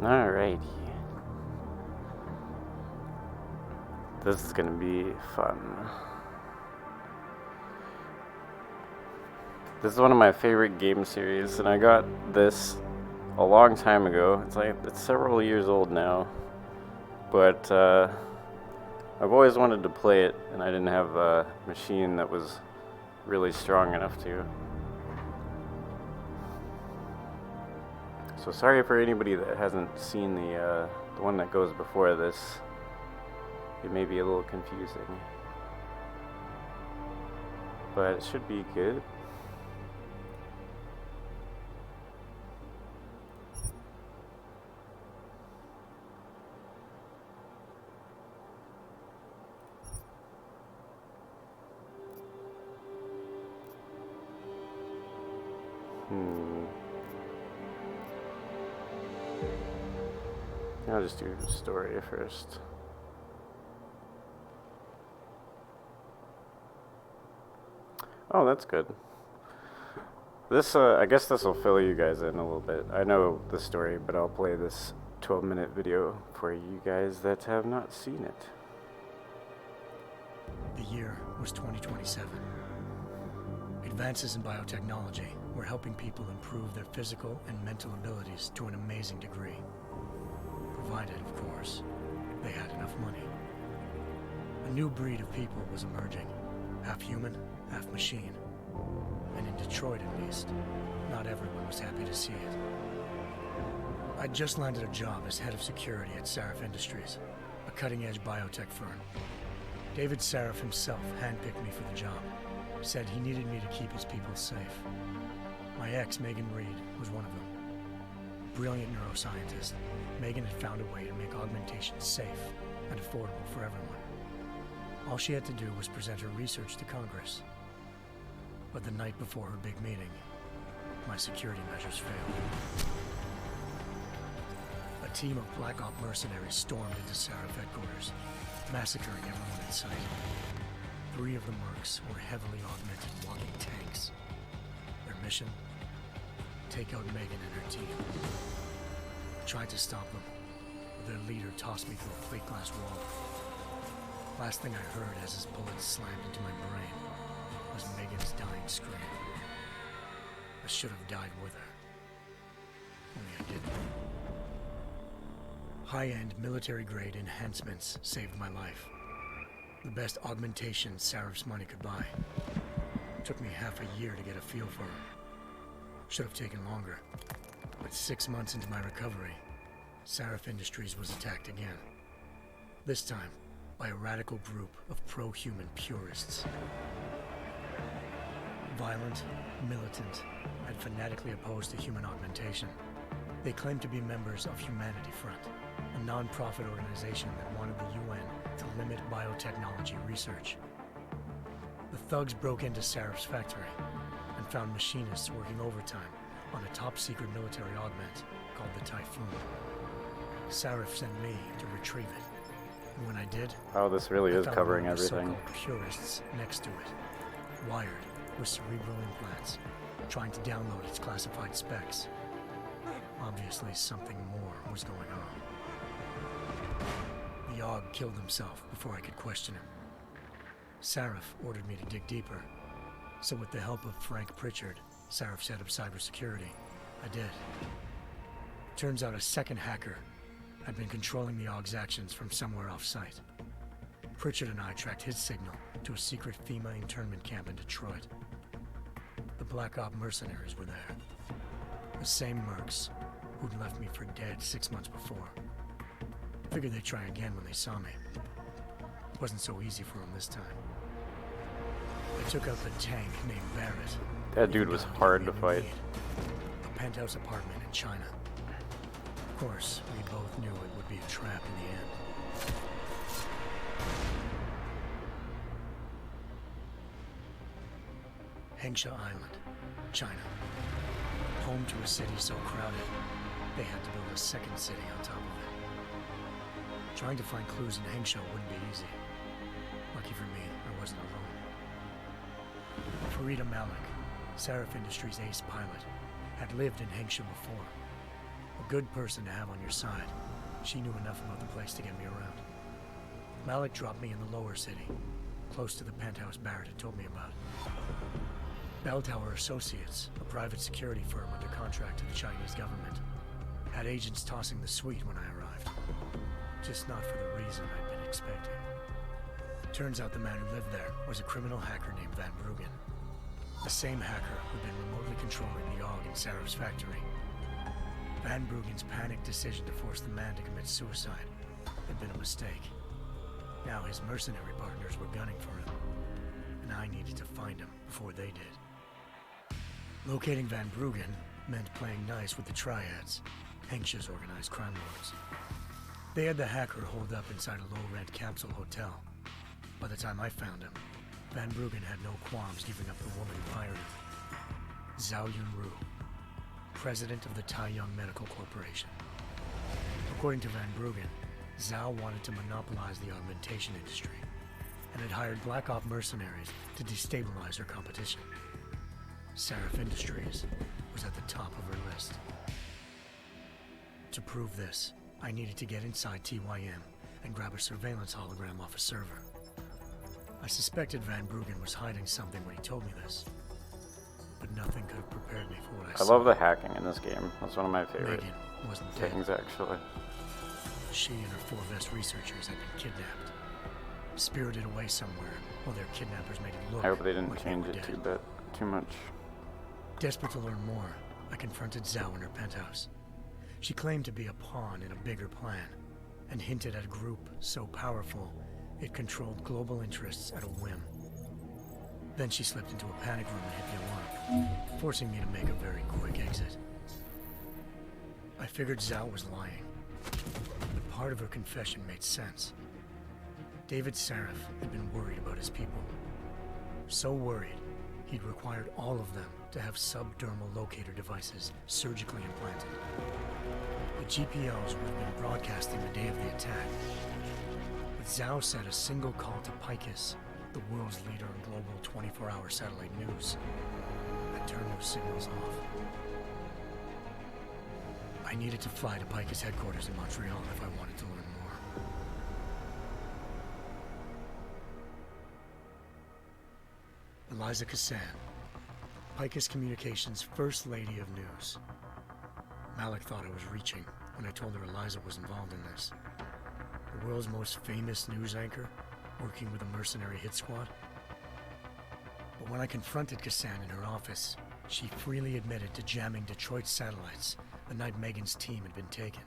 Alrighty. This is gonna be fun. This is one of my favorite game series, and I got this a long time ago. It's several years old now, but I've always wanted to play it, and I didn't have a machine that was really strong enough to. So sorry for anybody that hasn't seen the one that goes before this. It may be a little confusing, but it should be good. I'll just do the story first. Oh, that's good. This, I guess this will fill you guys in a little bit. I know the story, but I'll play this 12-minute video for you guys that have not seen it. The year was 2027. Advances in biotechnology were helping people improve their physical and mental abilities to an amazing degree. Provided, of course, they had enough money. A new breed of people was emerging, half human, half machine. And in Detroit, at least, not everyone was happy to see it. I'd just landed a job as head of security at Sarif Industries, a cutting-edge biotech firm. David Sarif himself handpicked me for the job, said he needed me to keep his people safe. My ex, Megan Reed, was one of them. Brilliant neuroscientist, Megan had found a way to make augmentation safe and affordable for everyone. All she had to do was present her research to Congress. But the night before her big meeting, my security measures failed. A team of Black Op mercenaries stormed into Sarif headquarters, massacring everyone in sight. 3 of the mercs were heavily augmented walking tanks. Their mission? Take out Megan and her team. I tried to stop them, but their leader tossed me through a plate glass wall. Last thing I heard as his bullets slammed into my brain was Megan's dying scream. I should have died with her. Only I didn't. High-end military-grade enhancements saved my life. The best augmentation Sarif's money could buy. It took me half a year to get a feel for her. Should have taken longer. But 6 months into my recovery, Sarif Industries was attacked again. This time, by a radical group of pro-human purists. Violent, militant, and fanatically opposed to human augmentation. They claimed to be members of Humanity Front, a non-profit organization that wanted the UN to limit biotechnology research. The thugs broke into Sarif's factory and found machinists working overtime on a top-secret military augment called the Typhoon. Sarif sent me to retrieve it. And when I did, oh, this really is covering everything. So-called purists next to it, wired with cerebral implants, trying to download its classified specs. Obviously, something more was going on. The Aug killed himself before I could question him. Sarif ordered me to dig deeper, so with the help of Frank Pritchard, Sarif's head of cybersecurity, I did. Turns out a second hacker had been controlling the Aug's actions from somewhere off-site. Pritchard and I tracked his signal to a secret FEMA internment camp in Detroit. The Black Op mercenaries were there. The same mercs who'd left me for dead 6 months before. Figured they'd try again when they saw me. It wasn't so easy for them this time. I took out the tank named Barrett. That dude was hard to fight. A penthouse apartment in China. Of course, we both knew it would be a trap in the end. Hengsha Island, China. Home to a city so crowded, they had to build a second city on top of it. Trying to find clues in Hengsha wouldn't be easy. Lucky for me, I wasn't alone. Farida Malik, Sarif Industries' ace pilot, had lived in Hengsha before. A good person to have on your side. She knew enough about the place to get me around. Malik dropped me in the lower city, close to the penthouse Barrett had told me about. Bell Tower Associates, a private security firm under contract to the Chinese government, had agents tossing the suite when I arrived. Just not for the reason I'd been expecting. Turns out the man who lived there was a criminal hacker named Van Bruggen. The same hacker who'd been remotely controlling the AUG in Sarah's factory. Van Bruggen's panicked decision to force the man to commit suicide had been a mistake. Now his mercenary partners were gunning for him, and I needed to find him before they did. Locating Van Bruggen meant playing nice with the Triads, anxious organized crime lords. They had the hacker holed up inside a low-rent capsule hotel. By the time I found him, Van Bruggen had no qualms giving up the woman who hired him. Zhao Yunru, president of the Taiyang Medical Corporation. According to Van Bruggen, Zhao wanted to monopolize the augmentation industry and had hired Black Op mercenaries to destabilize her competition. Seraph Industries was at the top of her list. To prove this, I needed to get inside TYM and grab a surveillance hologram off a server. I suspected Van Bruggen was hiding something when he told me this, but nothing could have prepared me for what I saw. I love the hacking in this game. That's one of my favorite Megan wasn't things, dead. actually. She and her 4 Vest researchers had been kidnapped, spirited away somewhere while their kidnappers made it look I hope they didn't like change were it dead. too much. Desperate to learn more, I confronted Zhao in her penthouse. She claimed to be a pawn in a bigger plan, and hinted at a group so powerful it controlled global interests at a whim. Then she slipped into a panic room and hit the alarm, forcing me to make a very quick exit. I figured Zhao was lying, but part of her confession made sense. David Saraf had been worried about his people. So worried, he'd required all of them to have subdermal locator devices surgically implanted. The GPOs would have been broadcasting the day of the attack. But Zhao said a single call to Picus, the world's leader in global 24-hour satellite news, had turned those signals off. I needed to fly to Picus headquarters in Montreal if I wanted to learn more. Eliza Cassan, Picus Communications' First Lady of News. Malik thought I was reaching when I told her Eliza was involved in this. The world's most famous news anchor, working with a mercenary hit squad. But when I confronted Cassan in her office, she freely admitted to jamming Detroit's satellites the night Megan's team had been taken.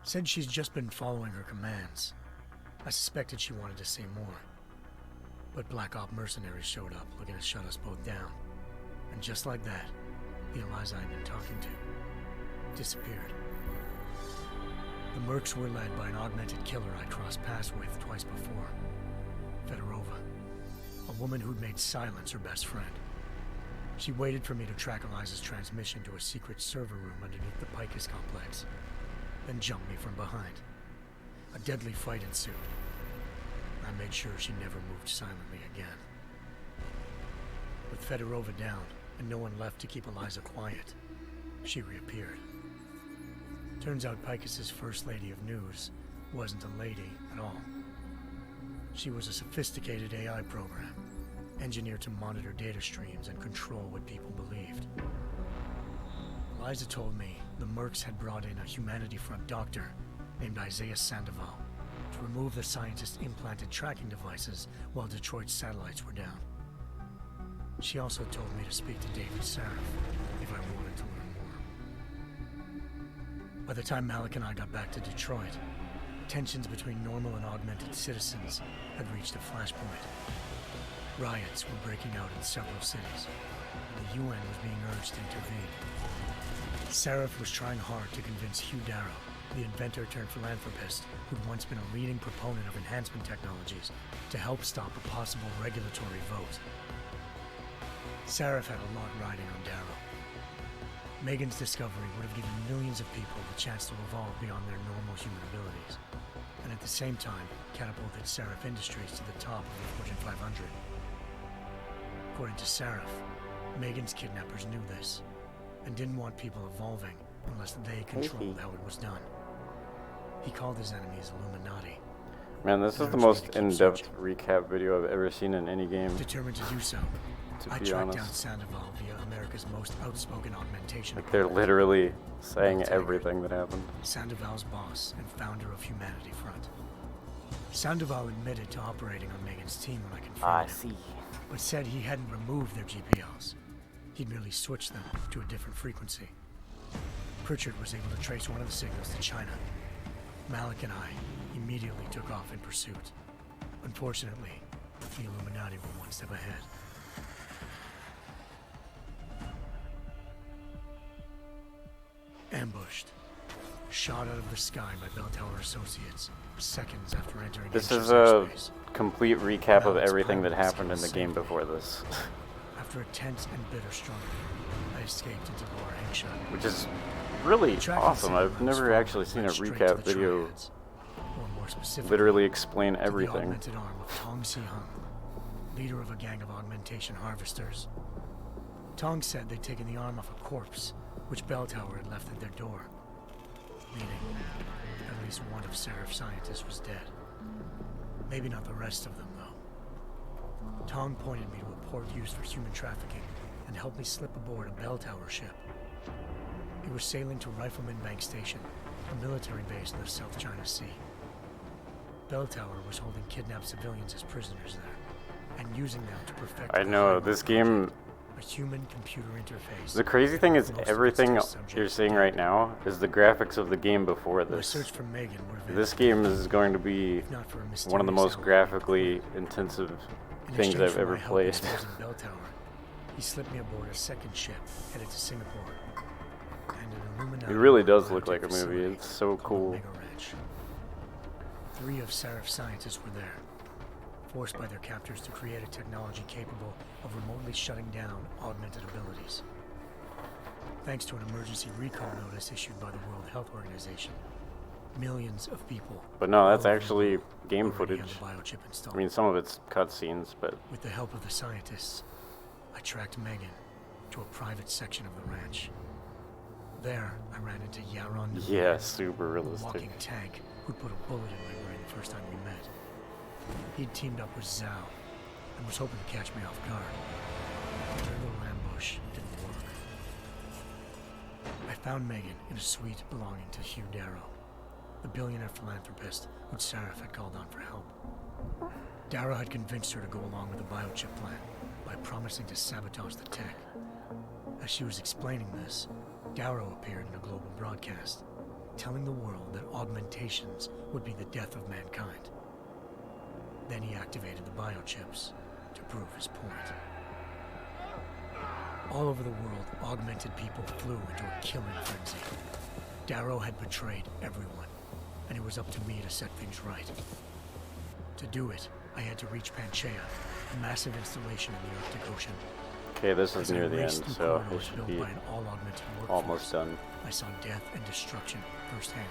Said she's just been following her commands. I suspected she wanted to say more. But Black Op mercenaries showed up looking to shut us both down. And just like that, the Eliza I'd been talking to disappeared. The Mercs were led by an augmented killer I crossed paths with twice before. Fedorova, a woman who'd made silence her best friend. She waited for me to track Eliza's transmission to a secret server room underneath the Picus complex, then jumped me from behind. A deadly fight ensued. I made sure she never moved silently again. With Fedorova down and no one left to keep Eliza quiet, she reappeared. Turns out Picus's First Lady of News wasn't a lady at all. She was a sophisticated AI program, engineered to monitor data streams and control what people believed. Eliza told me the Mercs had brought in a Humanity Front doctor named Isaiah Sandoval to remove the scientist's implanted tracking devices while Detroit's satellites were down. She also told me to speak to David Saraf if I wanted to learn more. By the time Malik and I got back to Detroit, tensions between normal and augmented citizens had reached a flashpoint. Riots were breaking out in several cities, and the UN was being urged to intervene. Saraf was trying hard to convince Hugh Darrow, the inventor turned philanthropist who'd once been a leading proponent of enhancement technologies, to help stop a possible regulatory vote. Saraf had a lot riding on Darrow. Megan's discovery would have given millions of people the chance to evolve beyond their normal human abilities, and at the same time catapulted Saraf Industries to the top of the Fortune 500. According to Saraf, Megan's kidnappers knew this, and didn't want people evolving unless they controlled how it was done. He called his enemies Illuminati. Man, this is the most in-depth recap video I've ever seen in any game. Determined to do so, I tracked down Sandoval via America's most outspoken augmentation. Like they're literally saying everything that happened. Sandoval's boss and founder of Humanity Front. Sandoval admitted to operating on Megan's team when I confronted him, but said he hadn't removed their GPLs. He'd merely switched them to a different frequency. Pritchard was able to trace one of the signals to China. Malik and I immediately took off in pursuit. Unfortunately, the Illuminati were one step ahead. Ambushed. Shot out of the sky by Bell Tower Associates seconds after entering This is a complete recap of everything that happened in the game before this. After a tense and bitter struggle, I escaped into Lower Hampshire. Which is really awesome. I've never actually seen a recap video literally explain everything. The augmented arm of Tong Si-hung, leader of a gang of augmentation harvesters. Tong said they'd taken the arm off a corpse, which Bell Tower had left at their door, meaning at least one of Seraph's scientists was dead. Maybe not the rest of them, though. Tong pointed me to a port used for human trafficking and helped me slip aboard a Bell Tower ship. It was sailing to Rifleman Bank Station, a military base in the South China Sea. Bell Tower was holding kidnapped civilians as prisoners there, and using them to perfect. I know, this game... A human-computer interface. The crazy thing is everything you're seeing right now is the graphics of the game before this. Search for Megan this game is going to be one of the most graphically intensive things I've ever played. Bell Tower, he slipped me aboard a second ship headed to Singapore. It really does look like a movie. It's so cool. 3 of Seraph's scientists were there, forced by their captors to create a technology capable of remotely shutting down augmented abilities. Thanks to an emergency recall notice issued by the World Health Organization, millions of people. But no, that's actually game footage. Biochip installed. I mean, some of it's cutscenes, but... With the help of the scientists, I tracked Megan to a private section of the ranch. There, I ran into Yaron. Yeah, super realistic. A walking tank who'd put a bullet in my brain the first time we met. He'd teamed up with Zhao and was hoping to catch me off guard. Their little ambush didn't work. I found Megan in a suite belonging to Hugh Darrow, the billionaire philanthropist who Seraph had called on for help. Darrow had convinced her to go along with the biochip plan by promising to sabotage the tech. As she was explaining this, Darrow appeared in a global broadcast, telling the world that augmentations would be the death of mankind. Then he activated the biochips to prove his point. All over the world, augmented people flew into a killing frenzy. Darrow had betrayed everyone, and it was up to me to set things right. To do it, I had to reach Panchaea, a massive installation in the Arctic Ocean. Okay, this is near the end, so it should be almost done. I saw death and destruction firsthand.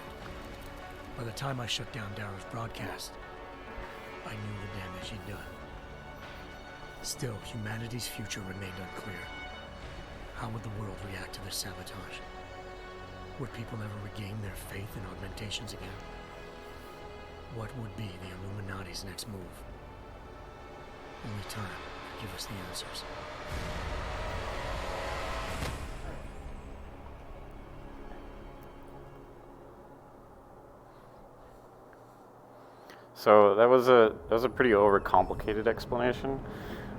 By the time I shut down Darrow's broadcast, I knew the damage he'd done. Still, humanity's future remained unclear. How would the world react to this sabotage? Would people ever regain their faith in augmentations again? What would be the Illuminati's next move? Only time could give us the answers. So that was a pretty overcomplicated explanation.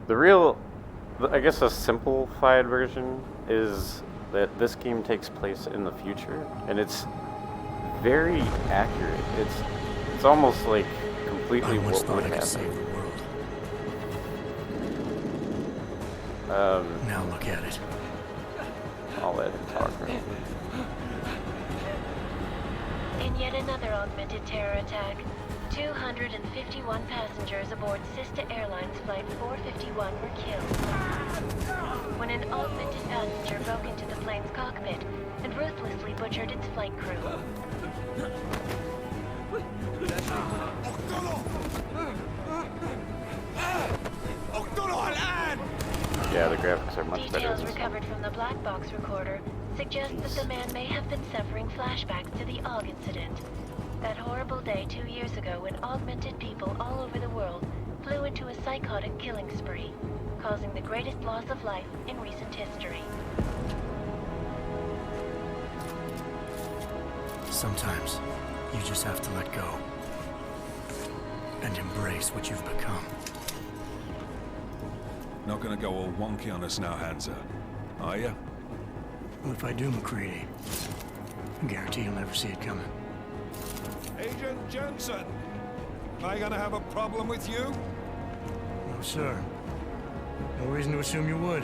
I guess a simplified version is that this game takes place in the future, and it's very accurate. It's almost like completely what would happen. Save the world. Now look at it. I'll let him talk. In yet another augmented terror attack, 251 passengers aboard Sister Airlines Flight 451 were killed when an augmented passenger broke into the plane's cockpit and ruthlessly butchered its flight crew. Yeah, the graphics are much better. Details recovered from the black box recorder suggests that the man may have been suffering flashbacks to the AUG incident. That horrible day 2 years ago when augmented people all over the world flew into a psychotic killing spree, causing the greatest loss of life in recent history. Sometimes, you just have to let go. And embrace what you've become. Not gonna go all wonky on us now, Hansa, are you? Well, if I do, McCready, I guarantee you'll never see it coming. Agent Jensen! Am I gonna have a problem with you? No, sir. No reason to assume you would.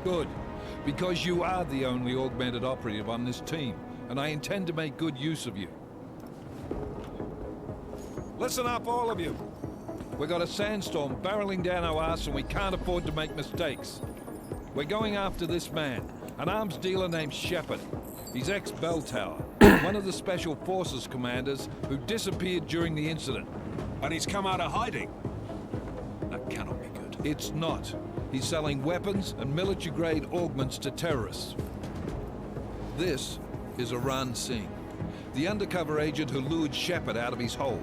Good. Because you are the only augmented operative on this team, and I intend to make good use of you. Listen up, all of you. We got a sandstorm barreling down our arse and we can't afford to make mistakes. We're going after this man, an arms dealer named Shepard. He's ex-Bell Tower, one of the Special Forces commanders who disappeared during the incident. And he's come out of hiding. That cannot be good. It's not. He's selling weapons and military-grade augments to terrorists. This is Aran Singh, the undercover agent who lured Shepard out of his hole.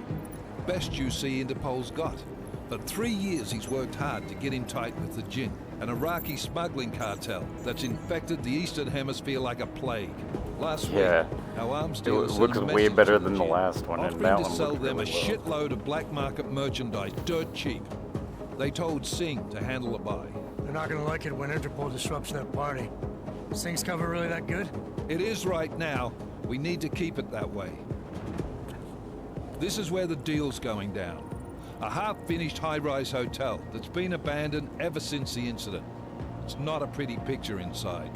Best you see Interpol's got. For 3 years he's worked hard to get in tight with the Jinn, an Iraqi smuggling cartel that's infected the Eastern Hemisphere like a plague. Last week, our arms dealer it looks way better than the last one, and that offering one to sell looked them really a well. shitload of black market merchandise, dirt cheap. They told Singh to handle the buy. They're not gonna like it when Interpol disrupts their party. Singh's cover really that good? It is right now. We need to keep it that way. This is where the deal's going down. A half-finished high-rise hotel that's been abandoned ever since the incident. It's not a pretty picture inside.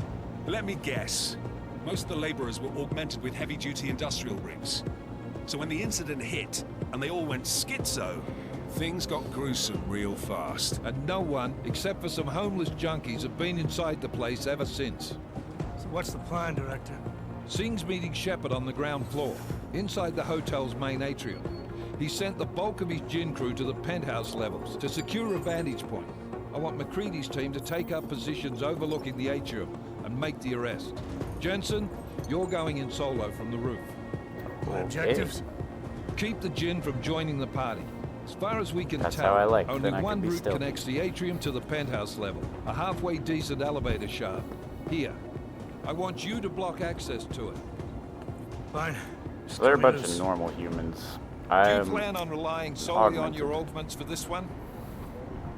Let me guess. Most of the laborers were augmented with heavy-duty industrial rigs. So when the incident hit, and they all went schizo, things got gruesome real fast. And no one, except for some homeless junkies, have been inside the place ever since. So what's the plan, Director? Singh's meeting Shepard on the ground floor, inside the hotel's main atrium. He sent the bulk of his Jinn crew to the penthouse levels to secure a vantage point. I want McCready's team to take up positions overlooking the atrium and make the arrest. Jensen, you're going in solo from the roof. My objectives? Keep the Jinn from joining the party. As far as we can That's tell, how I like it. only Then I one can be route stealthy. connects the atrium to the penthouse level. A halfway decent elevator shaft. Here. I want you to block access to it. Fine. So they're a bunch of Just normal humans. Do you I'm plan on relying solely on augmented. your augments for this one?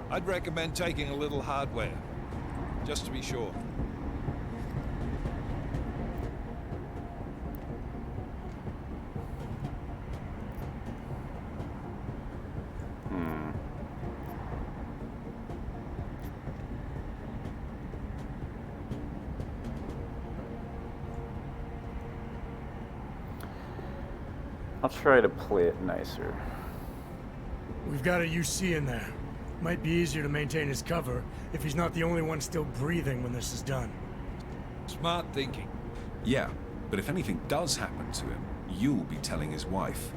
I'd recommend taking a little hardware, just to be sure. I'll try to play it nicer. We've got a UC in there. Might be easier to maintain his cover if he's not the only one still breathing when this is done. Smart thinking. Yeah, but if anything does happen to him, you'll be telling his wife.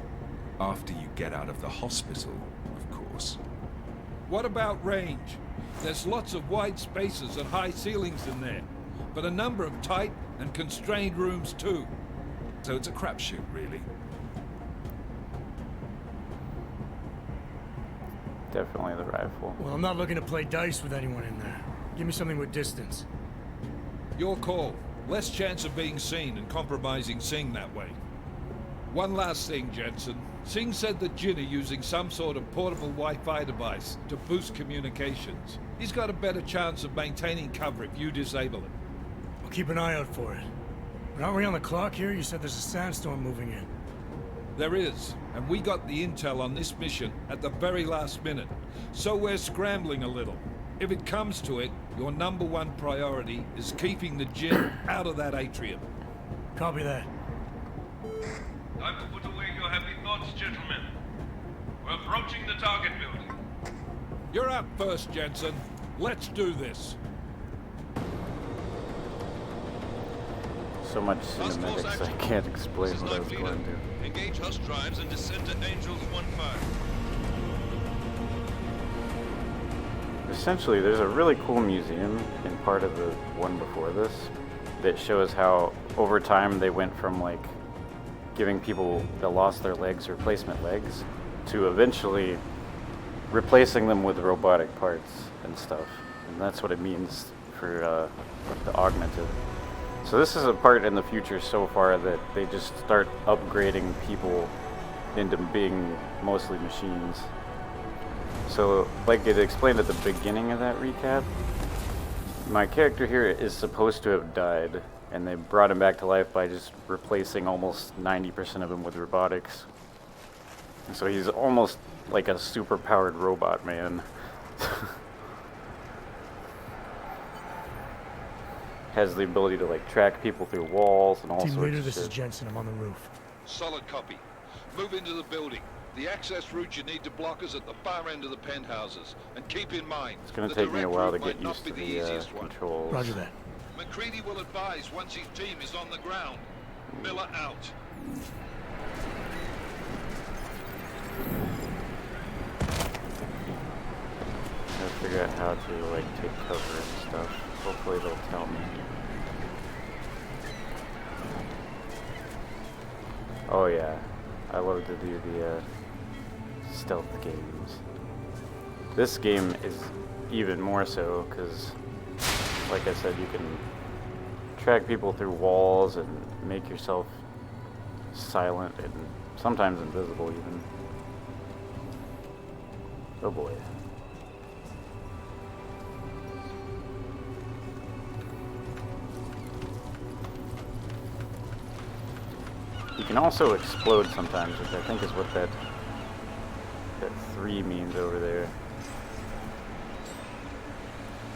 After you get out of the hospital, of course. What about range? There's lots of wide spaces and high ceilings in there, but a number of tight and constrained rooms too. So it's a crapshoot, really. Definitely the rifle. Well, I'm not looking to play dice with anyone in there. Give me something with distance. Your call. Less chance of being seen and compromising Singh that way. One last thing, Jensen. Singh said that Jinn are using some sort of portable Wi-Fi device to boost communications. He's got a better chance of maintaining cover if you disable it. I'll keep an eye out for it. But aren't we on the clock here? You said there's a sandstorm moving in. There is, and we got the intel on this mission at the very last minute. So we're scrambling a little. If it comes to it, your #1 priority is keeping the Jinn out of that atrium. Copy that. Time to put away your heavy thoughts, gentlemen. We're approaching the target building. You're up first, Jensen. Let's do this. So much Task Force cinematics, I action. can't explain This is what I was 9 going to. Engage Hush drives and descend to Angels 1-5. Essentially, there's a really cool museum in part of the one before this, that shows how over time they went from like giving people that lost their legs replacement legs to eventually replacing them with robotic parts and stuff. And that's what it means for the augmented. So this is a part in the future so far that they just start upgrading people into being mostly machines. So like it explained at the beginning of that recap, my character here is supposed to have died, and they brought him back to life by just replacing almost 90% of him with robotics. And so he's almost like a super-powered robot man. Has the ability to like track people through walls and all sorts of shit. Team leader, this is Jensen. I'm on the roof. Solid copy. Move into the building. The access route you need to block is at the far end of the penthouses. And keep in mind, it's going to take me a while to get used to the controls. Roger that. McCready will advise once his team is on the ground. Miller out. Gotta figure out how to like take cover and stuff. Hopefully they'll tell me. Oh yeah, I love to do the stealth games. This game is even more so because, like I said, you can track people through walls and make yourself silent and sometimes invisible even. Oh boy. You can also explode sometimes, which I think is what that 3 means over there.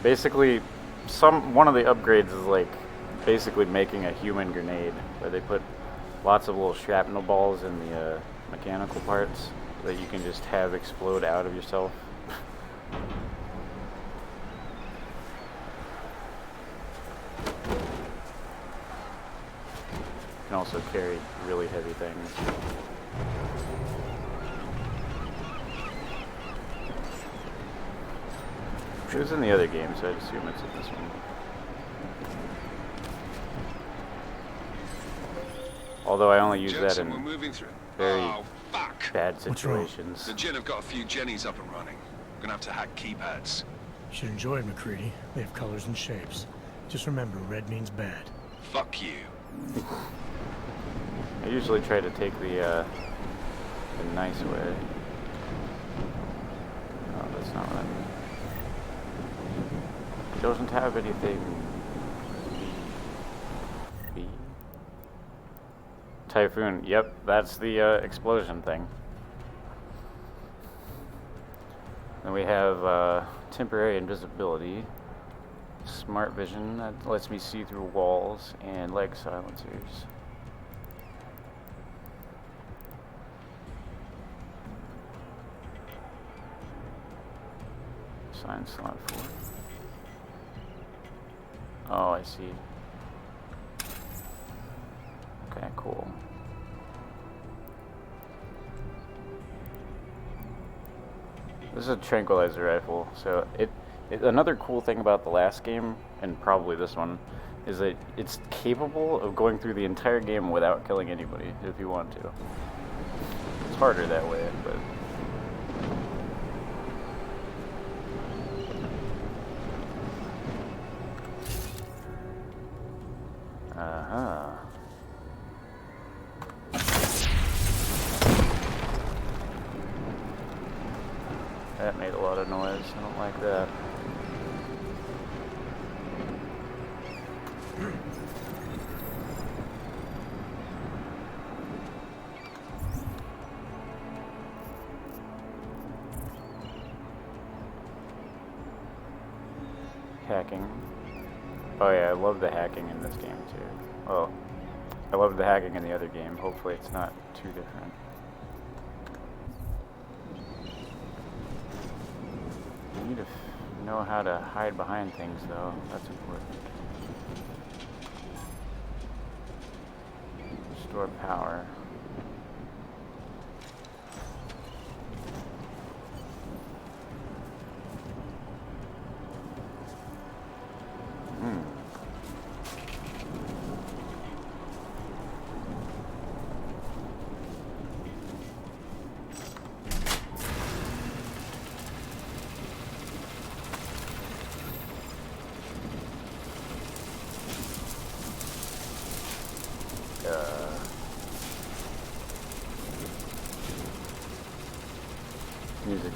Basically, one of the upgrades is like basically making a human grenade, where they put lots of little shrapnel balls in the mechanical parts that you can just have explode out of yourself. You can also carry really heavy things. It was in the other game, so I'd assume it's in this one. Although I only use that in very bad situations. The Jinn have got a few Jennies up and running. Gonna have to hack keypads. You should enjoy it, McCready. They have colors and shapes. Just remember, red means bad. Fuck you. I usually try to take the nice way. Oh, that's not what I mean. It doesn't have anything. B. Typhoon. Yep, that's the explosion thing. Then we have temporary invisibility, smart vision that lets me see through walls, and leg silencers. Sign slot 4. Oh, I see. Okay, cool. This is a tranquilizer rifle, so another cool thing about the last game, and probably this one, is that it's capable of going through the entire game without killing anybody, if you want to. It's harder that way, but... Uh-huh. That made a lot of noise. I don't like that. Hacking. Oh yeah, I love the hacking in this game too. Oh, I love the hacking in the other game. Hopefully it's not too different. You need to know how to hide behind things though. That's important. Restore power.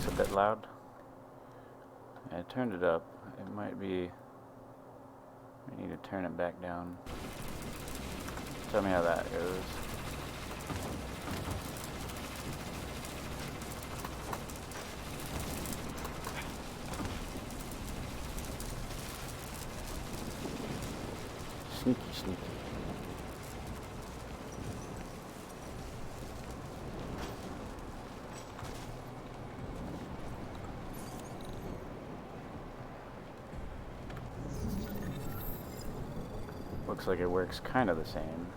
music's a bit loud. I turned it up. It might be... I need to turn it back down. Tell me how that goes. Sneaky, sneaky. Looks like it works kind of the same.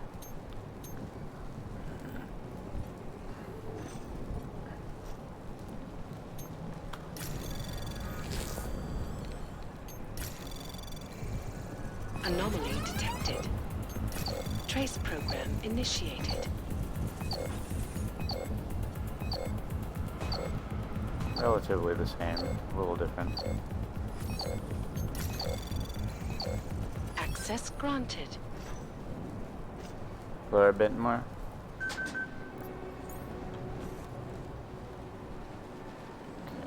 Anomaly detected. Trace program initiated. Relatively the same, a little different. Access granted. Lower a bit more. Okay,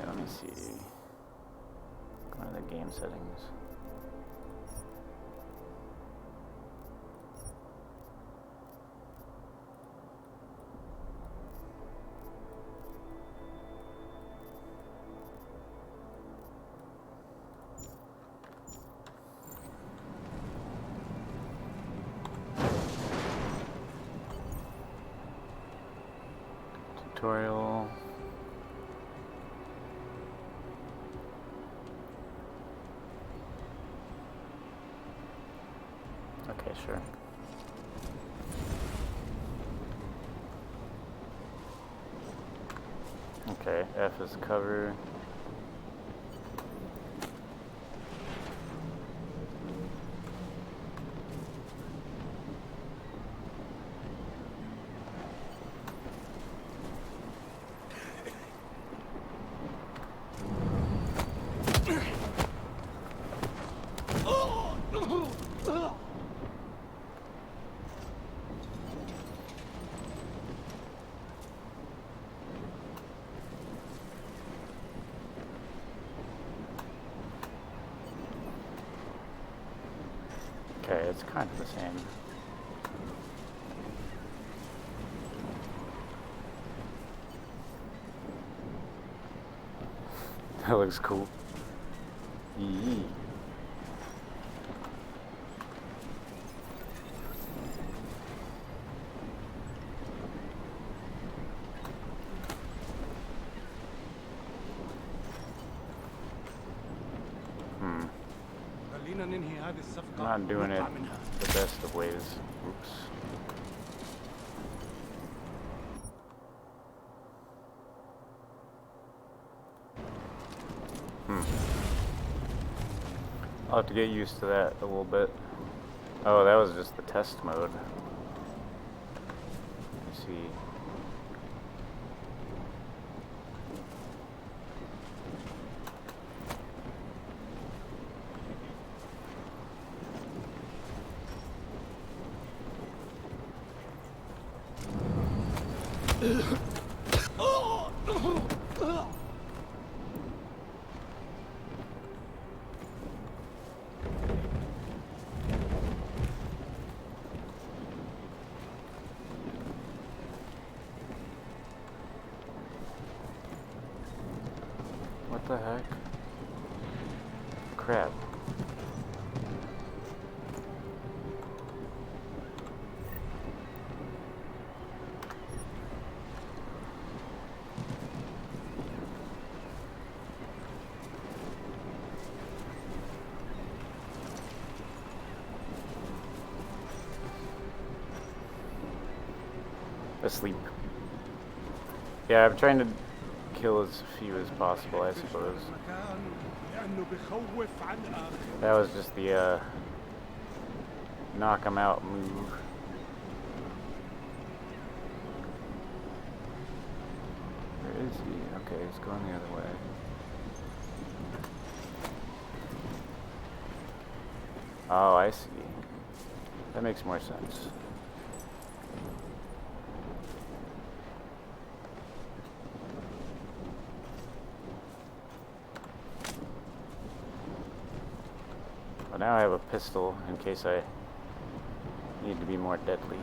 let me see. Go to the game settings. Tutorial. Okay, sure. Okay, F is cover. Okay, it's kind of the same. That looks cool. Yee. Not doing it the best of ways. Oops. I'll have to get used to that a little bit. Oh, that was just the test mode. Let's see. What the heck? Crap. Asleep. Yeah, I'm trying to kill as few as possible, I suppose. That was just the knock 'em out move. Where is he? Okay, he's going the other way. Oh, I see. That makes more sense. now I have a pistol in case I need to be more deadly.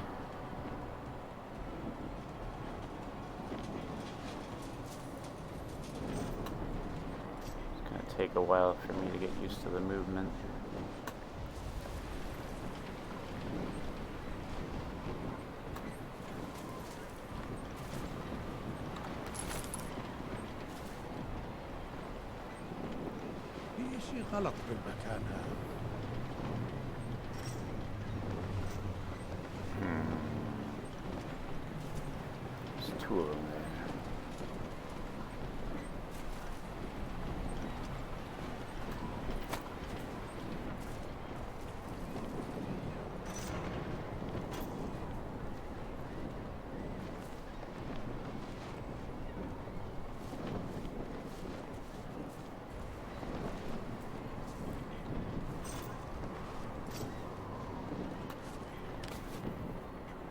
It's gonna take a while for me to get used to the movement. في شيء غلط بالمكان هذا. There's two of them there.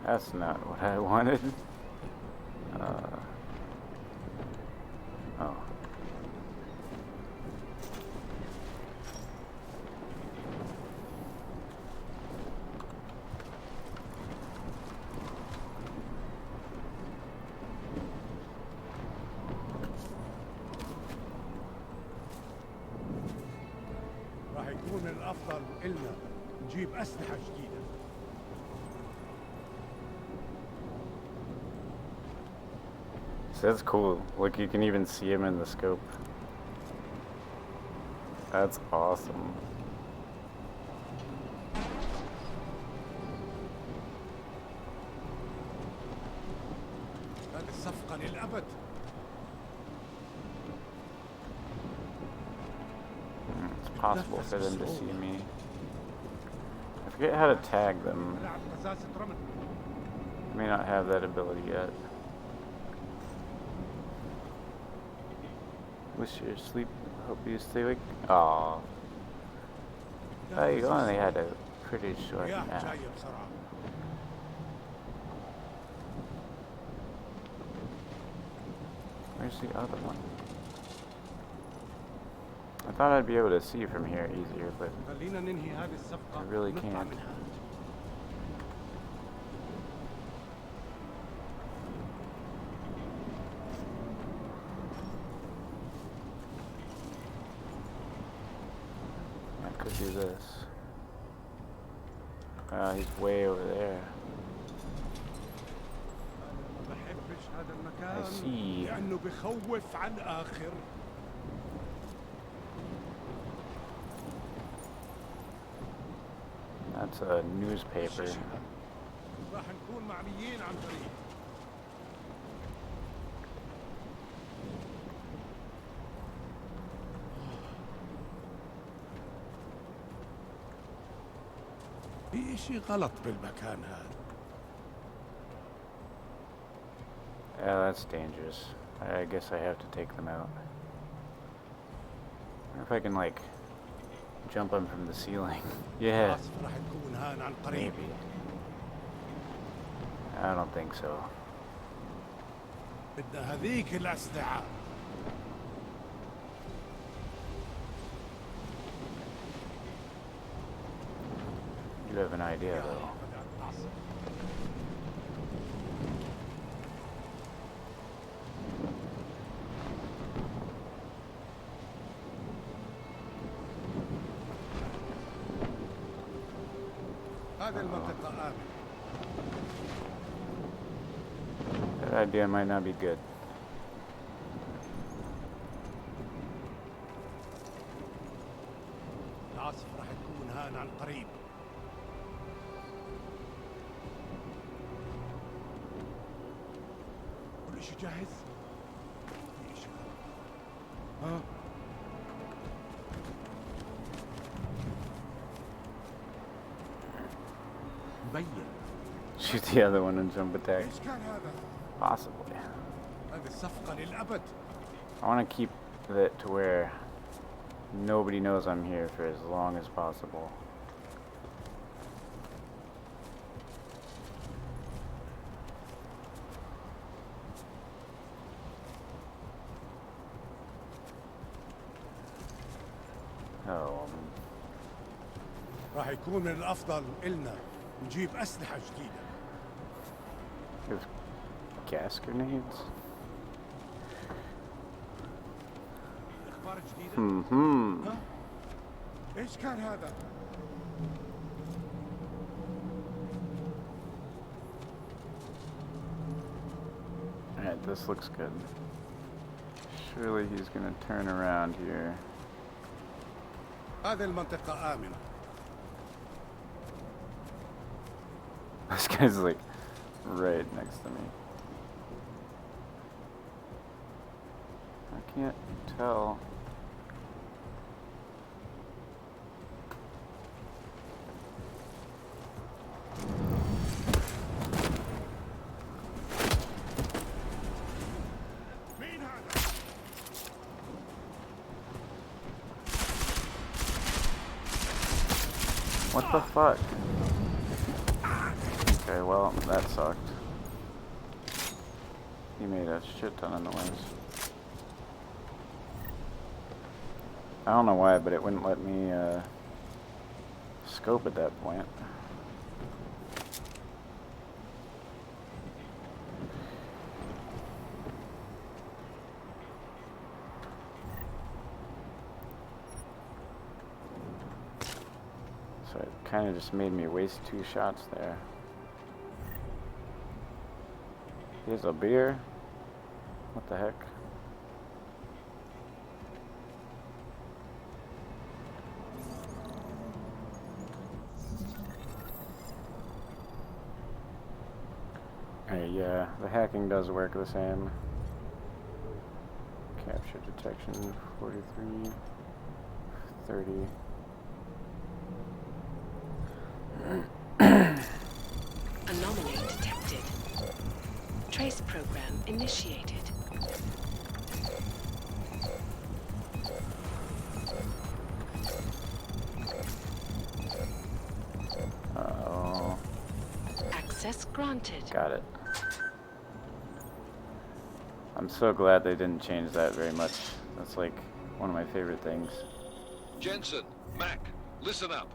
That's not what I wanted. Oh. راح يكون من الافضل إلنا نجيب اسلحه جديده. So that's cool. Look, you can even see him in the scope. That's awesome. هذه الصفقه للابد. It's possible for them to see me. I forget how to tag them. ملعب قزازه رمل. I may not have that ability yet. Wish you sleep. Hope you stay awake. Aww. Oh, you only had a pretty short رياح nap. جايه بسرعه. Where's the other one? I thought I'd be able to see from here easier, but خلينا ننهي هذه الصفقه. I really ونطلع can't. منها. I could do this. He's way over there. ما بحبش هذا I المكان see. لانه بخوف على الاخر. That's a newspaper. راح نكون معنيين عن قريب. في شيء غلط بالمكان هذا. Yeah, that's dangerous. I guess I have to take them out. I wonder if I can, like, jump them from the ceiling. Yeah, خلاص راح نكون هان عن قريب. maybe. I don't think so. بدنا هذيك الأسلحة. You have an idea, though. هذه المنطقة آمنة. That idea might not be good. العاصفة راح تكون هان عن قريب. كل شيء جاهز؟ في شيء غلط. ها؟ مبين. Shoot the other one and jump attack. ايش كان هذا؟ Possibly. هذه الصفقة للأبد. I want to keep it to where nobody knows I'm here for as long as possible. Oh. راح يكون من الأفضل إلنا نجيب أسلحة جديدة. With gas grenades? أخبار جديدة؟ Mm-hmm. ها؟ إيش كان هذا؟ Alright, this looks good. Surely he's gonna turn around here. هذه المنطقة آمنة. This guy's like right next to me. I can't tell. مين هذا؟ What the fuck? Okay, well, that sucked. He made a shit ton of noise. I don't know why, but it wouldn't let me scope at that point. So it kind of just made me waste 2 shots there. Here's a beer. What the heck? Hey, yeah, the hacking does work the same. Capture detection 43, 30. Anomaly detected. Trace program initiated. Uh-oh. Access granted. Got it. I'm so glad they didn't change that very much. That's like one of my favorite things. Jensen, Mac, listen up.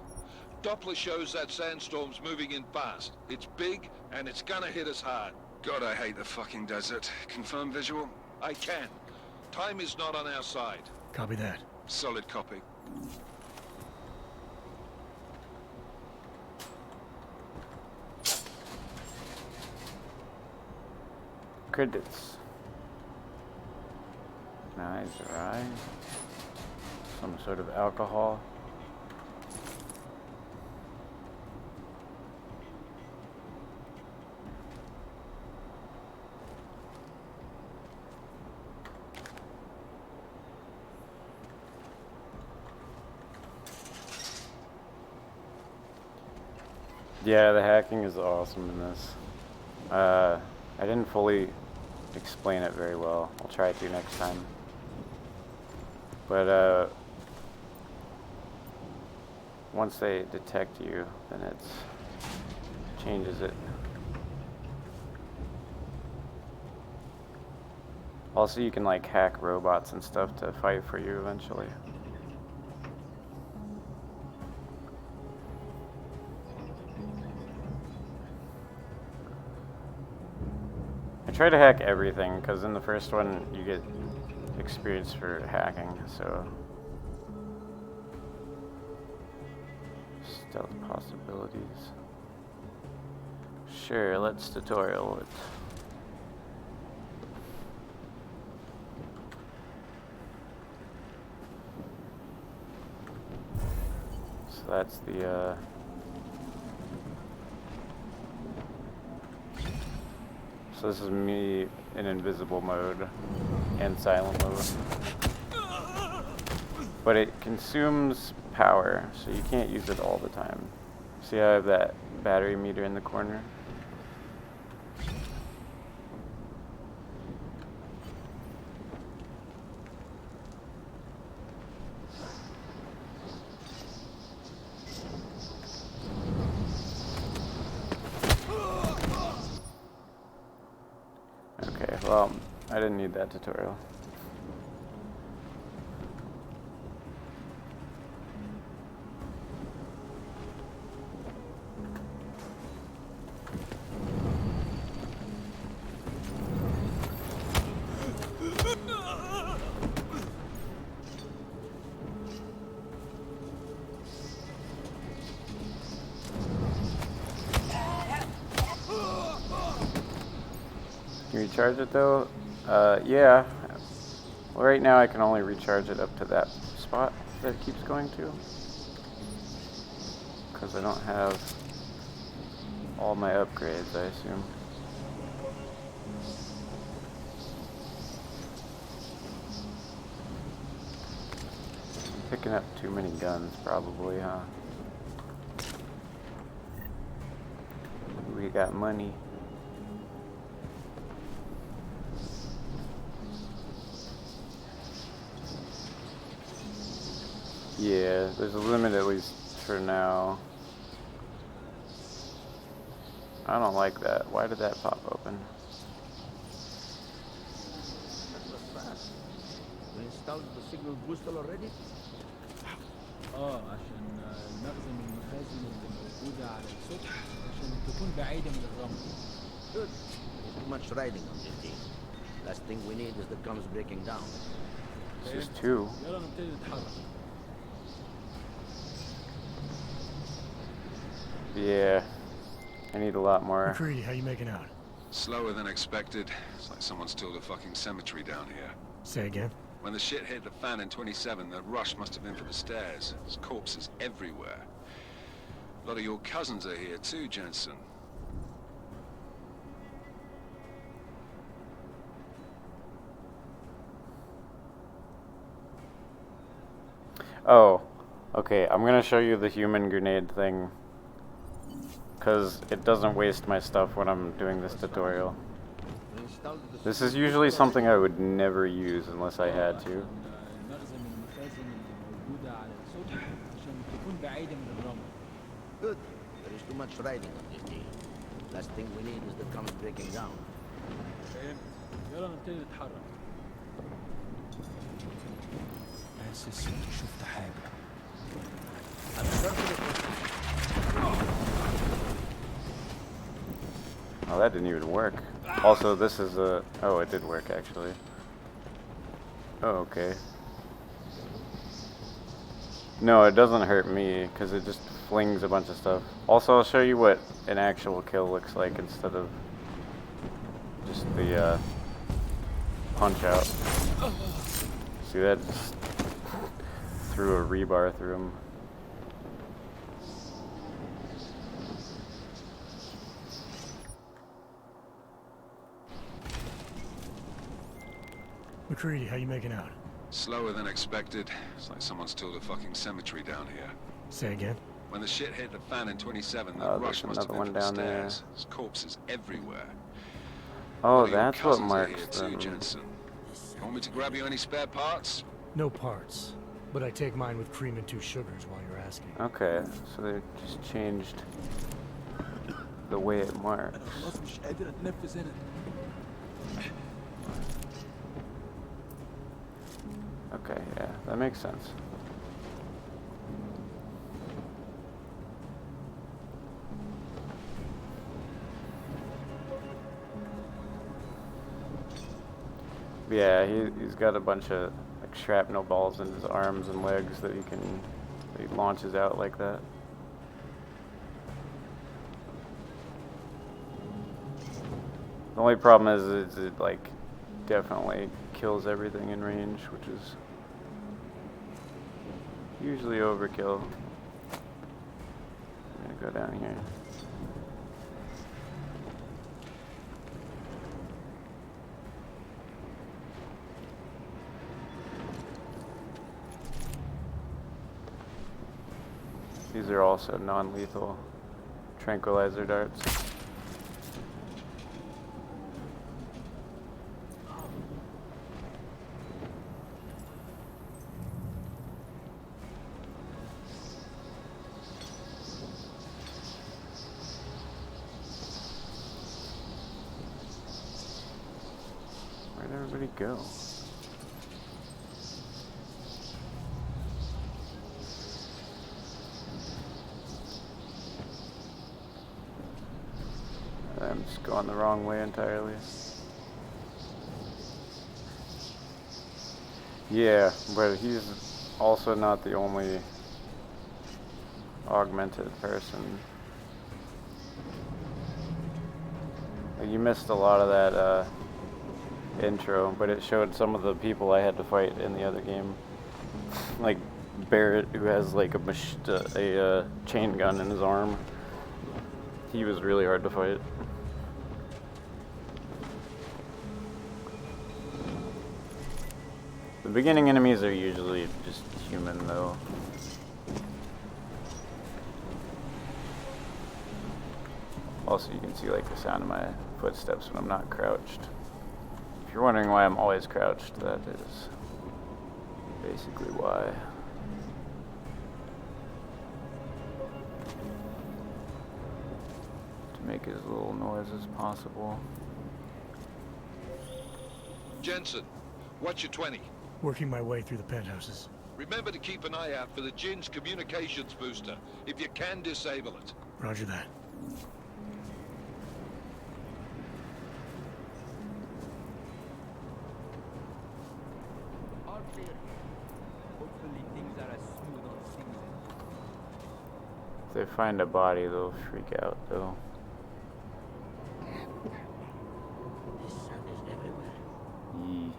Doppler shows that sandstorm's moving in fast. It's big, and it's gonna hit us hard. God, I hate the fucking desert. Confirm visual? I can. Time is not on our side. Copy that. Solid copy. Credits. Nice, right? Some sort of alcohol. Yeah, the hacking is awesome in this. I didn't fully explain it very well. I'll try to next time. But once they detect you, then it changes it. Also, you can like hack robots and stuff to fight for you eventually. I try to hack everything, because in the first one you get experience for hacking, so... Stealth possibilities. Sure, let's tutorial it. So that's the, So this is me in invisible mode and silent mode. But it consumes power, so you can't use it all the time. See how I have that battery meter in the corner? Okay, well, I didn't need that tutorial. Can you recharge it though? Yeah. Well, right now I can only recharge it up to that spot that it keeps going to. Because I don't have all my upgrades, I assume. I'm picking up too many guns, probably, huh? We got money. Yeah, there's a limit at least for now. I don't like that. Why did that pop open? That was fast. We installed the signal booster already? عشان المخزن المخازن اللي موجودة على السطح عشان تكون بعيدة من الرمل. Good. There's too much riding on this thing. Last thing we need is the guns breaking down. It's just two. يلا نبتدي نتحرك. Yeah, I need a lot more. McCready, how you making out? Slower than expected. It's like someone's tilled a fucking cemetery down here. Say again? When the shit hit the fan in 27, the rush must have been for the stairs. There's corpses everywhere. A lot of your cousins are here too, Jensen. Oh, okay, I'm gonna show you the human grenade thing. Because it doesn't waste my stuff when I'm doing this tutorial. We installed the This is signal usually booster something I would never use unless I had to. المخزن المخازن اللي موجودة على السطح عشان تكون بعيدة من الرمل. Good. There is too much riding on this thing. Last thing we need is the guns breaking down. فهمت. يلا نبتدي نتحرك. حاسس اني شفت حاجة. I'm certain it was... Oh, that didn't even work. Also, this is a... Oh, it did work, actually. Oh, okay. No, it doesn't hurt me, because it just flings a bunch of stuff. Also, I'll show you what an actual kill looks like instead of just the punch out. See that? Just threw a rebar through him. McCready, how you making out? Slower than expected. It's like someone's tilled a fucking cemetery down here. Say again? When the shit hit the fan in 27, the Oh, rush there's must have another been one for the down there. stairs. There's corpses everywhere. Oh, One of your that's what cousins are here marks too, them. Jensen. Want me to grab you any spare parts? No parts. But I take mine with cream and 2 sugars while you're asking. Okay, so they just changed the way it marks. أنا خلاص مش قادر أتنفس هنا. Okay, yeah, that makes sense. Yeah, he's got a bunch of like shrapnel balls in his arms and legs that he launches out like that. The only problem is it like definitely kills everything in range, which is usually overkill. I'm gonna go down here. These are also non-lethal tranquilizer darts. Where'd everybody go? I'm just going the wrong way entirely. Yeah, but he's also not the only augmented person. You missed a lot of that intro, but it showed some of the people I had to fight in the other game. Like Barrett, who has like a chain gun in his arm. He was really hard to fight. The beginning enemies are usually just human though. Also, you can see like the sound of my footsteps when I'm not crouched. If you're wondering why I'm always crouched, that is basically why. To make as little noise as possible. Jensen, what's your 20? Working my way through the penthouses. Remember to keep an eye out for the Jinn's communications booster. If you can, disable it. Roger that. All clear. Hopefully things are as smooth on season. If they find a body, they'll freak out though. The sun is everywhere. Yee.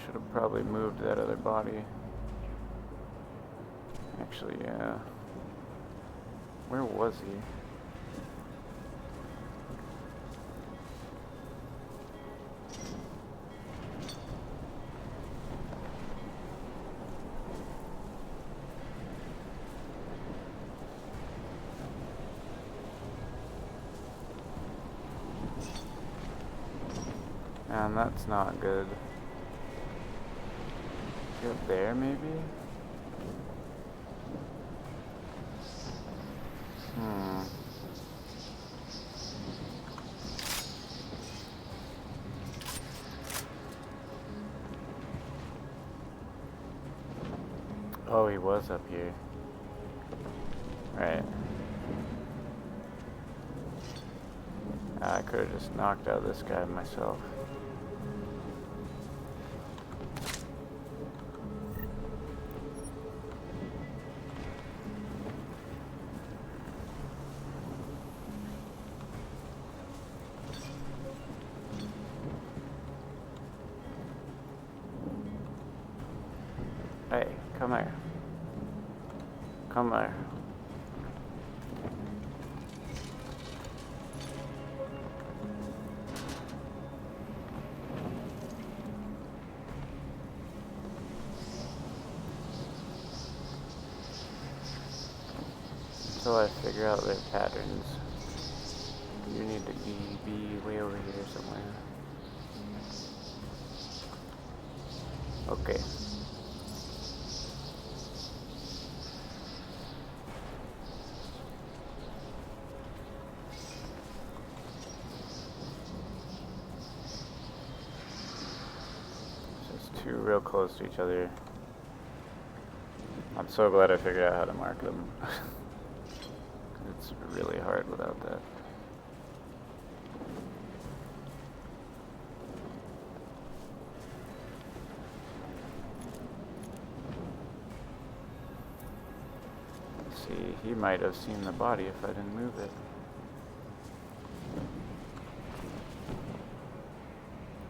Should have probably moved that other body. Actually, yeah. Where was he? And that's not good. Up there, maybe? Oh, he was up here. Right. I could have just knocked out this guy myself. Hey, come here. Come here. Until I figure out their patterns. You need to be way over here somewhere. Okay. Two real close to each other. I'm so glad I figured out how to mark them. It's really hard without that. Let's see, he might have seen the body if I didn't move it.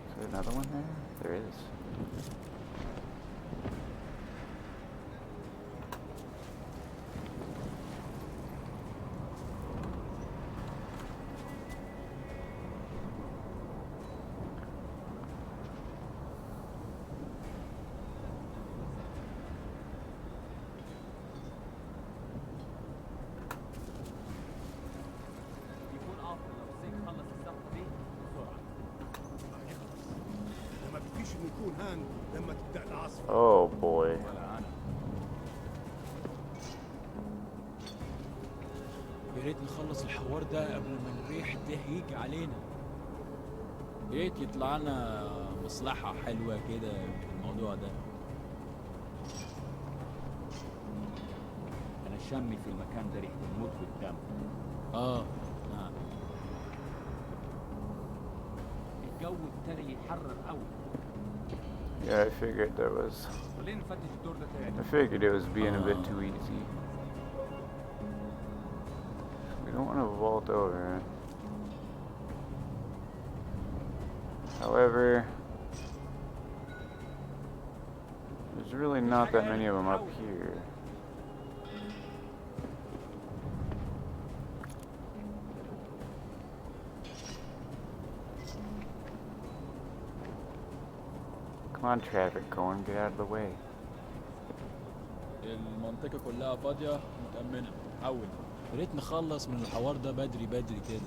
Is there another one there? There is. يكون افضل لو سيك خلص الصفقه دي بسرعه. ما بفيش انه يكون هان لما تبدا العاصفه. Oh boy. ولا انا. يا ريت نخلص الحوار ده قبل ما الريح ده يجي علينا. يا ريت يطلع لنا مصلحه حلوه كده في الموضوع ده. انا شمي في المكان ده ريحه الموت والدم. نعم. الجو ابتدى يتحرر قوي. Yeah, I figured there was. خلينا نفتش الدور ده تاني. I figured it was being a bit too easy. don't want to vault over. However, there's really not that many of them up here. Come on, traffic cone, get out of the way. المنطقة كلها فاضية متأمنة. حول. يا ريت نخلص من الحوار ده بدري بدري كده.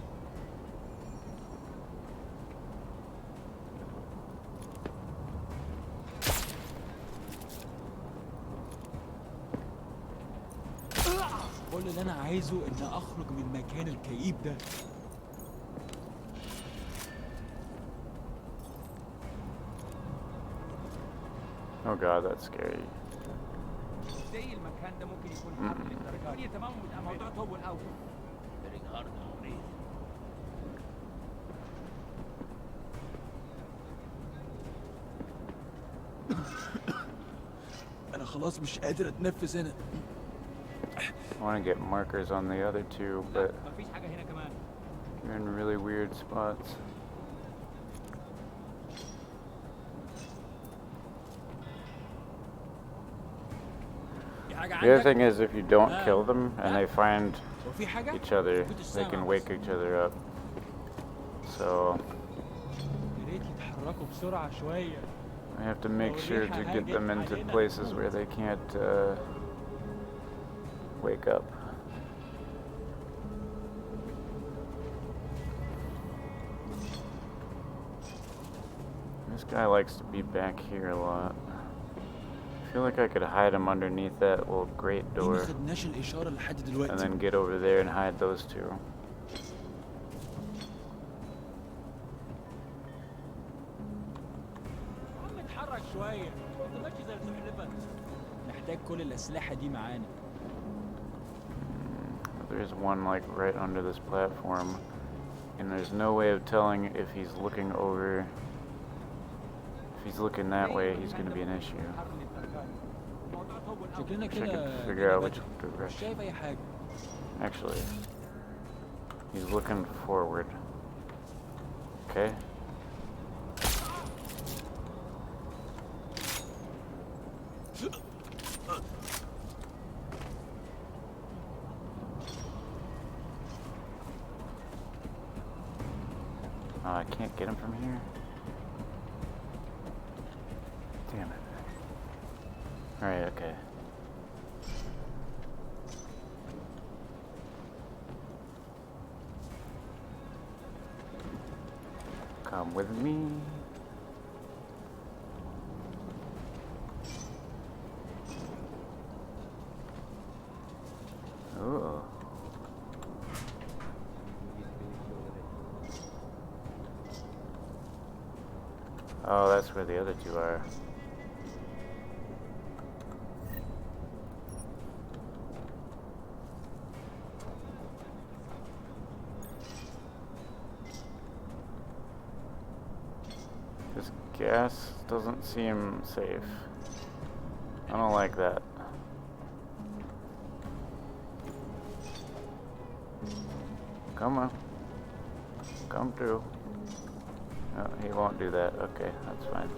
كل اللي أنا عايزه إن أخرج من المكان الكئيب ده. Oh god, that's scary. زي المكان ده ممكن يكون حاضر للدرجات دي. تمام الموضوع طول قوي. أنا خلاص مش قادر أتنفس هنا. I want to get markers on the other two, but مفيش حاجة هنا كمان. you're in really weird spots. The other thing is, if you don't kill them and they find each other, they can wake each other up. So I have to make sure to get them into places where they can't wake up. This guy likes to be back here a lot. I feel like I could hide him underneath that little grate door and then get over there and hide those two. اتحرك شوية. انت ماشي زي السلحفاة. نحتاج كل الأسلحة دي معانا. There's one like right under this platform, and there's no way of telling if he's looking over. If he's looking that way, he's going to be an issue. شكلنا Wish I كده could figure out which direction. شايف أي حاجة. Actually, he's looking forward. Okay. I can't get him from here. Damn it. Alright, okay. Come with me. Ooh. Oh, that's where the other two are. This gas doesn't seem safe. I don't like that. Come on. Come through. No, he won't do that. Okay, that's fine.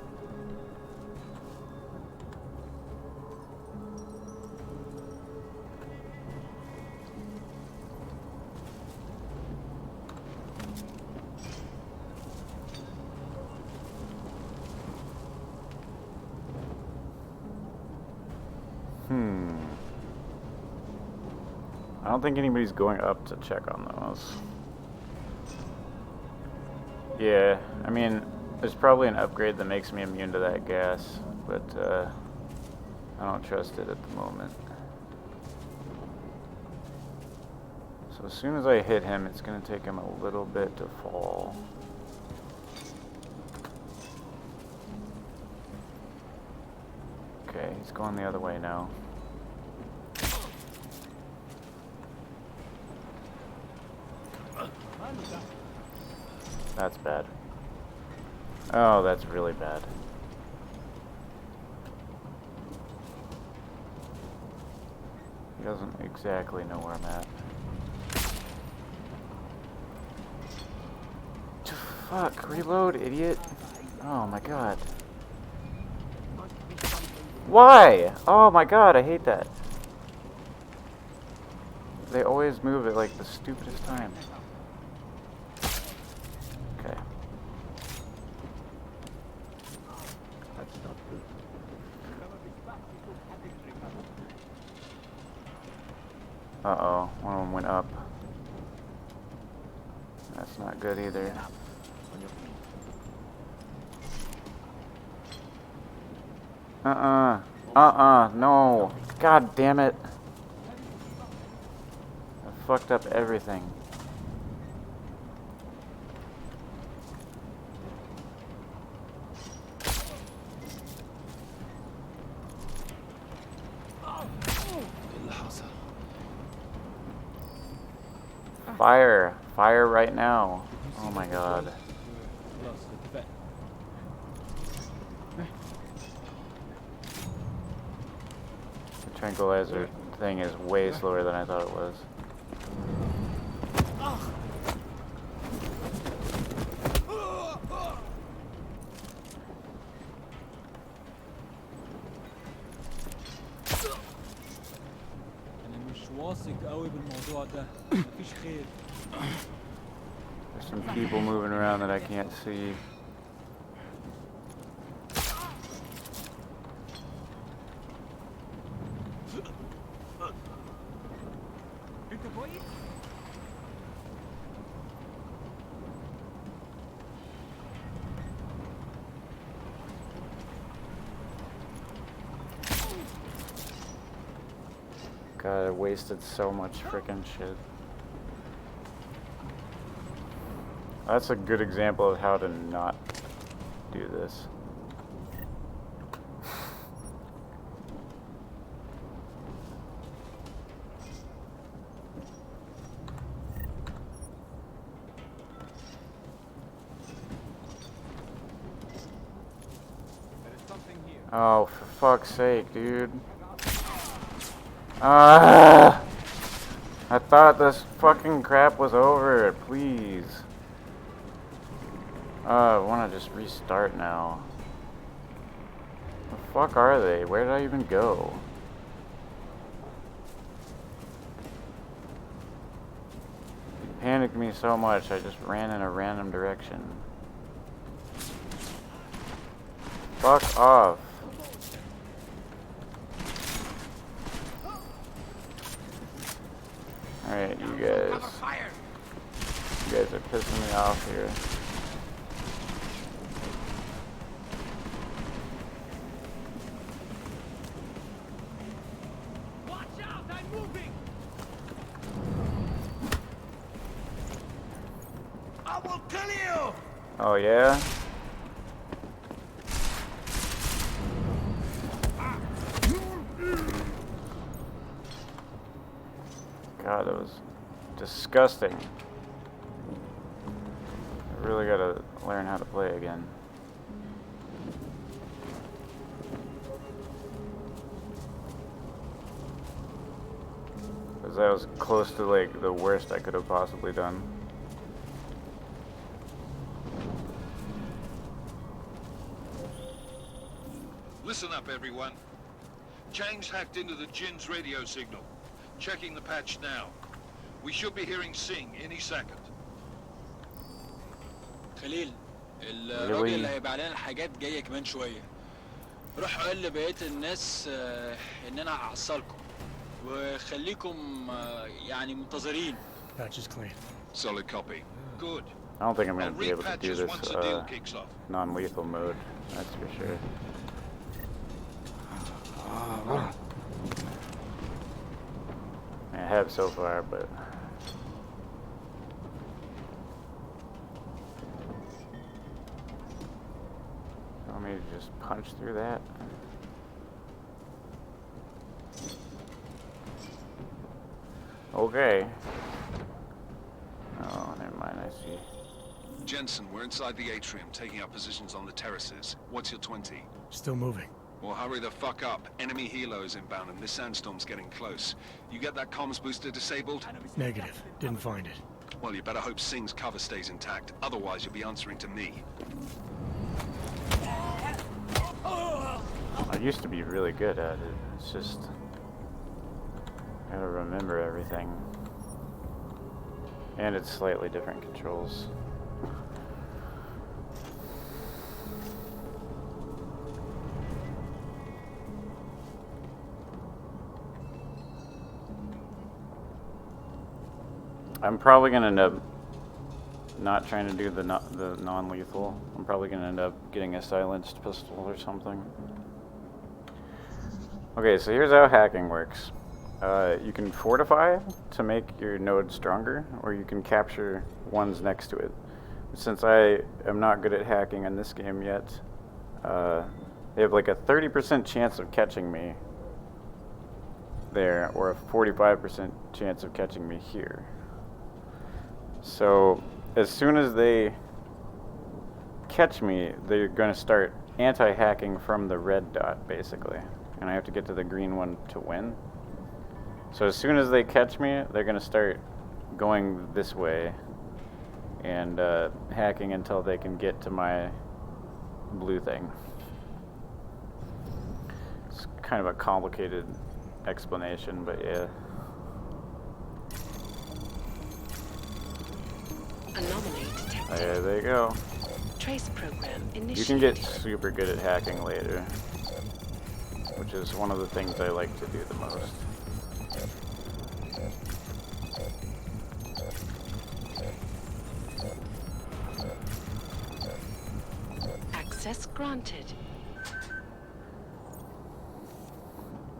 I don't think anybody's going up to check on those. Yeah, I mean, there's probably an upgrade that makes me immune to that gas, but I don't trust it at the moment. So as soon as I hit him, it's going to take him a little bit to fall. Okay, he's going the other way now. That's bad. Oh, that's really bad. He doesn't exactly know where I'm at. Fuck, reload, idiot. Oh my god. Why? Oh my god, I hate that. They always move at like the stupidest times. Okay. That's not good. Uh-oh, one of them went up. That's not good either. On your feet. No. God damn it. I fucked up everything. Fire. Fire right now. Oh my god. خلاص اتفقنا. The tranquilizer thing is way slower than I thought it was. انا مش واثق قوي بالموضوع ده. مفيش خير. There's some people moving around that I can't see. انت كويس؟ God, I wasted so much freaking shit. That's a good example of how to not do this. There is something here. Oh, for fuck's sake, dude. Ah! I thought this fucking crap was over. Please. I want to just restart now. The fuck are they? Where did I even go? It panicked me so much, I just ran in a random direction. Fuck off. Alright, you guys. You guys are pissing me off here. Watch out! I'm moving! I will kill you! Oh yeah? God, that was disgusting. I really gotta learn how to play again. Because that was close to like the worst I could have possibly done. Listen up, everyone. Chang's hacked into the Jin's radio signal. Checking the patch now. We should be hearing Sing any second. خليل الراجل اللي هيبقى علينا الحاجات جايه كمان شويه. روح قول لبقيه الناس ان انا هحصلكم وخليكم يعني منتظرين. Patch is clean. Solid copy. Good. I don't think I'm I'll gonna be able to do repatch us this once the deal kicks off. non-lethal mode, that's for sure. I have so far, but you want me to just punch through that? Okay. Oh, never mind, I see. Jensen, we're inside the atrium, taking up positions on the terraces. What's your 20? Still moving. Well, hurry the fuck up. Enemy helo is inbound and this sandstorm's getting close. You get that comms booster disabled? Negative. Didn't find it. Well, you better hope Singh's cover stays intact. Otherwise, you'll be answering to me. I used to be really good at it. It's just I gotta remember everything. And it's slightly different controls. I'm probably gonna end up not trying to do the non-lethal. I'm probably gonna end up getting a silenced pistol or something. Okay, so here's how hacking works. You can fortify to make your node stronger, or you can capture ones next to it. Since I am not good at hacking in this game yet, they have like a 30% chance of catching me there, or a 45% chance of catching me here. So as soon as they catch me, they're going to start anti-hacking from the red dot, basically. And I have to get to the green one to win. So as soon as they catch me, they're going to start going this way and hacking until they can get to my blue thing. It's kind of a complicated explanation, but yeah. Anomaly detected. There they go. Trace program initiated. You can get super good at hacking later, which is one of the things I like to do the most. Access granted.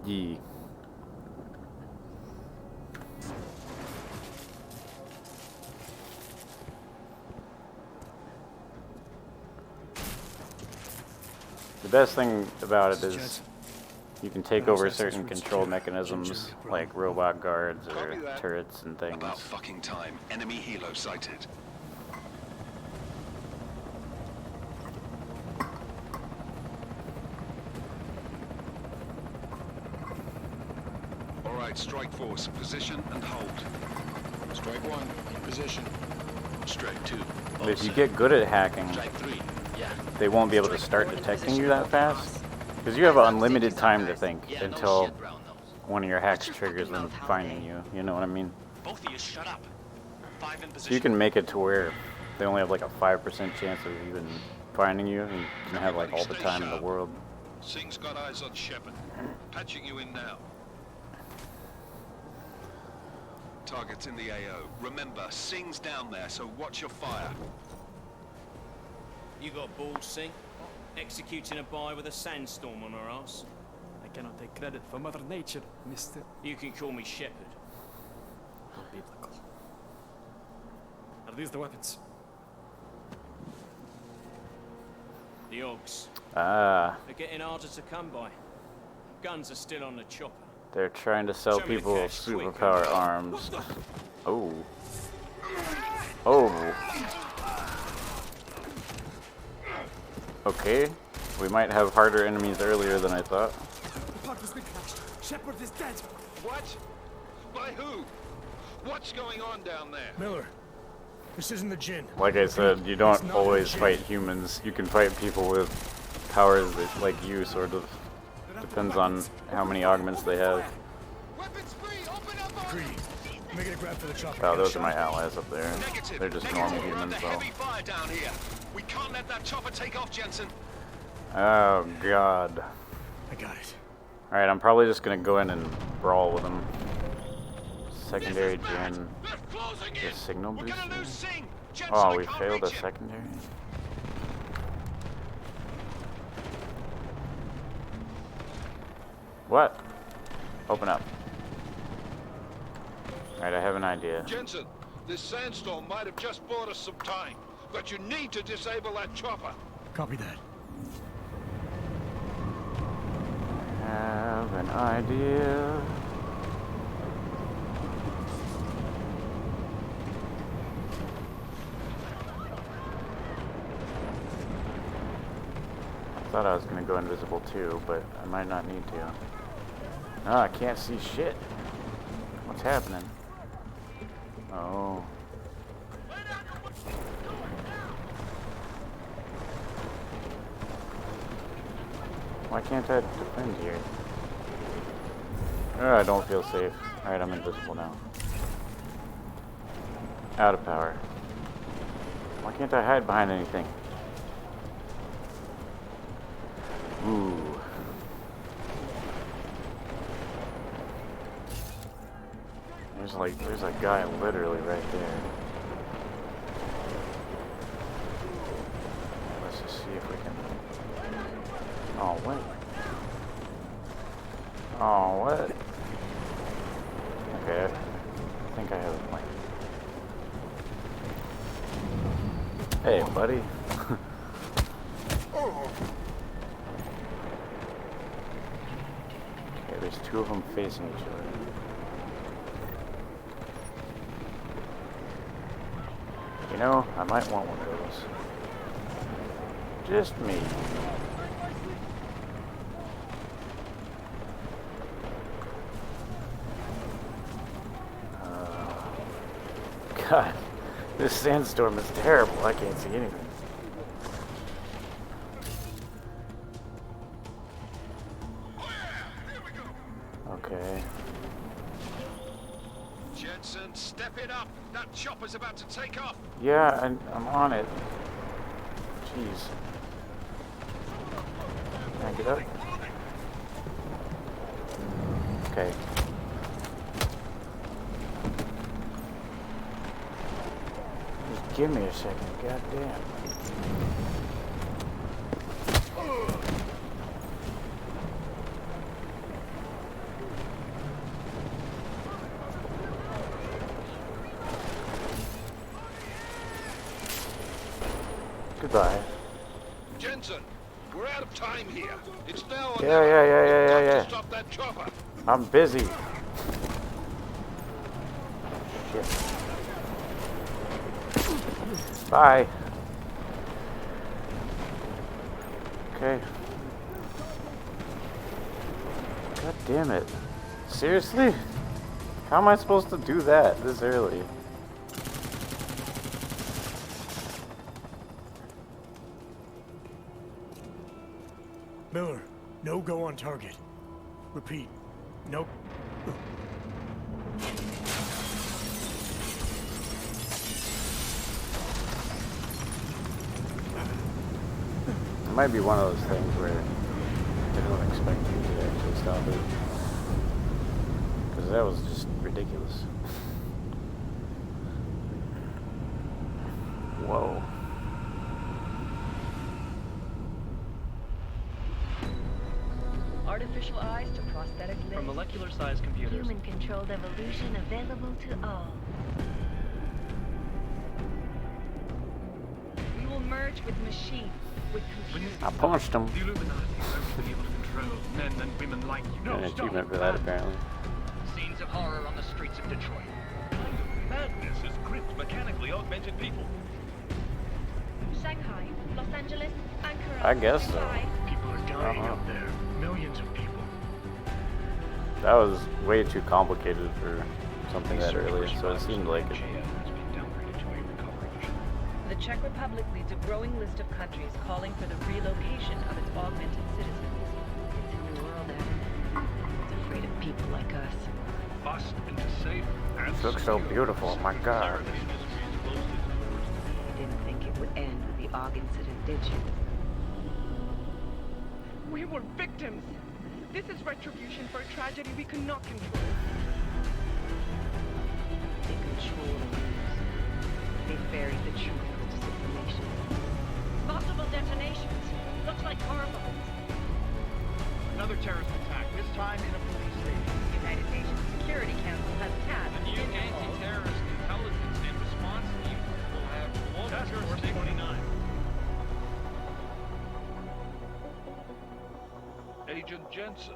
Yee. The best thing about it is you can take over certain control mechanisms like robot guards or turrets and things. About fucking time. Enemy helo sighted. All right, strike force. Position and hold. Strike 1, in position. Strike 2. But if you get good at hacking, Strike 3, yeah. they won't be able to start detecting you that fast. Because you have unlimited time to think until one of your hacks triggers them finding you. You know what I mean? Both of you shut up. 5 in position. So you can make it to where they only have like a 5% chance of even finding you, and you can have like all the time in the world. Singh's got eyes on Shepard. Patching you in now. Target's in the AO. Remember, Singh's down there, so watch your fire. You got balls, Singh? Executing a buy with a sandstorm on her ass? I cannot take credit for Mother Nature, mister. You can call me Shepard. Not biblical. Are these the weapons? The Ogs. Ah, They're getting harder to come by. Guns are still on the chopper. they're trying to sell Show me the people cash, quick. superpower arms. Oh. Oh. Okay. We might have harder enemies earlier than I thought. The pod has been crashed. Shepard is dead. What? By who? What's going on down there? Miller, this isn't the Jinn. Like I said, you don't It's not always legit. fight humans. You can fight people with powers that, like you, sort of. Depends on how many augments they have. Weapons free. Open up. Greedy. Making a grab for the chopper. Oh, Get a those are my shot? allies up there. Negative. They're just Negative. normal We're humans, under though. heavy fire down here. We can't let that chopper take off, Jensen. Oh, God. I got it. Alright, I'm probably just gonna go in and brawl with them. Secondary gen. They're closing The in. signal We're gonna lose booster? Singh. Jensen, Oh, I we can't failed a reach him. secondary? What? Open up. Alright, I have an idea. Jensen, this sandstorm might have just bought us some time, but you need to disable that chopper. Copy that. Have an idea. I thought I was gonna go invisible too, but I might not need to. Ah, I can't see shit. What's happening? Oh. Why can't I defend here? Oh, I don't feel safe. Alright, I'm invisible now. Out of power. Why can't I hide behind anything? Ooh. There's a guy literally right there. Let's just see if we can... Oh, what? Oh, what? Okay, I think I have a plan. Hey, buddy. Okay, there's two of them facing each other. You know, I might want one of those. Just me. God, this sandstorm is terrible. I can't see anything. Okay. Jensen, step it up. That chopper's about to take off. Yeah, I'm on it. Jeez. Can I get up? Okay. Just give me a second. God damn. Goodbye. Jensen, we're out of time here. It's now or Yeah. never. Stop that chopper. I'm busy. Shit. Bye. Okay. God damn it. Seriously? How am I supposed to do that this early? Miller, no go on target. Repeat, no. It might be one of those things where they don't expect you to actually stop it. Because that was just ridiculous. Whoa. Artificial eyes to prosthetic limbs. From molecular-sized computers. Human-controlled evolution available to all. We will merge with machines, with computers. I punched him. The Illuminati hope to be able to control men and women like you. Got an achievement for that, apparently. Scenes of horror on the streets of Detroit. Madness has gripped mechanically augmented people. Shanghai, Los Angeles, Ankara. I guess so. People are dying out there. Millions of people. That was way too complicated for something that early, so it seemed like it. The Czech Republic leads a growing list of countries calling for the relocation of its augmented citizens. It's a new world, Evan. It's afraid of people like us. Bust into safe and It looks so beautiful, my God. You didn't think it would end with the AUG incident, did you? We were victims. This is retribution for a tragedy we could not control. They control the news. They buried the truth with disinformation. Possible detonations. Looks like car bombs. Another terrorist attack, this time in a police station. The United Nations Security Council has tasked The new anti-terrorist intelligence and response team will have Task Force 29. Agent Jensen.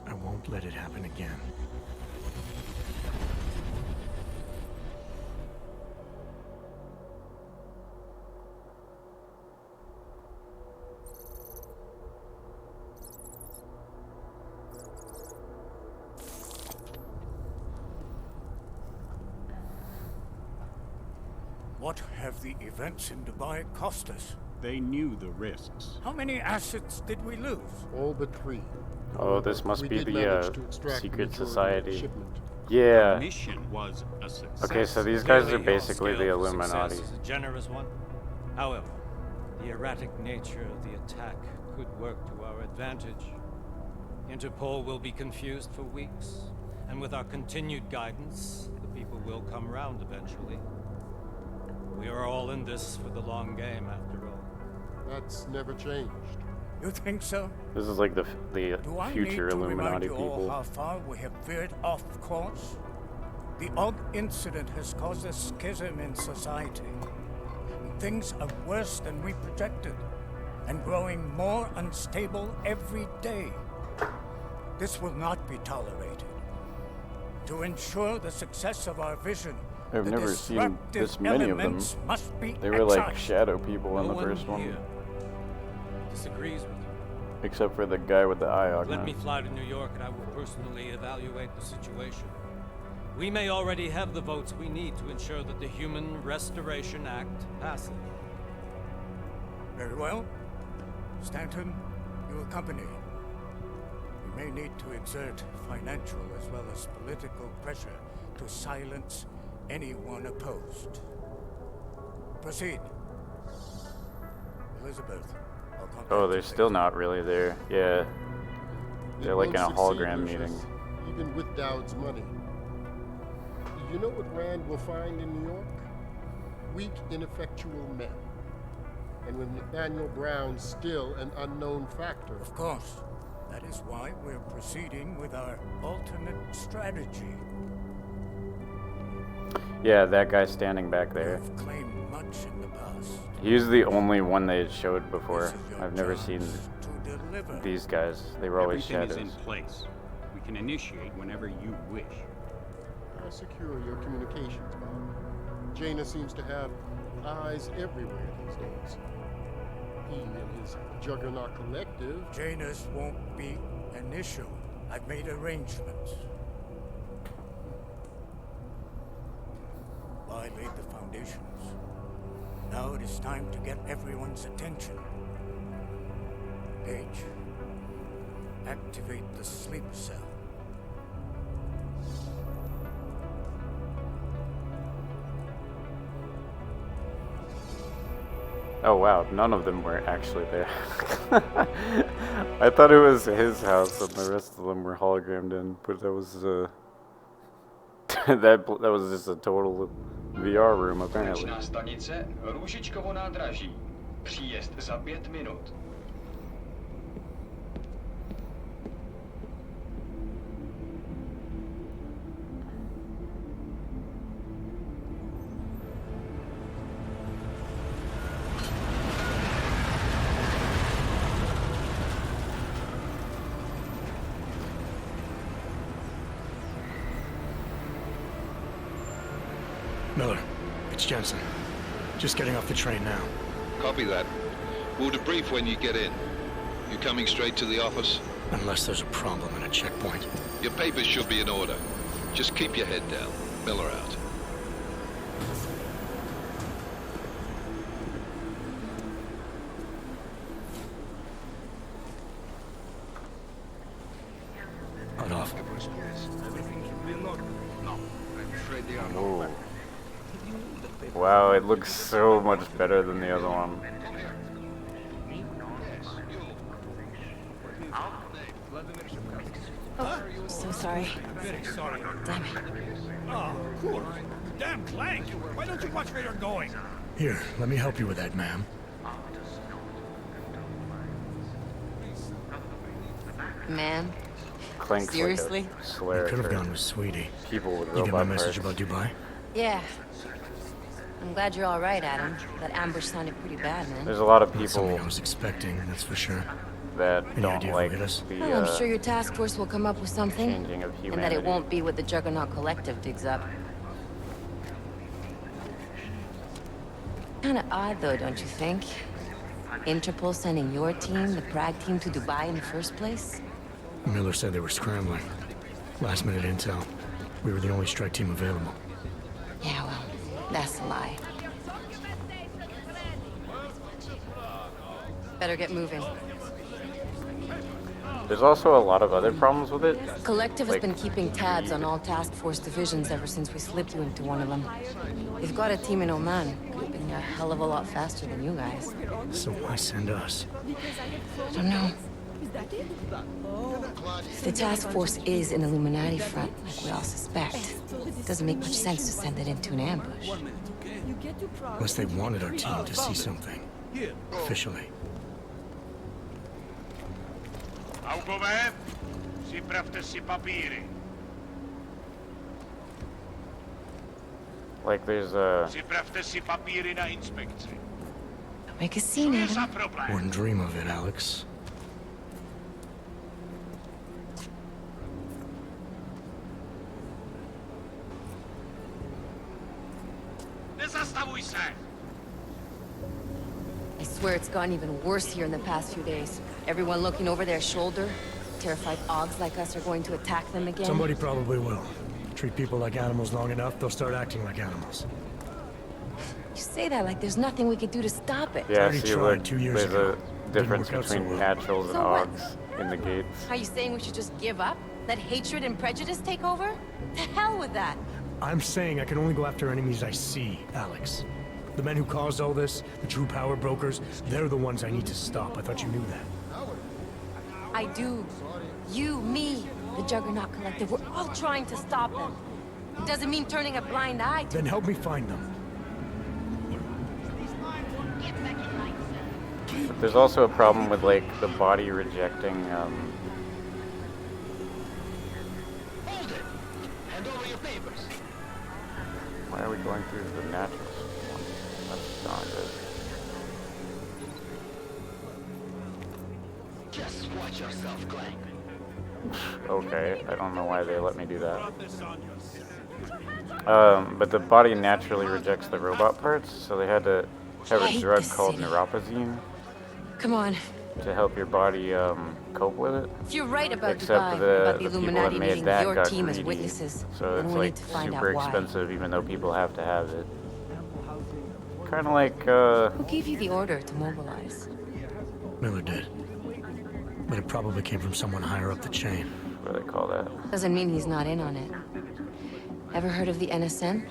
I won't let it happen again. What have the events in Dubai cost us? They knew the risks. How many assets did we lose? All but 3. Oh, this must be the secret society. The Yeah. mission was a success. Okay, so these guys are Clearly, basically the your scale for Illuminati. success is a generous one. However, the erratic nature of the attack could work to our advantage. Interpol will be confused for weeks, and with our continued guidance, the people will come round eventually. We are all in this for the long game, after all. That's never changed. You think so? This is like the Do I future need to remind Illuminati you all people. how far we have veered off course? The Og incident has caused a schism in society. Things are worse than we projected, and growing more unstable every day. This will not be tolerated. To ensure the success of our vision, I've the never seen disruptive this many of them. elements must be They were like excised. shadow people in No the first one one. here disagrees with you. Except for the guy with the eye Let me augment. fly to New York and I will personally evaluate the situation. We may already have the votes we need to ensure that the Human Restoration Act passes. Very well. Stanton, you accompany. We may need to exert financial as well as political pressure to silence anyone opposed. Proceed. Elizabeth, I'll contact Oh, you they're still not really there. Yeah. They're like in a Won't succeed, hologram Lucius, meeting. Even with Dowd's money. You know what Rand will find in New York? Weak, ineffectual men. And with Nathaniel Brown still an unknown factor. Of course. That is why we're proceeding with our alternate strategy. Yeah, that guy standing back there. We've claimed much in the past. He's the only one they had showed before. This is your I've never chance seen to deliver. these guys. They were always Everything shadows. is in place. We can initiate whenever you wish. How secure are your communications, Bob? Jaina seems to have eyes everywhere these days. He and his Juggernaut Collective. Janus won't be an issue. I've made arrangements. I laid the foundations. Now it is time to get everyone's attention. Page, activate the sleep cell. Oh wow, none of them were actually there. I thought it was his house and the rest of them were hologrammed in, but that was that was just a total VR room apparently. Konečná stanice Růžičkovo nádraží. Příjezd za 5 minut. Miller, it's Jensen. Just getting off the train now. Copy that. We'll debrief when you get in. You coming straight to the office? Unless there's a problem in a checkpoint. Your papers should be in order. Just keep your head down. Miller out. Hold off. Whoa. Wow, it looks so much better than the other one. Oh, so sorry. Very sorry. Damn it. Oh, cool. Damn Clank! Why don't you watch where you're going? Here, let me help you with that, ma'am. Man, Clank's seriously? like a Slayer. You could have for gone with Sweetie. people with You get my robot message parts. about Dubai? Yeah. I'm glad you're all right, Adam. That ambush sounded pretty bad, man. There's a lot of Not people something I was expecting, that's for sure. that Any don't idea who like hit us? the Well, I'm sure your task force will come up with something. changing of And that humanity. it won't be what the Juggernaut Collective digs up. Kinda odd, though, don't you think? Interpol sending your team, the Prague team, to Dubai in the first place? Miller said they were scrambling. Last minute intel. We were the only strike team available. Yeah, well, that's a lie. Better get moving. There's also a lot of other problems with it. Collective has Like been keeping tabs on all task force divisions ever since we slipped you into one of them. They've got a team in Oman. Could have been a hell of a lot faster than you guys. So why send us? I don't know. If the task force is an Illuminati front, like we all suspect, it doesn't make much sense to send it into an ambush. Unless they wanted our team to see something. Officially. Alcove, si pravte papíry. Like there's a... Si pravte si papíry na inspekci. Don't make a scene, Adam. Wouldn't dream of it, Alex. Nezastavuj se! I swear it's gotten even worse here in the past few days. Everyone looking over their shoulder. Terrified Augs like us are going to attack them again. Somebody probably will. Treat people like animals long enough, they'll start acting like animals. You say that like there's nothing we could do to stop it. Yeah, Already see, tried look, 2 years there's ago. a difference Didn't work out so between well. naturals and So what? Augs in the gates. Are you saying we should just give up? Let hatred and prejudice take over? To hell with that! I'm saying I can only go after enemies I see, Alex. The men who caused all this, the true power brokers, they're the ones I need to stop. I thought you knew that. I do. You, me, the Juggernaut Collective, we're all trying to stop them. It doesn't mean turning a blind eye to Then help me find them. But there's also a problem with like the body rejecting why are we going through the natural one? That's not good. Just watch yourself, Glenn. Okay, I don't know why they let me do that. But the body naturally rejects the robot parts, so they had to have a drug called neuropazine Come on. to help your body cope with it. If you're right about Except Dubai, the about the people that Illuminati made needing that your got team as greedy, witnesses, so then it's we like need to find super out why. expensive, even though people have to have it. Kind of like Who gave you the order to mobilize? Miller did. But it probably came from someone higher up the chain. What do they call that? Doesn't mean he's not in on it. Ever heard of the NSN?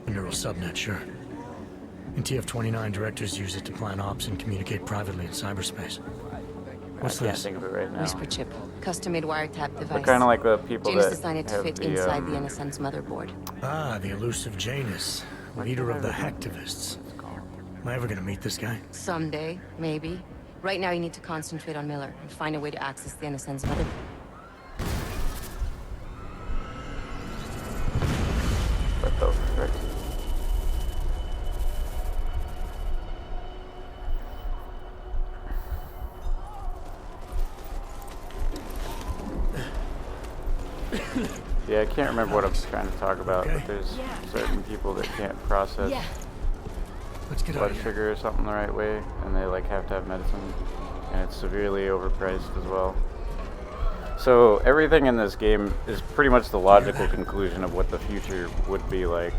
A neural subnet, sure. In TF-29, directors use it to plan ops and communicate privately in cyberspace. What's I can't this? think of it right now. Whisper chip. Custom-made wiretap device. Kind of like the people Janus that designed it to have fit the, inside the NSN's motherboard. Ah, the elusive Janus. Leader of the hacktivists. Am I ever gonna meet this guy? Someday, maybe. Right now you need to concentrate on Miller and find a way to access the NSN's motherboard. What the frick? Yeah, I can't remember what I was trying to talk about, but there's certain people that can't process Let's get out blood of here. sugar or something the right way, and they like have to have medicine, and it's severely overpriced as well. So everything in this game is pretty much the logical conclusion of what the future would be like.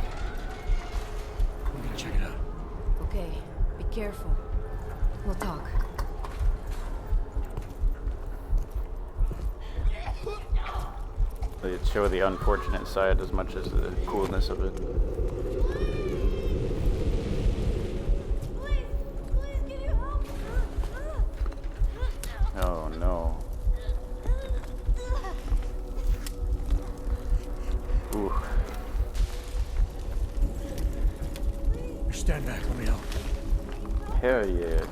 I'm gonna check it out. Okay, be careful. We'll talk. They show the unfortunate side as much as the coolness of it. Oh no. Ooh. You stand back, let me help. Hell yeah.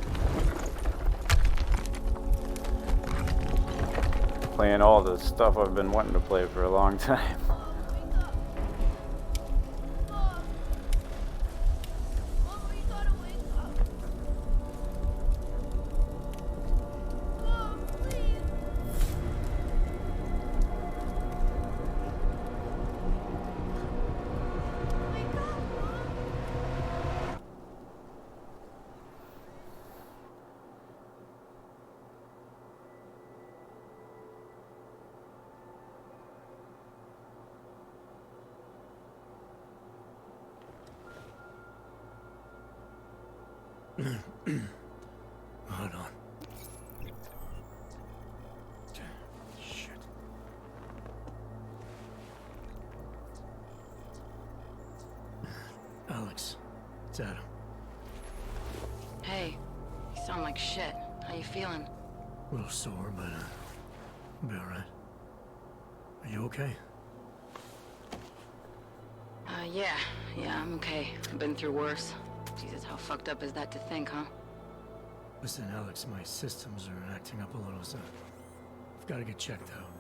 Playing all the stuff I've been wanting to play for a long time. Hold on. Alex, it's Adam. Hey, you sound like shit. How you feeling? A little sore, but I'll be alright. Are you okay? Yeah, I'm okay. I've been through worse. Jesus, how fucked up is that to think, huh? Listen, Alex, my systems are acting up a little, so I've got to get checked out.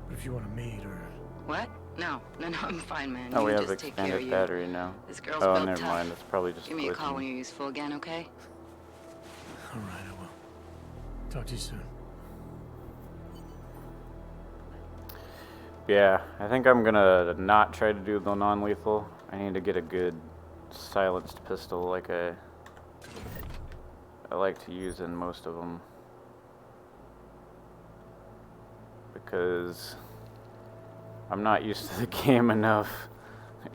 But if you want to meet or... What? No, I'm fine, man. Oh, You we have just take care of expanded you. battery now. This girl's Oh, built never tough. mind. It's probably just Give me a call glitching. when you're useful again, okay? Alright, I will. Talk to you soon. Yeah, I think I'm gonna not try to do the non-lethal. I need to get a good silenced pistol like I like to use in most of them. Because I'm not used to the game enough,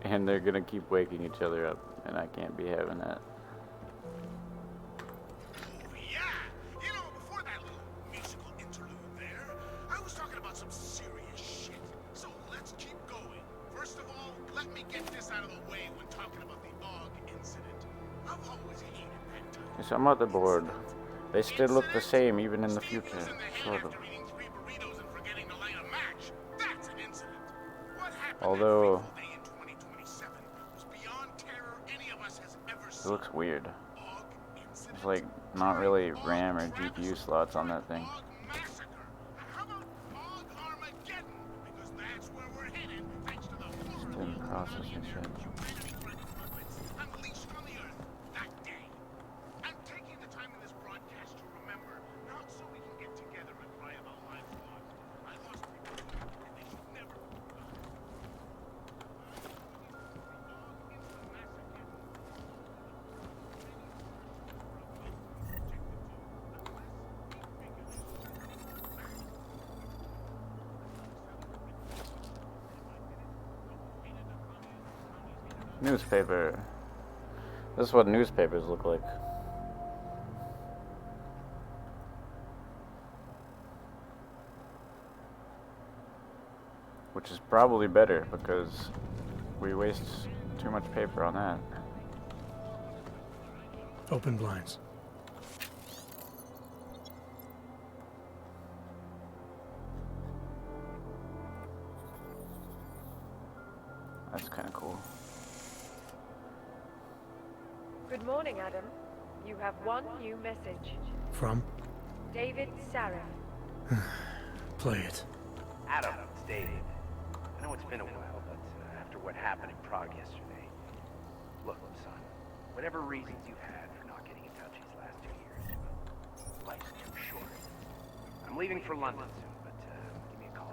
and they're gonna keep waking each other up, and I can't be having that. Some motherboard. They still look the same even in the future, sort of. Although it looks weird. There's like not really RAM or GPU slots on that thing. Just in processing shit. Newspaper. This is what newspapers look like. Which is probably better because we waste too much paper on that. Open blinds. That's kind of cool. Good morning, Adam. You have one new message. From? David Sarah. Play it. Adam, it's David. I know it's been a while, but after what happened in Prague yesterday... Look, son, whatever reasons you've had for not getting in touch these last 2 years, life's too short. I'm leaving for London soon, but give me a call.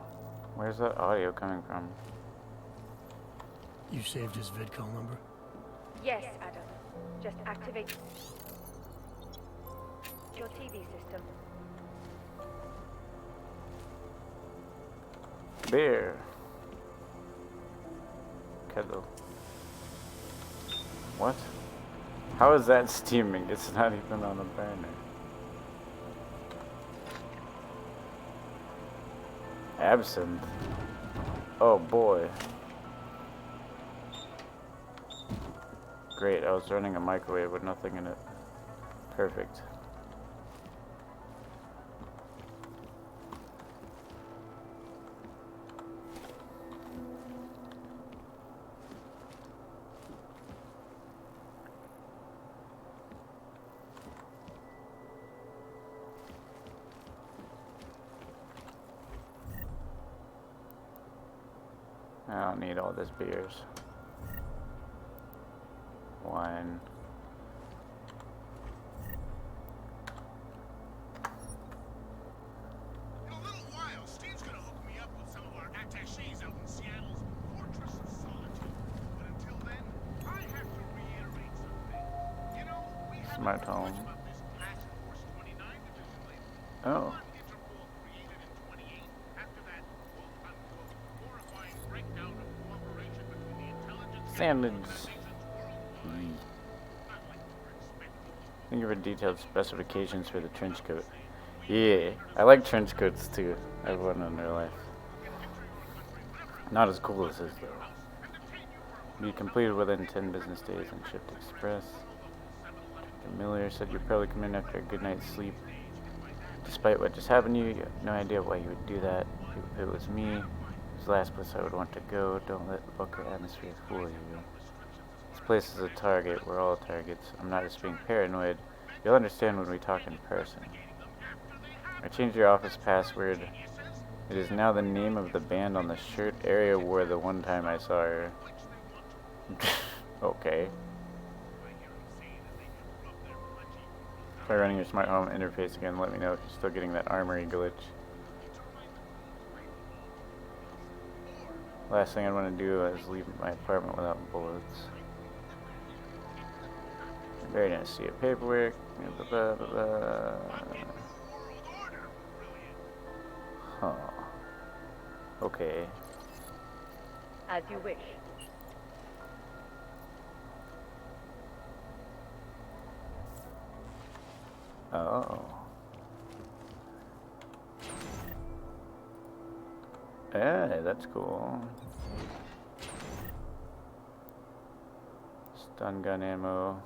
Where's that audio coming from? You saved his vidcall number? Yes, Adam. Just activate your TV system. Beer. Kettle. What? How is that steaming? It's not even on a burner. Absinthe. Oh boy. Great, I was running a microwave with nothing in it. Perfect. I don't need all this beers. Wine. In a little while, Steve's gonna hook me up with some of our attachés out in Seattle's Fortress of Solitude. But until then, I have to reiterate something. You know, we haven't Smart heard much home. about this Task Force 29 division lately. Oh. One Interpol created in 28 after that quote-unquote horrifying breakdown of cooperation between the intelligence Sandwich. Think of detailed specifications for the trench coat. Yeah, I like trench coats too. I have one in real life. Not as cool as this though. Be completed within 10 business days and shipped express. Dr. Miller said you'd probably come in after a good night's sleep. Despite what just happened to you, you have no idea why you would do that. If it was me, it's the last place I would want to go. Don't let the bunker atmosphere fool you. This place is a target. We're all targets. I'm not just being paranoid. You'll understand when we talk in person. I changed your office password. It is now the name of the band on the shirt Area wore the one time I saw her. Okay. Try running your smart home interface again. Let me know if you're still getting that armory glitch. Last thing I want to do is leave my apartment without bullets. Very nice to see it. Paperwork. Huh. Okay. As you wish. Oh. Hey, that's cool. Stun gun ammo.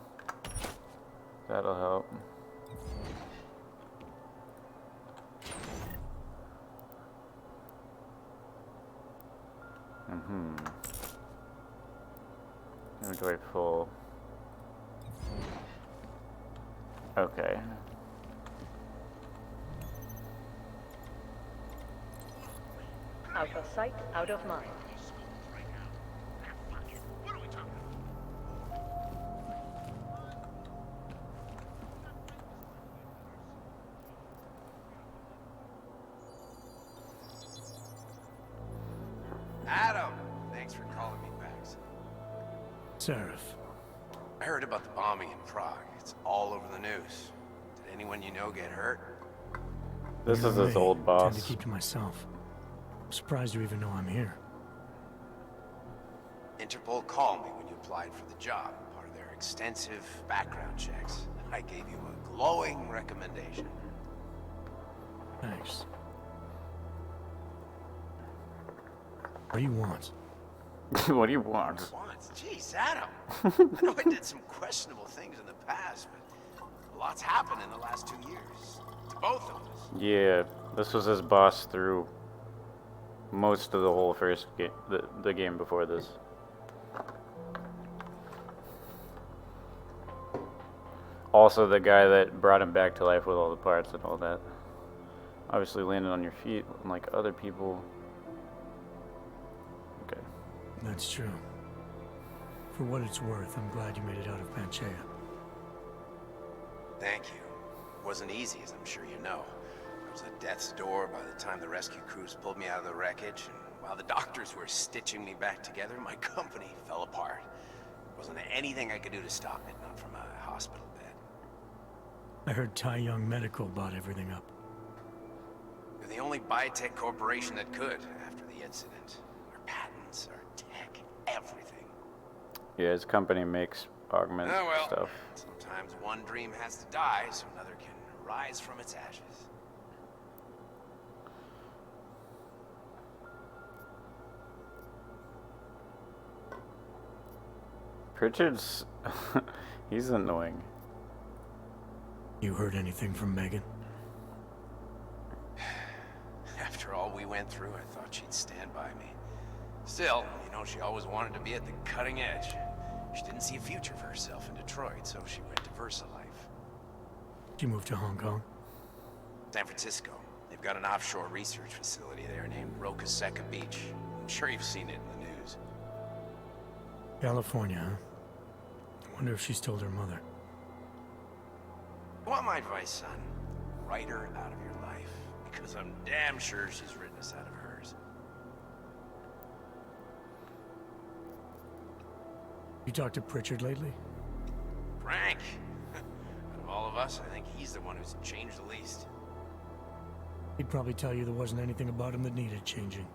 That'll help. Inventory full. Okay. Out of sight, out of mind. Adam! Thanks for calling me back. Seraph. I heard about the bombing in Prague. It's all over the news. Did anyone you know get hurt? This is his old boss. I tend to keep to myself. I'm surprised you even know I'm here. Interpol called me when you applied for the job, part of their extensive background checks. I gave you a glowing recommendation. Thanks. What do you want? What do you want? Jeez, Adam. I know I did some questionable things in the past, but a lot's happened in the last 2 years. To both of us. Yeah, this was his boss through most of the whole first game, the game before this. Also the guy that brought him back to life with all the parts and all that. Obviously landed on your feet, unlike other people. Okay. That's true. For what it's worth, I'm glad you made it out of Panchaea. Thank you. It wasn't easy, as I'm sure you know. It was at death's door by the time the rescue crews pulled me out of the wreckage, and while the doctors were stitching me back together, my company fell apart. There wasn't anything I could do to stop it, not from a hospital bed. I heard Tai Young Medical bought everything up. They're the only biotech corporation that could after the incident. Our patents, our tech, everything. Yeah, his company makes augment stuff. Sometimes one dream has to die so another can rise from its ashes. Pritchard's... he's annoying. You heard anything from Megan? After all we went through, I thought she'd stand by me. Still, you know, she always wanted to be at the cutting edge. She didn't see a future for herself in Detroit, so she went to VersaLife. She moved to Hong Kong? San Francisco. They've got an offshore research facility there named Roca Seca Beach. I'm sure you've seen it in the news. California, huh? I wonder if she's told her mother. You want my advice, son? Write her out of your life. Because I'm damn sure she's written us out of hers. You talked to Pritchard lately? Frank! Out of all of us, I think he's the one who's changed the least. He'd probably tell you there wasn't anything about him that needed changing.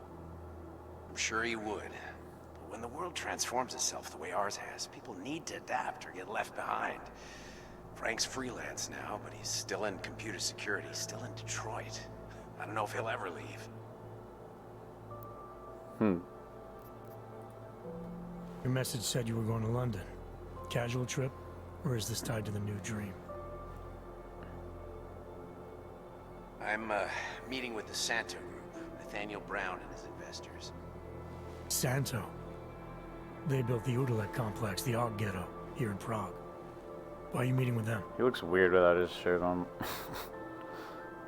I'm sure he would. But when the world transforms itself the way ours has, people need to adapt or get left behind. Frank's freelance now, but he's still in computer security, still in Detroit. I don't know if he'll ever leave. Your message said you were going to London. Casual trip? Or is this tied to the new dream? I'm, meeting with the Santo Group, Nathaniel Brown and his investors. Santo? They built the Udalek complex, the Og Ghetto, here in Prague. Why are you meeting with them? He looks weird without his shirt on.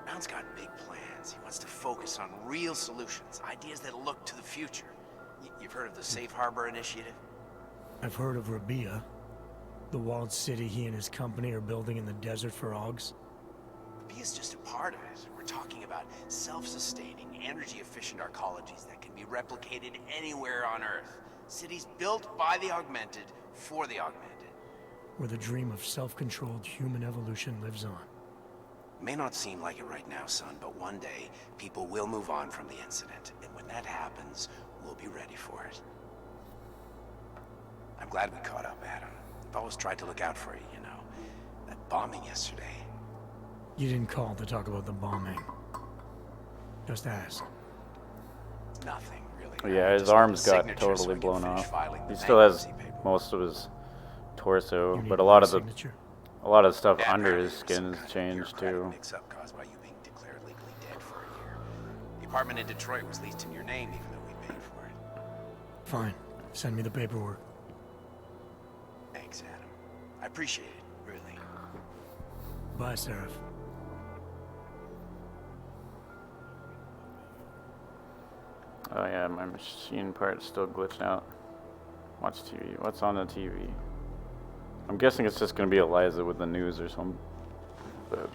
Brown's got big plans. He wants to focus on real solutions, ideas that look to the future. You've heard of the Safe Harbor Initiative? I've heard of Rabia, the walled city he and his company are building in the desert for Augs. Rabia's just a part of it. We're talking about self-sustaining, energy-efficient arcologies that can be replicated anywhere on Earth. Cities built by the augmented, for the augmented. Where the dream of self-controlled human evolution lives on. May not seem like it right now, son, but one day, people will move on from the incident. And when that happens, we'll be ready for it. I'm glad we caught up, Adam. I've always tried to look out for you, you know. That bombing yesterday. You didn't call to talk about the bombing. Just ask. Nothing, really. Yeah, his arms got totally blown off. He still has most of his torso, but a lot of the stuff under his skin has changed too. Mix-up caused by you being declared legally dead for a year. The apartment in Detroit was leased in your name, even though we paid for it. Fine. Send me the paperwork. Thanks, Adam. I appreciate it, really. Bye, Seraph. Oh yeah, my machine part's still glitched out. Watch TV. What's on the TV? I'm guessing it's just gonna be Eliza with the news or something. But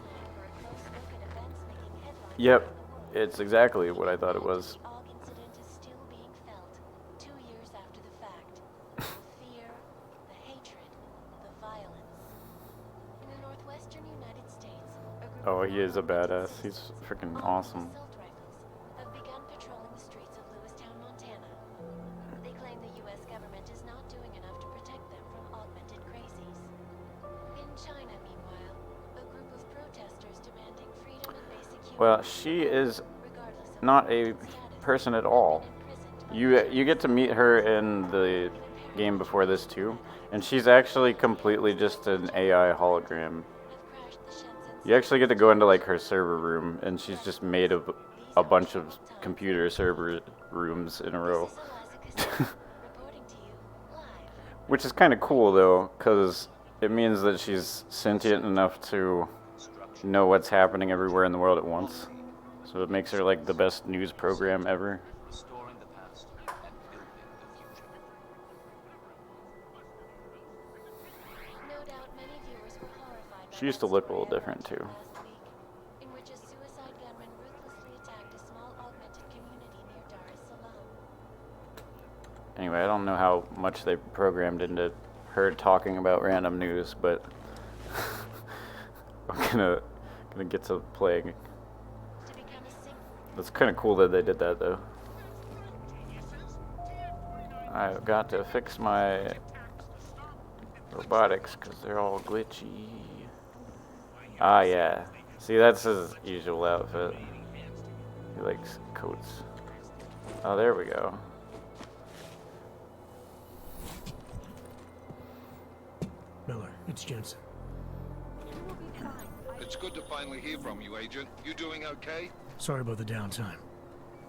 yep, it's exactly what I thought it was. Oh, he is a badass. He's freaking awesome. Well, she is not a person at all. You get to meet her in the game before this too, and she's actually completely just an AI hologram. You actually get to go into like her server room, and she's just made of a bunch of computer server rooms in a row. Which is kind of cool though, because it means that she's sentient enough to know what's happening everywhere in the world at once. So it makes her like the best news program ever. She used to look a little different too. Anyway, I don't know how much they programmed into her talking about random news, but I'm gonna get to playing. That's kind of cool that they did that though. I've got to fix my robotics because they're all glitchy. Ah yeah, see that's his usual outfit. He likes coats. Oh, there we go. Miller, it's Jensen. It's good to finally hear from you, Agent. You doing okay? Sorry about the downtime.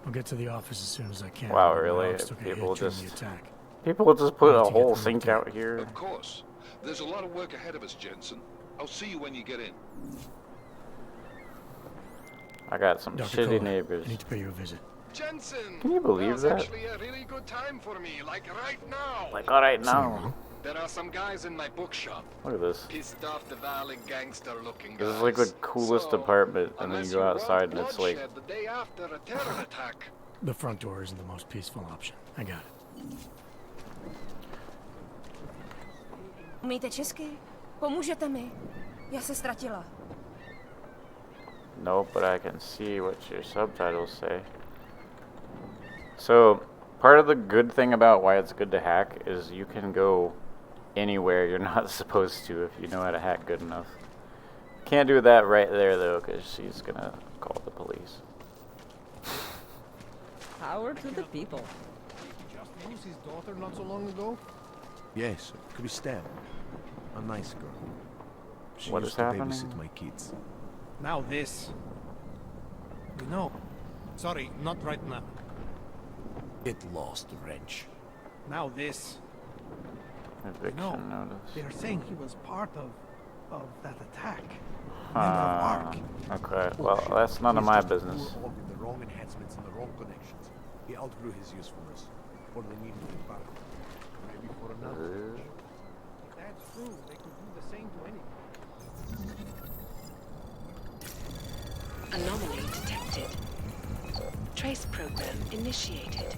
I'll get to the office as soon as I can. Wow, really? People will just put a whole sink out here. Of course. There's a lot of work ahead of us, Jensen. I'll see you when you get in. I got some Dr. shitty Kohler, neighbors. I need to pay you a visit. Jensen! Can you believe that? Actually a really good time for me, like right now. Like right now. There are some guys in my bookshop. Look at this. Pissed off the valley gangster looking This guys. is like the coolest apartment, and then you go outside and it's like... The day after a terror attack. The front door isn't the most peaceful option. I got it. Umíte česky? Pomůžete mi? Já se ztratila. No, but I can see what your subtitles say. So, part of the good thing about why it's good to hack is you can go anywhere you're not supposed to if you know how to hack good enough. Can't do that right there though, because she's gonna call the police. Power to the people. Did you just lose his daughter not so long ago? Yes, Christelle. A nice girl. She What used is to happening? babysit my kids. Now this. You know. Sorry, not right now. Get lost, wrench. Now this. Eviction notice. They're saying he was part of that attack. Okay, well, that's none of my business. Poor org with the wrong enhancements and the wrong connections. He outgrew his usefulness. For the need for the battle. Maybe for another. If that's true, they could do the same to anyone. Anomaly detected. Trace program initiated.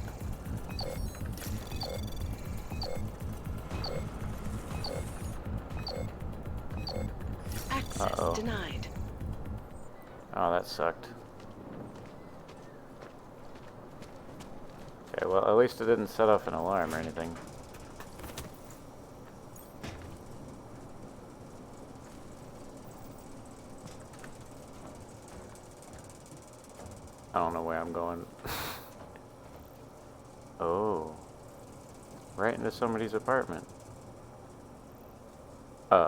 Access denied. Oh, that sucked. Okay, well, at least it didn't set off an alarm or anything. I don't know where I'm going. Oh. Right into somebody's apartment. The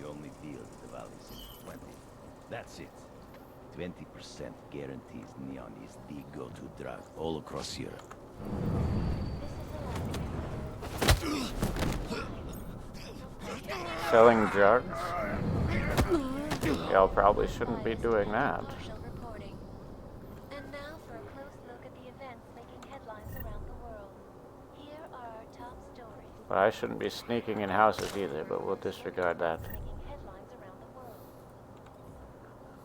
only deal that the Valley seems 20. That's it. 20% guarantees neon is the go-to drug all across Europe. Selling drugs? Y'all probably shouldn't be doing that. And now for a close look at the events making headlines around the world. Here are our top stories. But I shouldn't be sneaking in houses either, but we'll disregard that.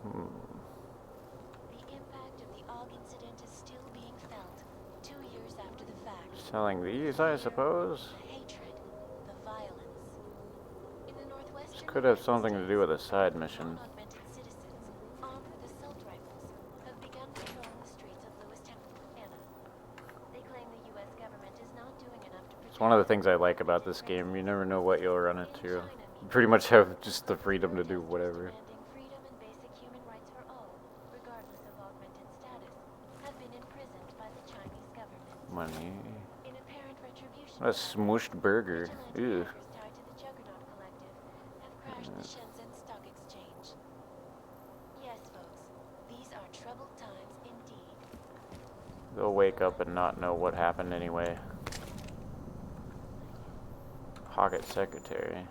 The impact of the AUG incident is still being felt 2 years after the fact. Selling these, I suppose? The hatred, the violence. In the northwestern This could have something to do with a side mission. augmented citizens, armed with assault rifles, have begun patrolling the streets of Lewistown, Indiana. They claim the U.S. government is not doing enough to protect. It's one of the things I like about this game. You never know what you'll run into. You pretty much have just the freedom to do whatever. Freedom and basic human rights for all, regardless of augmented status, have been imprisoned by the Chinese government. Money. In apparent retribution, A smooshed burger. Ew. tied to the Juggernaut Collective have crashed the Shenzhen Stock Exchange. Yes, folks, these are troubled times indeed. They'll wake up and not know what happened anyway. Pocket secretary.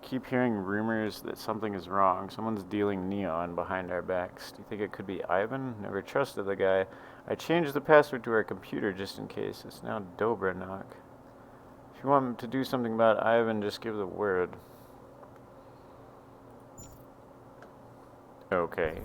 Keep hearing rumors that something is wrong. Someone's dealing neon behind our backs. Do you think it could be Ivan? Never trusted the guy. I changed the password to our computer just in case. It's now Dobranok. If you want to do something about Ivan, just give the word. Okay.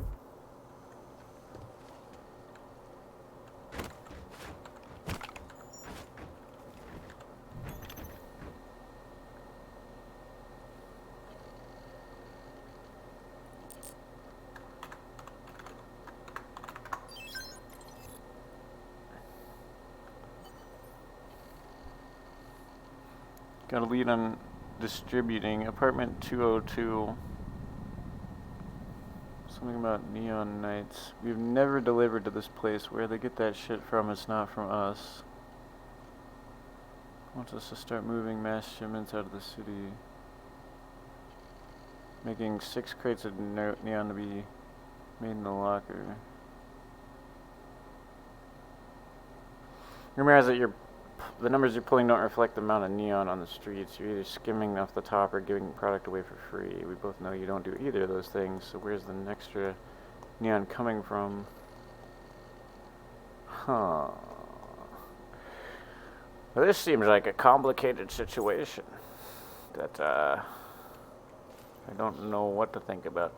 Got a lead on distributing. Apartment 202. Something about neon nights. We've never delivered to this place. Where they get that shit from, it's not from us. Wants us to start moving mass shipments out of the city. Making 6 crates of neon to be made in the locker. Remember that the numbers you're pulling don't reflect the amount of neon on the streets. You're either skimming off the top or giving product away for free. We both know you don't do either of those things, so where's the extra neon coming from? Huh. Well, this seems like a complicated situation that I don't know what to think about.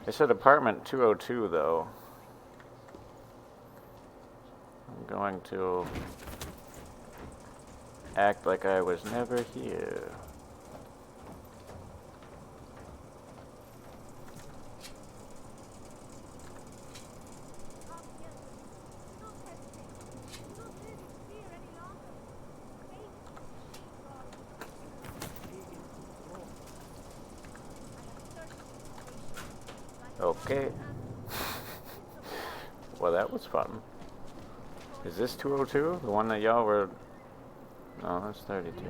They said apartment 202 though. I'm going to act like I was never here. Okay. Well, that was fun. Is this 202? The one that y'all were... No, that's 32.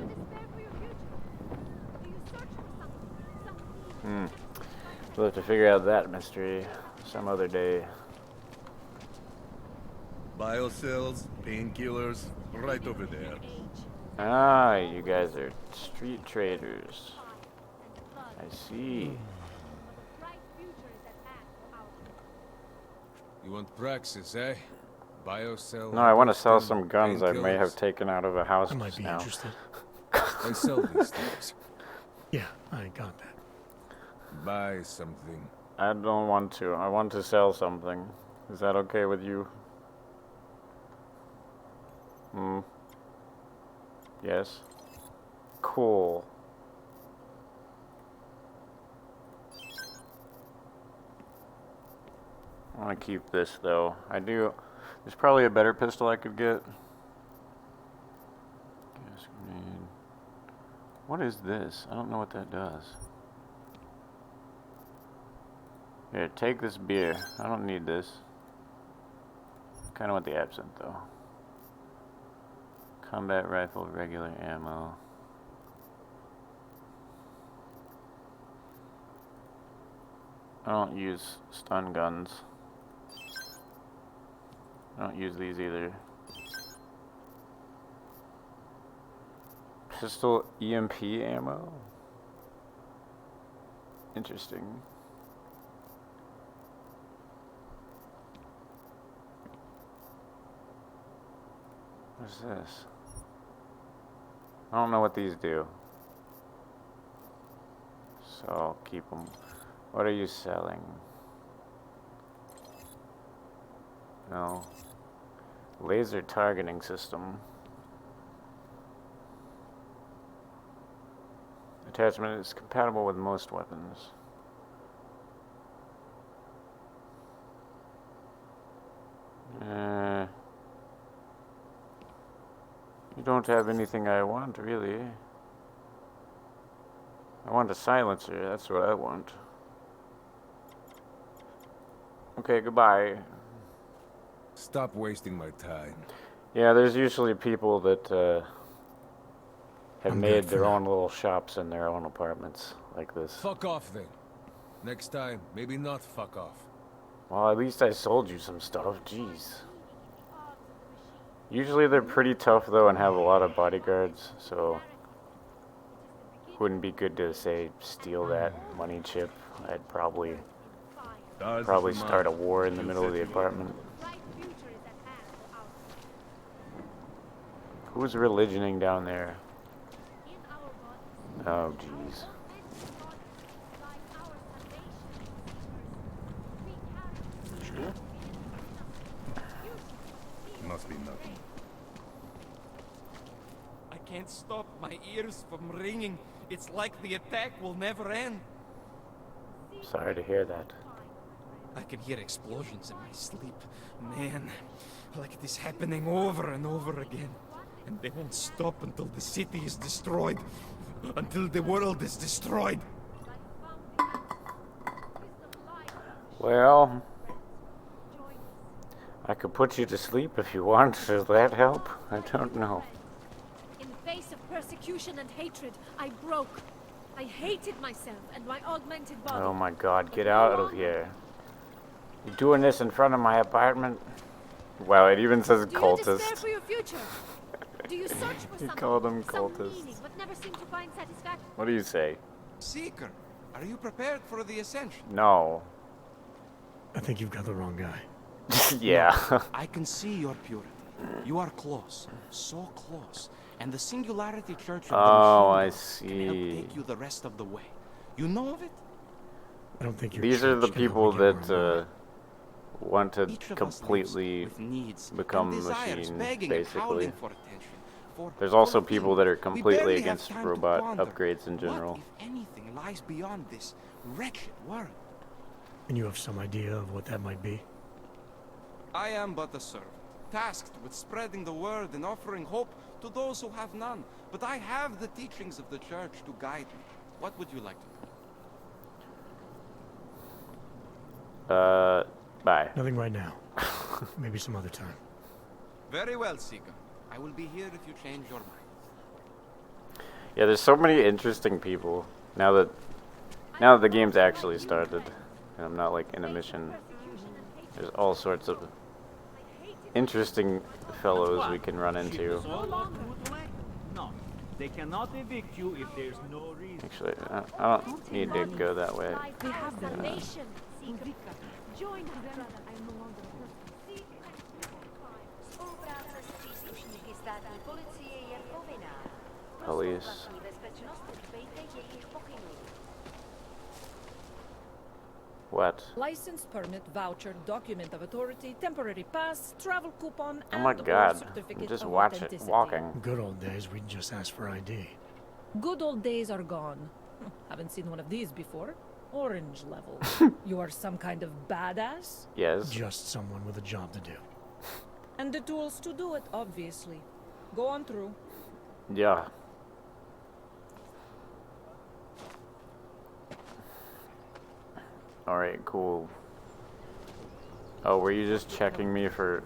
We'll have to figure out that mystery some other day. Biocells, painkillers, right over there. Ah, you guys are street traders. I see. You want praxis, eh? Biocell. No, I want to sell some guns I may have taken out of a house I might be now. interested. I sell these things. Yeah, I got that. Buy something. I don't want to. I want to sell something. Is that okay with you? Yes. Cool. I want to keep this though. I do. There's probably a better pistol I could get. Gas grenade. What is this? I don't know what that does. Here, take this beer. I don't need this. Kind of want the absinthe though. Combat rifle, regular ammo. I don't use stun guns. I don't use these either. Pistol EMP ammo? Interesting. What's this? I don't know what these do. So I'll keep them. What are you selling? No. Laser targeting system. Attachment is compatible with most weapons. You don't have anything I want, really. I want a silencer, that's what I want. Okay, goodbye. Stop wasting my time. Yeah, there's usually people that have made their own little shops in their own apartments like this. Fuck off then. Next time, maybe not fuck off. Well, at least I sold you some stuff, jeez. Usually they're pretty tough though and have a lot of bodyguards, so wouldn't be good to say steal that money chip. I'd probably start a war in the middle of the apartment. Who's religioning down there? Oh jeez. Must be nothing. I can't stop my ears from ringing. It's like the attack will never end. Sorry to hear that. I can hear explosions in my sleep. Man, like this happening over and over again. And they won't stop until the city is destroyed. Until the world is destroyed. Well, I could put you to sleep if you want. Does that help? I don't know. In the face of persecution and hatred, I broke. I hated myself and my augmented body. Oh my god, get out of here. You doing this in front of my apartment? Wow, it even says Do you cultist. despair for your future? Do you search for You something, call them some cultists. meaning, but never seem to find satisfaction? What do you say? Seeker, are you prepared for the ascension? No. I think you've got the wrong guy. Yeah. No, I can see your purity. You are close, so close. And the Singularity Church of the I Machine can help see. take you the rest of the way. You know of it? I don't think These are the people that want to Each of us completely lives with needs become and desires, machine, begging and basically. howling for attention. There's also for a people thing that are we completely barely have against time to robot ponder. upgrades in general. What, if anything, lies beyond this wretched world? And you have some idea of what that might be? I am but a servant, tasked with spreading the word and offering hope to those who have none. But I have the teachings of the church to guide me. What would you like to know? Bye. Nothing right now. Maybe some other time. Very well, Seeker. I will be here if you change your mind. Yeah, there's so many interesting people now that the game's actually started, and I'm not like in a mission. There's all sorts of interesting fellows we can run into. No, they cannot evict you if there's no reason. Actually, I don't need to go that way. We have the nation. Join us, brother. I am no longer a person. Spolupráce s příslušníky státní policie je povinná. Police. Vlastní bezpečnost dbejte jejich pokynů. What? License, permit, voucher, document of authority, temporary pass, travel coupon, Oh my and or God! certificate I'm just of authenticity. walking. Good old days, we'd just ask for ID. Good old days are gone. Haven't seen one of these before. Orange level. You are some kind of badass? Yes. Just someone with a job to do. And the tools to do it, obviously. Go on through. Yeah. Alright, cool. Oh, were you just checking me for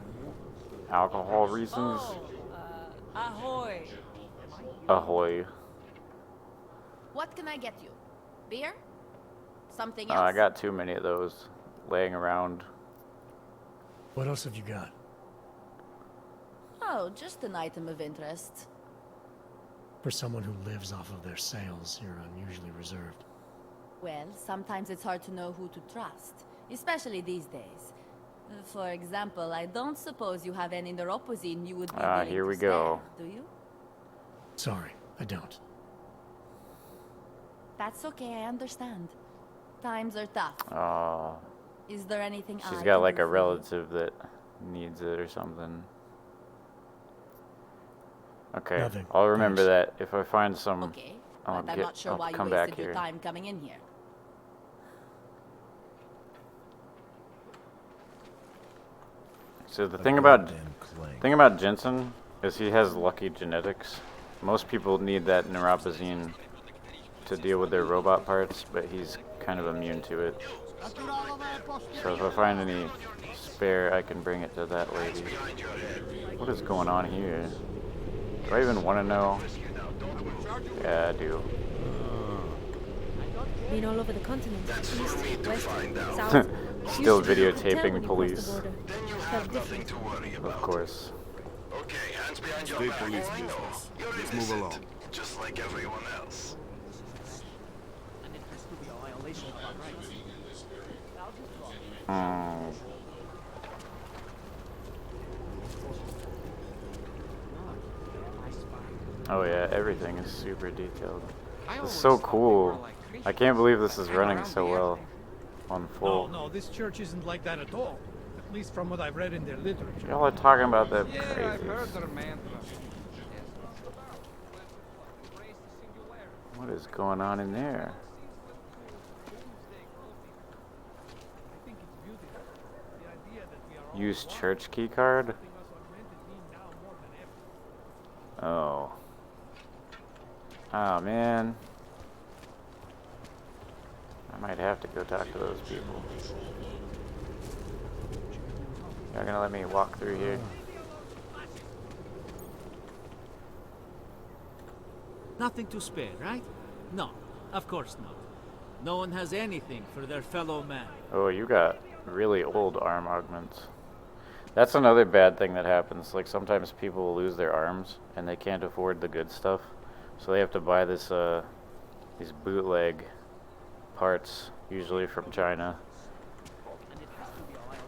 alcohol reasons? Ahoy. Ahoy. What can I get you? Beer? Something Oh, else? I got too many of those laying around. What else have you got? Oh, just an item of interest. For someone who lives off of their sales, you're unusually reserved. Well, sometimes it's hard to know who to trust, especially these days. For example, I don't suppose you have any neuropozyne you would be willing here to we spare, go. do you? Sorry, I don't. That's okay, I understand. Times are tough. Oh. Is there anything She's I got can like do a for you? relative that needs it or something. Okay, Nothing, I'll remember that if I find some. Okay, I'll but I'm not sure why you come back wasted your here. time coming in here. So the thing about Jensen is he has lucky genetics. Most people need that neuropozyne to deal with their robot parts, but he's kind of immune to it. So if I find any spare, I can bring it to that lady. What is going on here? Do I even want to know? Yeah, I do. Been all over the continent. East, west, south. Still Used to be hard to tell videotaping when you crossed the police. border. Felt different. Of course. State police business. Let's move along. Just like everyone else. And it has to be a violation of our rights. Oh yeah, everything is super detailed. It's so cool. I can't believe this is running so well on full. No, this church isn't like that at all. At least from what I've read in their literature. Y'all are talking about that Yeah, I've crazy. heard their mantra. What is going on in there? Use church key card? Oh. Oh man. I might have to go talk to those people. Y'all gonna let me walk through here? Nothing to spare, right? No, of course not. No one has anything for their fellow man. Oh, you got really old arm augments. That's another bad thing that happens. Like sometimes people will lose their arms and they can't afford the good stuff, so they have to buy this these bootleg parts, usually from China,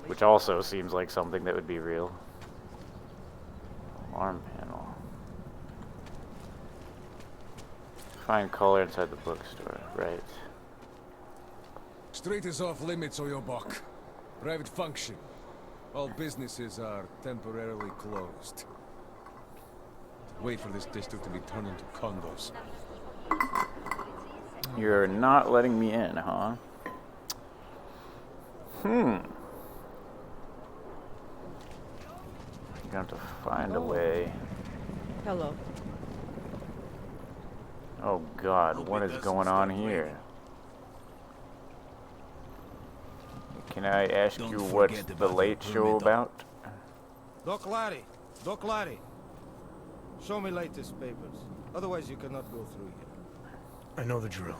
which also seems like something that would be real. Arm panel. Find caller inside the bookstore. Right. Street is off limits, or your buck. Private function. All businesses are temporarily closed. Wait for this district to be turned into condos. You're not letting me in, huh? I'm gonna have to find a way. Hello. Oh God, what is going on here? Can I ask you what's the Late Show about? Doc Larry, Doc Larry. Show me latest papers. Otherwise you cannot go through here. I know the drill.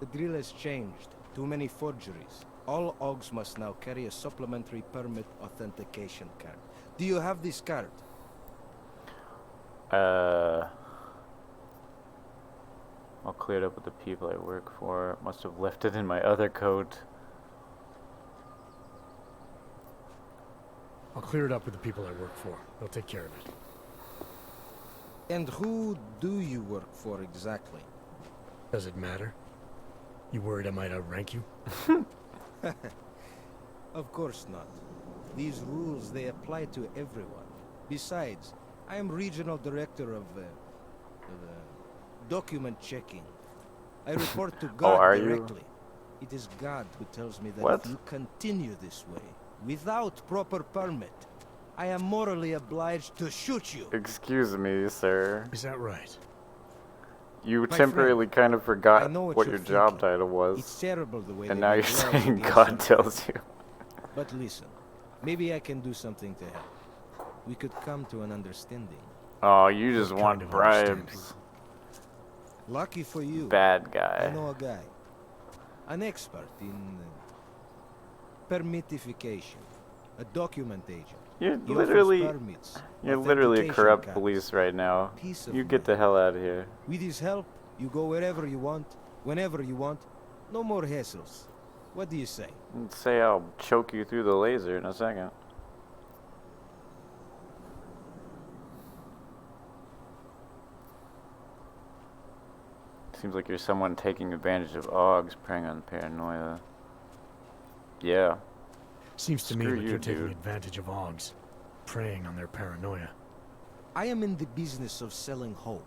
The drill has changed. Too many forgeries. All OGs must now carry a supplementary permit authentication card. Do you have this card? I'll clear it up with the people I work for. Must have left it in my other coat. I'll clear it up with the people I work for. They'll take care of it. And who do you work for exactly? Does it matter? You worried I might outrank you? Of course not. These rules, they apply to everyone. Besides, I am regional director of document checking. I report to God directly. It is God who tells me that if you continue this way, without proper permit, I am morally obliged to shoot you. Excuse me, sir. Is that right? You temporarily kind of forgot what your job title was. It's terrible the way and now you're saying God tells you. But listen, maybe I can do something to help. We could come to an understanding. Oh, you just want bribes. Lucky for you. Bad guy. I know a guy. An expert in permitification. A document agent. You're He literally offers permits, a corrupt authentication police right now. Peace of You get the hell out of here. With his help, you go wherever you want, whenever you want. No more hassles. What do you say? Say I'll choke you through the laser in a second. Seems like you're someone taking advantage of OGs, preying on paranoia. Yeah. Seems to me like you're taking advantage of OGs, preying on their paranoia. I am in the business of selling hope.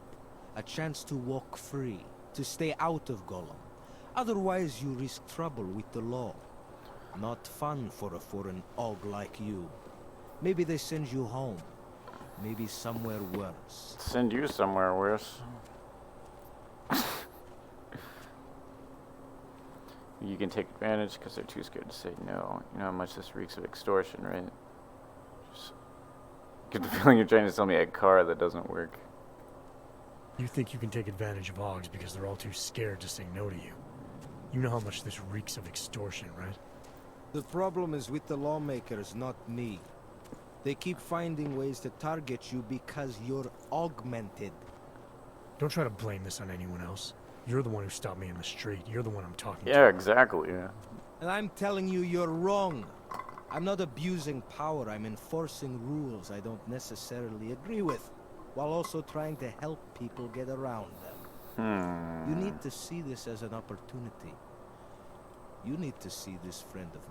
A chance to walk free, to stay out of Gollum. Otherwise you risk trouble with the law. Not fun for a foreign OG like you. Maybe they send you home. Maybe somewhere worse. Send you somewhere worse. You can take advantage because they're too scared to say no. You know how much this reeks of extortion, right? Just get the feeling you're trying to sell me a car that doesn't work. You think you can take advantage of OGs because they're all too scared to say no to you. You know how much this reeks of extortion, right? The problem is with the lawmakers, not me. They keep finding ways to target you because you're augmented. Don't try to blame this on anyone else. You're the one who stopped me in the street. You're the one I'm talking to. Yeah, exactly. Yeah. And I'm telling you, you're wrong. I'm not abusing power. I'm enforcing rules I don't necessarily agree with, while also trying to help people get around them. You need to see this as an opportunity. You need to see this friend of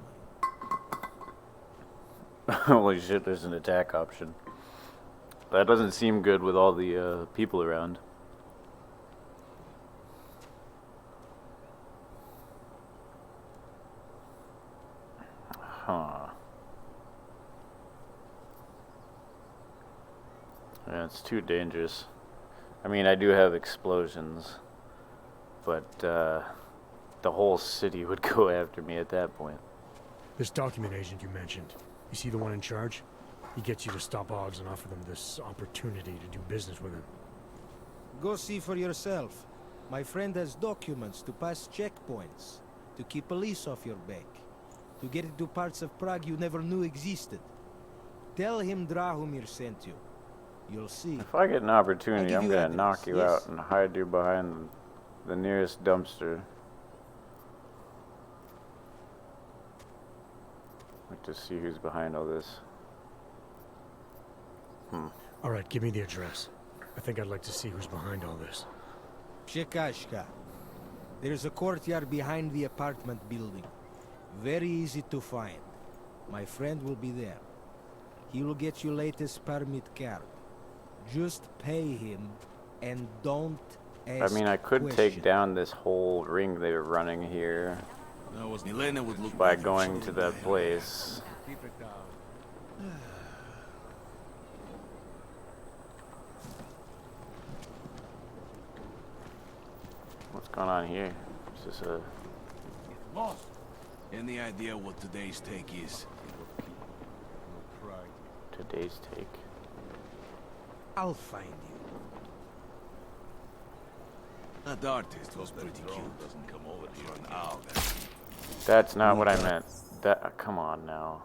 mine. Holy shit, there's an attack option. That doesn't seem good with all the people around. Huh. Yeah, it's too dangerous. I mean, I do have explosions, but the whole city would go after me at that point. This document agent you mentioned, you see the one in charge? He gets you to stop OGs and offer them this opportunity to do business with him. Go see for yourself. My friend has documents to pass checkpoints, to keep police off your back, to get into parts of Prague you never knew existed. Tell him Drahomir sent you. You'll see. If I get an opportunity, I'm gonna knock you out and hide you behind the nearest dumpster. I'd like to see who's behind all this. Alright, give me the address. I think I'd like to see who's behind all this. Przekashka. There's a courtyard behind the apartment building. Very easy to find. My friend will be there. He will get you latest permit card. Just pay him and don't ask I mean, I could questions. take down this whole ring they're running here by going to that place. What's going on here? Is this a... Boss, any idea what today's take is? Today's take? I'll find you. That artist was pretty cute. Doesn't come over here an hour. That's not what I meant. That, come on now.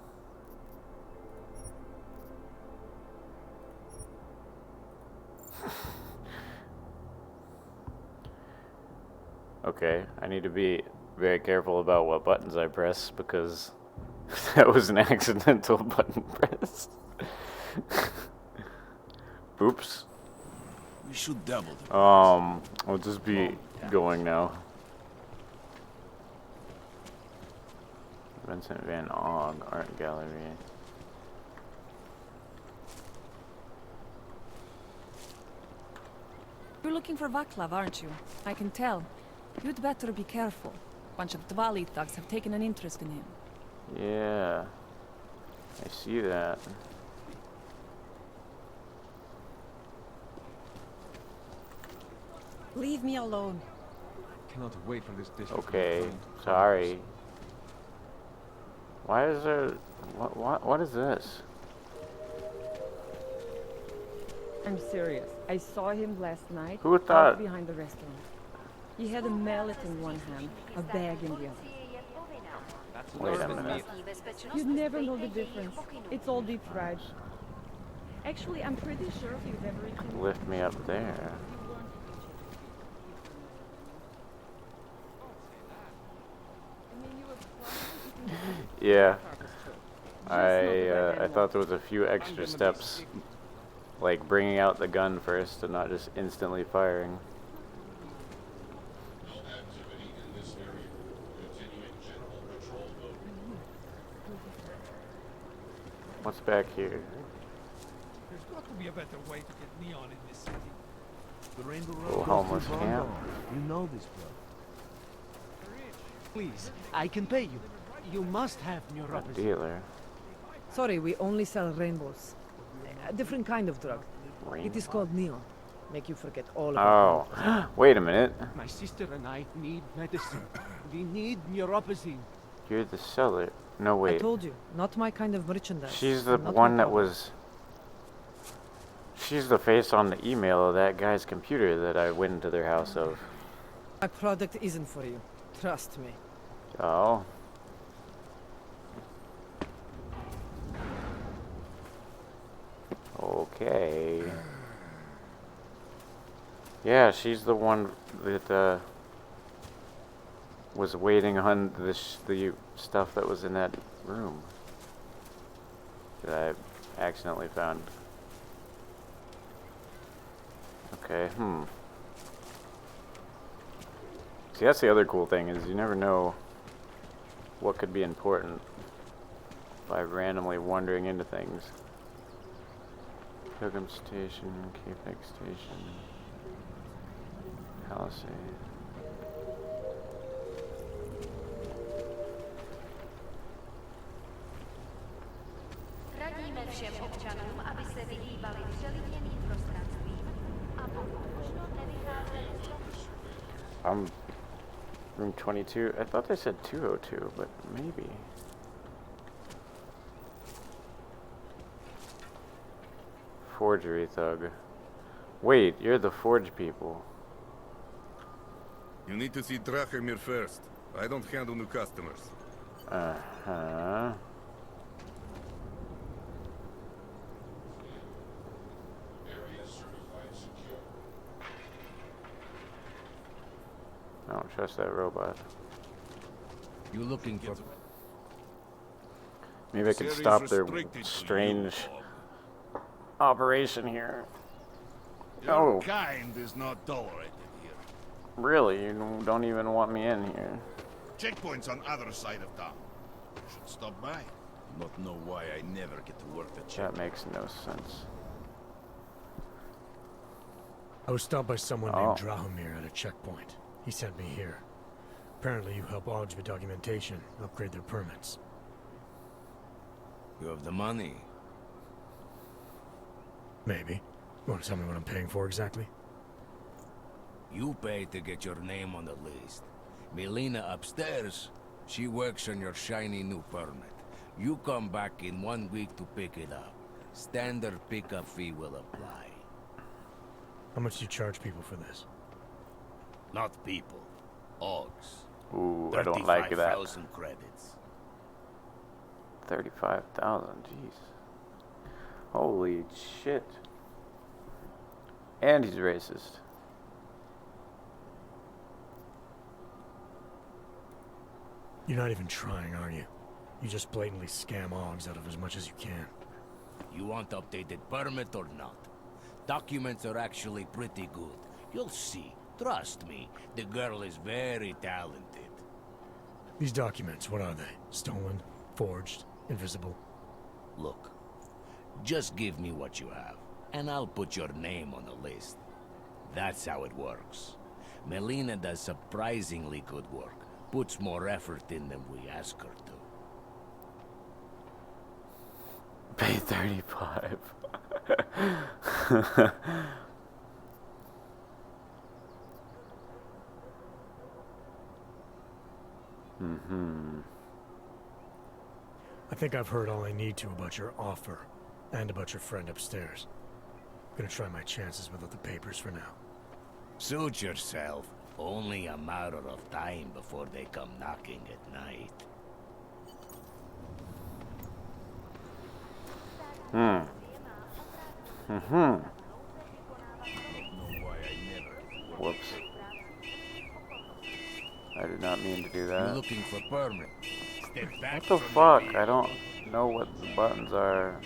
Okay, I need to be very careful about what buttons I press because that was an accidental button press. Oops. We should double the I'll just be going now. Vincent Van Gogh Art Gallery. You're looking for Vaclav, aren't you? I can tell. You'd better be careful. Bunch of Dvali thugs have taken an interest in him. Yeah, I see that. Leave me alone. Cannot wait for this district. Okay, sorry. Why is there... What is this? I'm serious. I saw him last night. Who thought- out behind the restaurant. He had a mallet in one hand, a bag in the other. Wait a minute. You'd never know the difference. It's all deep fried. Actually, I'm pretty sure if you've ever eaten... Lift me up there. Yeah. I thought there was a few extra steps, like bringing out the gun first and not just instantly firing. What's back here? There's got to be a better way to get neon in this city. The Rainbow Road Little goes homeless through camp. Greenganon. You know this, bro. Please, I can pay you. You must have neuropathy. Dealer. Sorry, we only sell rainbows. A different kind of drug. It is called neon. Make you forget all about Oh, wait a minute. My sister and I need medicine. We need neuropathy. You're the seller. No, I wait. told you, not my kind of merchandise. She's the Not one my that was... She's the face on the email of that guy's computer that I went into their house of. My product isn't for you. Trust me. Oh. Okay. Yeah, she's the one that was waiting on the stuff that was in that room that I accidentally found. Okay, See, that's the other cool thing, is you never know what could be important by randomly wandering into things. Pilgrim Station, Capex Station, Palisade. Radíme všem občanům, aby se vyhýbali přelidněným prostranstvím a pokud možno nevycházeli z domu. I'm room 22. I thought they said 202, but maybe. Forgery thug. Wait, you're the forge people. You need to see Drachemir first. I don't handle new customers. Uh-huh. I don't trust that robot. You looking for... Maybe I can stop their strange operation here. Your Oh, kind is not tolerated here. Really? You don't even want me in here. Checkpoint's on other side of town. Should stop by. Not know why I never get to work the That checkpoint. makes no sense. I was stopped by someone named Drahomir at a checkpoint. He sent me here. Apparently you help Augs with documentation, upgrade their permits. You have the money? Maybe. You want to tell me what I'm paying for exactly? You pay to get your name on the list. Melina upstairs, she works on your shiny new permit. You come back in 1 week to pick it up. Standard pickup fee will apply. How much do you charge people for this? Not people. Augs. Ooh, I don't like that. 35,000 credits. 35,000, jeez. Holy shit. And he's racist. You're not even trying, are you? You just blatantly scam Augs out of as much as you can. You want updated permit or not? Documents are actually pretty good. You'll see. Trust me, the girl is very talented. These documents, what are they? Stolen? Forged? Invisible? Look, just give me what you have, and I'll put your name on the list. That's how it works. Melina does surprisingly good work. Puts more effort in than we ask her to. Pay 35. I think I've heard all I need to about your offer, and about your friend upstairs. I'm gonna try my chances without the papers for now. Suit yourself. Only a matter of time before they come knocking at night. Whoops. I did not mean to do You that. looking for permit? Step back What the from fuck? the I don't know what the buttons are.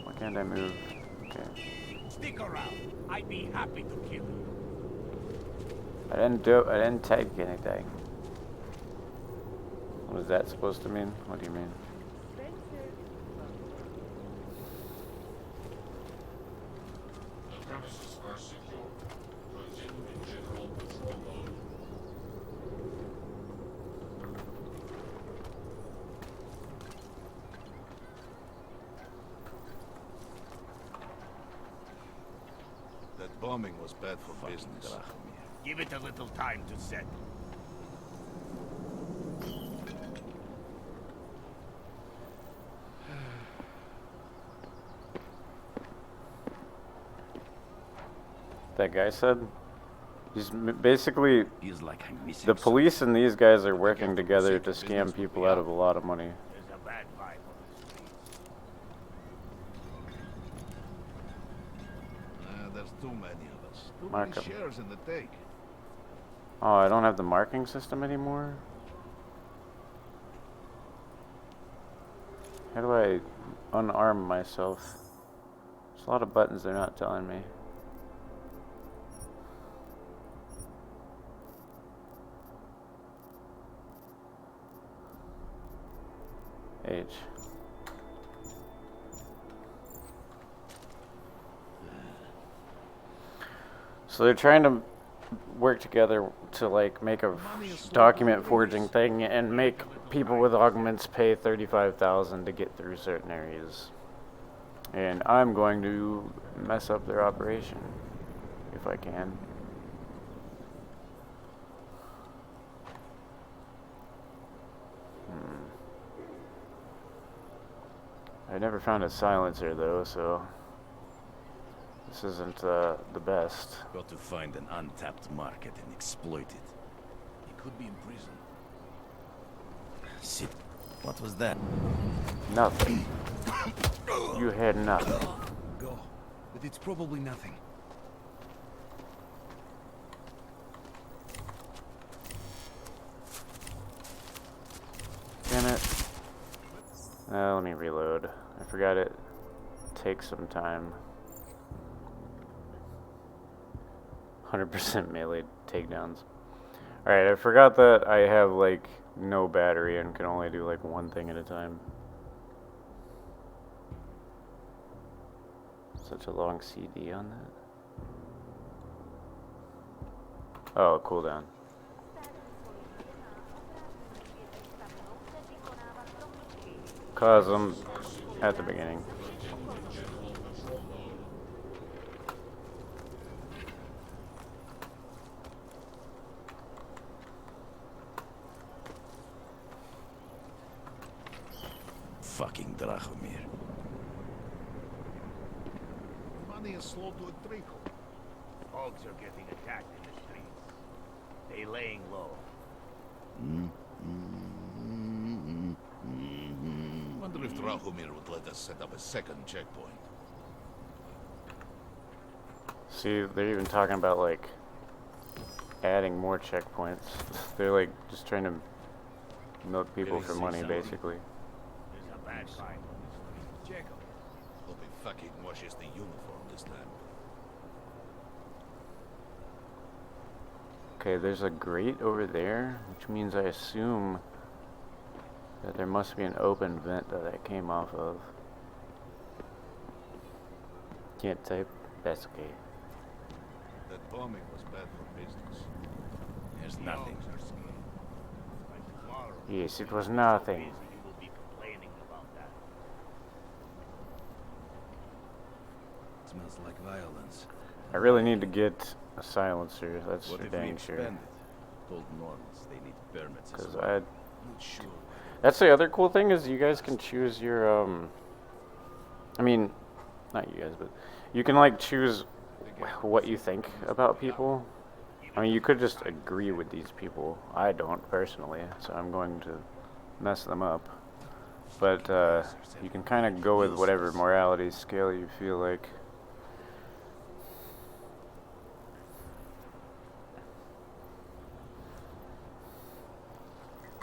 Why can't I move? Okay. Stick around. I'd be happy to kill you. I didn't take anything. What is that supposed to mean? What do you mean? Premises are secure. Continue in general patrol mode. That bombing was bad for business. Give it a little time to settle. That guy said? He's basically... Feels like I'm missing the police and these guys are working together to scam people out of a lot of money. There's a bad vibe on the street. There's too many of us. Too Mark many 'em. shares in the take. Oh, I don't have the marking system anymore? How do I unarm myself? There's a lot of buttons they're not telling me. H. So they're trying to work together to like make a document forging thing and make people with augments pay 35,000 to get through certain areas. And I'm going to mess up their operation if I can. I never found a silencer though, so this isn't the best. Got to find an untapped market and exploit it. He could be in prison. Sit. What was that? Nothing. You had nothing. Go. But it's probably nothing. Damn it. Let me reload. I forgot it takes some time. 100% melee takedowns. Alright, I forgot that I have like no battery and can only do like one thing at a time. Such a long CD on that. Oh, cooldown. Cause I'm at the beginning. Fucking Drachomir. Money is slow to a trickle. Hogs are getting attacked in the streets. They laying low. Wonder if Drachomir would let us set up a second checkpoint. See, they're even talking about like adding more checkpoints. They're like just trying to milk people for money, basically. There's a bad guy on the street. Check him. Hope he fucking washes the uniform this time. Okay, there's a grate over there, which means I assume that there must be an open vent that I came off of. Can't type? That's okay. That bombing was bad for business. There's nothing. Yes, it was nothing. You will be complaining about that. It smells like violence. I really need to get a silencer, that's What for if we dang sure. expand it? Told Normans they need permits as Because well. I... Sure. That's the other cool thing is you guys can choose your, I mean, not you guys, but you can like choose what you think about people. I mean, you could just agree with these people. I don't, personally, so I'm going to mess them up. But you can kind of go with whatever morality scale you feel like.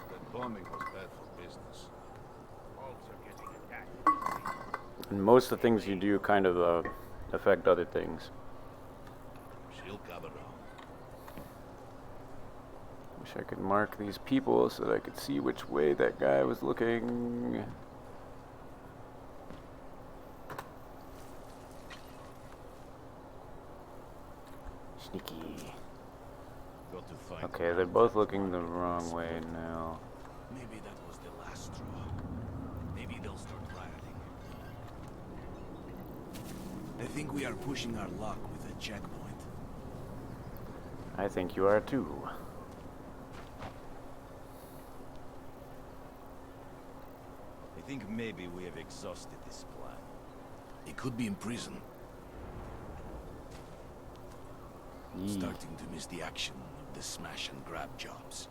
That bombing was bad for business. Hogs are getting attacked. And most of the things you do kind of affect other things. She'll come around. Wish I could mark these people so that I could see which way that guy was looking. Sneaky. Got to find Okay, they're both looking the wrong way now. Maybe that was the last straw. Maybe they'll start rioting. I think we are pushing our luck with a checkpoint. I think you are too. I think maybe we have exhausted this plan. He could be in prison. Starting to miss the action of the smash and grab jobs.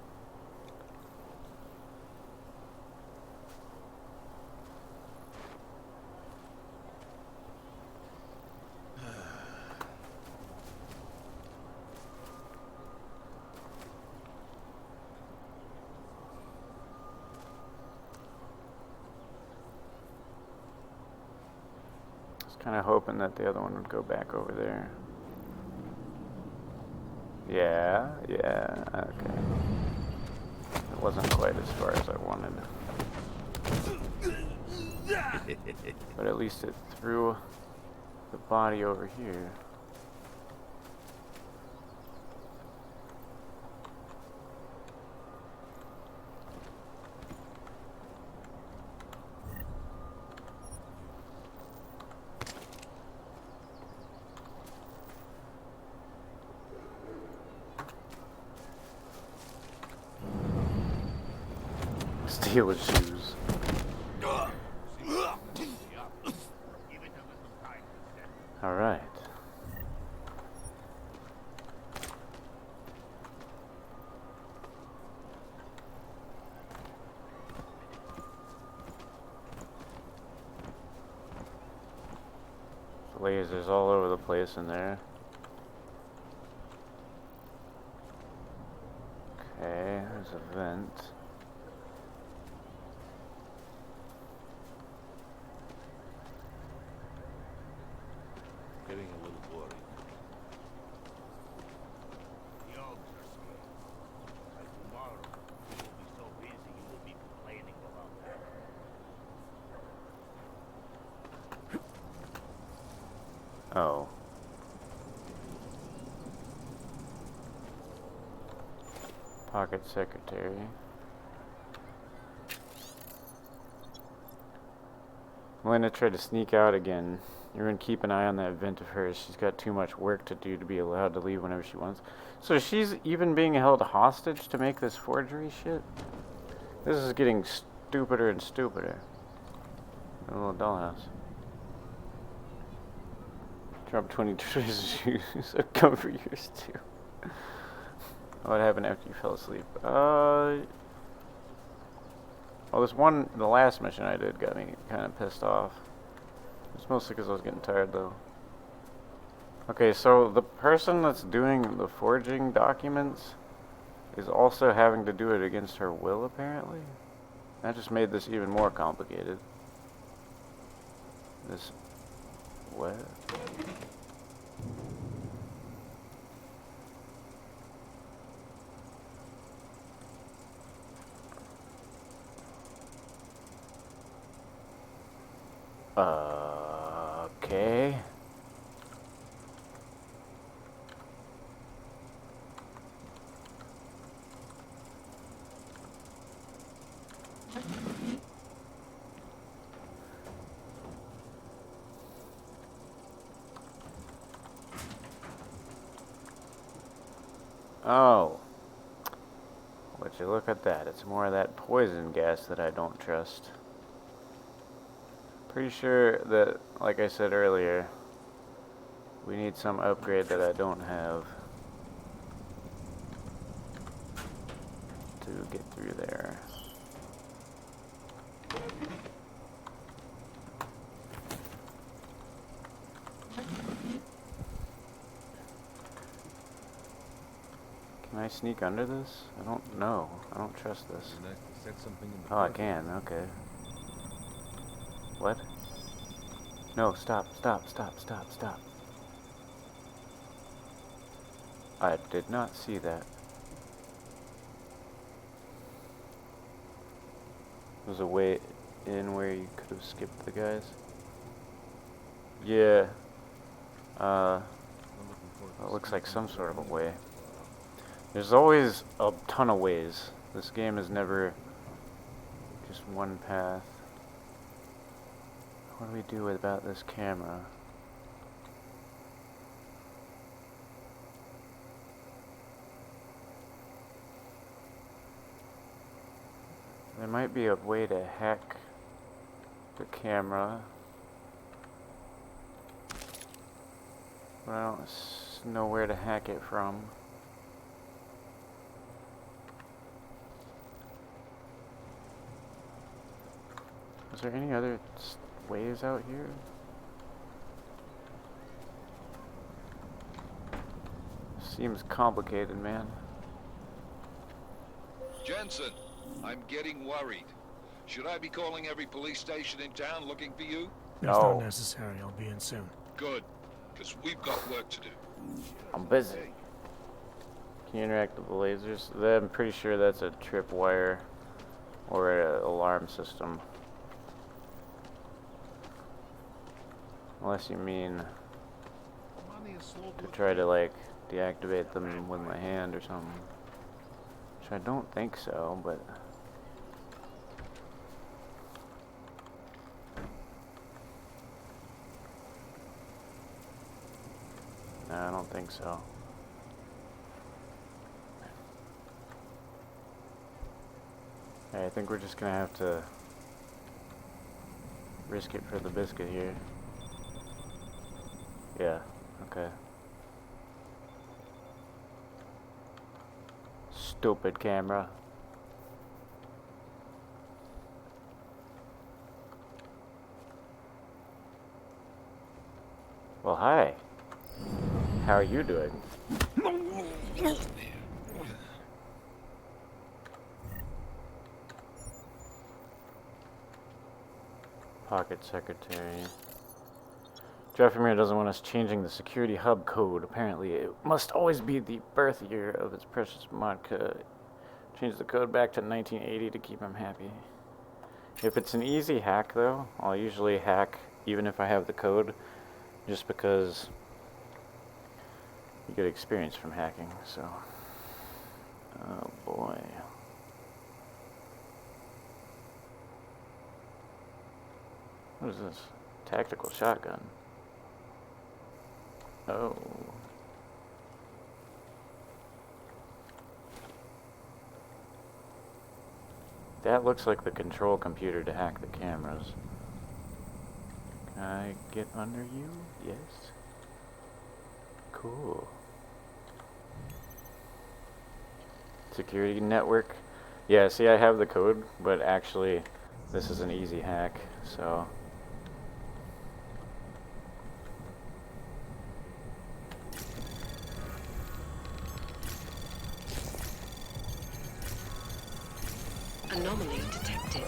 Kind of hoping that the other one would go back over there. Yeah, okay. It wasn't quite as far as I wanted. But at least it threw the body over here. Steal his shoes. All right. Lasers all over the place in there. Okay, there's a vent. Getting a little worried. Oh. Pocket secretary. Melina tried to sneak out again. Everyone keep an eye on that vent of hers. She's got too much work to do to be allowed to leave whenever she wants. So she's even being held hostage to make this forgery shit? This is getting stupider and stupider. A little dollhouse. Drop 20 treasure shoes. Come for yours too. What happened after you fell asleep? Oh, this one, the last mission I did got me kind of pissed off. It's mostly because I was getting tired though. Okay, so the person that's doing the forging documents is also having to do it against her will, apparently. That just made this even more complicated. This... what? Okay. Oh. Would you look at that? It's more of that poison gas that I don't trust. Pretty sure that, like I said earlier, we need some upgrade that I don't have to get through there. Can I sneak under this? I don't know. I don't trust this. Oh, I can. Okay. What? No, stop, stop, stop, stop, stop. I did not see that. There's a way in where you could have skipped the guys. Yeah. It looks like some sort of a way. There's always a ton of ways. This game is never just one path. What do we do about this camera? There might be a way to hack the camera, but I don't know where to hack it from. Is there any other ways out here? Seems complicated, man. Jensen, I'm getting worried. Should I be calling every police station in town looking for you? That's not necessary. I'll be in soon. Good, because we've got work to do. I'm busy. Can you interact with the lasers? I'm pretty sure that's a tripwire or an alarm system. Unless you mean to try to, like, deactivate them with my hand or something. Which I don't think so, but... no, I don't think so. Hey, I think we're just gonna have to risk it for the biscuit here. Yeah, okay. Stupid camera. Well, hi. How are you doing? Pocket secretary. Jeffrey doesn't want us changing the security hub code. Apparently, it must always be the birth year of its precious modca. Change the code back to 1980 to keep him happy. If it's an easy hack, though, I'll usually hack even if I have the code. just because you get experience from hacking, so. Oh boy. What is this? Tactical shotgun. Oh. That looks like the control computer to hack the cameras. Can I get under you? Yes. Cool. Security network. Yeah, see, I have the code, but actually, this is an easy hack, so. Anomaly detected.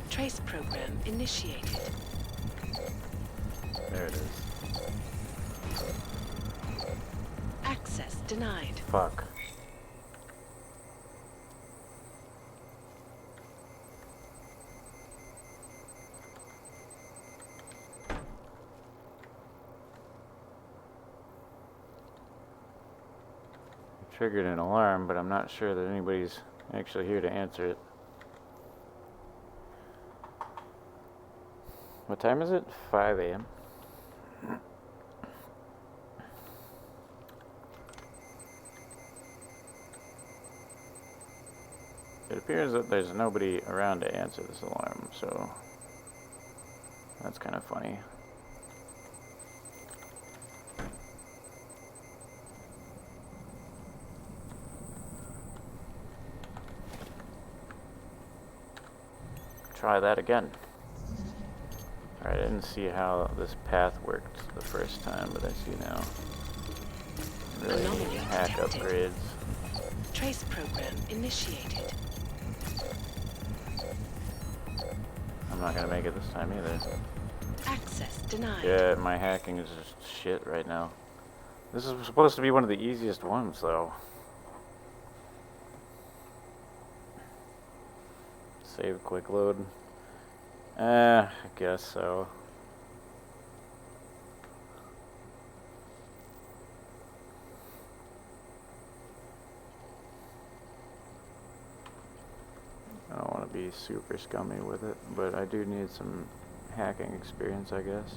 Trace program initiated. There it is. Access denied. Fuck. Triggered an alarm, but I'm not sure that anybody's actually here to answer it. What time is it? 5 a.m. It appears that there's nobody around to answer this alarm, so that's kind of funny. Try that again. Alright, I didn't see how this path worked the first time, but I see now. Really Anomaly hack detected. upgrades. Trace program initiated. I'm not gonna make it this time either. Access denied. Yeah, my hacking is just shit right now. This is supposed to be one of the easiest ones, though. Save quick load. I guess so. I don't want to be super scummy with it, but I do need some hacking experience, I guess.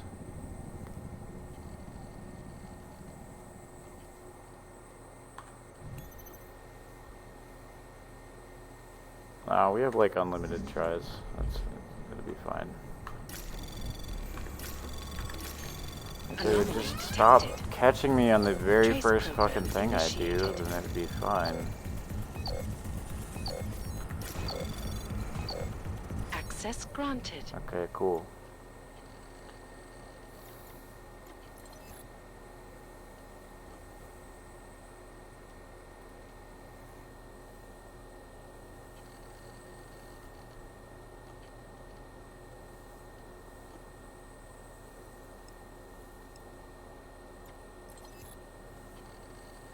We have like unlimited tries. That's gonna be fine. If they would just stop catching me on the very first fucking thing I do, then that'd be fine. Access granted. Okay, cool.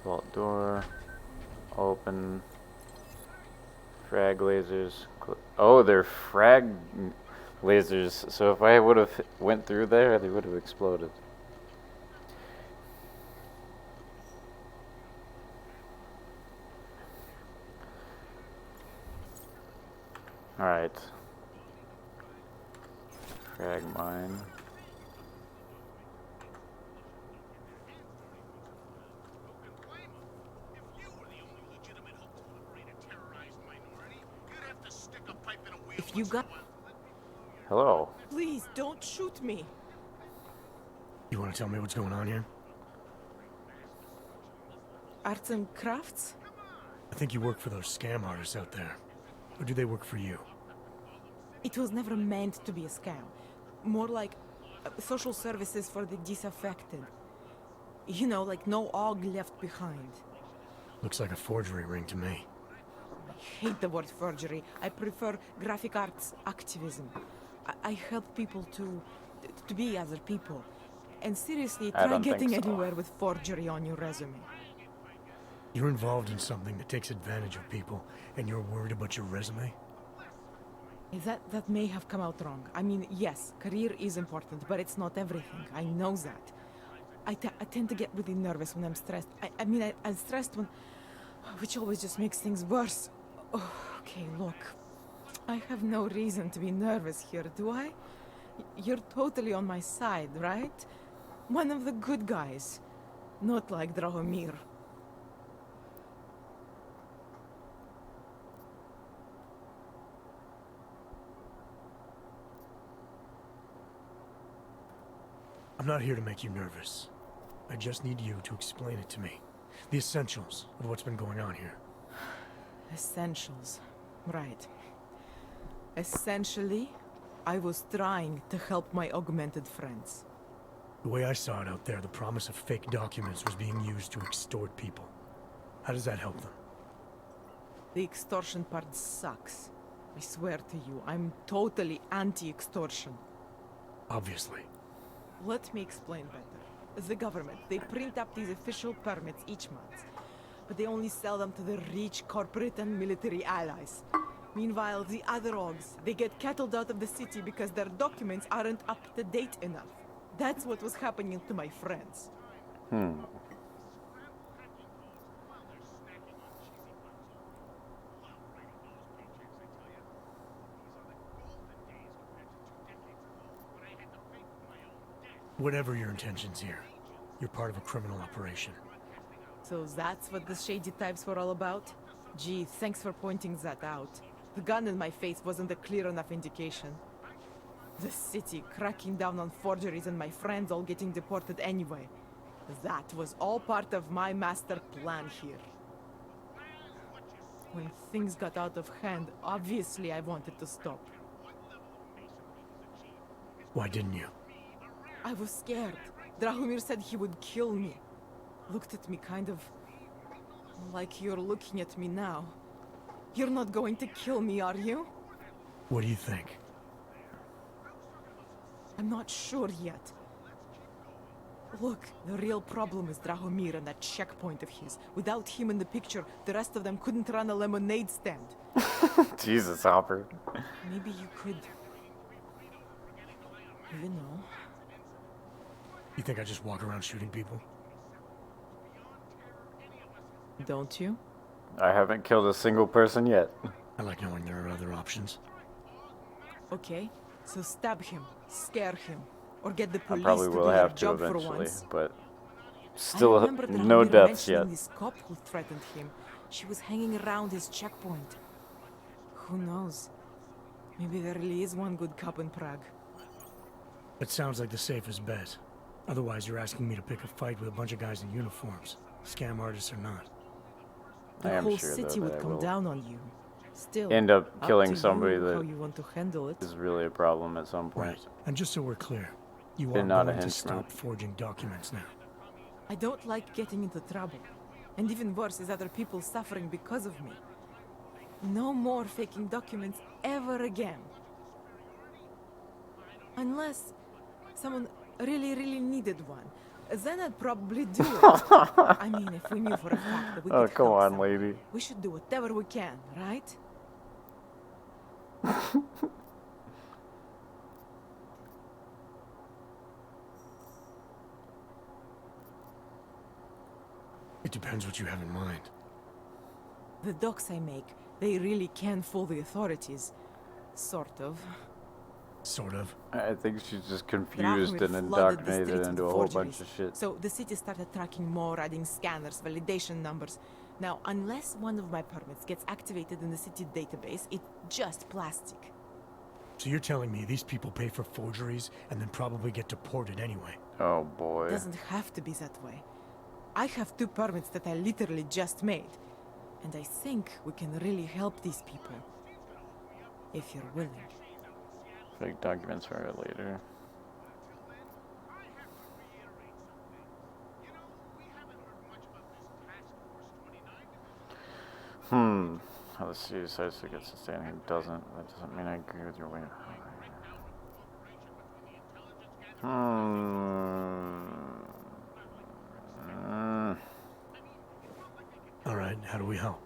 Vault door, open, frag lasers. Oh, they're frag lasers. So if I would have went through there, they would have exploded. All right. Frag mine. If you got... Hello. Please, don't shoot me. You want to tell me what's going on here? Arts and crafts? I think you work for those scam artists out there. Or do they work for you? It was never meant to be a scam. More like social services for the disaffected. You know, like no OG left behind. Looks like a forgery ring to me. I hate the word forgery. I prefer graphic arts activism. I help people to be other people. And seriously, try getting anywhere with forgery on your resume. You're involved in something that takes advantage of people, and you're worried about your resume? That may have come out wrong. I mean, yes, career is important, but it's not everything. I know that. I tend to get really nervous when I'm stressed. I'm stressed when... which always just makes things worse. Oh, okay, look. I have no reason to be nervous here, do I? You're totally on my side, right? One of the good guys. Not like Drahomir. I'm not here to make you nervous. I just need you to explain it to me. The essentials of what's been going on here. Essentials. Right. Essentially, I was trying to help my augmented friends. The way I saw it out there, the promise of fake documents was being used to extort people. How does that help them? The extortion part sucks. I swear to you, I'm totally anti-extortion. Obviously. Let me explain better. The government, they print up these official permits each month, but they only sell them to the rich corporate and military allies. Meanwhile, the other Augs, they get cattled out of the city because their documents aren't up to date enough. That's what was happening to my friends. Whatever your intentions here, you're part of a criminal operation. So that's what the shady types were all about? Gee, thanks for pointing that out. The gun in my face wasn't a clear enough indication. The city cracking down on forgeries and my friends all getting deported anyway. That was all part of my master plan here. When things got out of hand, obviously I wanted to stop. Why didn't you? I was scared. Drahomir said he would kill me. Looked at me kind of... like you're looking at me now. You're not going to kill me, are you? What do you think? I'm not sure yet. Look, the real problem is Drahomir and that checkpoint of his. Without him in the picture, the rest of them couldn't run a lemonade stand. Jesus, Hopper. Maybe you could... you know... You think I just walk around shooting people? Don't you? I haven't killed a single person yet. I like knowing there are other options. Okay, so stab him, scare him, or get the I police probably to do will their have to job for eventually, once. but I still remember no Drahomir deaths mentioning yet. this cop who threatened him. She was hanging around his checkpoint. Who knows? Maybe there really is one good cop in Prague. It sounds like the safest bet. Otherwise, you're asking me to pick a fight with a bunch of guys in uniforms, scam artists or not. The whole city would come down on you. Still, end up killing to somebody you how that you want to handle it. is really a problem at some point. Right. And just so we're clear, you They're are not a going to henchman. stop forging documents now. I don't like getting into trouble. And even worse is other people suffering because of me. No more faking documents ever again. Unless someone really needed one. Then I'd probably do it. I mean, if we knew for a fact that we could come help on, someone, lady. we should do whatever we can, right? It depends what you have in mind. The docs I make, they really can fool the authorities. Sort of. Sort of. I think she's just confused Drahomir and flooded the indoctrinated streets into a with whole forgeries. bunch of shit. So the city started tracking more, adding scanners, validation numbers. Now, unless one of my permits gets activated in the city database, it's just plastic. So you're telling me these people pay for forgeries and then probably get deported anyway? Oh boy. It doesn't have to be that way. I have 2 permits that I literally just made. And I think we can really help these people. If you're willing. Fake documents for later. How the city decides to get sustaining and doesn't. That doesn't mean I agree with your way. Alright, how do we help?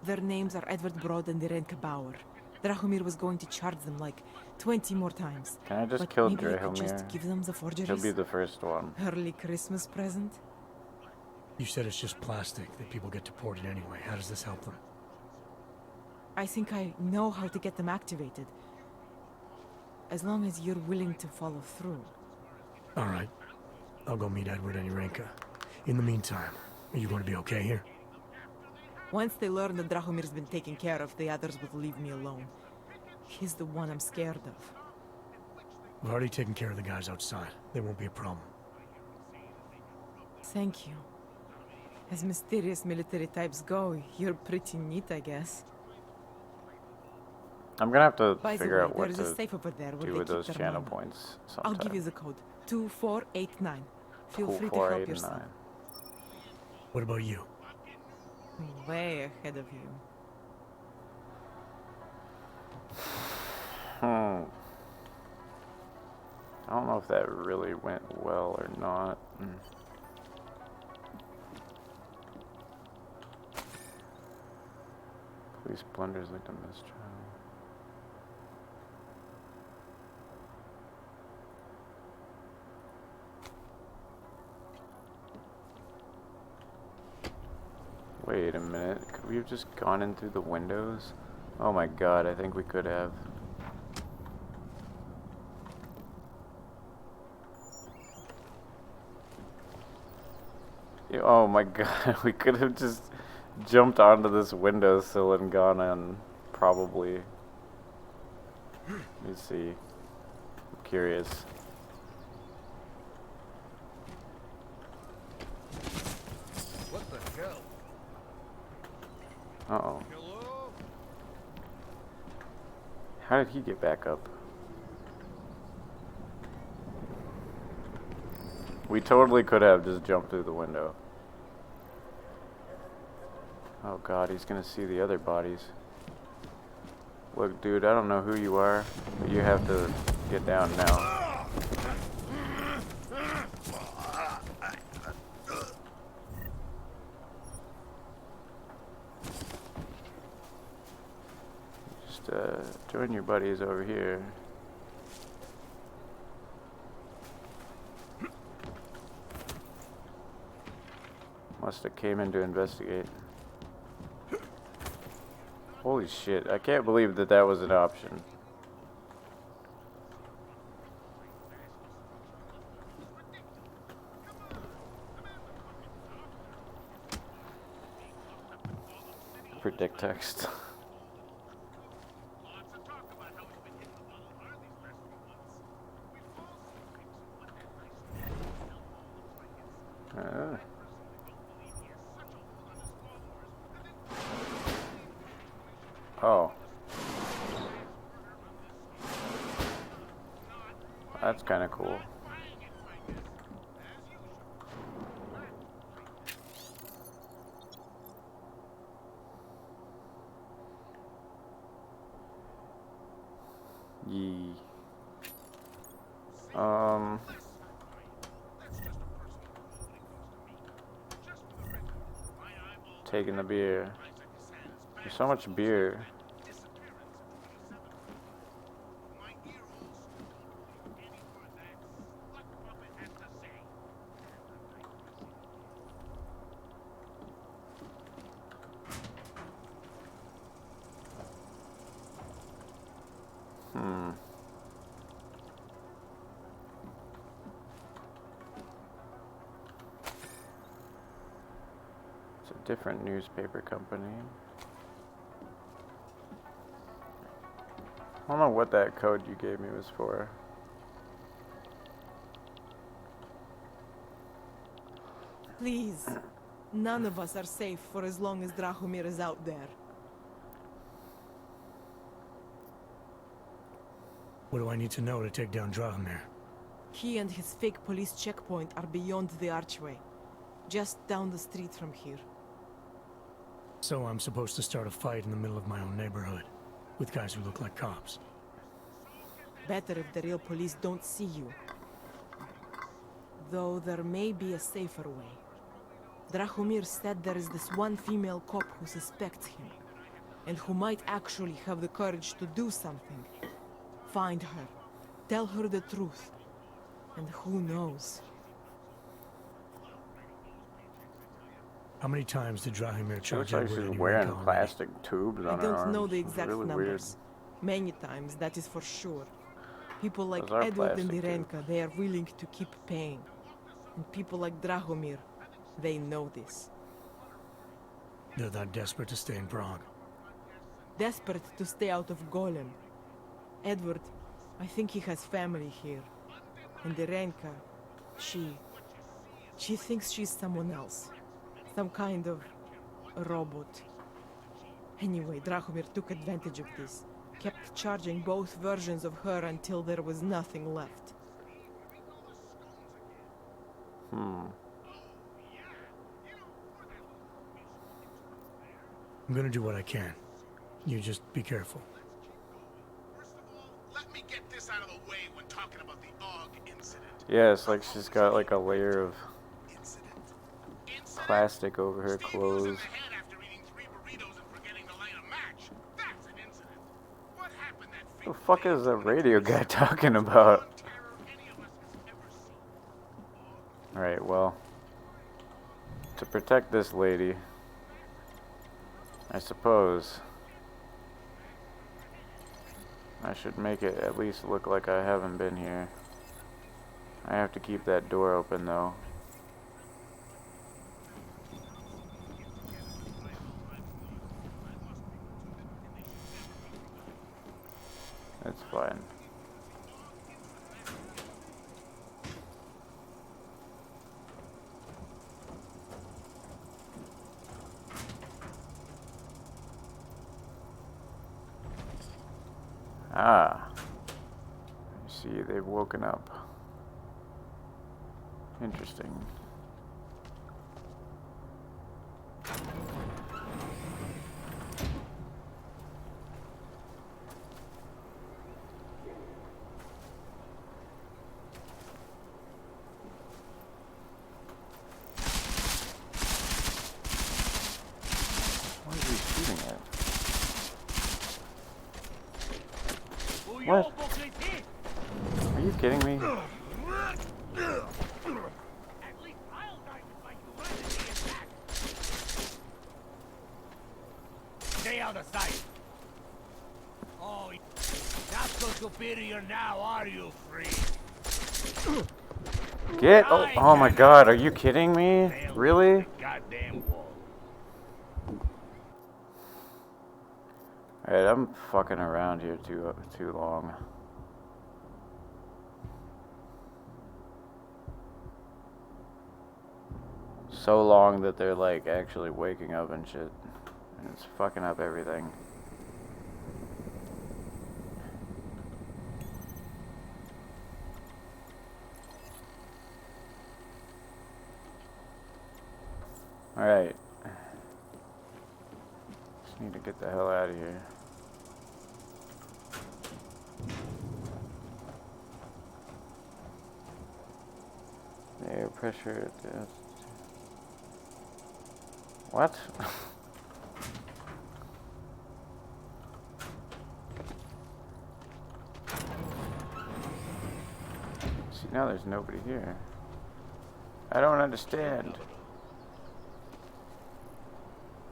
Their names are Edward Broad and Irenka Bauer. Drahomir was going to charge them like 20 more times. Can I just but kill maybe I could just Drahomir? give them the forgeries? He'll be the first one. Early Christmas present? You said it's just plastic that people get deported anyway. How does this help them? I think I know how to get them activated. As long as you're willing to follow through. All right. I'll go meet Edward and Irenka. In the meantime, are you going to be okay here? Once they learn that Drahomir's been taken care of, the others will leave me alone. He's the one I'm scared of. We've already taken care of the guys outside. They won't be a problem. Thank you. As mysterious military types go, you're pretty neat, I guess. I'm gonna have to By the figure way, out what there's to a safe over there where do they with keep those their channel money. points sometime. I'll give you the code. 2489. Feel free to help yourself. What about you? Way ahead of you. I don't know if that really went well or not. Police blunders like a mistrial. Wait a minute, could we have just gone in through the windows? Oh my god, I think we could have. Oh my god, we could have just jumped onto this windowsill and gone in, probably. Let me see. I'm curious. What the hell? Uh-oh. Hello? How did he get back up? We totally could have just jumped through the window. Oh god, he's gonna see the other bodies. Look, dude, I don't know who you are, but you have to get down now. Just join your buddies over here. Must have came in to investigate. Holy shit, I can't believe that that was an option. Predict text. Oh. That's kind of cool. Yee. Taking the beer. There's so much beer. It's a different newspaper company. I don't know what that code you gave me was for. Please. None of us are safe for as long as Drahomir is out there. What do I need to know to take down Drahomir? He and his fake police checkpoint are beyond the archway. Just down the street from here. So I'm supposed to start a fight in the middle of my own neighborhood, with guys who look like cops. Better if the real police don't see you. Though there may be a safer way. Drahomir said there is this one female cop who suspects him. and who might actually have the courage to do something. Find her. Tell her the truth. And who knows? How many times did Drahomir She looks charge like Edward she's and wearing Eureka already? plastic tubes I on her don't arms. know the It's exact really numbers. Many times, that is for sure. People like Those are Edward and plastic Irenka, they are willing to keep paying. And people like Drahomir, they know this. They're that desperate to stay in Prague. Desperate to stay out of Golem. Edward, I think he has family here. And Irenka, she thinks she's someone else. Some kind of robot. Anyway, Drahomir took advantage of this. Kept charging both versions of her until there was nothing left. I'm gonna do what I can. You just be careful. Let me get this out of the way when talking about the Og incident. Yeah, it's like she's got like a layer of plastic over her clothes. What the fuck is that radio guy talking about? Alright, well, to protect this lady, I suppose I should make it at least look like I haven't been here. I have to keep that door open though. That's fine. Ah. See, they've woken up. Interesting. What is he shooting at? What? Are you kidding me? Stay out of sight. Oh, not so superior now, are you, free? Get oh my god, are you kidding me? Really? Goddamn wall. Alright, I'm fucking around here too long. So long that they're like actually waking up and shit. And it's fucking up everything. Alright. Just need to get the hell out of here. Air pressure. What? See, now there's nobody here. I don't understand.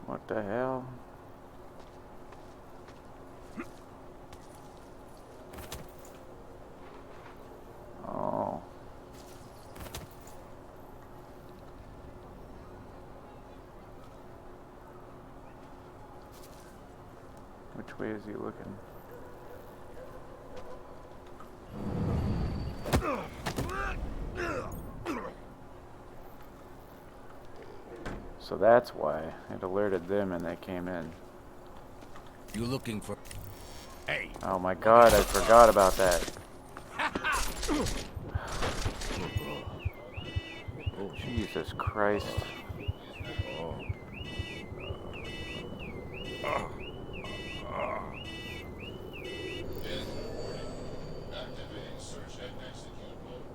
What the hell? Oh. Which way is he looking? So that's why it alerted them and they came in. You looking for... Hey! Oh my god, I forgot about that. Jesus Christ. Activating search and execute mode.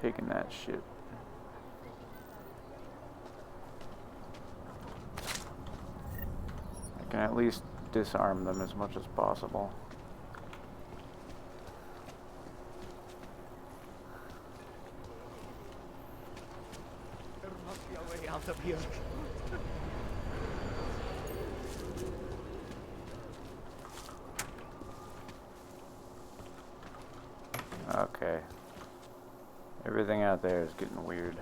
taking that shit. I can at least disarm them as much as possible. There must be a way out of here. Okay. Everything out there is getting weird.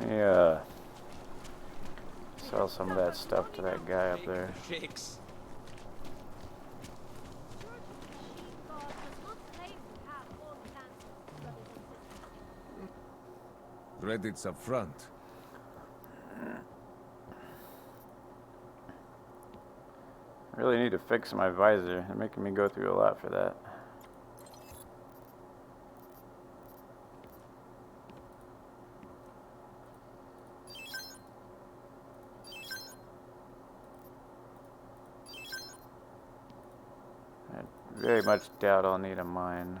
Yeah. Sell some of that stuff to that guy up there. Shakes. Credits up front. I really need to fix my visor. They're making me go through a lot for that. I very much doubt I'll need a mine.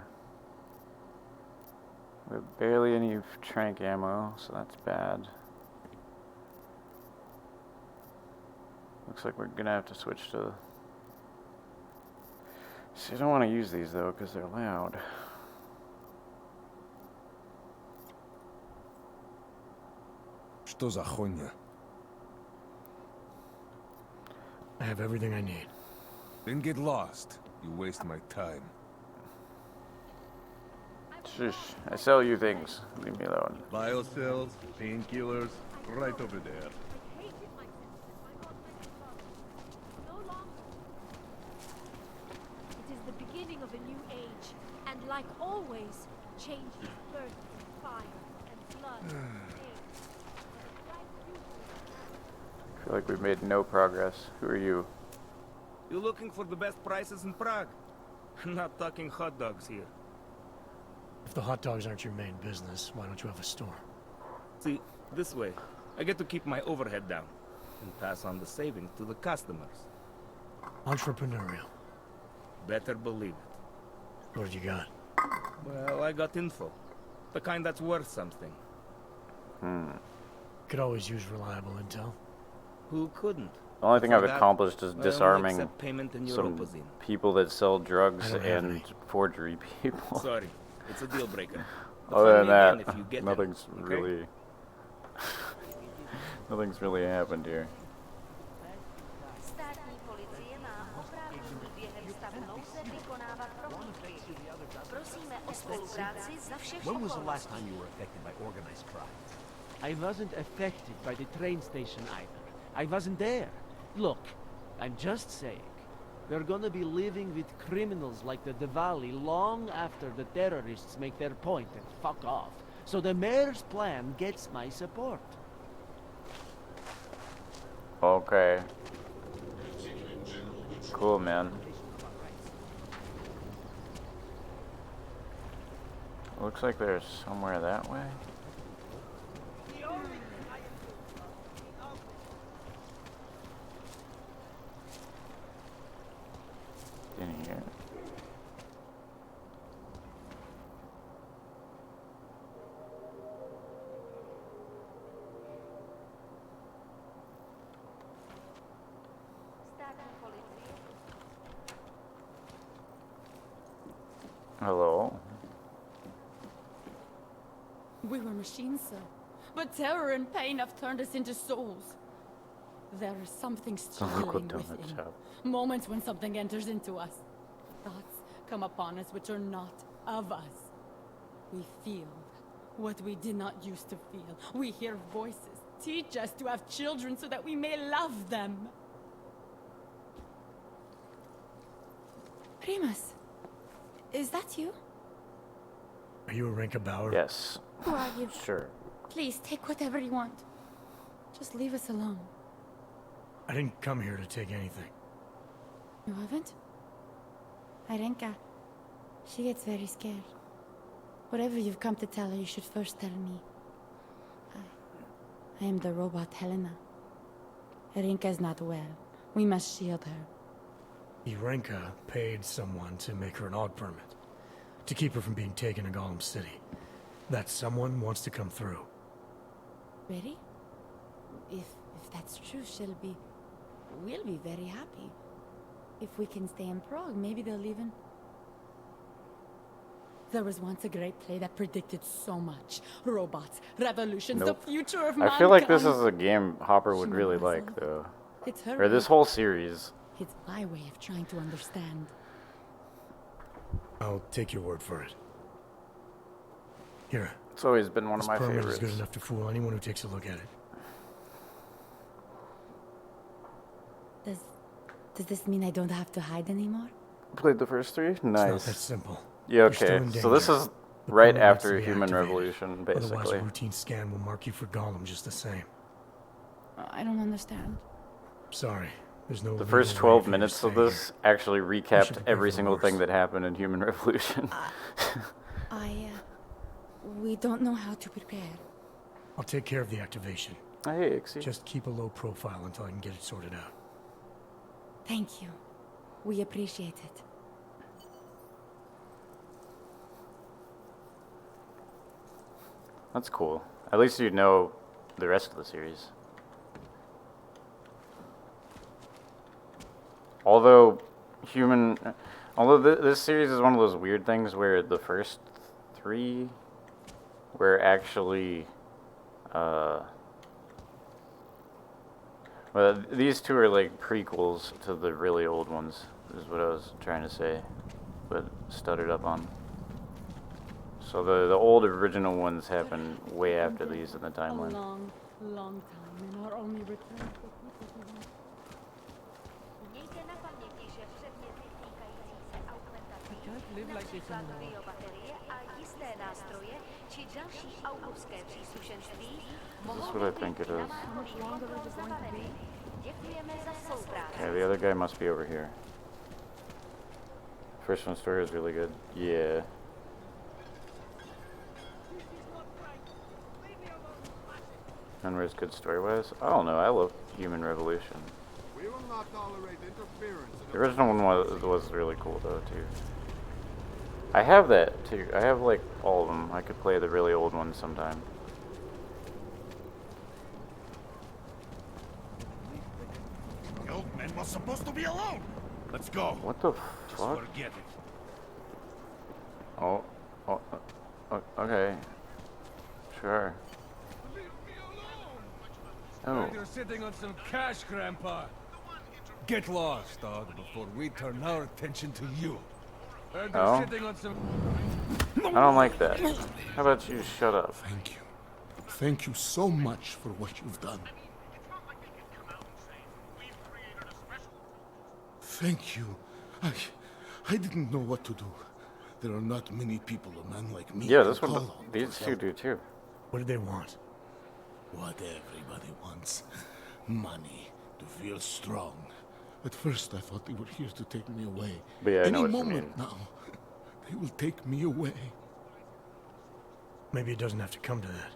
We have barely any trank ammo, so that's bad. Looks like we're gonna have to switch to... See, I don't want to use these though, because they're loud. Что за хуйня? I have everything I need. Then get lost. You waste my time. Shush, I sell you things. Leave me alone. Biocells, painkillers, right over there. It is the beginning of a new age, and like always, change is birth, fire, and blood. I feel like we've made no progress. Who are you? You looking for the best prices in Prague? Not talking hot dogs here. If the hot dogs aren't your main business, why don't you have a store? See, this way, I get to keep my overhead down and pass on the savings to the customers. Entrepreneurial. Better believe it. What have you got? Well, I got info. The kind that's worth something. Could always use reliable intel. Who couldn't? The only thing For I've that, accomplished is I only disarming accept payment in some Europozine. people that sell drugs and forgery people. Sorry, it's a deal breaker. But Other find than me again that, if you get nothing's them, okay? really... nothing's really happened here. Státní policie má oprávnění během stavu nouze vykonávat prohlídky. Prosíme o spolupráci za všech When was the last okolností. time you were affected by organized crime? I wasn't affected by the train station either. I wasn't there. Look, I'm just saying. We're gonna be living with criminals like the Diwali long after the terrorists make their point and fuck off. So the mayor's plan gets my support. Okay. Cool, man. Looks like there's somewhere that way. In here. Hello. We were machines, sir. But terror and pain have turned us into souls. There is something stealing within. Moments when something enters into us. Thoughts come upon us which are not of us. We feel what we did not used to feel. We hear voices. Teach us to have children so that we may love them. Primus, is that you? Are you a Rinka Bauer? Yes. Who are you? Sure. Please, take whatever you want. Just leave us alone. I didn't come here to take anything. You haven't? Arenka. She gets very scared. Whatever you've come to tell her, you should first tell me. I am the robot Helena. Erinka's not well. We must shield her. Irenka paid someone to make her an AUG permit, to keep her from being taken to Gollum City. That someone wants to come through. Really? If that's true, we'll be very happy. If we can stay in Prague, maybe they'll even... There was once a great play that predicted so much. Robots, revolutions, Nope. the future of I mankind. feel like this is a game Hopper would really like, though. It's her Or this way. whole series. It's my way of trying to understand. I'll take your word for it. Here. It's always been one of my This permit favorites. is good enough to fool anyone who takes a look at it. Does this mean I don't have to hide anymore? Played the first three? Nice. It's not that simple. Yeah, You're still okay. in So this danger. is The right permit needs to after be Human activated. Revolution, Otherwise, basically. a routine scan will mark you for Gollum just the same. I don't understand. Sorry, there's no. The legal first way 12 for you to minutes of stay this here. actually You should recapped prepare every for the single thing worst. that happened in Human Revolution. We don't know how to prepare. I'll take care of the activation. Hey, Ixie. Just keep a low profile until I can get it sorted out. Thank you. We appreciate it. That's cool. At least you know the rest of the series. Although this series is one of those weird things where the first three were actually, well, these two are like prequels to the really old ones, is what I was trying to say, but stuttered up on. So the old original ones happened way after these in the A timeline. long, long time, and our only return for people who want. Mějte na paměti, že předměty týkající se augmentací, live like this například anymore. biobaterie a jisté nástroje, či další augovské příslušenství, This mohou is what I být think it na is. vánoční kontrol zabaveny. Děkujeme za spolupráci. Okay, the other guy must be over here. First one story is really good. Yeah. And where's good story-wise? I don't know. I love Human Revolution. We will not tolerate interference in The original one was really cool though too. I have that too. I have like all of them. I could play the really old ones sometime. The old man was supposed to be alone. Let's go. What the Just fuck? forget it. Oh, okay. Sure. Oh. You're sitting on some cash, Grandpa. Get lost, dog, before we turn our attention to you. Heard you're Oh. sitting on some... I don't like that. How about you shut up? Thank you. Thank you so much for what you've done. Thank you. I didn't know what to do. There are not many people a man like me Yeah, can this one. call on These for two help. do too. What did they want? What everybody wants. Money. To feel strong. At first I thought they were here to take me away. But yeah, I know Any what you moment mean. now, they will take me away. Maybe it doesn't have to come to that.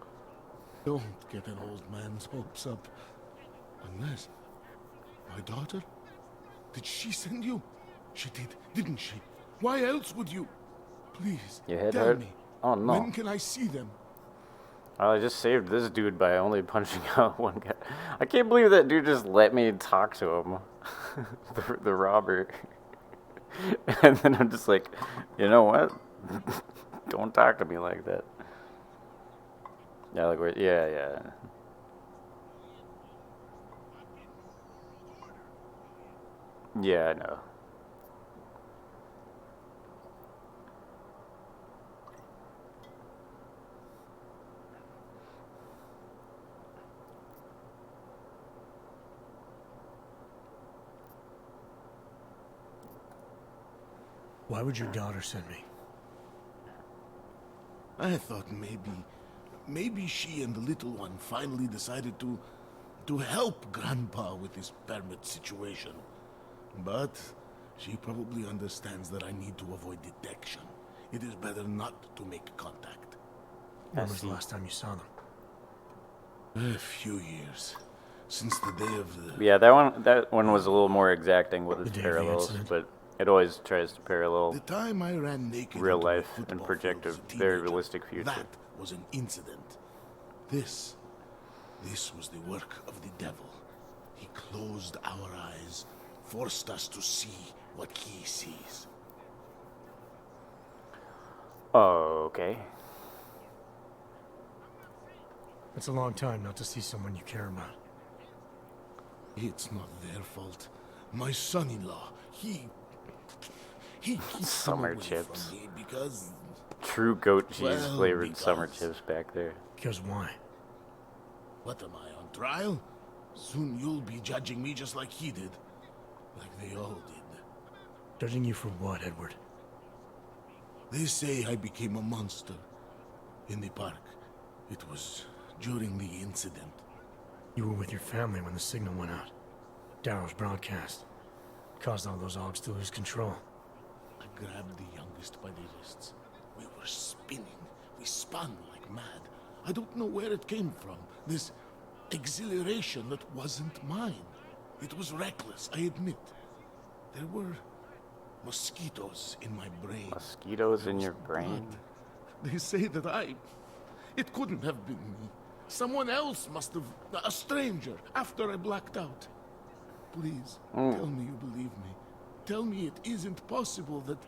Don't get an old man's hopes up. Unless... My daughter? Did she send you? She did, didn't she? Why else would you? Please, Your head tell hurt? me. Oh no. When can I see them? I just saved this dude by only punching out one guy. I can't believe that dude just let me talk to him. the robber. And then I'm just like, you know what? Don't talk to me like that. Yeah, like, yeah. Yeah, I know. Why would your daughter send me? I thought maybe she and the little one finally decided to help Grandpa with his permit situation. But she probably understands that I need to avoid detection. It is better not to make contact. When was the last time you saw them? A few years. since the day of the... Yeah, that one was a little more exacting with its parallels, but it always tries to parallel The time I ran naked real into a life and football project a field as very teenager, realistic future. That was an incident. This was the work of the devil. He closed our eyes, forced us to see what he sees. Okay. It's a long time not to see someone you care about. It's not their fault. My son-in-law, he keeps Summer them away chips. from me because... True goat cheese Well, flavored because- summer chips back there. Because why? What am I, on trial? Soon you'll be judging me just like he did. Like they all did. Judging you for what, Edward? They say I became a monster. In the park. It was during the incident. You were with your family when the signal went out. Darrow's broadcast. Caused all those Augs to lose control. I grabbed the youngest by the wrists. We were spinning. We spun like mad. I don't know where it came from. This exhilaration that wasn't mine. It was reckless, I admit. There were mosquitoes in my brain. Mosquitoes in your brain? They say that it couldn't have been me. Someone else must have... A stranger, after I blacked out. Please, tell me you believe me. Tell me it isn't possible that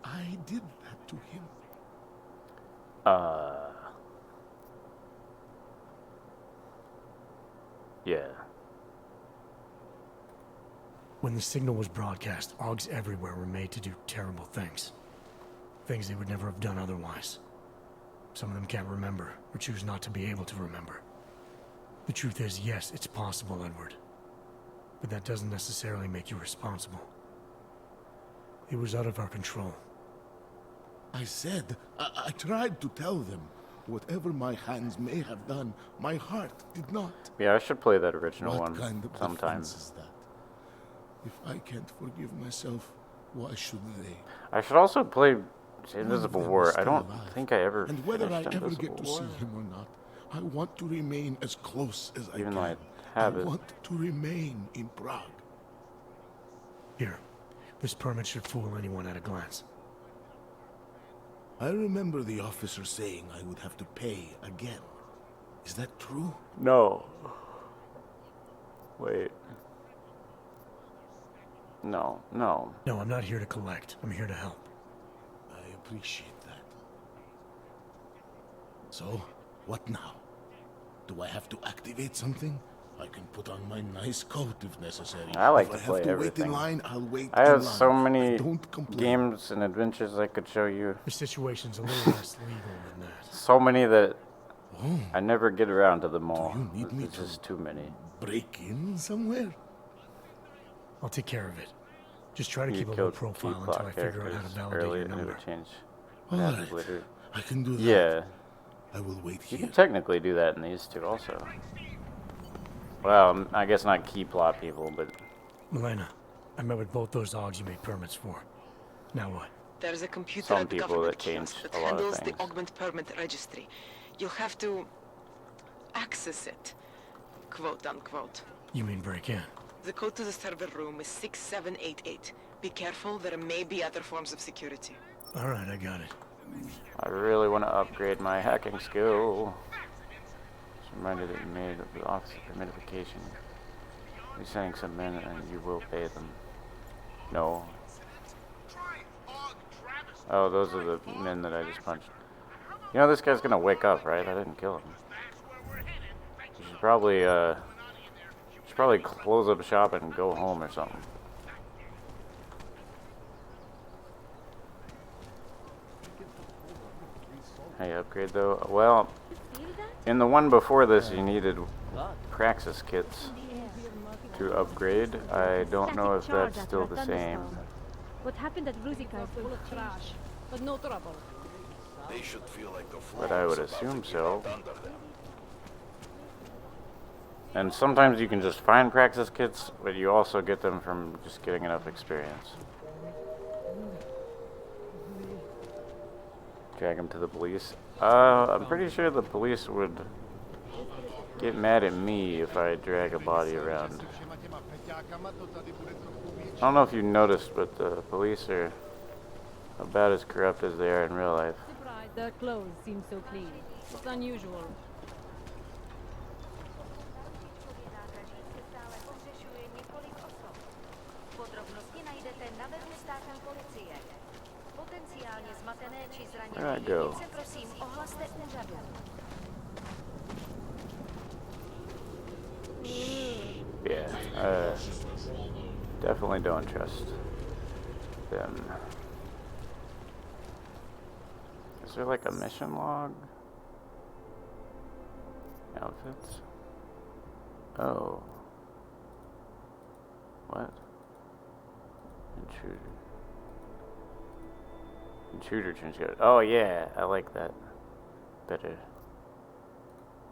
I did that to him. Yeah. When the signal was broadcast, Augs everywhere were made to do terrible things. Things they would never have done otherwise. Some of them can't remember, or choose not to be able to remember. The truth is, yes, it's possible, Edward. But that doesn't necessarily make you responsible. It was out of our control. I said, I tried to tell them. Whatever my hands may have done, my heart did not. Yeah, I should play that original What one kind of sometime. defense is that? If I can't forgive myself, why should they? I should also play Invisible them War. is I still don't alive. think I ever And whether I finished ever Invisible get to War. see him or not, I want to remain as close as I Even can. though I have it. want to remain in Prague. Here, this permit should fool anyone at a glance. I remember the officer saying I would have to pay again. Is that true? No. Wait. No. No, I'm not here to collect. I'm here to help. I appreciate that. So, what now? Do I have to activate something? I can put on my nice coat if necessary. I like if to I play have to everything. wait in line, I'll wait I in have line. so many don't complain. games and adventures I could show you. The situation's a little less legal than that. So many that I never get around to them all. you need me There's just too many. Break in somewhere? I'll take care of it. Just try to You keep a low killed profile key until plot I figure out how to characters validate early your and it number. would change. All Happens right. later. I can do that. Yeah. I will wait You here. can technically do that in these two also. Well, I guess not key plot people, but... Milena, I met with both those Augs you made permits for. Now what? There's a computer Some at the people government that change kiosk that a lot of handles the things. augment permit registry. You'll have to access it, quote unquote. You mean break in? The code to the server room is 6788. Be careful, there may be other forms of security. Alright, I got it. I really want to upgrade my hacking skill. Just reminded that you made the officer notification. Be sending some men and you will pay them. No. Oh, those are the men that I just punched. You know this guy's gonna wake up, right? I didn't kill him. You should probably close up shop and go home or something. Hey, upgrade though. Well, in the one before this, you needed Praxis kits to upgrade. I don't know if that's still the same. What happened at Ruzika is full of trash, but no trouble. They should feel like the But I would floor's about to assume get so. under them. And sometimes you can just find Praxis kits, but you also get them from just getting enough experience. Drag him to the police. I'm pretty sure the police would get mad at me if I drag a body around. I don't know if you noticed, but the police are about as corrupt as they are in real life. Surprised their clothes seem so clean. It's unusual. Where'd I go? Yeah, definitely don't trust them. Is there like a mission log? Outfits? Oh. What? Intruder trench coat. Oh yeah, I like that better.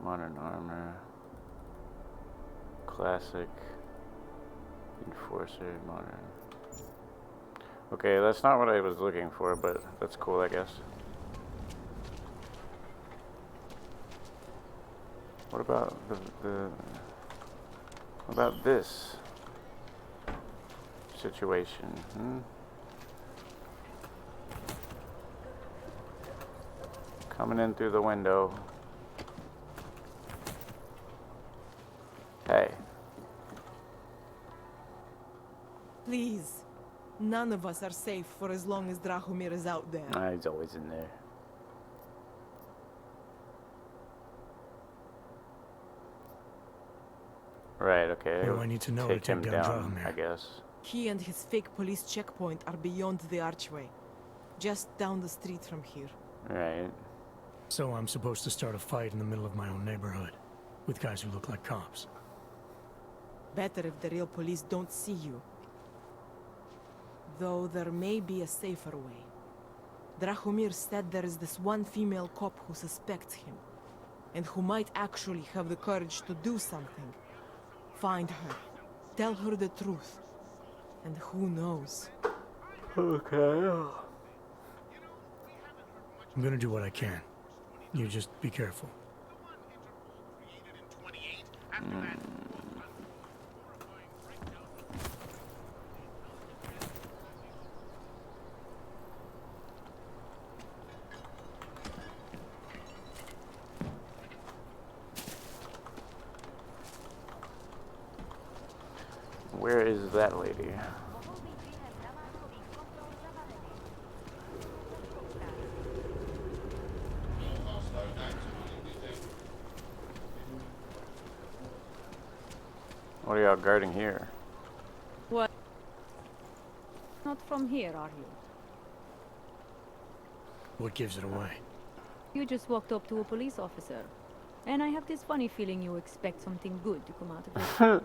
Modern armor. Classic. Enforcer. Modern. Okay, that's not what I was looking for, but that's cool, I guess. What about what about this situation? Coming in through the window. Hey. Please. None of us are safe for as long as Drahomir is out there. He's always in there. Right, okay. What do I need to know to take him down, Drahomir? I guess. He and his fake police checkpoint are beyond the archway. Just down the street from here. Right. So I'm supposed to start a fight in the middle of my own neighborhood, with guys who look like cops. Better if the real police don't see you. Though there may be a safer way. Drahomir said there is this one female cop who suspects him, and who might actually have the courage to do something. Find her. Tell her the truth. And who knows? Okay. I'm gonna do what I can. You just be careful. Where is that lady? What are y'all guarding here? What? Not from here, are you? What gives it away? You just walked up to a police officer. And I have this funny feeling you expect something good to come out of it.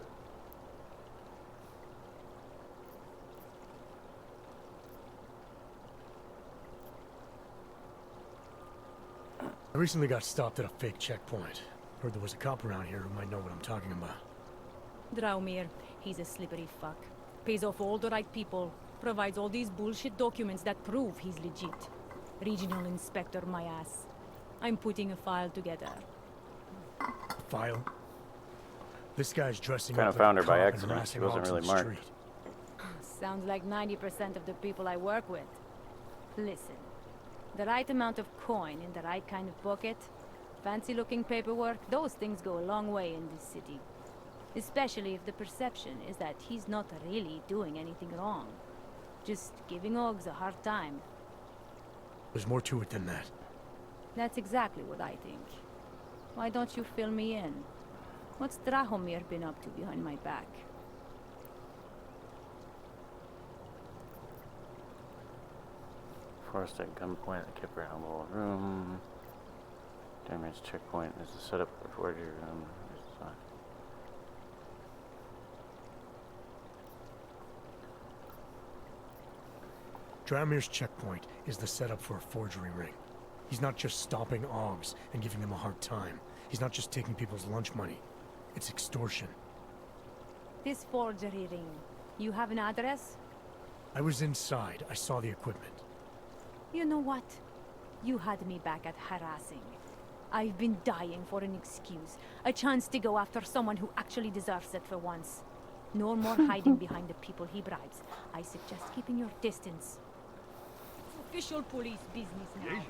I recently got stopped at a fake checkpoint. Heard there was a cop around here who might know what I'm talking about. Drahomir, he's a slippery fuck. Pays off all the right people. Provides all these bullshit documents that prove he's legit. Regional inspector, my ass. I'm putting a file together. A file? This guy's dressing Kind up of like found a her by cop and accident. She harassing wasn't hogs really on the marked. street. Sounds like 90% of the people I work with. Listen, the right amount of coin in the right kind of pocket, fancy-looking paperwork, those things go a long way in this city. Especially if the perception is that he's not really doing anything wrong. Just giving Ogs a hard time. There's more to it than that. That's exactly what I think. Why don't you fill me in? What's Drahomir been up to behind my back? Forced at gunpoint, I kept her in a little room. Damage checkpoint is the setup for forgery room. Drahomir's checkpoint is the setup for a forgery ring. He's not just stopping Ogs and giving them a hard time. He's not just taking people's lunch money. It's extortion. This forgery ring, you have an address? I was inside. I saw the equipment. You know what? You had me back at harassing. I've been dying for an excuse. A chance to go after someone who actually deserves it for once. No more hiding behind the people he bribes. I suggest keeping your distance. It's official police business now.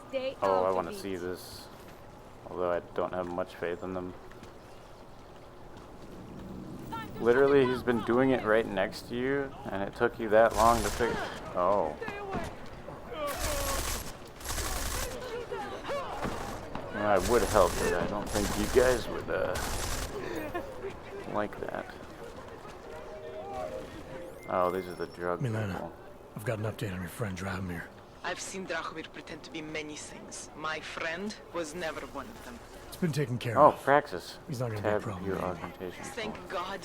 Stay Oh, out I of want to it. see this. Although I don't have much faith in them. Literally, he's been doing it right next to you, and it took you that long to figure. Oh. Yeah, I would help, but I don't think you guys would, like that. Oh, these are the drug Milena, people. I've got an update on your friend Drahomir. I've seen Drahomir pretend to be many things. My friend was never one of them. It's been taken care Oh, of. Praxis. He's not going to be a Tab problem view anymore. augmentation. Thank God.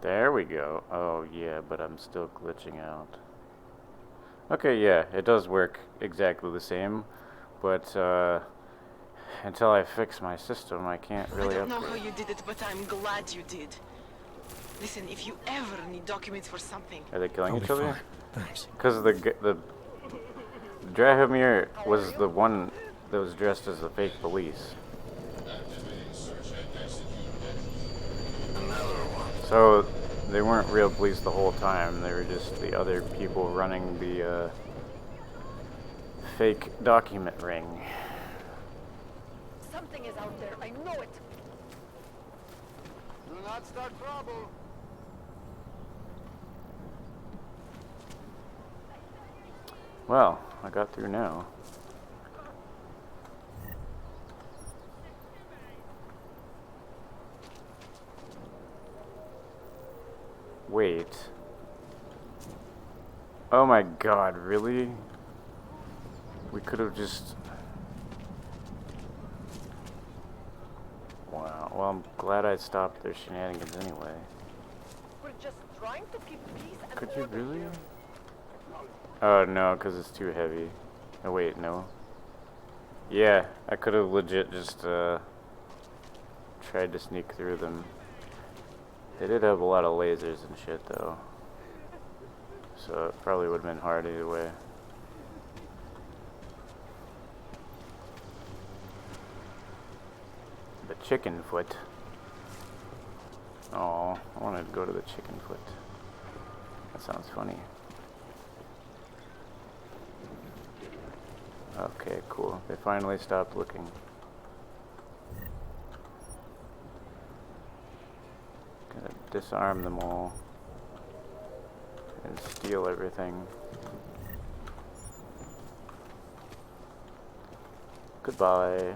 There we go. Oh, yeah, but I'm still glitching out. Okay, yeah, it does work exactly the same, but, until I fix my system, I can't really I don't know upgrade. how you did it, but I'm glad you did. Listen, if you ever need documents for something... Are they killing I'll each be other? fine. Thanks. Because the Drahomir was the one that was dressed as the fake police. So they weren't real police the whole time. They were just the other people running the fake document ring. Something is out there. I know it. Do not start trouble. Well, I got through now. Wait. Oh my god, really? We could have just... Wow, well I'm glad I stopped their shenanigans anyway. We're just trying to keep peace and Could you order really? here. Oh no, because it's too heavy. Oh wait, no. Yeah, I could have legit just tried to sneak through them. They did have a lot of lasers and shit though. So it probably would have been hard either way. The chicken foot. Oh, I wanted to go to the chicken foot. That sounds funny. Okay, cool. They finally stopped looking. Gotta disarm them all. And steal everything. Goodbye.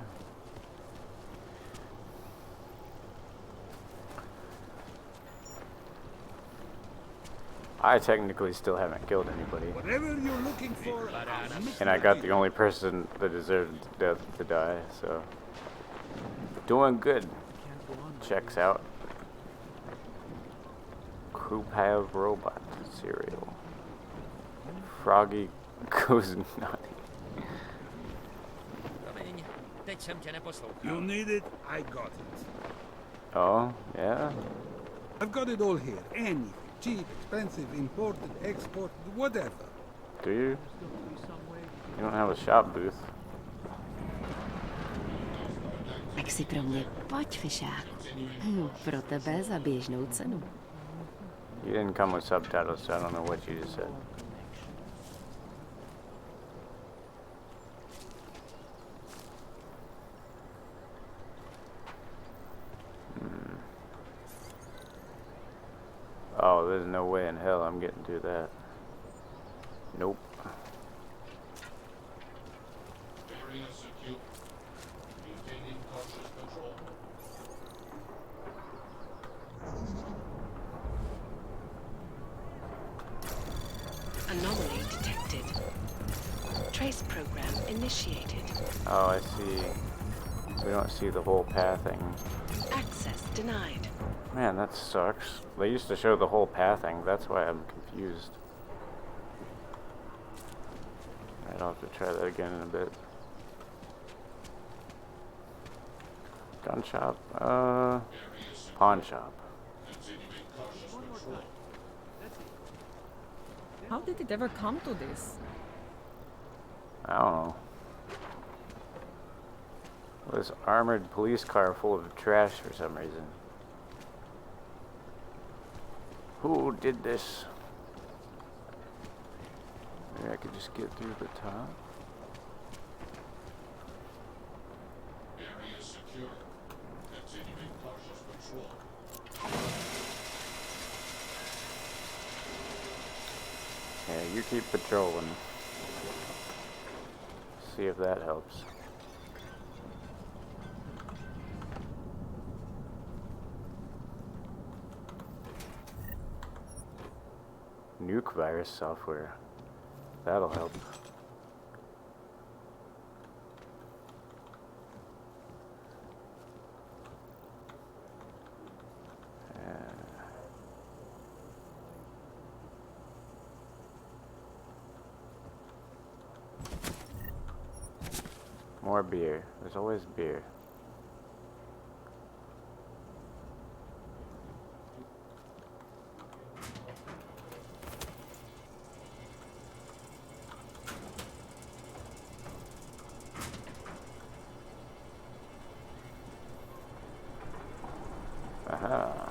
I technically still haven't killed anybody. Whatever you're looking for, And I got the only person that deserved death to die, so... Doing good. Checks out. Krupav robot cereal. Froggy goes nutty. You need it, I got it. Oh, yeah? I've got it all here. Anything. Cheap, expensive, imported, exported, whatever. Do you? You don't have a shop booth. Tak si pro mě pojď, fišáku. Pro tebe za běžnou cenu. You didn't come with subtitles, so I don't know what you just said. Oh, there's no way in hell I'm getting through that. Nope. Area secure. Maintaining cautious control. Anomaly detected. Trace program initiated. Oh, I see. We don't see the whole pathing. Access denied. Man, that sucks. They used to show the whole pathing. That's why I'm confused. Alright, I'll have to try that again in a bit. Gun shop. Pawn shop. Continuing cautious control. How did it ever come to this? I don't know. This armored police car full of trash for some reason. Who did this? Maybe I could just get through the top. Area secure. Continuing cautious patrol. Yeah, you keep patrolling. See if that helps. Nuke virus software. That'll help. More beer. There's always beer. Aha.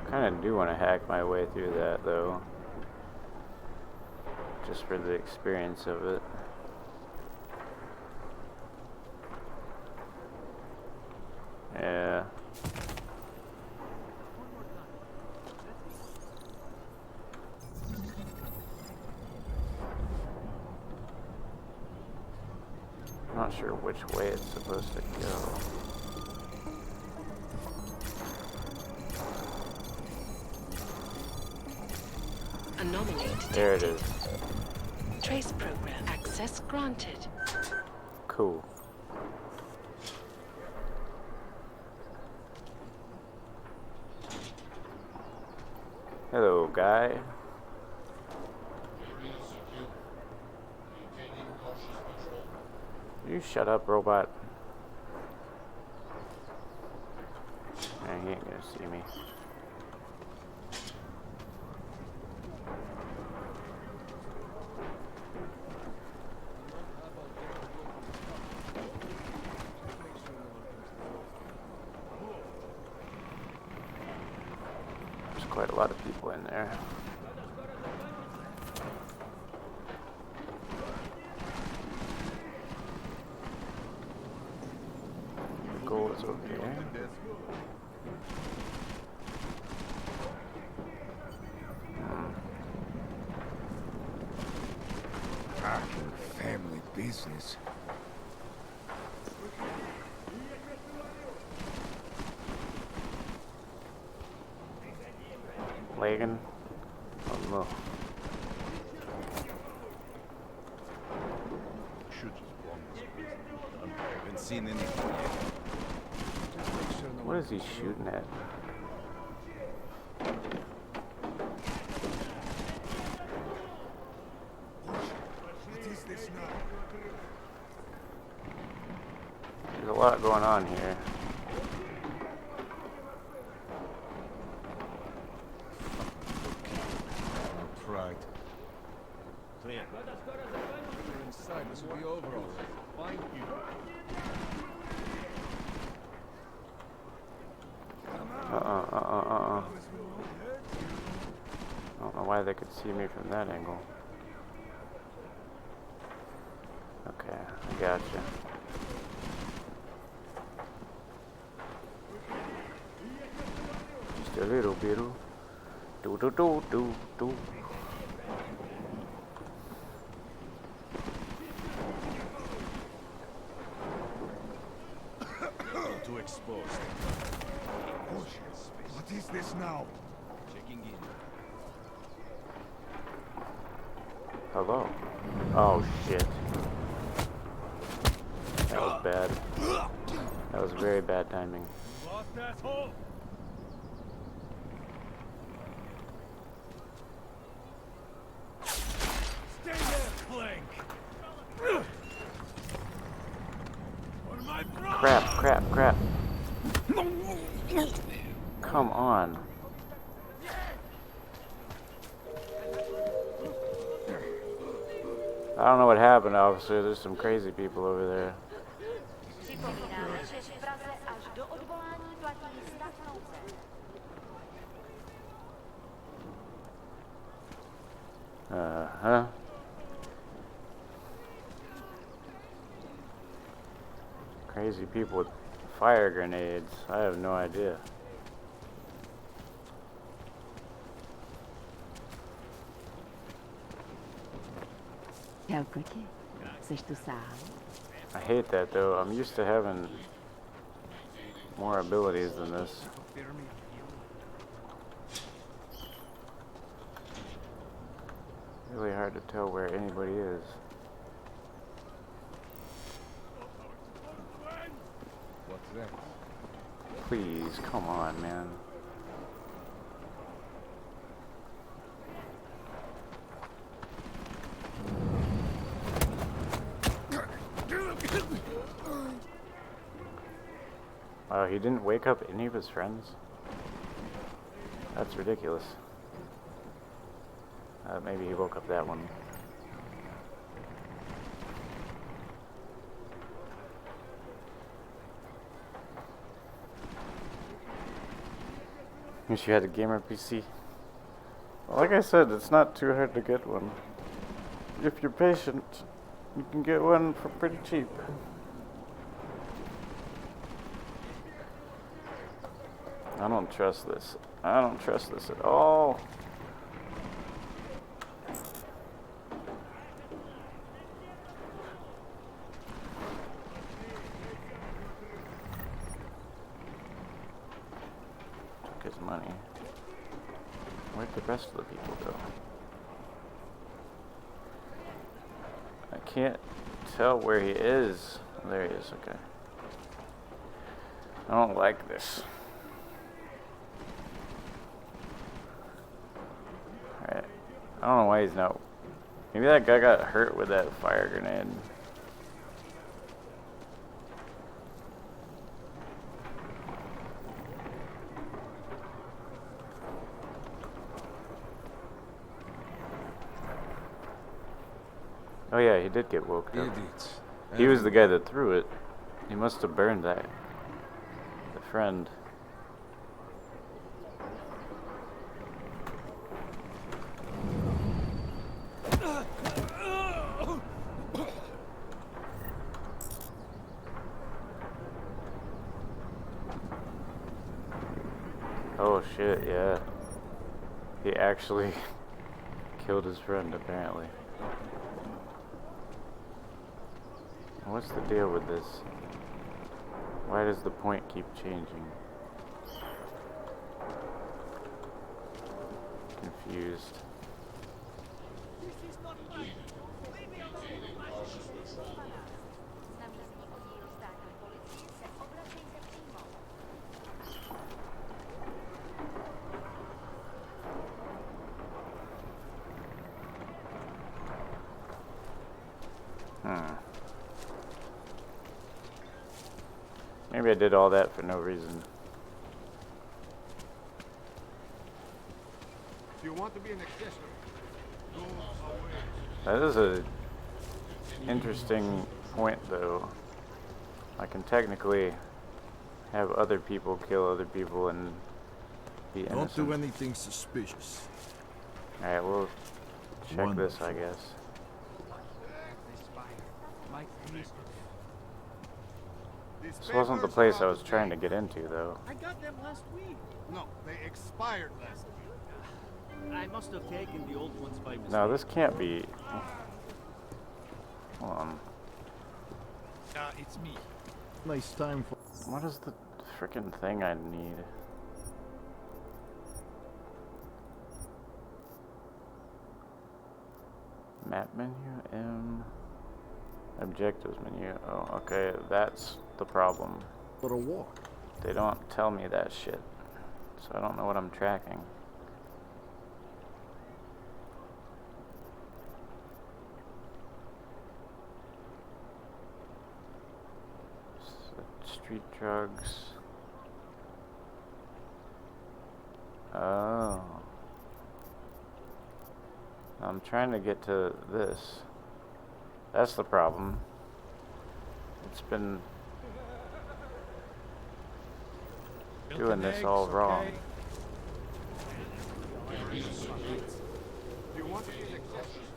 Kind of do want to hack my way through that though, just for the experience of it. Yeah. Not sure which way it's supposed to go. Anomaly detected. There it is. Trace program access granted. Cool. Hello, guy. Area secure. Maintaining cautious patrol. You shut up, robot. He ain't gonna see me. There's quite a lot of people in there. The goal is over here. Family business. Lagan? Oh no. Should just bomb this place. I haven't seen anything yet. What is he shooting at? What is this now? There's a lot going on here. Right. Clear. You're inside. This will be over already. Thank you. I don't know why they could see me from that angle. Okay, I gotcha. Just a little bit. Do do do do do. Too exposed. What is this now? Checking in. Hello. Oh shit. That was bad. That was very bad timing. Lost asshole. Stay there, Clank. crap, crap, crap. Come on. I don't know what happened, officer. There's some crazy people over there. Připomínáme, že v Praze až do odvolání platí stav nouze. Uh-huh. Crazy people with fire grenades. I have no idea. Čau, kotě. Seš tu sám? I hate that though. I'm used to having more abilities than this. Really hard to tell where anybody is. What's that? Please, come on, man. Wow, he didn't wake up any of his friends? That's ridiculous. Maybe he woke up that one. Wish you had a gamer PC. Well, like I said, it's not too hard to get one. If you're patient, you can get one for pretty cheap. I don't trust this. I don't trust this at all. Took his money. Where'd the rest of the people go? I can't tell where he is. There he is, okay. I don't like this. Alright. I don't know why he's not. Maybe that guy got hurt with that fire grenade. Oh yeah, he did get woke up. Idiots. He was the guy that threw it. He must have burned that. The friend. Oh shit, yeah. He actually killed his friend, apparently. What's the deal with this? Why does the point keep changing? Confused. Maybe I did all that for no reason. If you want to be an accessory, go away. That is a interesting point, though. I can technically have other people kill other people and be innocent. Don't do anything suspicious. Alright, we'll check this, I guess. This wasn't the place I was trying to get into, though. I got them last week. No, they expired last week. I must have taken the old ones by mistake. No, this can't be. Hold on. It's me. Nice time for. What is the frickin' thing I need? Map menu, M. Objectives menu. Oh, okay, that's the problem. For a walk. They don't tell me that shit, so I don't know what I'm tracking. Street drugs. Oh. I'm trying to get to this. That's the problem. It's been doing this all wrong.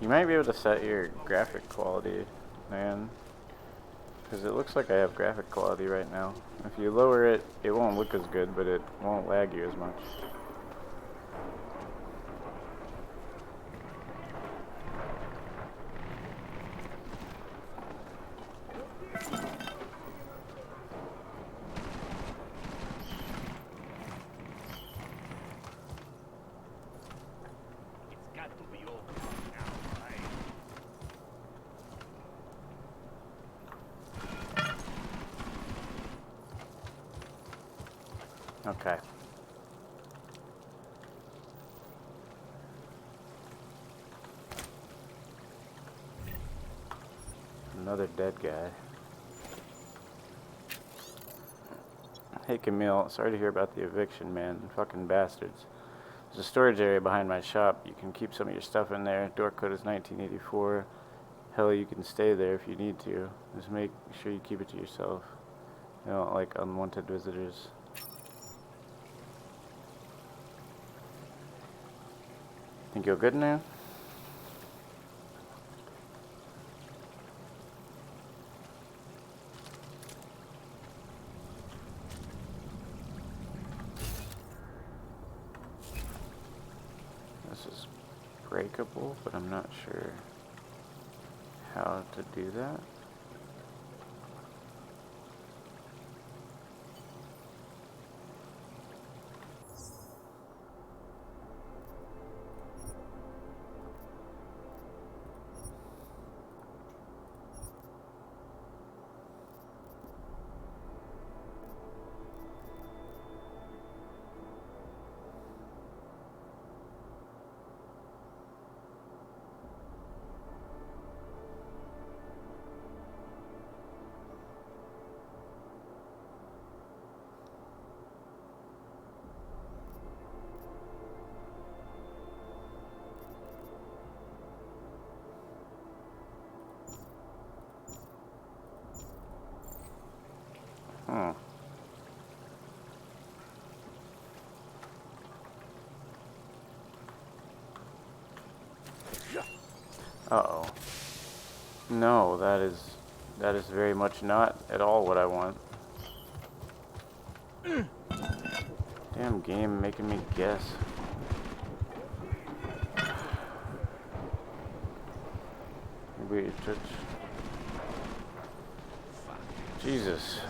You might be able to set your graphic quality, man. Because it looks like I have graphic quality right now. If you lower it, it won't look as good, but it won't lag you as much. Okay. Another dead guy. Hey Camille, sorry to hear about the eviction, man. Fucking bastards. There's a storage area behind my shop. You can keep some of your stuff in there. Door code is 1984. Hell, you can stay there if you need to. Just make sure you keep it to yourself. You don't like unwanted visitors. Think you're good now? This is breakable, but I'm not sure how to do that. Uh-oh. No, that is very much not at all what I want. Damn game making me guess. Maybe just... Jesus.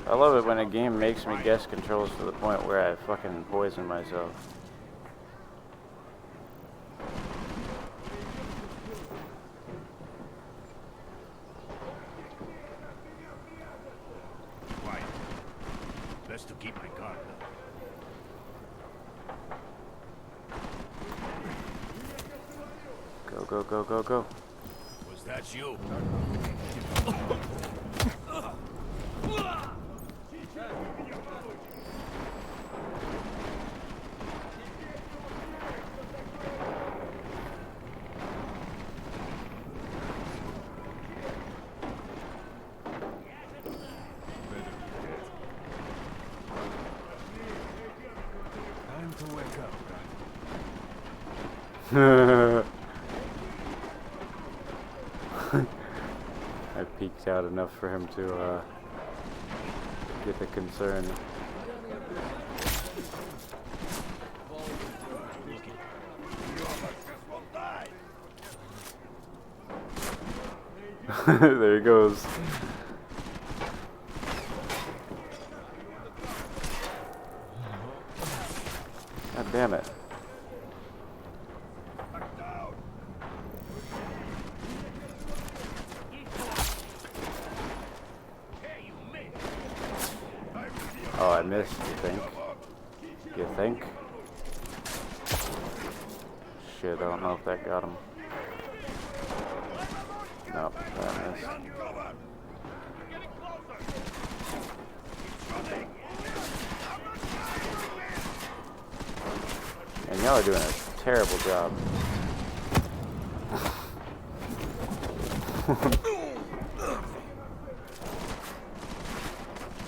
I love it when a game makes me guess controls to the point where I fucking poison myself. Best to keep my guard up. Go, go, go, go, go. Was that you? Time to wake up. I peeked out enough for him to get the concern. There he goes. God damn it. Oh, I missed, you think? You think? Shit, I don't know if that got him. Nope, that missed. y'all are doing a terrible job.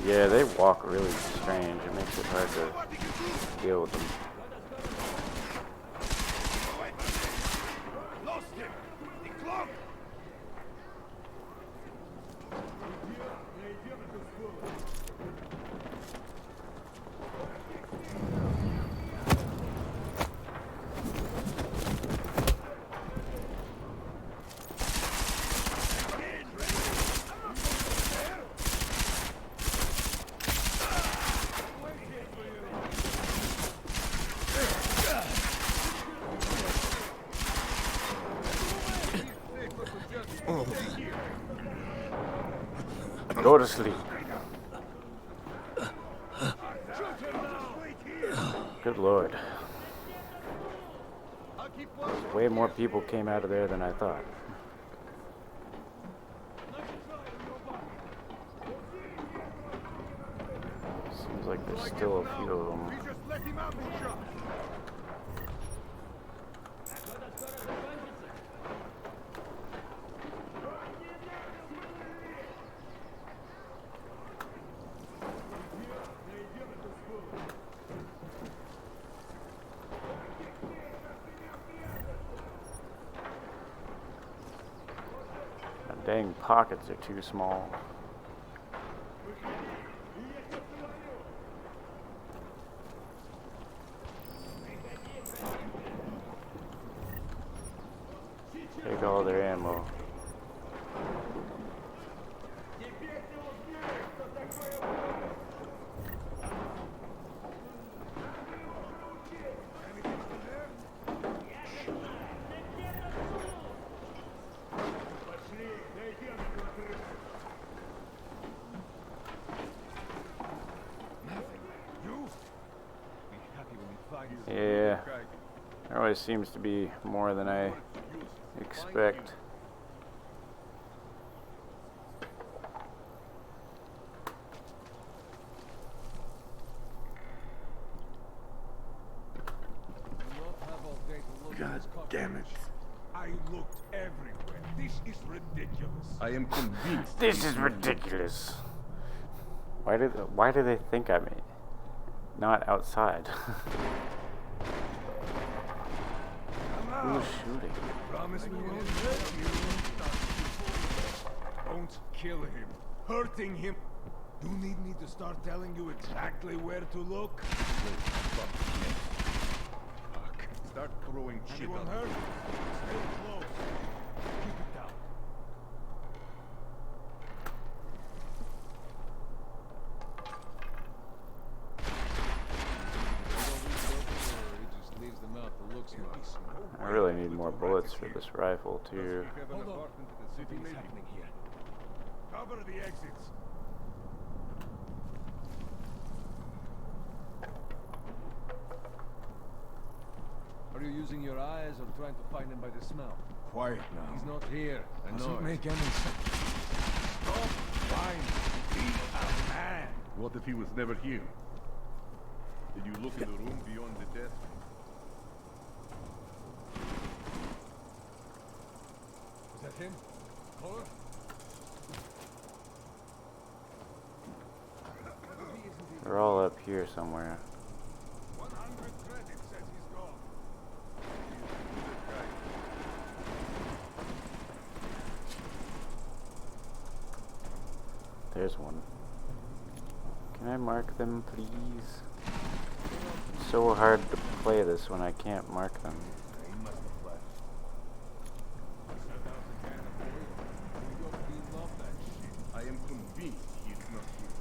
Yeah, they walk really strange. It makes it hard to deal with them. Go to sleep. Good lord. Way more people came out of there than I thought. Seems like there's still a few of them. Dang, pockets are too small. Take all their ammo. Yeah, there always seems to be more than I expect. God damn it. I looked everywhere. This is ridiculous. I am convinced. This is ridiculous. Why do they think I'm not outside? Who's shooting? Promise me you won't hurt you. Don't kill him. Hurting him. You need me to start telling you exactly where to look? Fuck. Start throwing shit Anyone on hurt? me. Stay close. Keep it down. I really need more bullets for this rifle too. Hold on. Something is happening here. Cover the exits. Are you using your eyes or trying to find him by the smell? Quiet now. He's not here. I know. Doesn't make any sense. Stop whining. Be a man. What if he was never here? Did you look in the room beyond the desk? Is that him? Caller? They're all up here somewhere. 100 credits says he's gone. There's one. Can I mark them, please? It's so hard to play this when I can't mark them. I am convinced he's not here.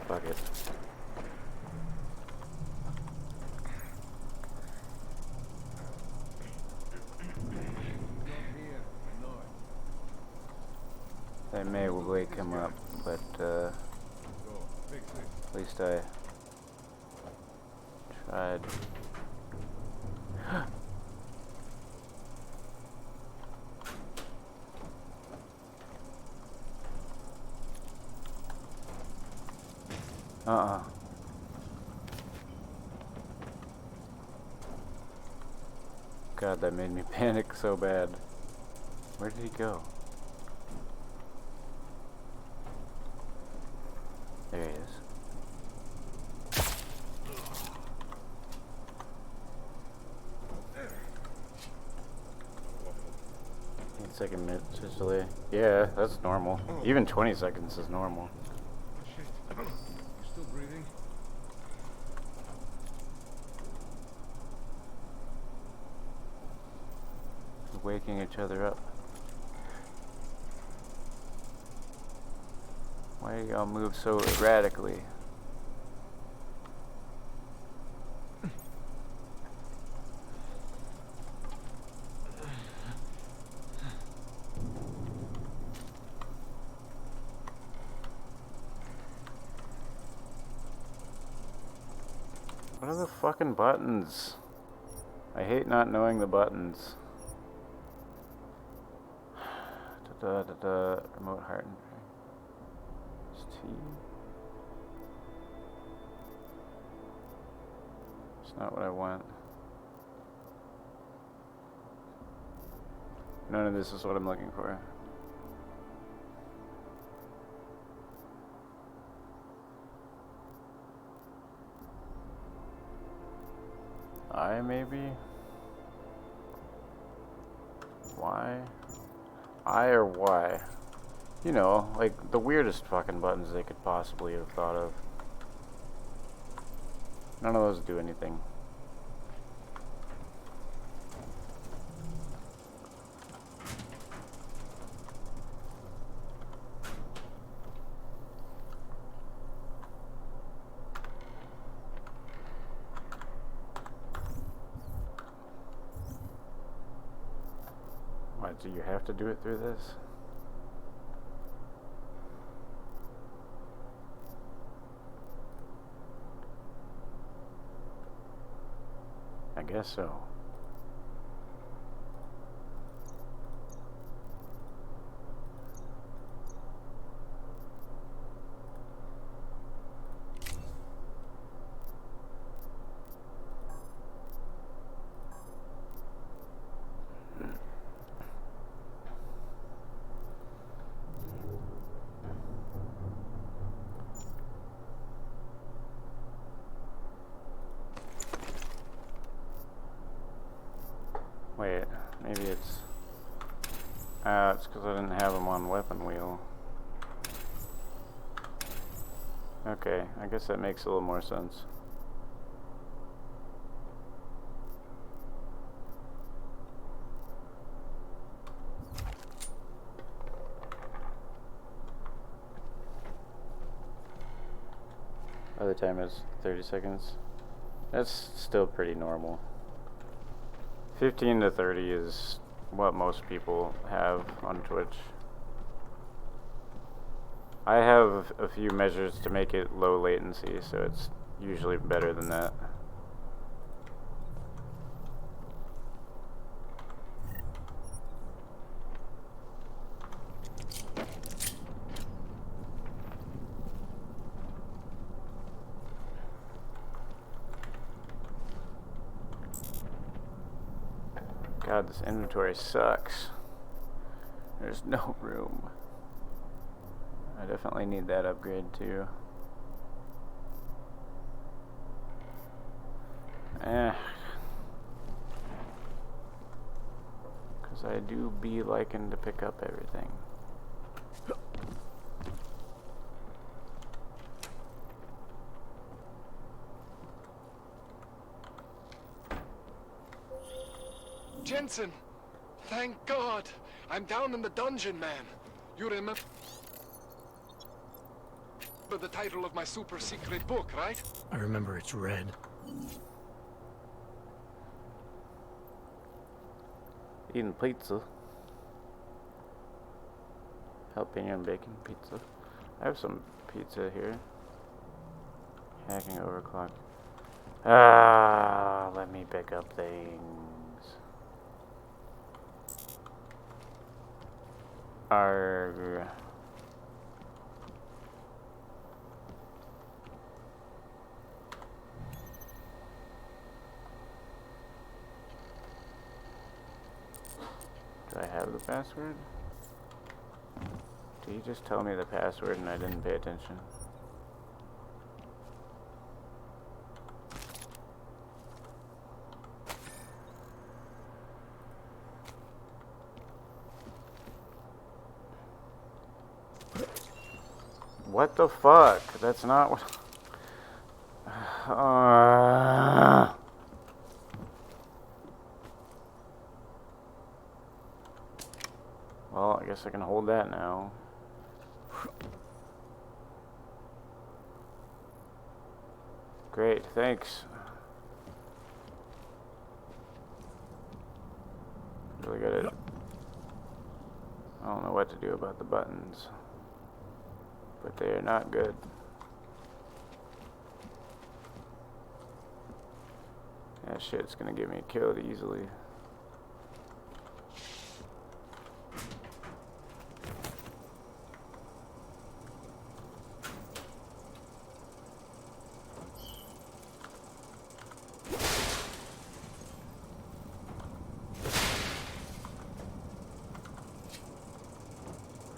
Fuck it. They may wake him up, but at least I tried. Uh-uh. God, that made me panic so bad. Where did he go? There he is. Second minute delay. Yeah, that's normal. Even 20 seconds is normal. Shit. You're still breathing? Waking each other up. Why do y'all move so erratically? What are the fucking buttons? I hate not knowing the buttons. Remote heart and it's T. It's not what I want. None of this is what I'm looking for. I maybe? Why? I or Y? You know, like the weirdest fucking buttons they could possibly have thought of. None of those do anything. Why, do you have to do it through this? I guess so. Wait, maybe it's because I didn't have them on weapon wheel. Okay, I guess that makes a little more sense. Other time is 30 seconds. That's still pretty normal. 15 to 30 is what most people have on Twitch. I have a few measures to make it low latency, so it's usually better than that. God, this inventory sucks. There's no room. I definitely need that upgrade too. Because I do be liking to pick up everything. Jensen! Thank God! I'm down in the dungeon, man. You remember the title of my super secret book, right? I remember it's red. Eating pizza. Jalapeno bacon pizza. I have some pizza here. Hacking overclock. Ah, let me pick up things. Arg. Do I have the password? Did he just tell me the password and I didn't pay attention? What the fuck? That's not what... Well, I guess I can hold that now. Great, thanks. Really good at... I don't know what to do about the buttons, but they are not good. That shit's gonna get me killed easily.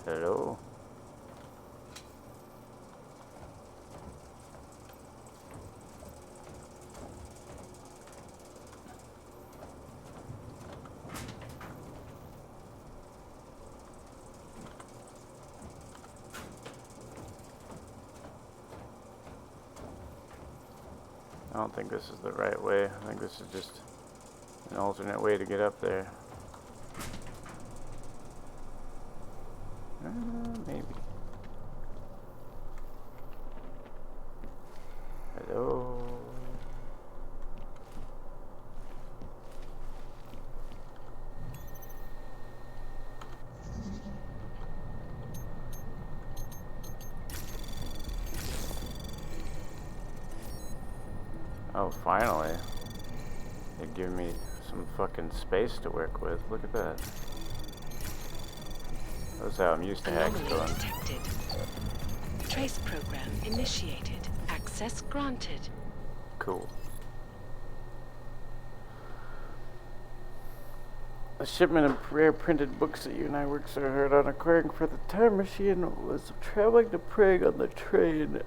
Hello? I don't think this is the right way. I think this is just an alternate way to get up there. Maybe. Hello? Oh, finally. They give me some fucking space to work with. Look at that. That's how I'm used to hacks going. Detected. Trace program initiated. Access granted. Cool. A shipment of rare printed books that you and I worked so hard on acquiring for the time machine was traveling to Prague on the train. The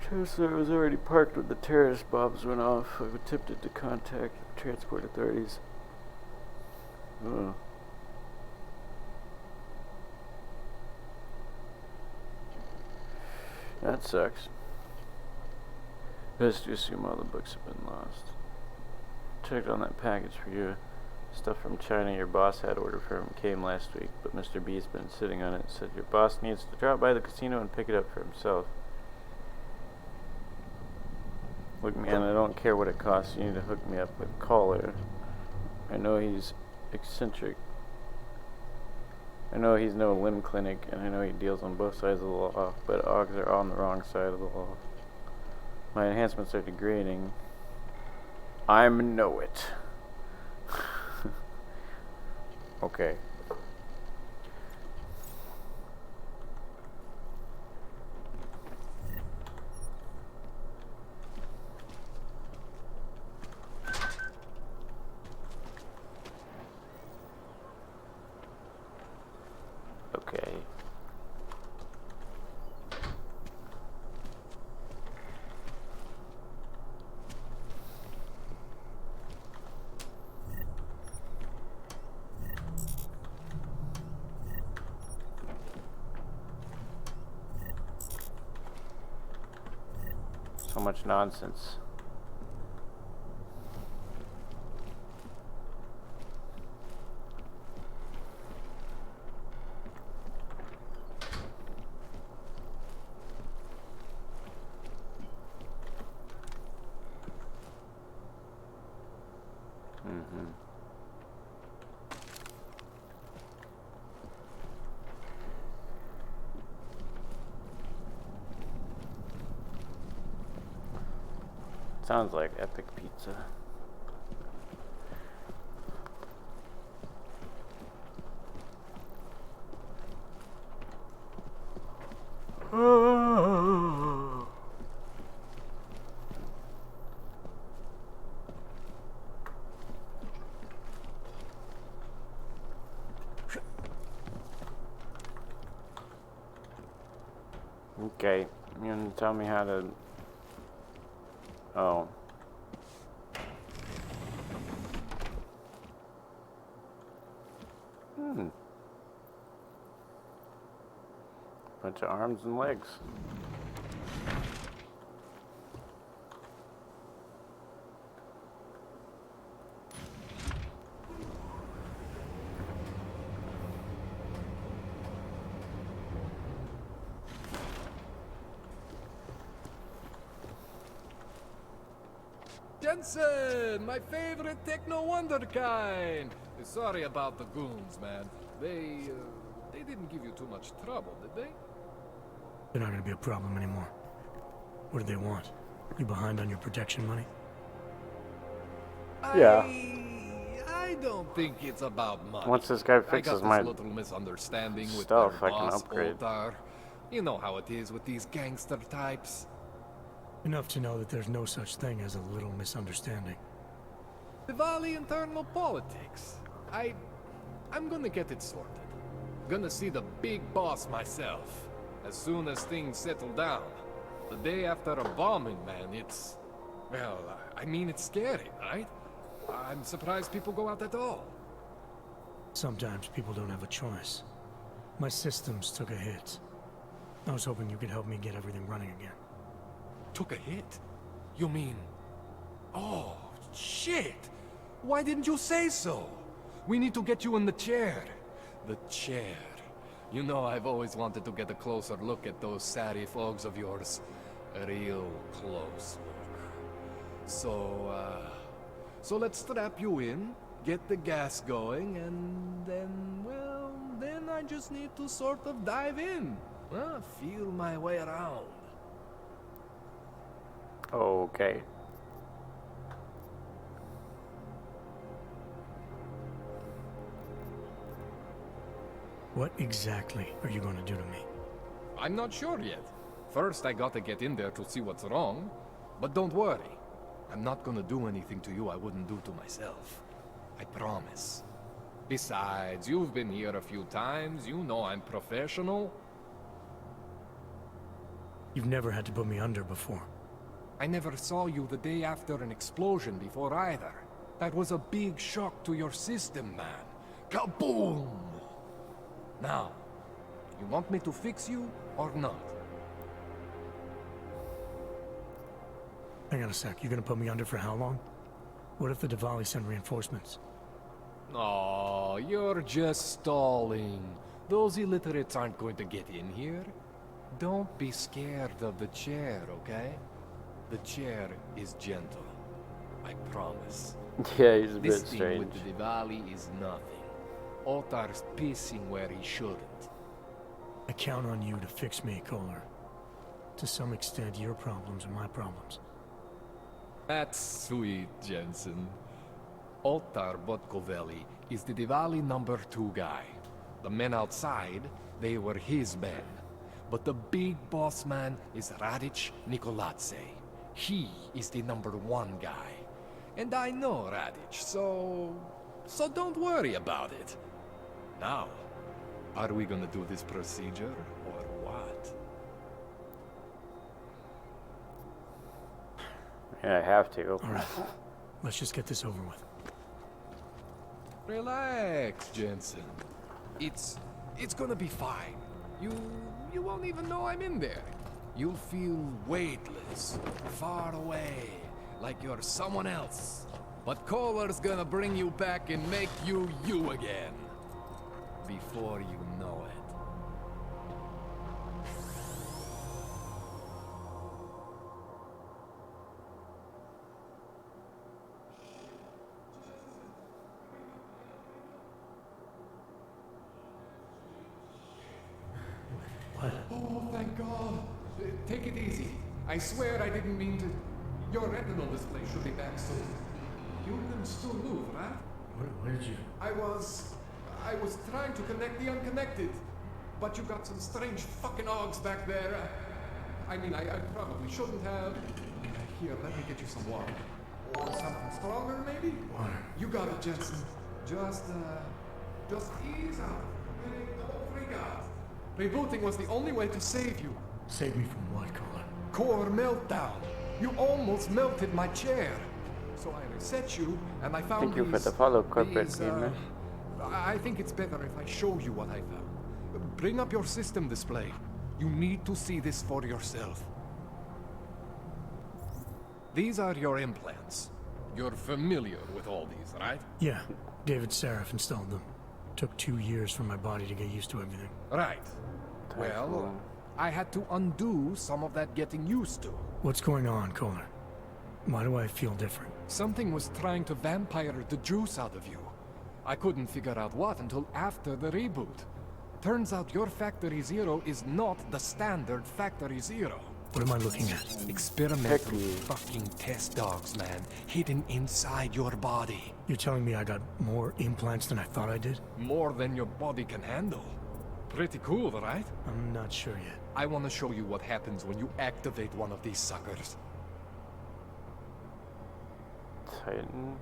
transfer was already parked when the terrorist bombs went off. I've attempted to contact the transport authorities. That sucks. Best to assume all the books have been lost. Checked on that package for you. Stuff from China your boss had ordered from came last week, but Mr. B's been sitting on it and said your boss needs to drop by the casino and pick it up for himself. Look, man, I don't care what it costs. You need to hook me up with Caller. I know he's eccentric. I know he's no limb clinic, and I know he deals on both sides of the law, but OGs are on the wrong side of the law. My enhancements are degrading. I know it. Okay. Okay. So much nonsense. Sounds like epic pizza. Okay, you gonna tell me how to... Oh. Bunch of arms and legs. Jensen, my favorite techno wonderkind. Sorry about the goons, man. They didn't give you too much trouble, did they? They're not gonna be a problem anymore. What do they want? You behind on your protection money? Yeah. I don't think it's about money. Once this guy fixes my little misunderstanding with stuff, their I can boss, upgrade. Altar. You know how it is with these gangster types. Enough to know that there's no such thing as a little misunderstanding. Diwali internal politics. I'm gonna get it sorted. Gonna see the big boss myself. As soon as things settle down. The day after a bombing, man, it's... Well, I mean, it's scary, right? I'm surprised people go out at all. Sometimes people don't have a choice. My systems took a hit. I was hoping you could help me get everything running again. Took a hit? You mean... Oh, shit! Why didn't you say so? We need to get you in the chair. The chair. You know, I've always wanted to get a closer look at those satty fogs of yours. A real close look. So let's strap you in, get the gas going, and then, well, then I just need to sort of dive in. Feel my way around. Okay. What exactly are you going to do to me? I'm not sure yet. First, I gotta get in there to see what's wrong. But don't worry. I'm not gonna do anything to you I wouldn't do to myself. I promise. Besides, you've been here a few times. You know I'm professional. You've never had to put me under before. I never saw you the day after an explosion before either. That was a big shock to your system, man. Kaboom! Now, you want me to fix you or not? Hang on a sec. You're gonna put me under for how long? What if the Diwali send reinforcements? Oh, you're just stalling. Those illiterates aren't going to get in here. Don't be scared of the chair, okay? The chair is gentle. I promise. Yeah, he's a bit This thing strange. with the Diwali is nothing. Otar's pissing where he shouldn't. I count on you to fix me, Kohler. To some extent, your problems are my problems. That's sweet, Jensen. Otar Botkovelli is the Diwali #2 guy. The men outside, they were his men. But the big boss man is Radic Nikoladze. He is the #1 guy. And I know Radic, so don't worry about it. Now, are we gonna do this procedure, or what? Yeah, I have to. Alright, let's just get this over with. Relax, Jensen. It's gonna be fine. You won't even know I'm in there. You'll feel weightless, far away, like you're someone else. But Kohler's gonna bring you back and make you you again. Before you know it. What? Oh, thank God. Take it easy. I swear I didn't mean to... Your retinal display should be back soon. You can still move, right? Where did you... I was trying to connect the unconnected. But you got some strange fucking ogs back there. I mean, I probably shouldn't have. Here, let me get you some water. Or something stronger, maybe? Water. You got it, Jensen. Just ease out. Don't freak out. Rebooting was the only way to save you. Save me from what, Kohler? Core meltdown. You almost melted my chair. So I reset you, and I found Thank you for the follow, corporate gamer. I think it's better if I show you what I found. Bring up your system display. You need to see this for yourself. These are your implants. You're familiar with all these, right? Yeah, David Seraph installed them. Took 2 years for my body to get used to everything. Right. Well, I had to undo some of that getting used to. What's going on, Kohler? Why do I feel different? Something was trying to vampire the juice out of you. I couldn't figure out what until after the reboot. Turns out your Factory Zero is not the standard Factory Zero. What am I looking at? Experimental fucking test dogs, man. Hidden inside your body. You're telling me I got more implants than I thought I did? More than your body can handle. Pretty cool, right? I'm not sure yet. I want to show you what happens when you activate one of these suckers. Titan.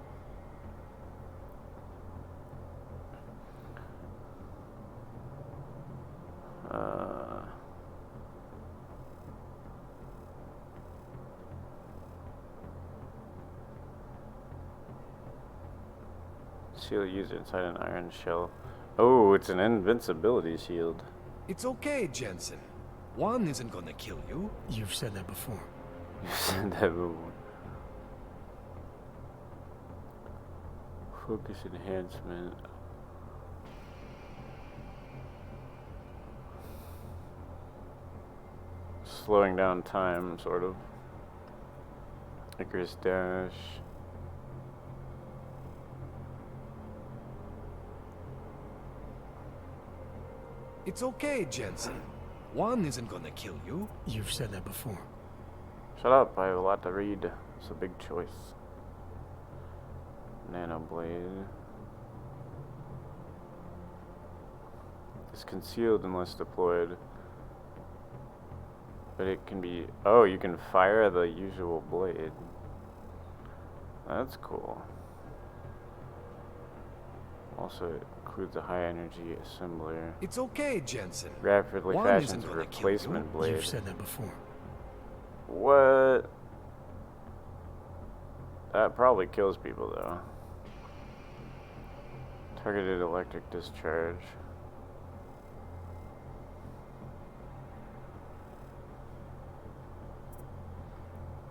Shield used inside an iron shell. Oh, it's an invincibility shield. It's okay, Jensen. One isn't gonna kill you. You've said that before. You said that before. Focus enhancement. Slowing down time, sort of. Icarus dash. It's okay, Jensen. One isn't gonna kill you. You've said that before. Shut up, I have a lot to read. It's a big choice. Nanoblade. It's concealed unless deployed. But it can be... Oh, you can fire the usual blade. That's cool. Also, it includes a high energy assembler. It's okay, Jensen. Rapidly fashions a replacement blade. You've said that before. What? That probably kills people, though. Targeted electric discharge.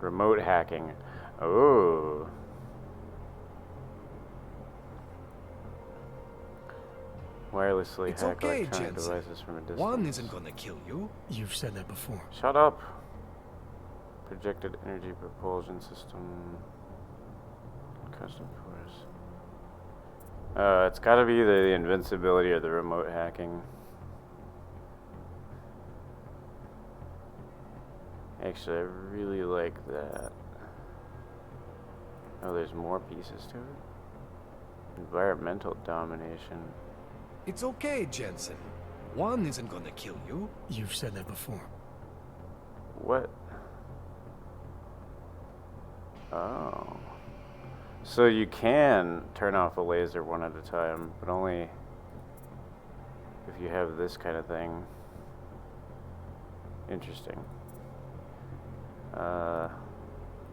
Remote hacking. Oh. Wirelessly It's hack okay, electronic Jensen. devices from a distance. One isn't gonna kill you. You've said that before. Shut up. Projected energy propulsion system. Custom force. It's gotta be either the invincibility or the remote hacking. Actually, I really like that. Oh, there's more pieces to it? Environmental domination. It's okay, Jensen. One isn't gonna kill you. You've said that before. What? Oh. So you can turn off a laser one at a time, but only if you have this kind of thing. Interesting.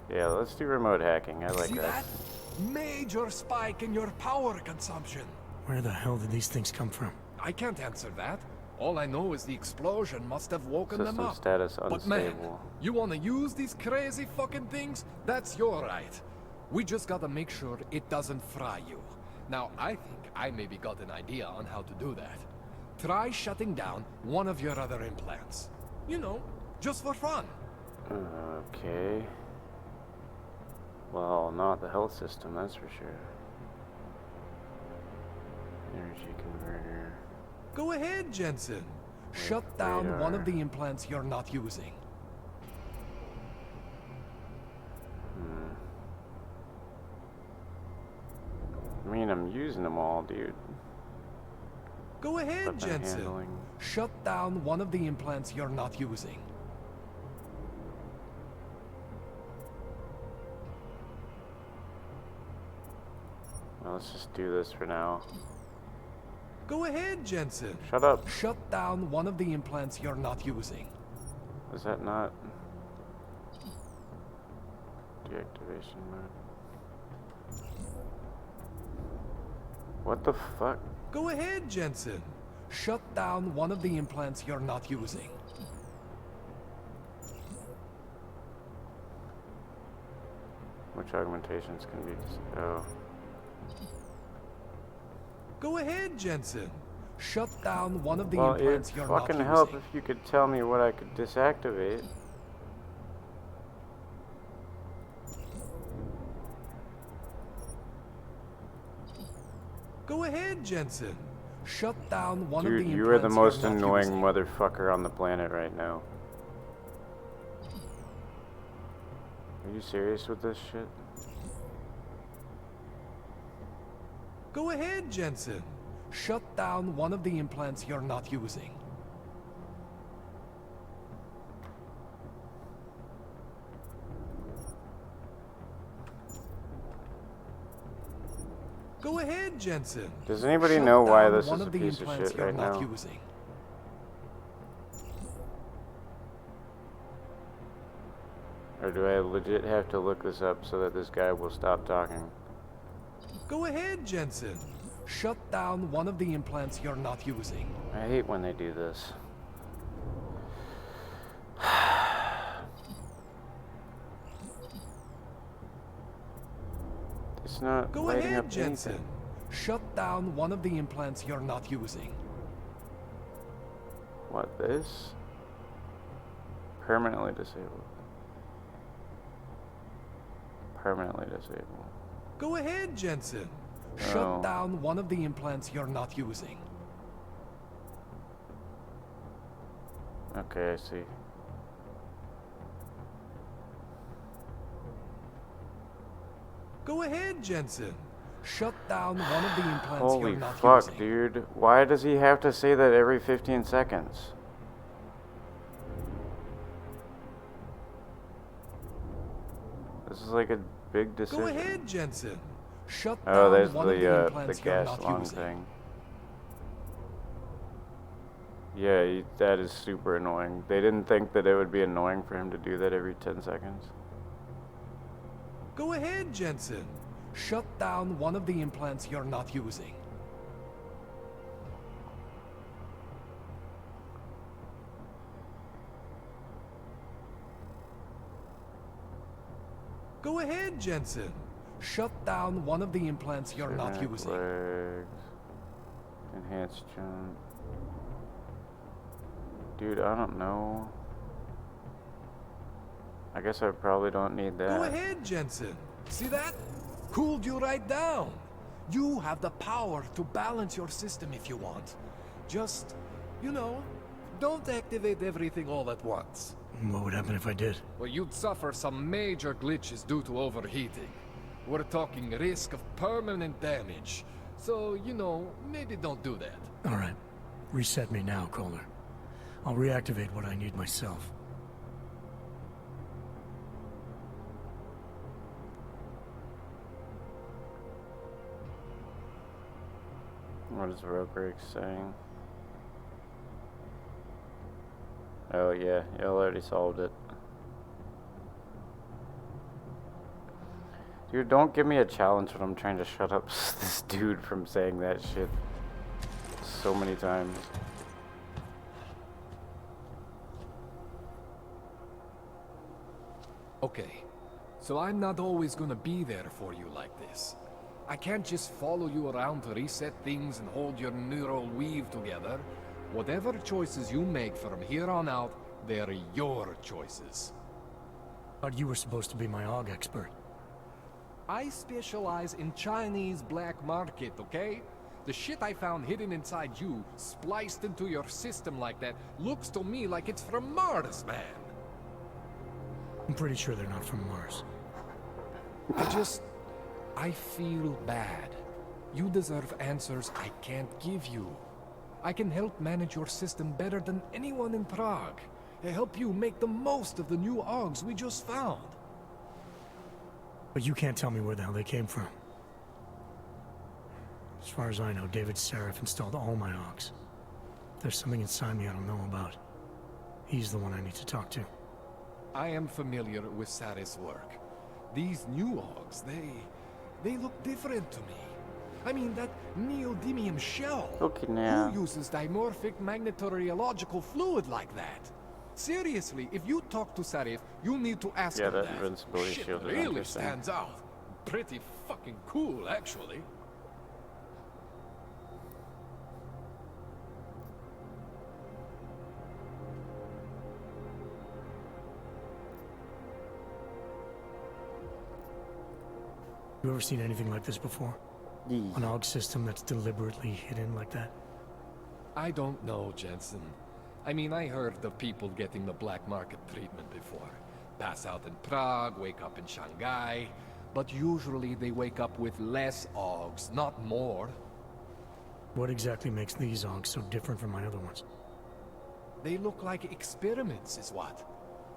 Yeah, let's do remote hacking. I like See that. Major spike in your power consumption. Where the hell did these things come from? I can't answer that. All I know is the explosion must have woken them System up. status But man, unstable. you want to use these crazy fucking things? That's your right. We just gotta make sure it doesn't fry you. Now, I think I maybe got an idea on how to do that. Try shutting down one of your other implants. You know, just for fun. Okay. Well, not the health system, that's for sure. Energy converter. Go ahead, Jensen. Shut down one of the implants you're not using. I mean, I'm using them all, dude. Go ahead, Weapon Jensen. handling. Shut down one of the implants you're not using. Well, let's just do this for now. Go ahead, Jensen. Shut up. Shut down one of the implants you're not using. Is that not deactivation mode? What the fuck? Go ahead, Jensen. Shut down one of the implants you're not using. Which augmentations can be... Oh. Go ahead, Jensen. Shut down one of the implants you're not using. Well, it'd fucking help if you could tell me what I could disactivate. Go ahead, Jensen. Shut down one of the implants. Dude, you are the most annoying motherfucker on the planet right now. Are you serious with this shit? Go ahead, Jensen. Shut down one of the implants you're not using. Go ahead, Jensen. Does anybody know why this is a piece of shit right now? Or do I legit have to look this up so that this guy will stop talking? Go ahead, Jensen. Shut down one of the implants you're not using. I hate when they do this. It's not Go lighting ahead, up Jensen. anything. Shut down one of the implants you're not using. What, this? Permanently disabled. Permanently disabled. Go ahead, Jensen. Shut down one of the implants you're not using. Okay, I see. Go ahead, Jensen. Shut down one of the implants Holy you're not fuck, using. dude. Why does he have to say that every 15 seconds? This is like a big decision. Go ahead, Jensen. Shut Oh, down there's one of the implants the you're gas not lung using. thing. Yeah, that is super annoying. They didn't think that it would be annoying for him to do that every 10 seconds. Go ahead, Jensen. Shut down one of the implants you're not using. Go ahead, Jensen. Shut down one of the implants you're not using. Legs. Enhanced jump. Dude, I don't know. I guess I probably don't need that. Go ahead, Jensen. See that? Cooled you right down. You have the power to balance your system if you want. Just, you know, don't activate everything all at once. What would happen if I did? Well, you'd suffer some major glitches due to overheating. We're talking risk of permanent damage. So, you know, maybe don't do that. All right. Reset me now, Kohler. I'll reactivate what I need myself. What is Rokerig saying? Oh yeah, you already solved it. Dude, don't give me a challenge when I'm trying to shut up this dude from saying that shit so many times. Okay, so I'm not always gonna be there for you like this. I can't just follow you around to reset things and hold your neural weave together. Whatever choices you make from here on out, they're your choices. Thought you were supposed to be my AUG expert. I specialize in Chinese black market, okay? The shit I found hidden inside you, spliced into your system like that, looks to me like it's from Mars, man. I'm pretty sure they're not from Mars. I feel bad. You deserve answers I can't give you. I can help manage your system better than anyone in Prague. I help you make the most of the new AUGs we just found. But you can't tell me where the hell they came from. As far as I know, David Seraph installed all my AUGs. There's something inside me I don't know about. He's the one I need to talk to. I am familiar with Sarif's work. These new Augs, they look different to me. I mean, that neodymium shell. Okay, now. Who uses dimorphic magnetorheological fluid like that? Seriously, if you talk to Sarif, you need to ask him that that. invincibility Shit shield is really interesting. stands out. Pretty fucking cool, actually. You ever seen anything like this before? An AUG system that's deliberately hidden like that? I don't know, Jensen. I mean, I heard of people getting the black market treatment before. Pass out in Prague, wake up in Shanghai. But usually they wake up with less AUGs, not more. What exactly makes these AUGs so different from my other ones? They look like experiments, is what.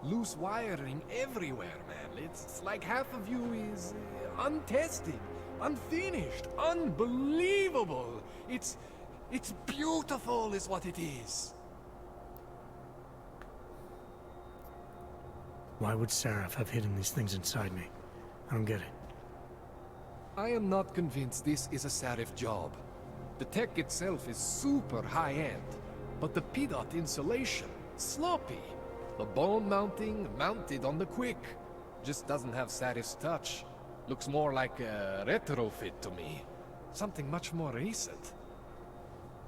Loose wiring everywhere, man. It's like half of you is untested, unfinished, unbelievable. It's beautiful is what it is. Why would Sarif have hidden these things inside me? I don't get it. I am not convinced this is a Sarif job. The tech itself is super high-end, but the PDOT insulation, sloppy. The bone mounting, mounted on the quick. Just doesn't have Sarif's touch. Looks more like a retrofit to me. Something much more recent.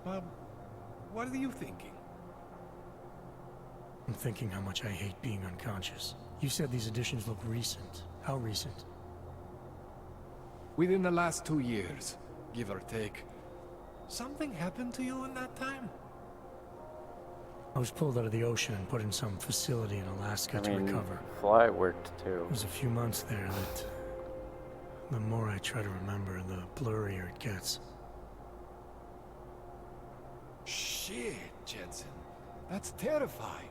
What are you thinking? I'm thinking how much I hate being unconscious. You said these additions look recent. How recent? Within the last 2 years, give or take. Something happened to you in that time? I was pulled out of the ocean and put in some facility in Alaska to recover. Fly worked too. It was a few months there that... the more I try to remember, the blurrier it gets. Shit, Jensen. That's terrifying.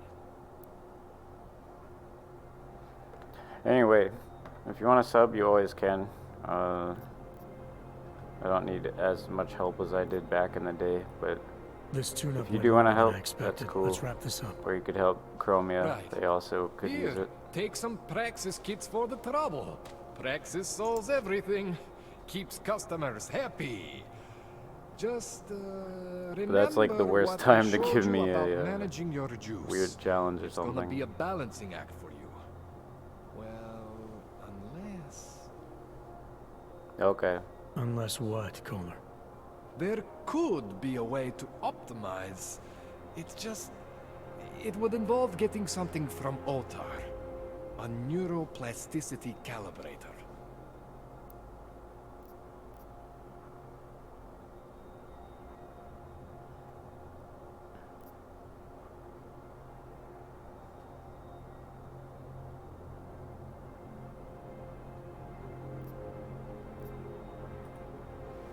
Anyway, if you want to sub, you always can. I don't need as much help as I did back in the day, but this tune-up if you do want to help, that's cool. Let's wrap this up. Or you could help Chromia. Right. They also could Here, use it. take some Praxis kits for the trouble. Praxis solves everything. Keeps customers happy. Just remember That's like the worst what time I to showed give you me about a managing your juice. weird challenge or It's gonna something. be a balancing act for you. Well, unless... Okay. Unless what, Kohler? There could be a way to optimize. It's just... it would involve getting something from Otar. A neuroplasticity calibrator.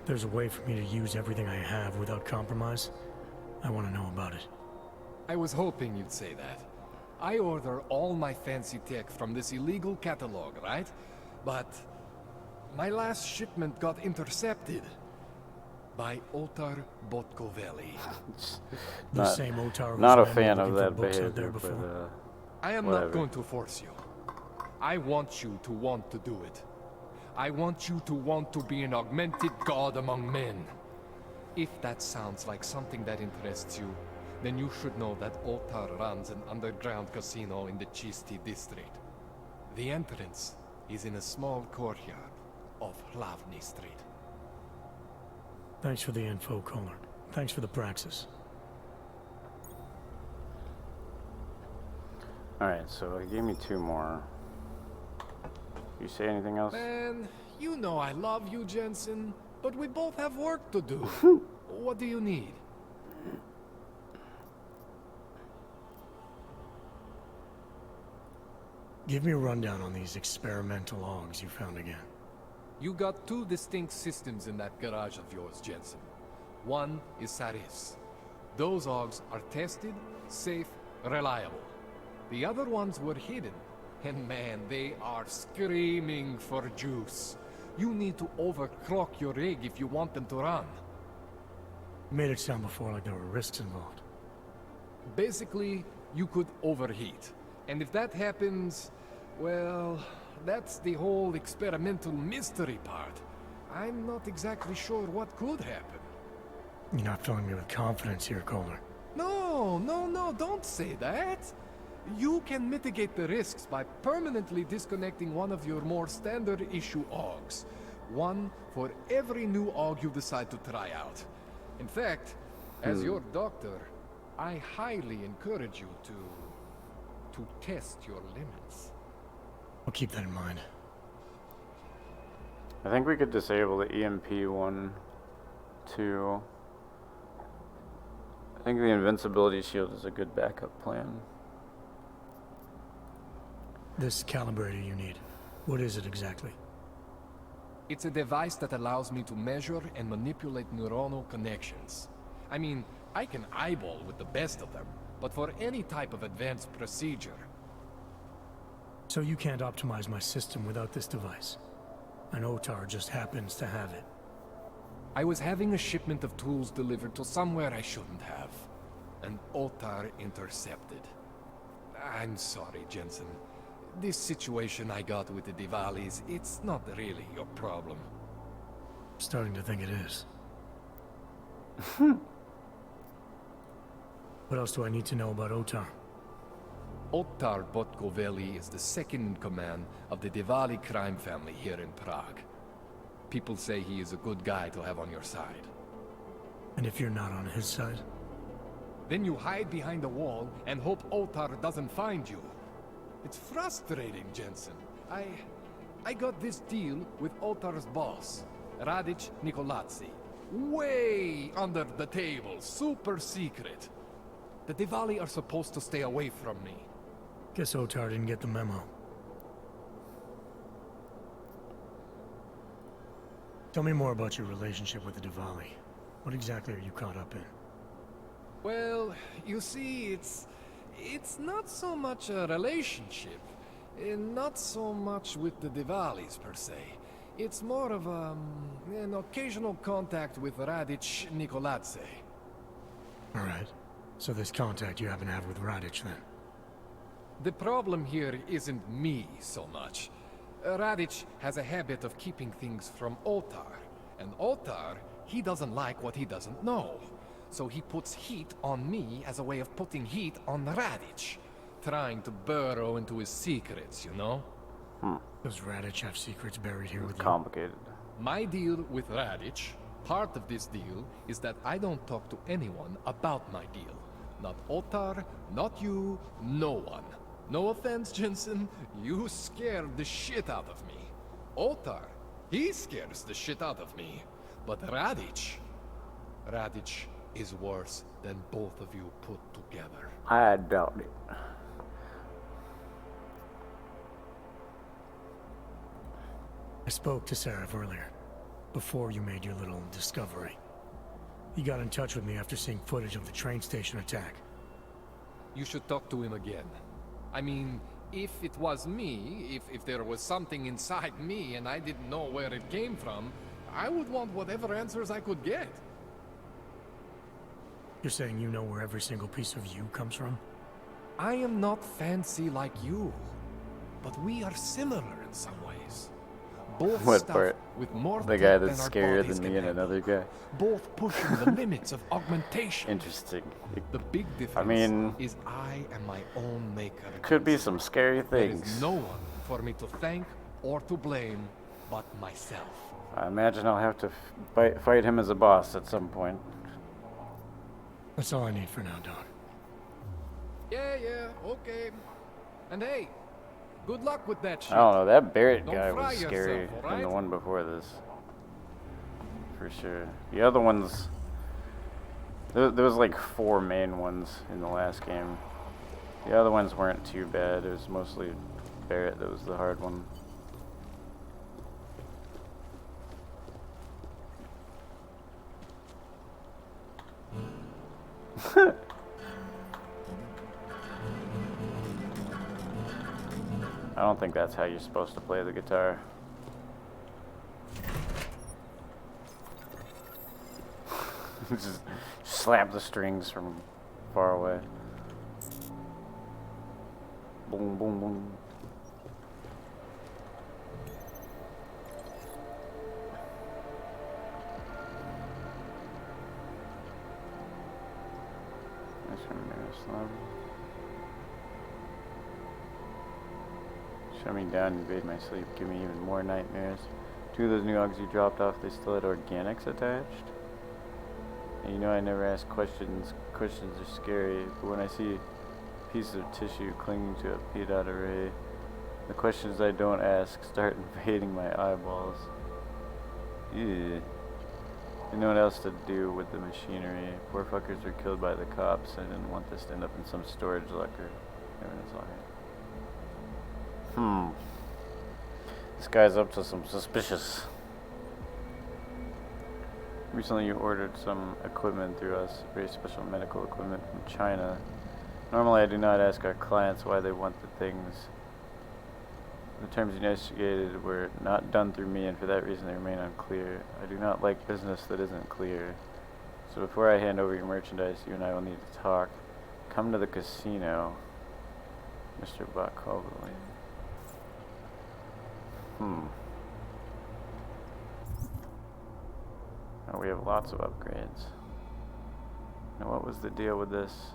There's a way for me to use everything I have without compromise. I want to know about it. I was hoping you'd say that. I order all my fancy tech from this illegal catalog, right? But my last shipment got intercepted by Otar Botkoveli. The same Otar who's not a been fan looking of for that books out behavior, there before. I am whatever. not going to force you. I want you to want to do it. I want you to want to be an augmented god among men. If that sounds like something that interests you, then you should know that Otar runs an underground casino in the Chisti district. The entrance is in a small courtyard off Hlavny Street. Thanks for the info, Kohler. Thanks for the praxis. Alright, so he gave me 2 more. You say anything else? Man, you know I love you, Jensen, but we both have work to do. What do you need? Give me a rundown on these experimental AUGs you found again. You got 2 distinct systems in that garage of yours, Jensen. One is Sarif's. Those AUGs are tested, safe, reliable. The other ones were hidden. And man, they are screaming for juice. You need to overclock your rig if you want them to run. You made it sound before like there were risks involved. Basically, you could overheat. And if that happens, well, that's the whole experimental mystery part. I'm not exactly sure what could happen. You're not filling me with confidence here, Kohler. No, don't say that. You can mitigate the risks by permanently disconnecting one of your more standard issue AUGs. One for every new AUG you decide to try out. In fact, as your doctor, I highly encourage you to test your limits. I'll keep that in mind. I think we could disable the EMP one, too. I think the invincibility shield is a good backup plan. This calibrator you need, what is it exactly? It's a device that allows me to measure and manipulate neuronal connections. I mean, I can eyeball with the best of them, but for any type of advanced procedure... So you can't optimize my system without this device? An OTAR just happens to have it. I was having a shipment of tools delivered to somewhere I shouldn't have. An OTAR intercepted. I'm sorry, Jensen. This situation I got with the Diwalis, it's not really your problem. Starting to think it is. What else do I need to know about OTAR? Otar Botkoveli is the second in command of the Diwali crime family here in Prague. People say he is a good guy to have on your side. And if you're not on his side? Then you hide behind a wall and hope Otar doesn't find you. It's frustrating, Jensen. I got this deal with Otar's boss, Radic Nikoladze. Way under the table, super secret. The Diwali are supposed to stay away from me. Guess Otar didn't get the memo. Tell me more about your relationship with the Diwali. What exactly are you caught up in? Well, you see, it's not so much a relationship. Not so much with the Diwalis, per se. It's more of an occasional contact with Radic Nikoladze. Alright. So this contact you happen to have with Radic, then? The problem here isn't me so much. Radic has a habit of keeping things from Otar. And Otar, he doesn't like what he doesn't know. So he puts heat on me as a way of putting heat on Radic. Trying to burrow into his secrets, you know? Does Radic have secrets buried here with you? Complicated. My deal with Radic, part of this deal, is that I don't talk to anyone about my deal. Not Otar, not you, no one. No offense, Jensen, you scared the shit out of me. Otar, he scares the shit out of me. But Radic is worse than both of you put together. I doubt it. I spoke to Sarif earlier, before you made your little discovery. He got in touch with me after seeing footage of the train station attack. You should talk to him again. I mean, if it was me, if there was something inside me and I didn't know where it came from, I would want whatever answers I could get. You're saying you know where every single piece of you comes from? I am not fancy like you, but we are similar in some ways. Both What stuff part? with more The guy than that's our scarier bodies than me can and handle. another guy. Both pushing the limits of augmentation. Interesting. The big difference is I am my own maker. Could be some scary There things. is no one for me to thank or to blame but myself. I imagine I'll have to fight him as a boss at some point. That's all I need for now, Doc. Yeah, okay. And hey, good luck with that shit. I don't know, that Barrett Don't guy fry was scary yourself, than the alright? one before this. For sure. The other ones... There was like 4 main ones in the last game. The other ones weren't too bad. It was mostly Barrett that was the hard one. I don't think that's how you're supposed to play the guitar. Just slap the strings from far away. Boom, boom, boom. Nice from Miroslav. Shut me down, invade my sleep, give me even more nightmares. 2 of those new dogs you dropped off, they still had organics attached? And you know I never ask questions. Questions are scary, but when I see pieces of tissue clinging to a PDOT array, the questions I don't ask start invading my eyeballs. Ew. And know what else to do with the machinery. Poor fuckers were killed by the cops. I didn't want this to end up in some storage locker. Everything's alright. This guy's up to some suspicious. Recently you ordered some equipment through us, very special medical equipment from China. Normally I do not ask our clients why they want the things. The terms you investigated were not done through me, and for that reason they remain unclear. I do not like business that isn't clear. So before I hand over your merchandise, you and I will need to talk. Come to the casino, Mr. Bakovely. Oh, we have lots of upgrades. Now what was the deal with this?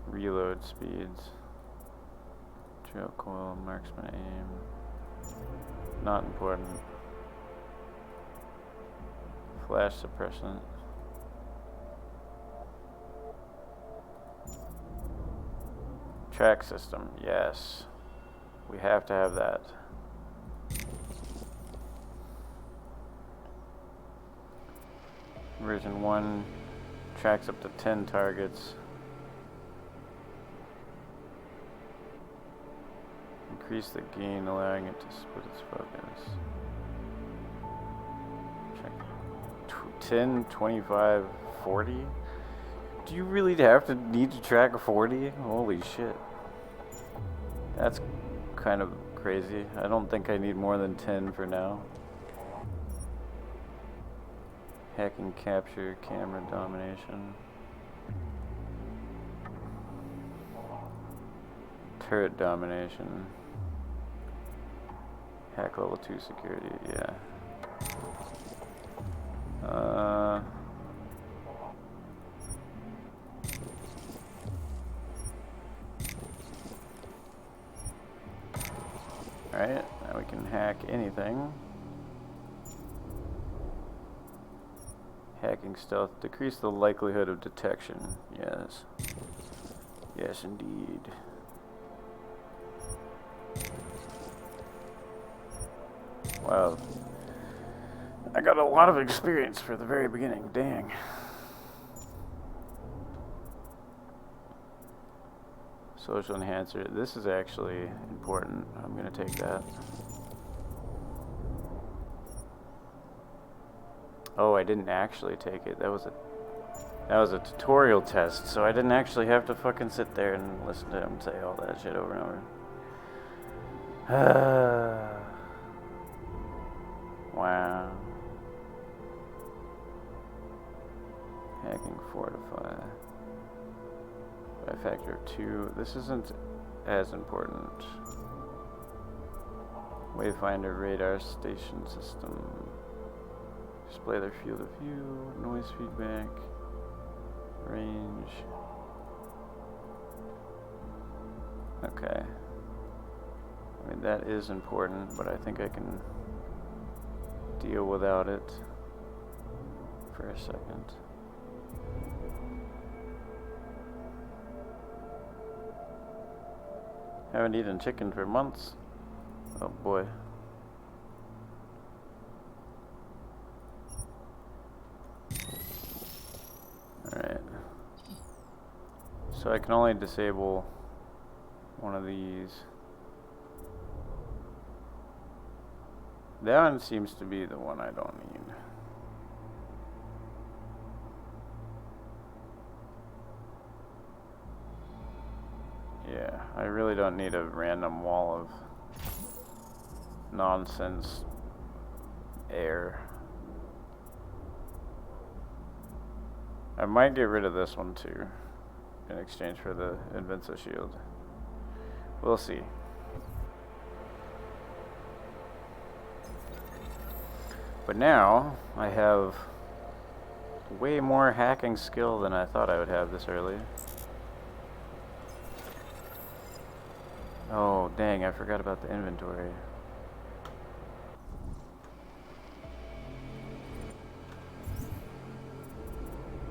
Reload speeds. Trail coil, marksman aim. Not important. Flash suppressant. Track system, yes. We have to have that. Version 1 tracks up to 10 targets. Increase the gain, allowing it to split its focus. Check. 10, 25, 40? Do you really need to track 40? Holy shit. That's kind of crazy. I don't think I need more than 10 for now. Hacking, capture, camera domination. Turret domination. Hack level 2 security, yeah. Alright, now we can hack anything. Hacking stealth, decrease the likelihood of detection. Yes. Yes, indeed. Wow. I got a lot of experience for the very beginning. Dang. Social enhancer. This is actually important. I'm going to take that. Oh, I didn't actually take it. That was a tutorial test, so I didn't actually have to fucking sit there and listen to him say all that shit over and over. Wow. Hacking fortify. By factor of 2. This isn't as important. Wayfinder radar station system. Display their field of view, noise feedback, range. Okay. I mean, that is important, but I think I can deal without it for a second. Haven't eaten chicken for months. Oh boy. Alright. So I can only disable one of these. That one seems to be the one I don't need. Yeah, I really don't need a random wall of nonsense air. I might get rid of this one too, in exchange for the Invincible shield. We'll see. But now, I have way more hacking skill than I thought I would have this early. Oh, dang, I forgot about the inventory.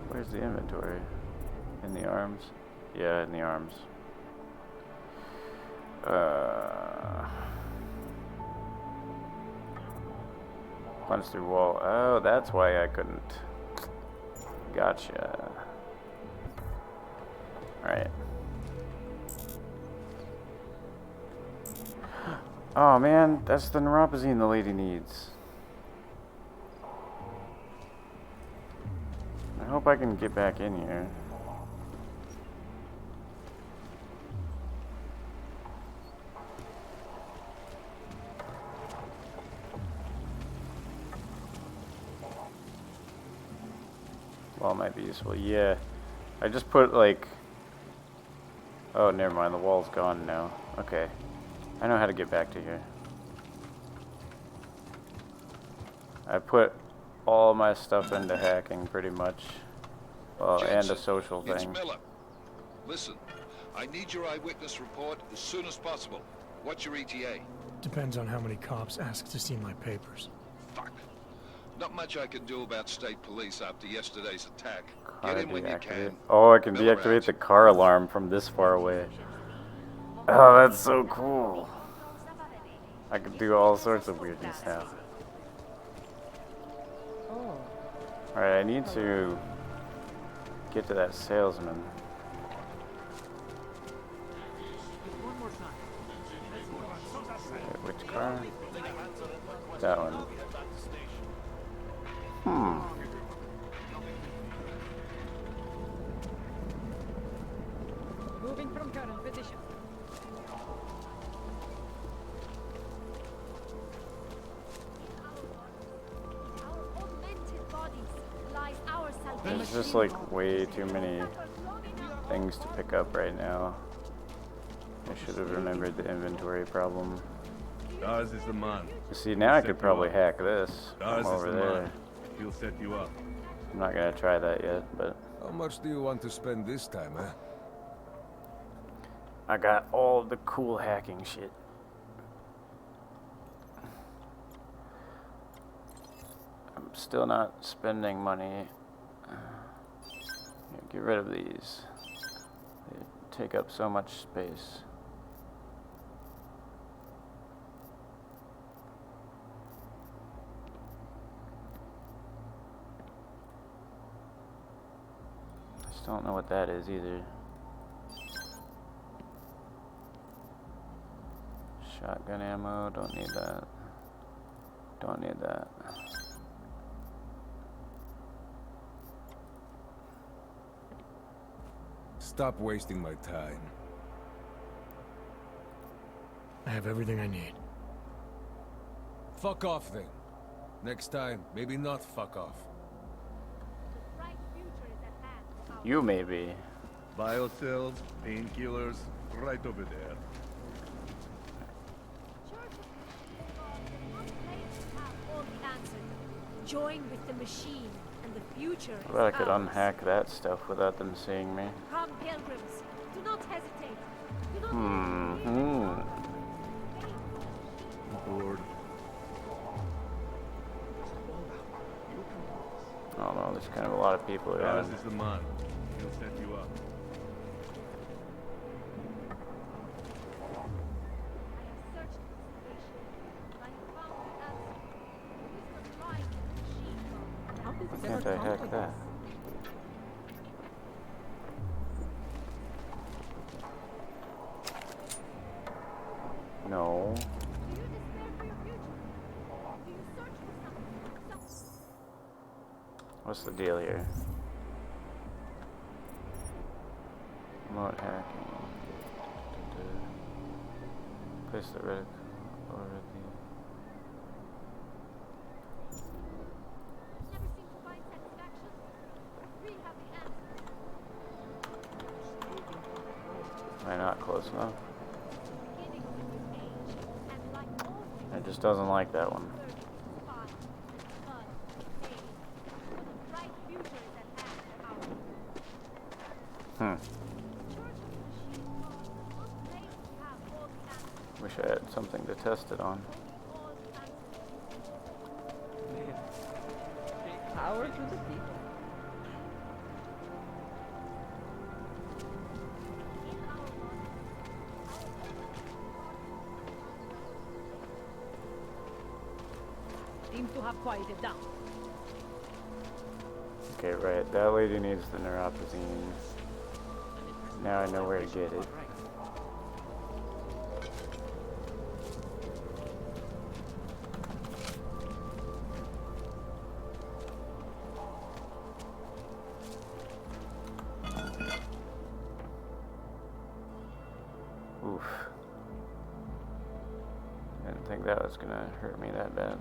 Where's the inventory? In the arms? Yeah, in the arms. Punch through wall. Oh, that's why I couldn't. Gotcha. Alright. Oh man, that's the neuropazine the lady needs. I hope I can get back in here. Wall might be useful. Yeah. I just put like... Oh, never mind. The wall's gone now. Okay. I know how to get back to here. I put all my stuff into hacking pretty much. Well, Jensen, and a social it's thing. Miller. Listen, I need your eyewitness report as soon as possible. What's your ETA? Depends on how many cops ask to see my papers. Fuck. Not much I can do about state police after yesterday's attack. Car Get in when you deactivate. can. Oh, I can Miller deactivate out. the car alarm from this far away. Oh, that's so cool. I can do all sorts of weirdness now. Alright, I need to get to that salesman. Wait, which car? That one. Moving from current position. There's just like way too many things to pick up right now. I should have remembered the inventory problem. Stars is the man. See, now I could probably hack this Stars from is over the there. man. He'll set you up. I'm not gonna try that yet, but How much do you want to spend this time, eh? I got all the cool hacking shit. I'm still not spending money. Yeah, get rid of these. They take up so much space. I still don't know what that is either. Shotgun ammo, don't need that. Don't need that. Stop wasting my time. I have everything I need. Fuck off then. Next time, maybe not fuck off. You maybe. Biocells, painkillers, right over there. Join with the machine, and the future is I bet I could ours. unhack that stuff without them seeing me. Come, pilgrims. Do not hesitate. Do not Board. I don't know, there's kind of a lot of people Stars around. is the man. He'll set you up. Why can't I hack that? No. What's the deal here? Remote hacking. Place the reticle over the... stuff. It just doesn't like that one. Wish I had something to test it on. Power to the people. Seems to have quieted down. Okay, right. That lady needs the neuropozyne. Now I know where to get it. Oof. Didn't think that was gonna hurt me that bad.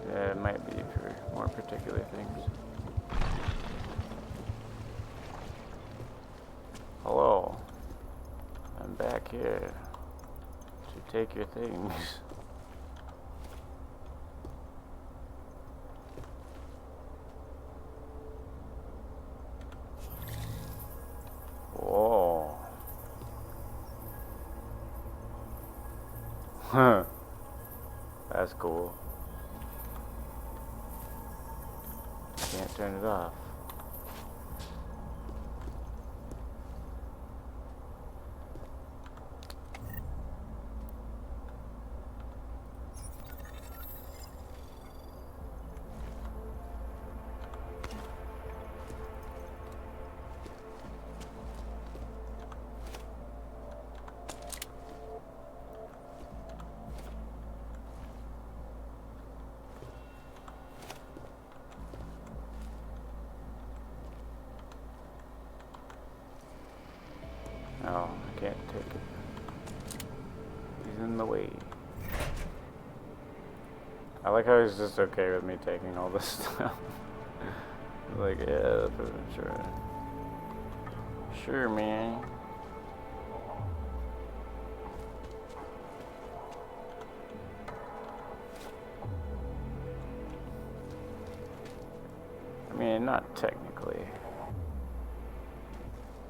Yeah, it might be for more particular things. Hello. I'm back here to take your things. Whoa. Huh. That's cool. Can't turn it off. No, I can't take it. He's in the way. I like how he's just okay with me taking all this stuff. Like, yeah, sure. Sure, man. I mean, not technically.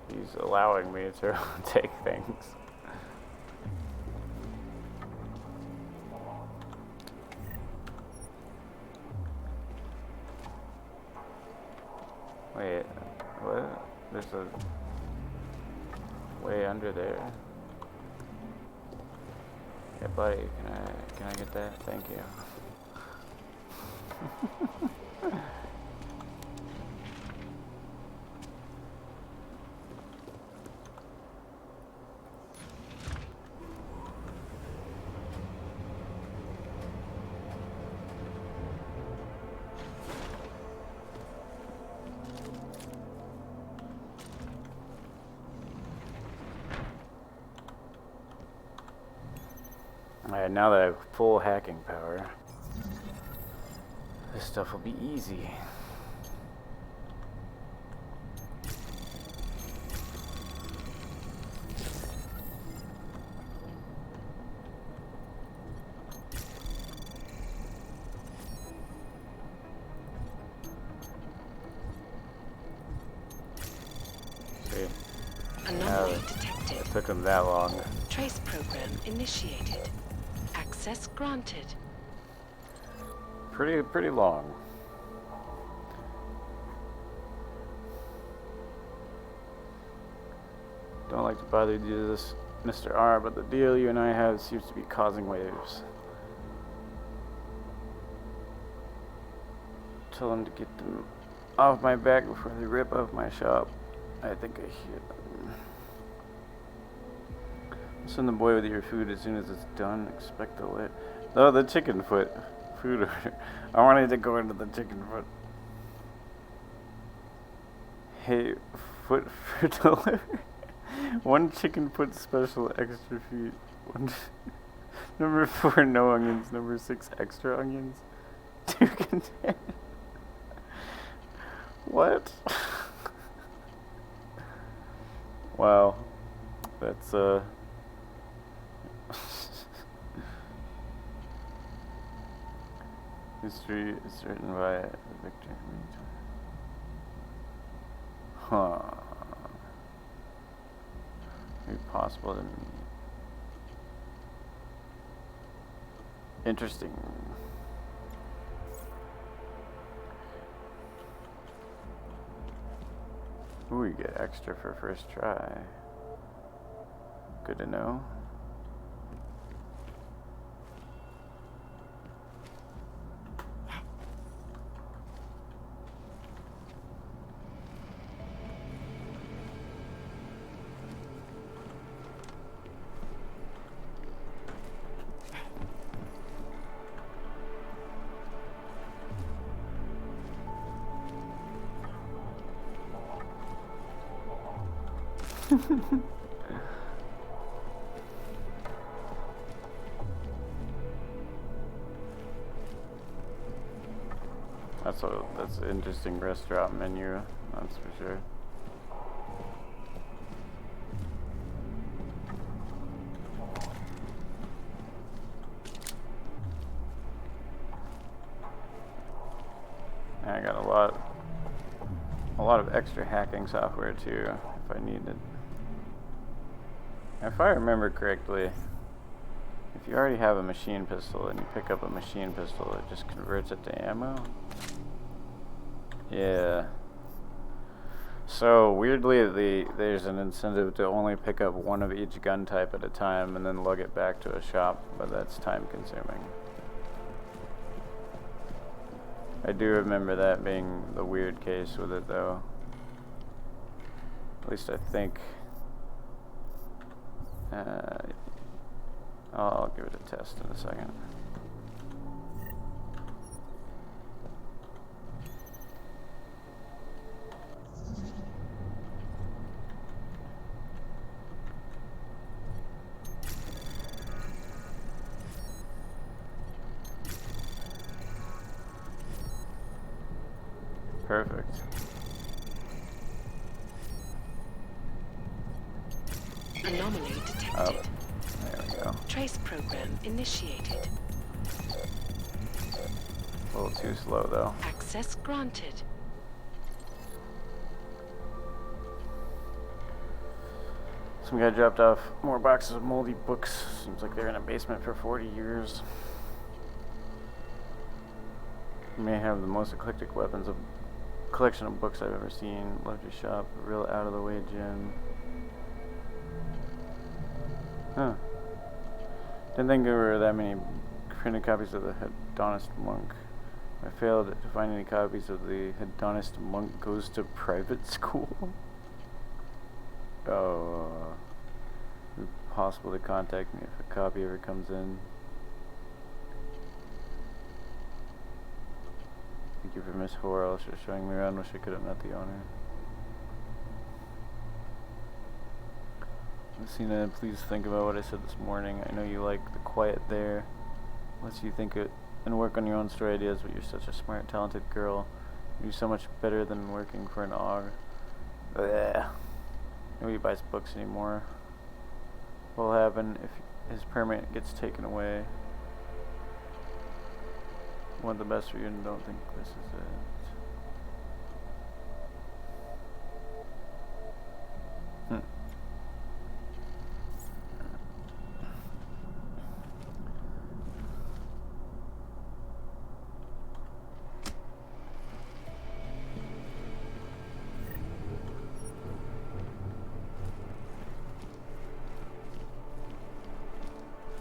He's allowing me to take things. Wait, what? There's a way under there. Yeah, buddy, can I get that? Thank you. Alright, now that I have full hacking power, this stuff will be easy. See? Anomaly detected. It took them that long. Trace program initiated. Access granted. Pretty long. Don't like to bother you to do this, Mr. R, but the deal you and I have seems to be causing waves. Tell them to get them off my back before they rip off my shop. I think I hear them. Send the boy with your food as soon as it's done. Expect the late. Oh, the chicken foot food order. I wanted to go into the chicken foot. Hey, foot for delivery. One chicken foot special, extra feet. Number 4, no onions. Number 6, extra onions. 2 containers. What? Wow. That's, history is written by Victor. Huh. Maybe possible to me. Interesting. Ooh, you get extra for first try. Good to know. That's an interesting restaurant menu, that's for sure. I got a lot of extra hacking software too, if I need it. If I remember correctly, if you already have a machine pistol and you pick up a machine pistol, it just converts it to ammo? Yeah. So weirdly, there's an incentive to only pick up one of each gun type at a time and then lug it back to a shop, but that's time consuming. I do remember that being the weird case with it though. At least I think. I'll give it a test in a second. Perfect. Anomaly detected. Oh, there we go. Trace program initiated. A little too slow though. Access granted. Some guy dropped off more boxes of moldy books. Seems like they're in a basement for 40 years. You may have the most eclectic weapons of collection of books I've ever seen. Loved your shop. A real out of the way gym. Huh. Didn't think there were that many printed copies of the Hedonist Monk. I failed to find any copies of the Hedonist Monk Goes to Private School. Oh, it's possible to contact me if a copy ever comes in. Thank you for Miss Horrell for showing me around. Wish I could have met the owner. Lucina, please think about what I said this morning. I know you like the quiet there. Lets you think it and work on your own story ideas, but you're such a smart, talented girl. You're so much better than working for an AUG. Blech. Nobody buys books anymore. What will happen if his permit gets taken away? Want the best for you and don't think this is it.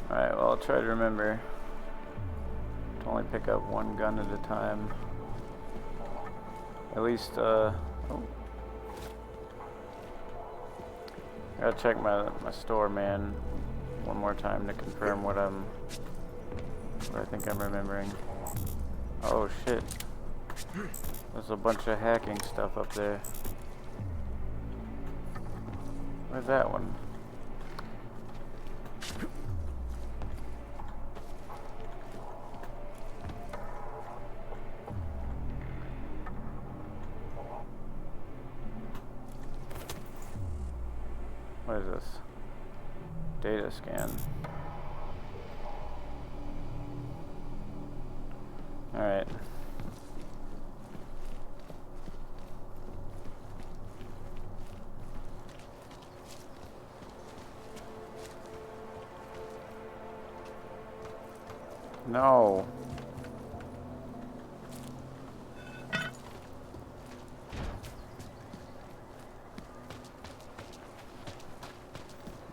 Alright, well I'll try to remember to only pick up one gun at a time. At least, oh. I gotta check my store, man, one more time to confirm what I think I'm remembering. Oh shit. There's a bunch of hacking stuff up there. Where's that one? What is this? Data scan. Alright. No.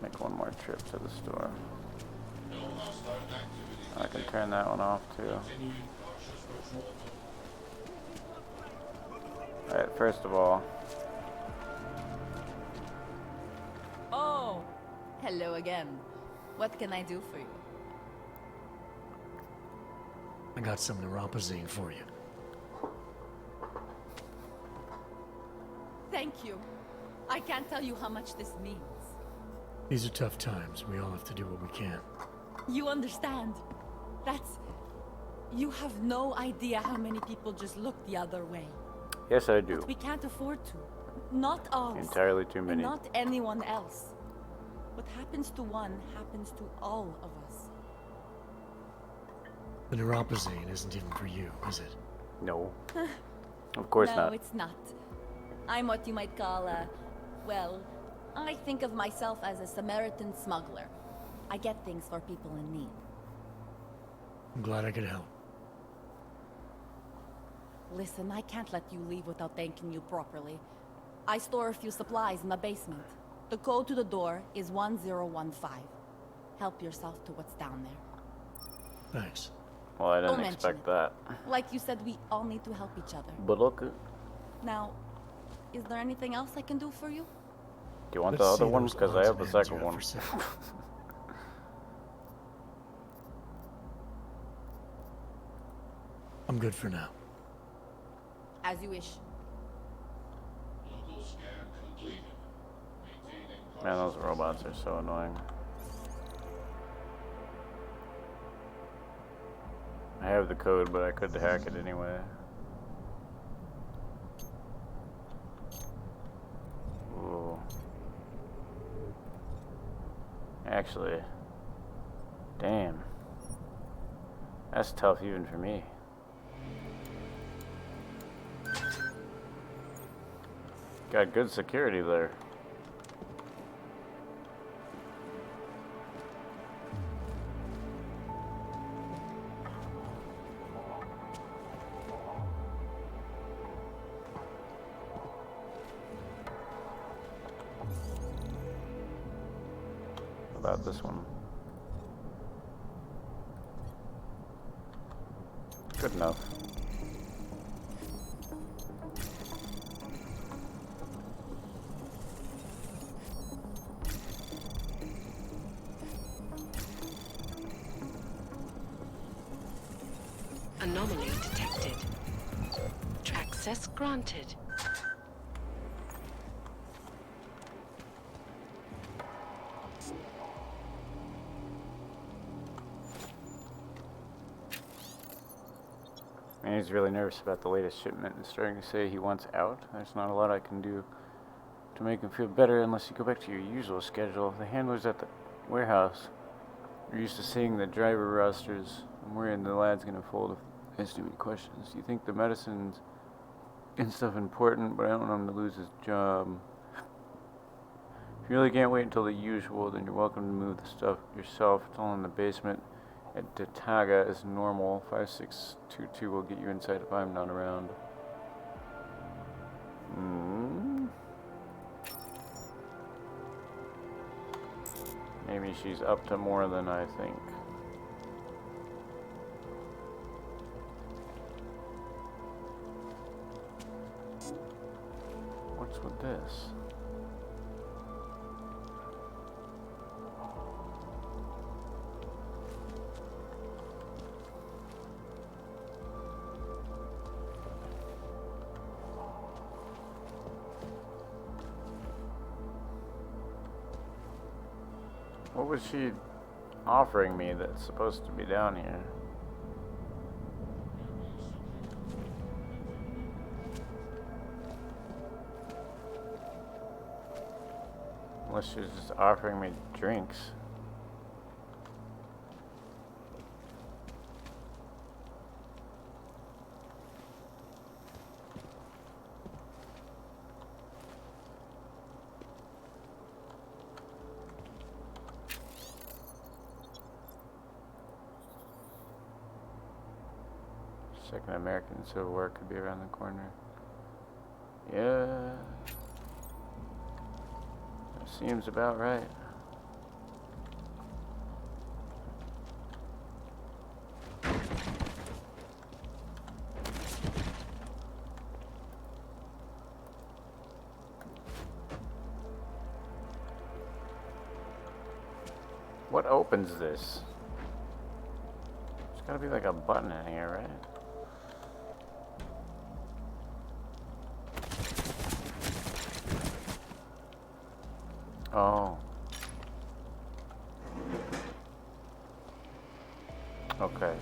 Make one more trip to the store. I can turn that one off too. Alright, first of all. Oh, hello again. What can I do for you? I got some neuropozyne for you. Thank you. I can't tell you how much this means. These are tough times. We all have to do what we can. You understand? That's... You have no idea how many people just look the other way. Yes, I do. But we can't afford to. Not us. Entirely too many. And not anyone else. What happens to one happens to all of us. The neuropozyne isn't even for you, is it? No. Of course not. No, it's not. I'm what you might call a... Well, I think of myself as a Samaritan smuggler. I get things for people in need. I'm glad I could help. Listen, I can't let you leave without thanking you properly. I store a few supplies in the basement. The code to the door is 1015. Help yourself to what's down there. Thanks. Well, I Don't didn't expect that. Like you said, we all need to help each other. But look. Now, is there anything else I can do for you? Do you want the other one? Because I have the second one. I'm good for now. As you wish. Man, those robots are so annoying. I have the code, but I could hack it anyway. Ooh. Actually, damn. That's tough even for me. Got good security there. About this one. Good enough. Anomaly detected. Access granted. Man, he's really nervous about the latest shipment and starting to say he wants out. There's not a lot I can do to make him feel better unless you go back to your usual schedule. The handlers at the warehouse are used to seeing the driver rosters and wherein the lad's gonna fold if there's too many questions. You think the medicines and stuff important, but I don't want him to lose his job. If you really can't wait until the usual, then you're welcome to move the stuff yourself. It's all in the basement. At Dataga is normal. 5622 will get you inside if I'm not around. Maybe she's up to more than I think. What's with this? What was she offering me that's supposed to be down here? Unless she was just offering me drinks. Second American Civil War could be around the corner. Yeah. That seems about right. What opens this? There's gotta be like a button in here, right? Oh. Okay.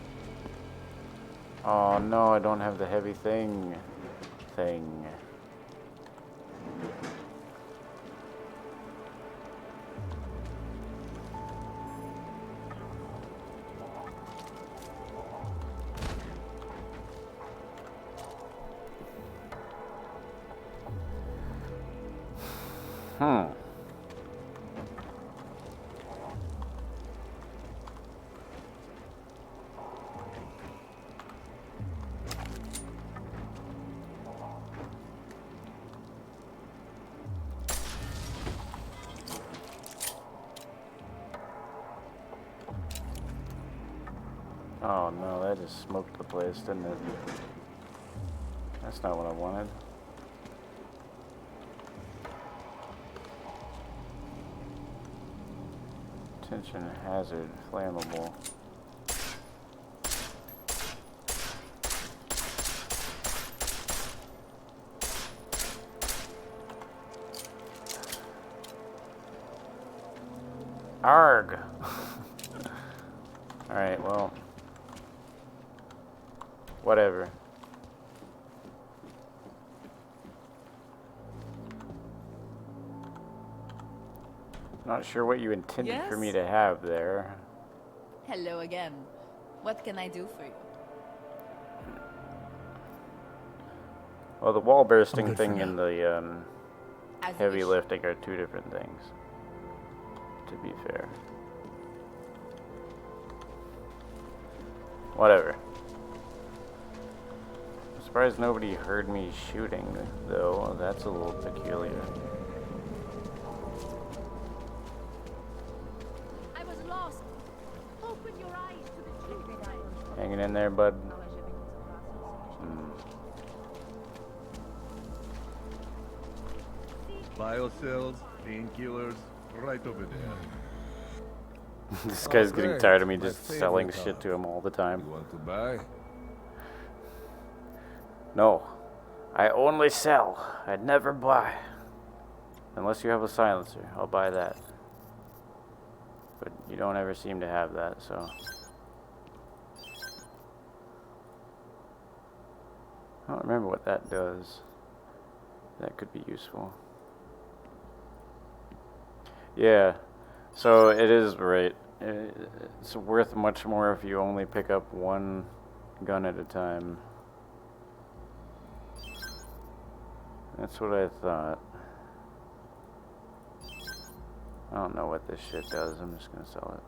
Oh no, I don't have the heavy thing. Oh no, that just smoked the place, didn't it? That's not what I wanted. Tension hazard, flammable. Arg! Alright, well. Whatever. Not sure what you intended for me to have there. Hello again. What can I do for you? Well, the wall bursting thing and the heavy lifting are two different things, to be fair. Whatever. I'm surprised nobody heard me shooting, though. That's a little peculiar. I was lost. Open your eyes to the truth. Hanging in there, bud. Biocells, painkillers, right over there. This guy's getting tired of me just selling shit to him all the time. You want to buy? No. I only sell. I'd never buy. Unless you have a silencer, I'll buy that. But you don't ever seem to have that, so. I don't remember what that does. That could be useful. Yeah, so it is right. It's worth much more if you only pick up one gun at a time. That's what I thought. I don't know what this shit does. I'm just gonna sell it.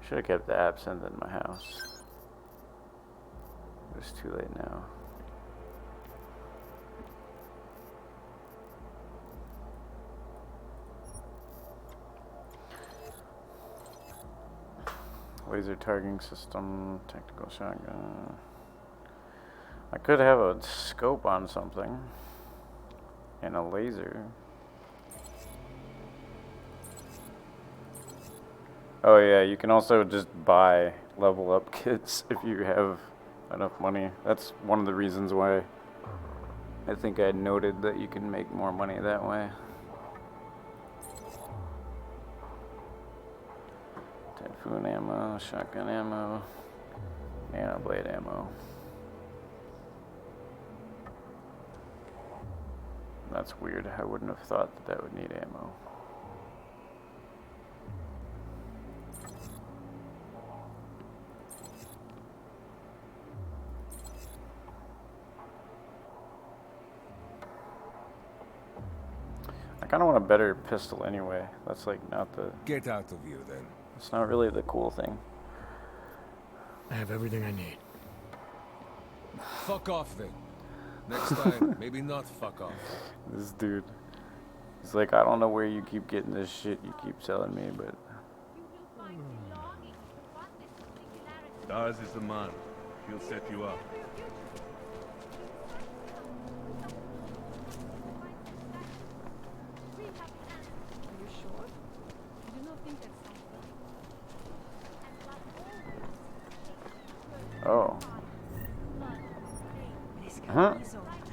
Should have kept the absinthe in my house. It's too late now. Laser targeting system, tactical shotgun. I could have a scope on something. And a laser. Oh yeah, you can also just buy level up kits if you have enough money. That's one of the reasons why I think I noted that you can make more money that way. Typhoon ammo, shotgun ammo, nano blade ammo. That's weird. I wouldn't have thought that that would need ammo. I kind of want a better pistol anyway. That's like not the... Get out of here then. It's not really the cool thing. I have everything I need. Fuck off then. Next time, maybe not fuck off. This dude. He's like, I don't know where you keep getting this shit you keep telling me, but... Daz is the man. He'll set you up. Are you sure? I do not think that's something. Oh. Huh?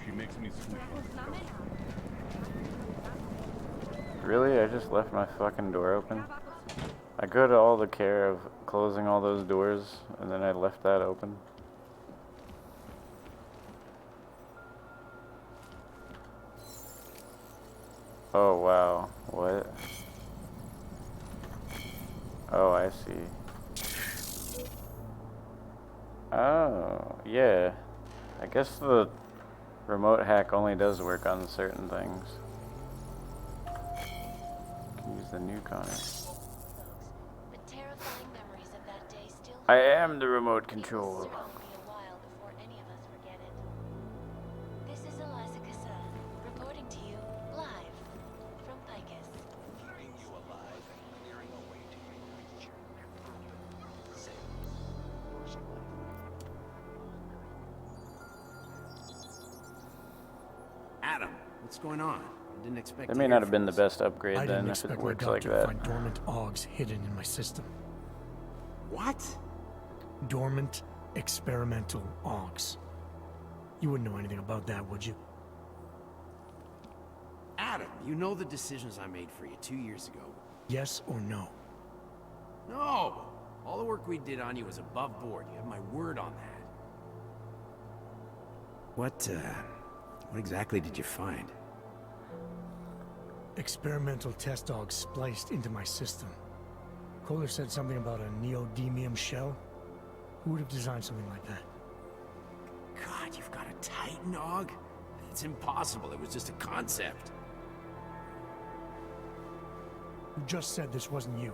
She makes me sleep. Really? I just left my fucking door open? I go to all the care of closing all those doors, and then I left that open. Oh, wow. What? Oh, I see. Oh, yeah. I guess the remote hack only does work on certain things. Can use the nuke on it. But terrifying memories of that day still. I am the remote control. It will be a while before any of us forget it. This is Eliza Kassan, reporting to you live from Picus. Keeping you alive and clearing a way to your future. Adam, what's going on? I didn't expect. That may not have been the best upgrade I then didn't if it expect my works like doctor to that. find dormant augs hidden in my system. What? Dormant experimental augs. You wouldn't know anything about that, would you? Adam, you know the decisions I made for you 2 years ago. Yes or no? No! All the work we did on you was above board. You have my word on that. What exactly did you find? Experimental test augs spliced into my system. Kohler said something about a neodymium shell. Who would have designed something like that? God, you've got a Titan aug? It's impossible. It was just a concept. You just said this wasn't you.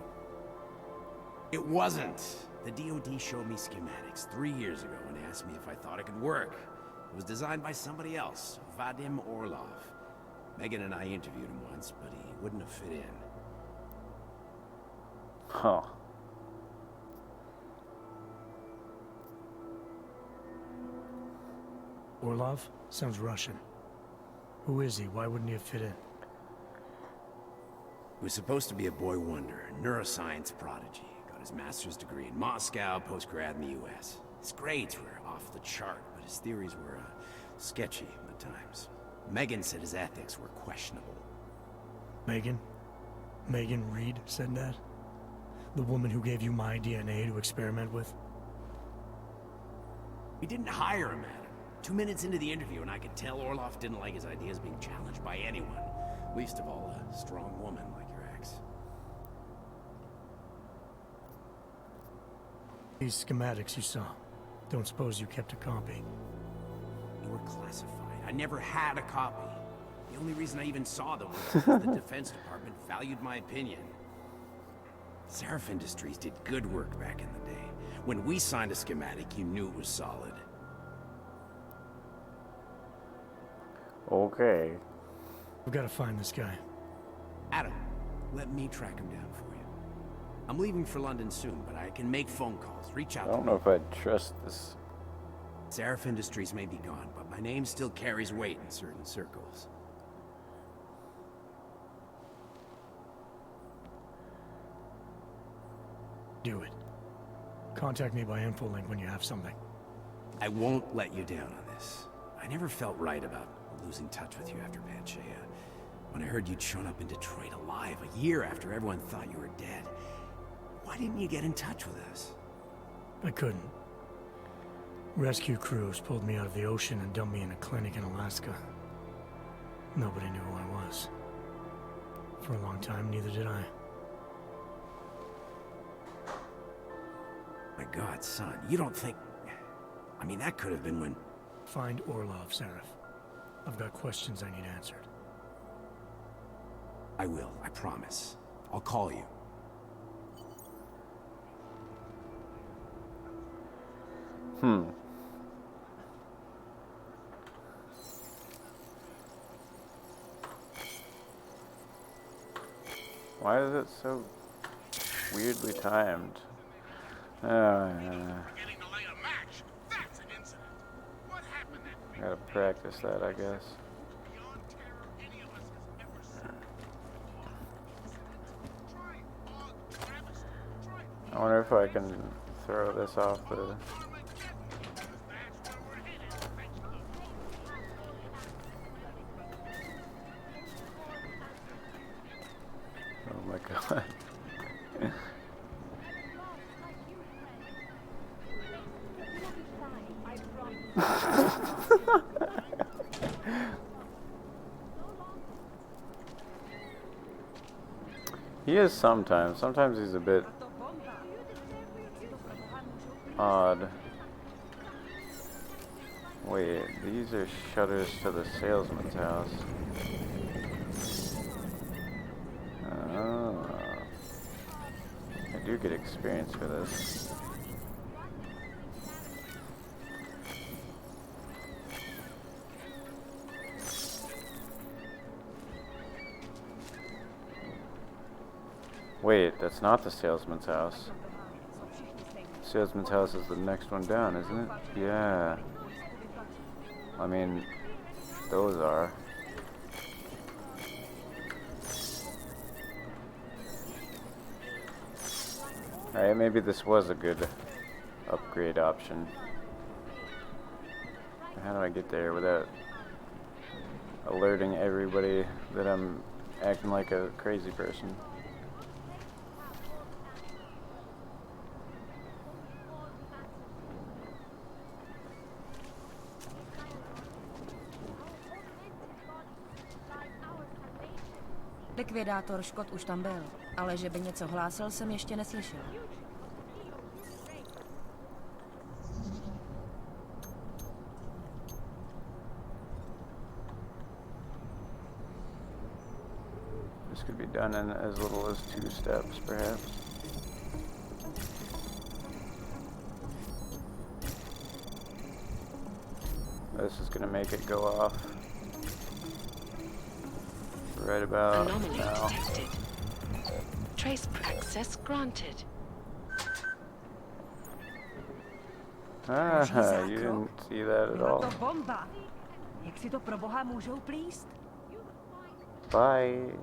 It wasn't. The DoD showed me schematics 3 years ago and asked me if I thought it could work. It was designed by somebody else, Vadim Orlov. Megan and I interviewed him once, but he wouldn't have fit in. Huh. Orlov? Sounds Russian. Who is he? Why wouldn't he have fit in? He was supposed to be a boy wonder, a neuroscience prodigy. Got his master's degree in Moscow, post-grad in the US. His grades were off the chart, but his theories were sketchy at times. Megan said his ethics were questionable. Megan? Megan Reed said that? The woman who gave you my DNA to experiment with? We didn't hire him, Adam. 2 minutes into the interview, and I could tell Orlov didn't like his ideas being challenged by anyone. Least of all, a strong woman like your ex. These schematics you saw. Don't suppose you kept a copy? They were classified. I never had a copy. The only reason I even saw them was because the Defense Department valued my opinion. Seraph Industries did good work back in the day. When we signed a schematic, you knew it was solid. Okay. We've got to find this guy. Adam, let me track him down for you. I'm leaving for London soon, but I can make phone calls. Reach out I don't know if I trust this. Seraph Industries may be gone, but my name still carries weight in certain circles. Do it. Contact me by infolink when you have something. I won't let you down on this. I never felt right about losing touch with you after Panchea. When I heard you'd shown up in Detroit alive a year after everyone thought you were dead. Why didn't you get in touch with us? I couldn't. Rescue crews pulled me out of the ocean and dumped me in a clinic in Alaska. Nobody knew who I was. For a long time, neither did I. My God, son, you don't think... I mean, that could have been when... Find Orlov, Seraph. I've got questions I need answered. I will, I promise. I'll call you. Why is it so weirdly timed? Gotta practice that, I guess. I wonder if I can throw this off the... Oh my god. He is sometimes. Sometimes he's a bit odd. Wait, these are shutters to the salesman's house. Oh. I do get experience for this. Wait, that's not the salesman's house. Salesman's house is the next one down, isn't it? Yeah. I mean, those are. Alright, maybe this was a good upgrade option. How do I get there without alerting everybody that I'm acting like a crazy person? Likvidátor Škot už tam byl, ale že by něco hlásil, jsem ještě neslyšel. This could be done in as little as 2 steps, perhaps. This is gonna make it go off right about Anomaly now. detected. Trace access granted. Ah, you didn't see that at all. Bomba! Jak si to pro boha můžou plíst? Bye.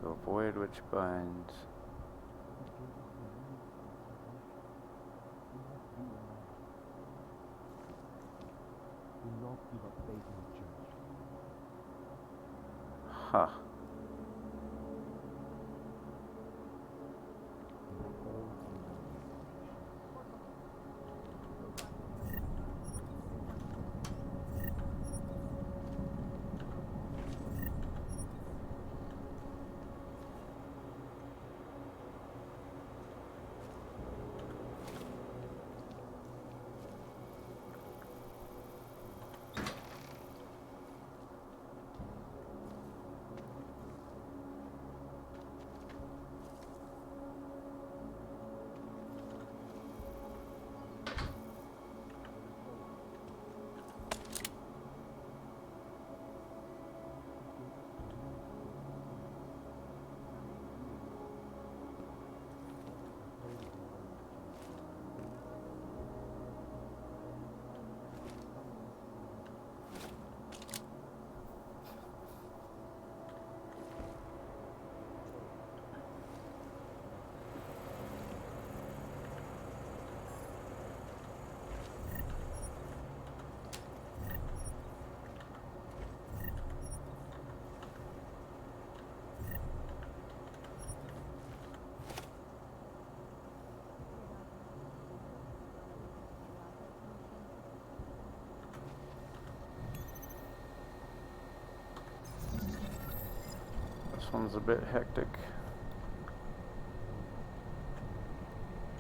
To avoid which binds. Huh. one's a bit hectic.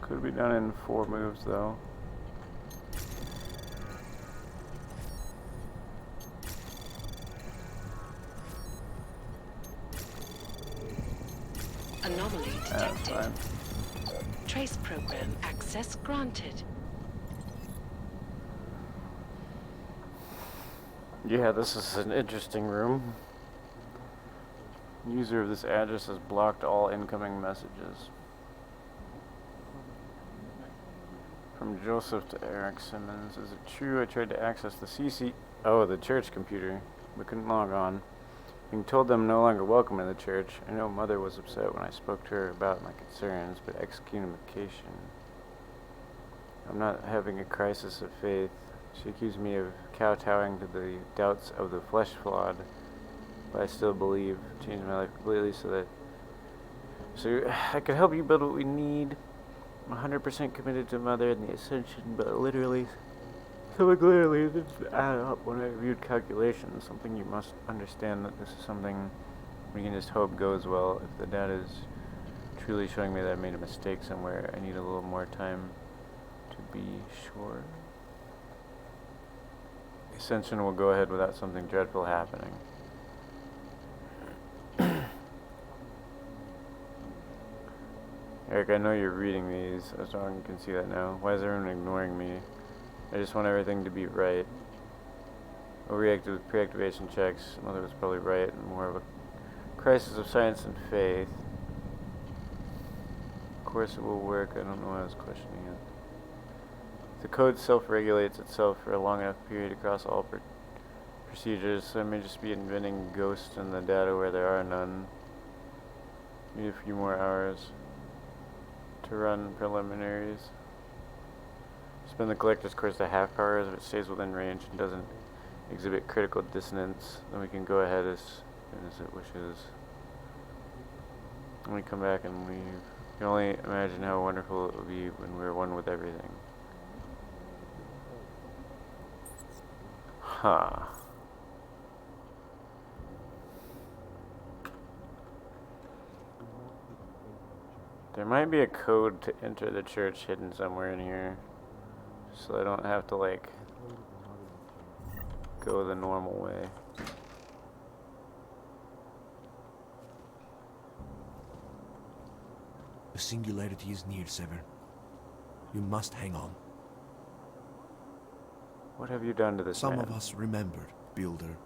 Could be done in 4 moves though. Anomaly That's detected. fine. Trace program access granted. Yeah, this is an interesting room. User of this address has blocked all incoming messages. From Joseph to Eric Simmons. Is it true I tried to access the church computer, but couldn't log on? Being told them no longer welcome in the church. I know Mother was upset when I spoke to her about my concerns, but excommunication. I'm not having a crisis of faith. She accused me of kowtowing to the doubts of the flesh flawed, but I still believe. Changed my life completely so I could help you build what we need. I'm 100% committed to Mother and the Ascension, but literally, so clearly, this add up when I reviewed calculations. Something you must understand that this is something we can just hope goes well. If the data is truly showing me that I made a mistake somewhere, I need a little more time to be sure. The Ascension will go ahead without something dreadful happening. Eric, I know you're reading these, as long as you can see that now. Why is everyone ignoring me? I just want everything to be right. Overreacted with pre-activation checks. Mother was probably right, and more of a crisis of science and faith. Of course it will work. I don't know why I was questioning it. The code self-regulates itself for a long enough period across all procedures, so I may just be inventing ghosts in the data where there are none. Need a few more hours to run preliminaries. Spin the collector's course to half powers if it stays within range and doesn't exhibit critical dissonance. Then we can go ahead as soon as it wishes. When we come back and leave. You can only imagine how wonderful it would be when we're one with everything. Huh. There might be a code to enter the church hidden somewhere in here, so I don't have to, like, go the normal way. The singularity is near, Sever. You must hang on. What have you done to this Some man? of us remembered, Builder.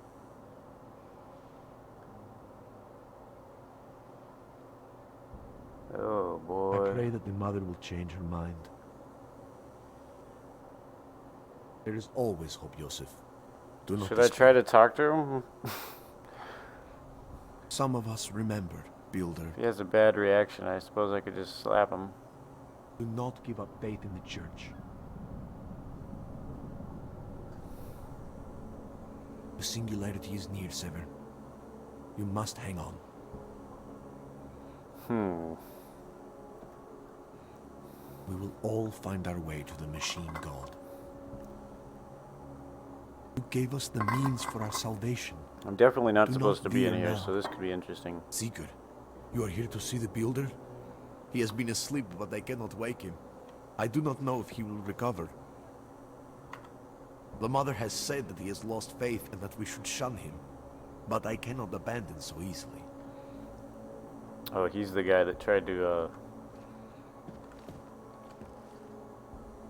Oh boy. I pray that the Mother will change her mind. There is always hope, Joseph. Do not Should I try to talk to him? Some of us remembered, Builder. If he has a bad reaction, I suppose I could just slap him. Do not give up faith in the church. The singularity is near, Sever. You must hang on. We will all find our way to the machine god. You gave us the means for our salvation. I'm definitely not Do supposed to be in veer here, now. so this could be interesting. Sigurd, you are here to see the Builder? He has been asleep, but I cannot wake him. I do not know if he will recover. The Mother has said that he has lost faith and that we should shun him, but I cannot abandon so easily. Oh, he's the guy that tried to,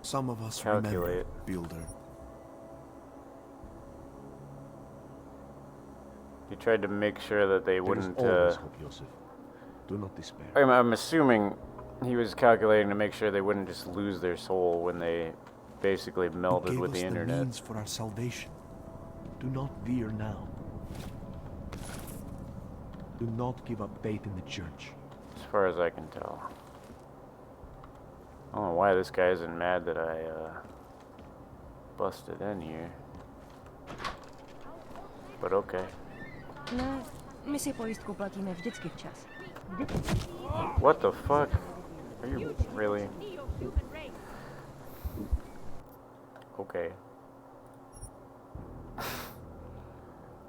Some of us calculate. remember, Builder. He tried to make sure that they wouldn't, always hope, Joseph. Do not despair. I'm assuming he was calculating to make sure they wouldn't just lose their soul when they basically melded with the internet. The means for our salvation. Do not veer now. Do not give up faith in the church. As far as I can tell. I don't know why this guy isn't mad that I busted in here. But okay. Ne, my si pojistku platíme vždycky včas. What the fuck? Are you really? Okay.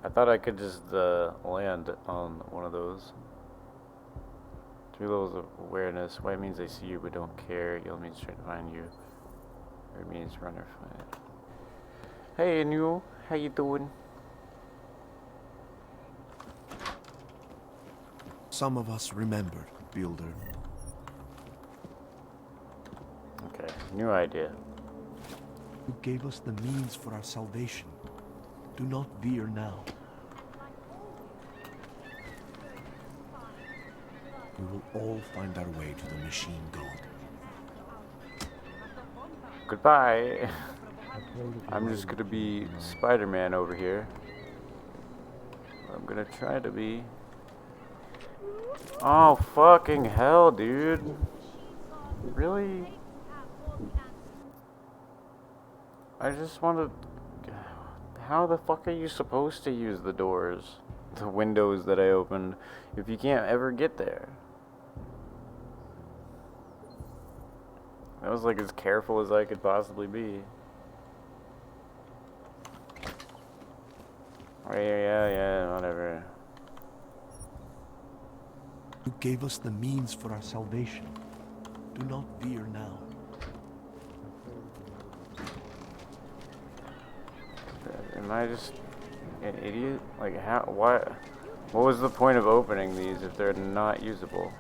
I thought I could just land on one of those. 3 levels of awareness. White means they see you but don't care. Yellow means trying to find you. Red means run or fight. Hey, Anu. How you doing? Some of us remember, Builder. Okay, new idea. You gave us the means for our salvation. Do not veer now. We will all find our way to the machine god. Goodbye. I'm just gonna be Spider-Man over here. I'm gonna try to be. Oh, fucking hell, dude. Really? I just wanted... How the fuck are you supposed to use the doors? The windows that I opened, if you can't ever get there? I was like as careful as I could possibly be. Yeah, whatever. You gave us the means for our salvation. Do not veer now. Am I just an idiot? Like, how? What was the point of opening these if they're not usable?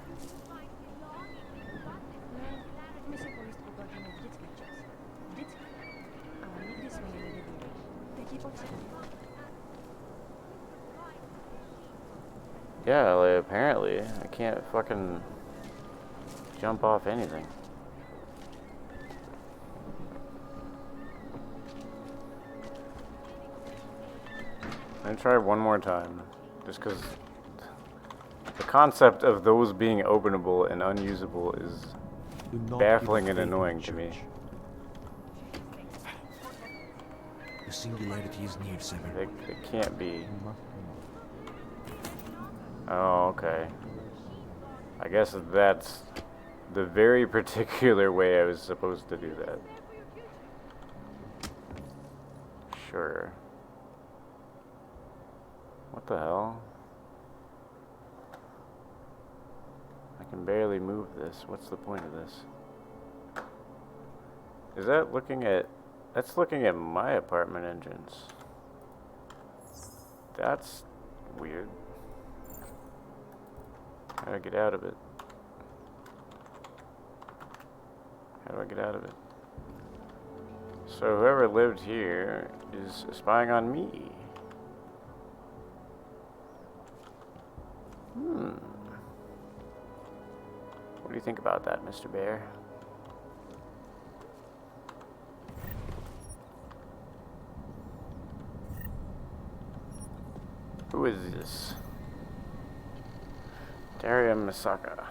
Yeah, like, apparently. I can't fucking jump off anything. I'm gonna try one more time. Just because the concept of those being openable and unusable is baffling and annoying to me. The singularity is near, Sever. It can't be. Oh, okay. I guess that's the very particular way I was supposed to do that. Sure. What the hell? I can barely move this. What's the point of this? Is that looking at... That's looking at my apartment entrance. That's weird. How do I get out of it? How do I get out of it? So whoever lived here is spying on me. What do you think about that, Mr. Bear? Who is this? Daria Misaka.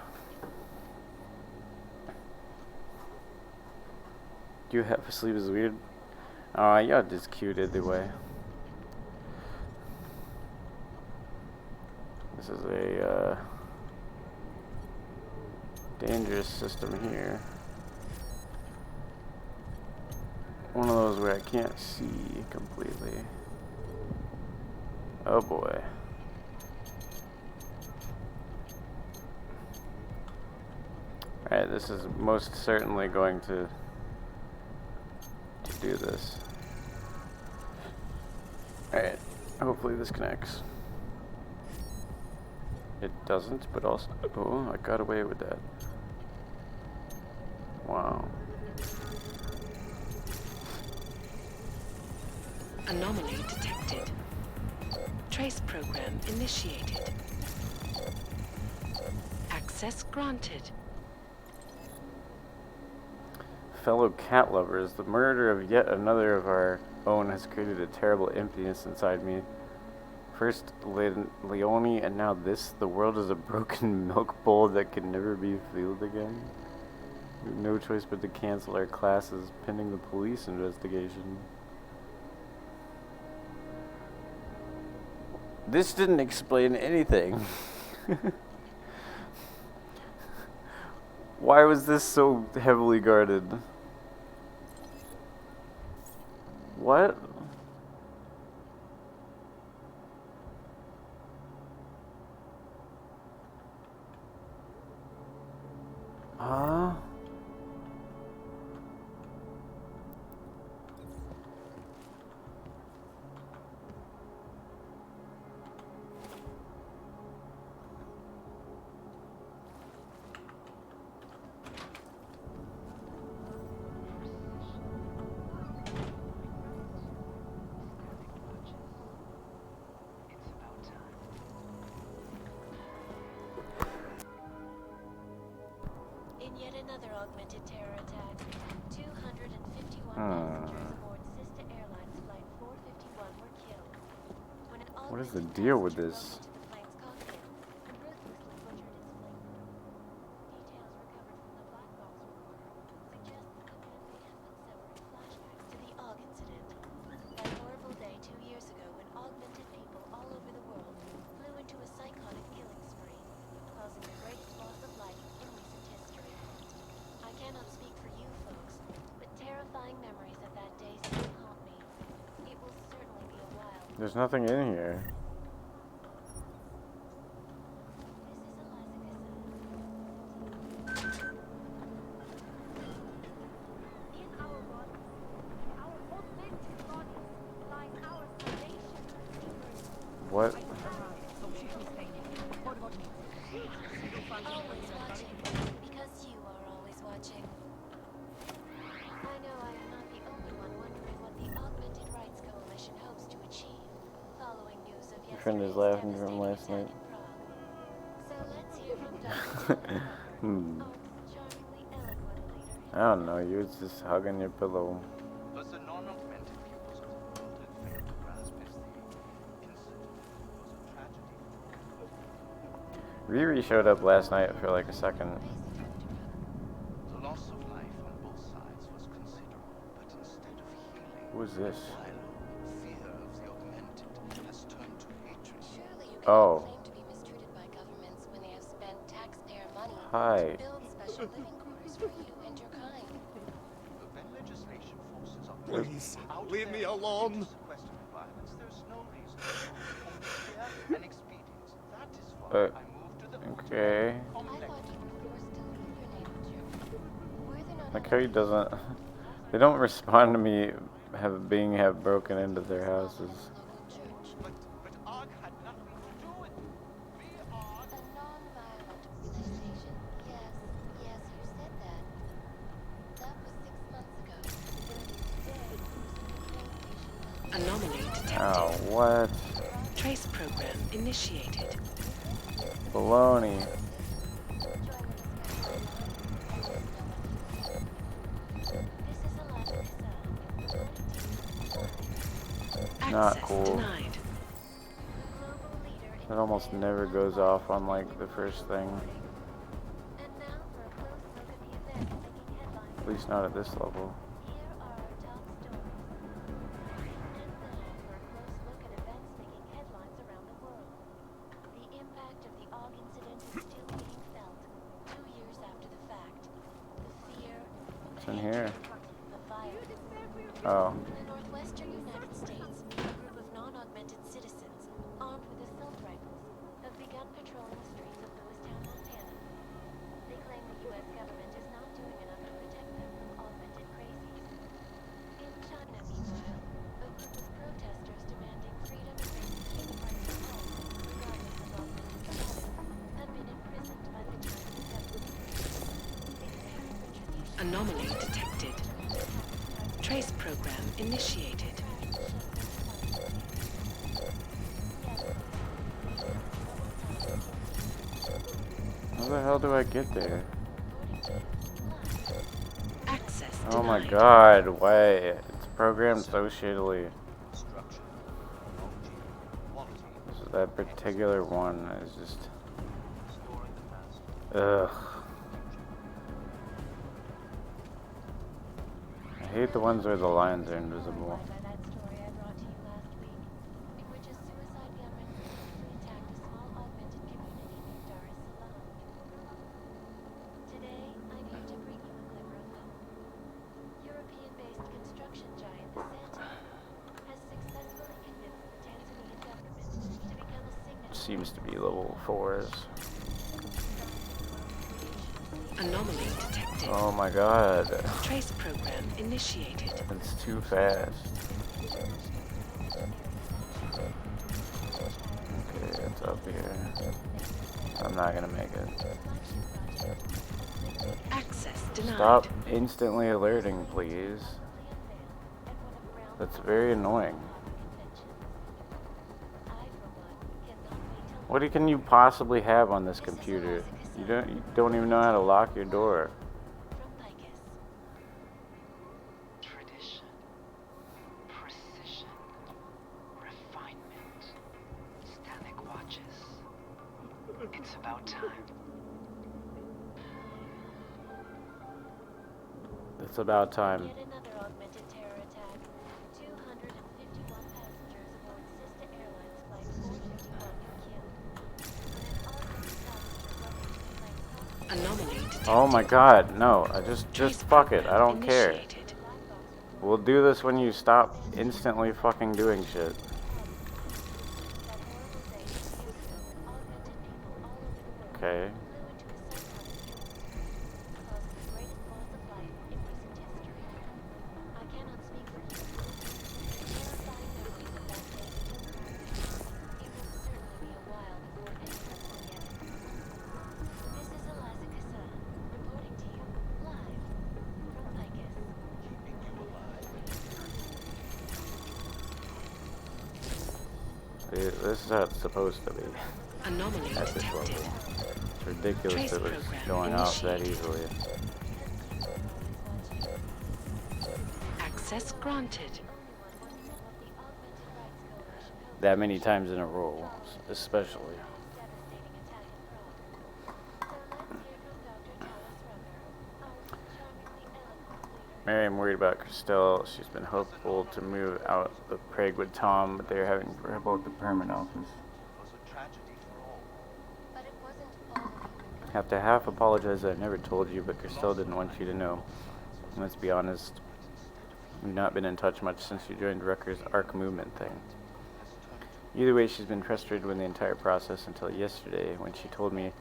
You have sleep is weird. Yeah, just cute either way. This is a dangerous system here. One of those where I can't see completely. Oh boy. Alright, this is most certainly going to do this. Alright, hopefully this connects. It doesn't, but also... Oh, I got away with that. Wow. Anomaly detected. Trace program initiated. Access granted. Fellow cat lovers, the murder of yet another of our own has created a terrible emptiness inside me. First Leone and now this. The world is a broken milk bowl that can never be filled again. We have no choice but to cancel our classes pending the police investigation. This didn't explain anything. Why was this so heavily guarded? What? another augmented terror attack. 251 passengers aboard Sister Airlines Flight 451 were killed. When an What is the augmented deal with passenger this? broke into the plane's cockpit and ruthlessly butchered its flight crew. Details recovered from the black box recorder suggest the command may have been severing flashbacks to the AUG incident. That horrible day 2 years ago when augmented people all over the world flew into a psychotic killing spree, causing the greatest loss of life in recent history. I cannot speak for you folks, but terrifying memories of that day still haunt me. It will certainly be a while. There's nothing in here. What? Always watching, because you are always watching. I know I am not the only one wondering what the Augmented Rights Coalition hopes to achieve following news of My friend is yesterday's laughing from last night. So let's hear from Dr. I don't know, you was just hugging your pillow. But the non-augmented pupils of the world had failed to grasp as the incident was a tragedy. Riri showed up last night for like a second. The loss of life on both sides was considerable, but instead of healing, Who is this? fear of the augmented has turned to hatred. Surely you Oh. cannot claim to be mistreated by governments when they have spent taxpayer money Hi. to build special living quarters for you and your kind. When legislation forces Please, leave me alone. sequester environments, there's no reason to fear and expedience. That is why I moved to the Okay. Like how he doesn't. They don't respond to me have broken into their houses. But AUG had nothing to do with it. We are A non-violent organization. Yes, you said that. That was 6 months ago. Anomaly detected. Oh, what? Trace program initiated. Baloney. Not Access cool. denied. It almost never goes off on like the first thing. At least not at this level. What's in here? Oh. In the northwestern United States, a group of non-augmented citizens, armed with assault rifles, have begun patrolling the streets of Lewistown, Montana. They claim the U.S. government is not doing enough to protect them from augmented crazies. In China, meanwhile, a group of protesters demanding freedom and basic human rights for all, regardless of augmented status, have been imprisoned by the Chinese government. Expecting retribution. Anomaly detected. Trace program initiated. How the hell do I get there? Access Oh my denied. god, why? It's programmed so shittily. So that particular one is just... Ugh. I hate the ones where the lines are invisible. Seems to be level 4s. Anomaly detected. Oh my god. Trace program initiated. It's too fast. Okay, it's up here. I'm not gonna make it. Access denied. Stop instantly alerting, please. That's very annoying. What can you possibly have on this computer? You don't even know how to lock your door. It's about time. It's about time. Yet another augmented terror attack. 251 passengers aboard Sister Airlines Flight 451 were killed. Anomaly detected. Oh my god, no. I just fuck it. I don't care. Initiated. We'll do this when you stop instantly fucking doing shit. Okay. This is how it's supposed to be. Anomaly At this detected. level. It's ridiculous Trace it was program going off that initiated. easily. Access granted. That many times in a row, especially. Mary, I'm worried about Christelle. She's been hopeful to move out of Prague with Tom, but they're having to revoke the permit office. I have to half apologize that I never told you, but Christelle didn't want you to know. And let's be honest, we've not been in touch much since you joined Rucker's ARC movement thing. Either way, she's been frustrated with the entire process until yesterday when she told me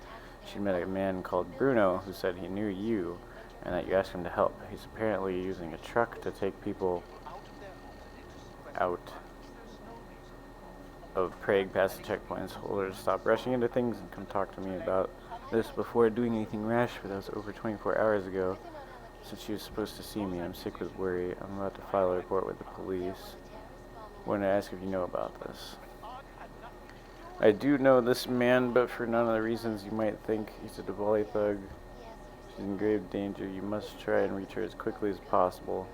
she'd met a man called Bruno who said he knew you and that you asked him to help. He's apparently using a truck to take people out of Prague past the checkpoints. Told her to stop rushing into things and come talk to me about this before doing anything rash, but that was over 24 hours ago since she was supposed to see me. I'm sick with worry. I'm about to file a report with the police. Wanted to ask if you know about this. I do know this man, but for none of the reasons you might think. He's a Diwali thug. She's in grave danger. You must try and reach her as quickly as possible.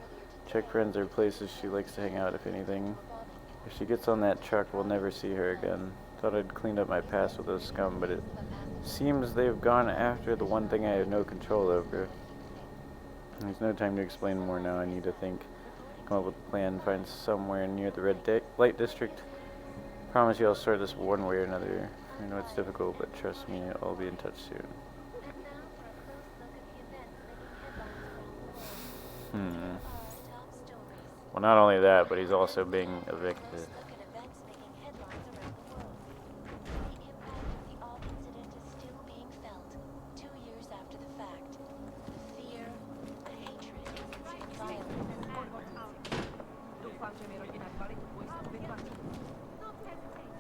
Check friends or places she likes to hang out, if anything. If she gets on that truck, we'll never see her again. Thought I'd cleaned up my past with those scum, but it seems they've gone after the one thing I have no control over. There's no time to explain more now. I need to think. Come up with a plan. Find somewhere near the red light district. Promise you I'll sort this one way or another. I know it's difficult, but trust me, I'll be in touch soon. Well, not only that, but he's also being evicted.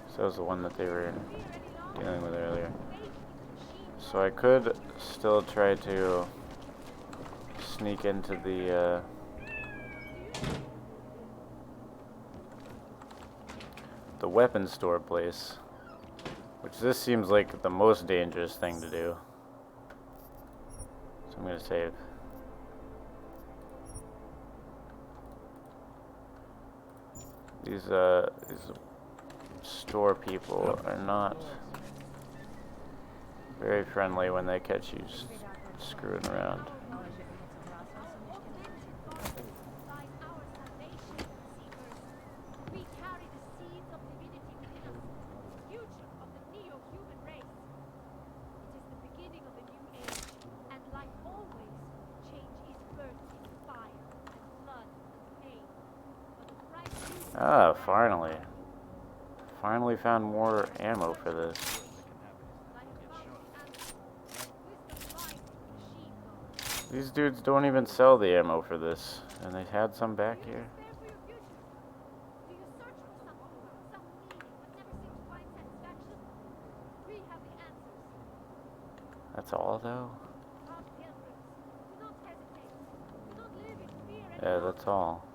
So that was the one that they were dealing with earlier. So I could still try to sneak into the weapons store place, which this seems like the most dangerous thing to do. So I'm gonna save. These store people are not very friendly when they catch you screwing around. Ah, finally. Finally found more ammo for this. These dudes don't even sell the ammo for this, and they had some back here. That's all, though? Yeah, that's all.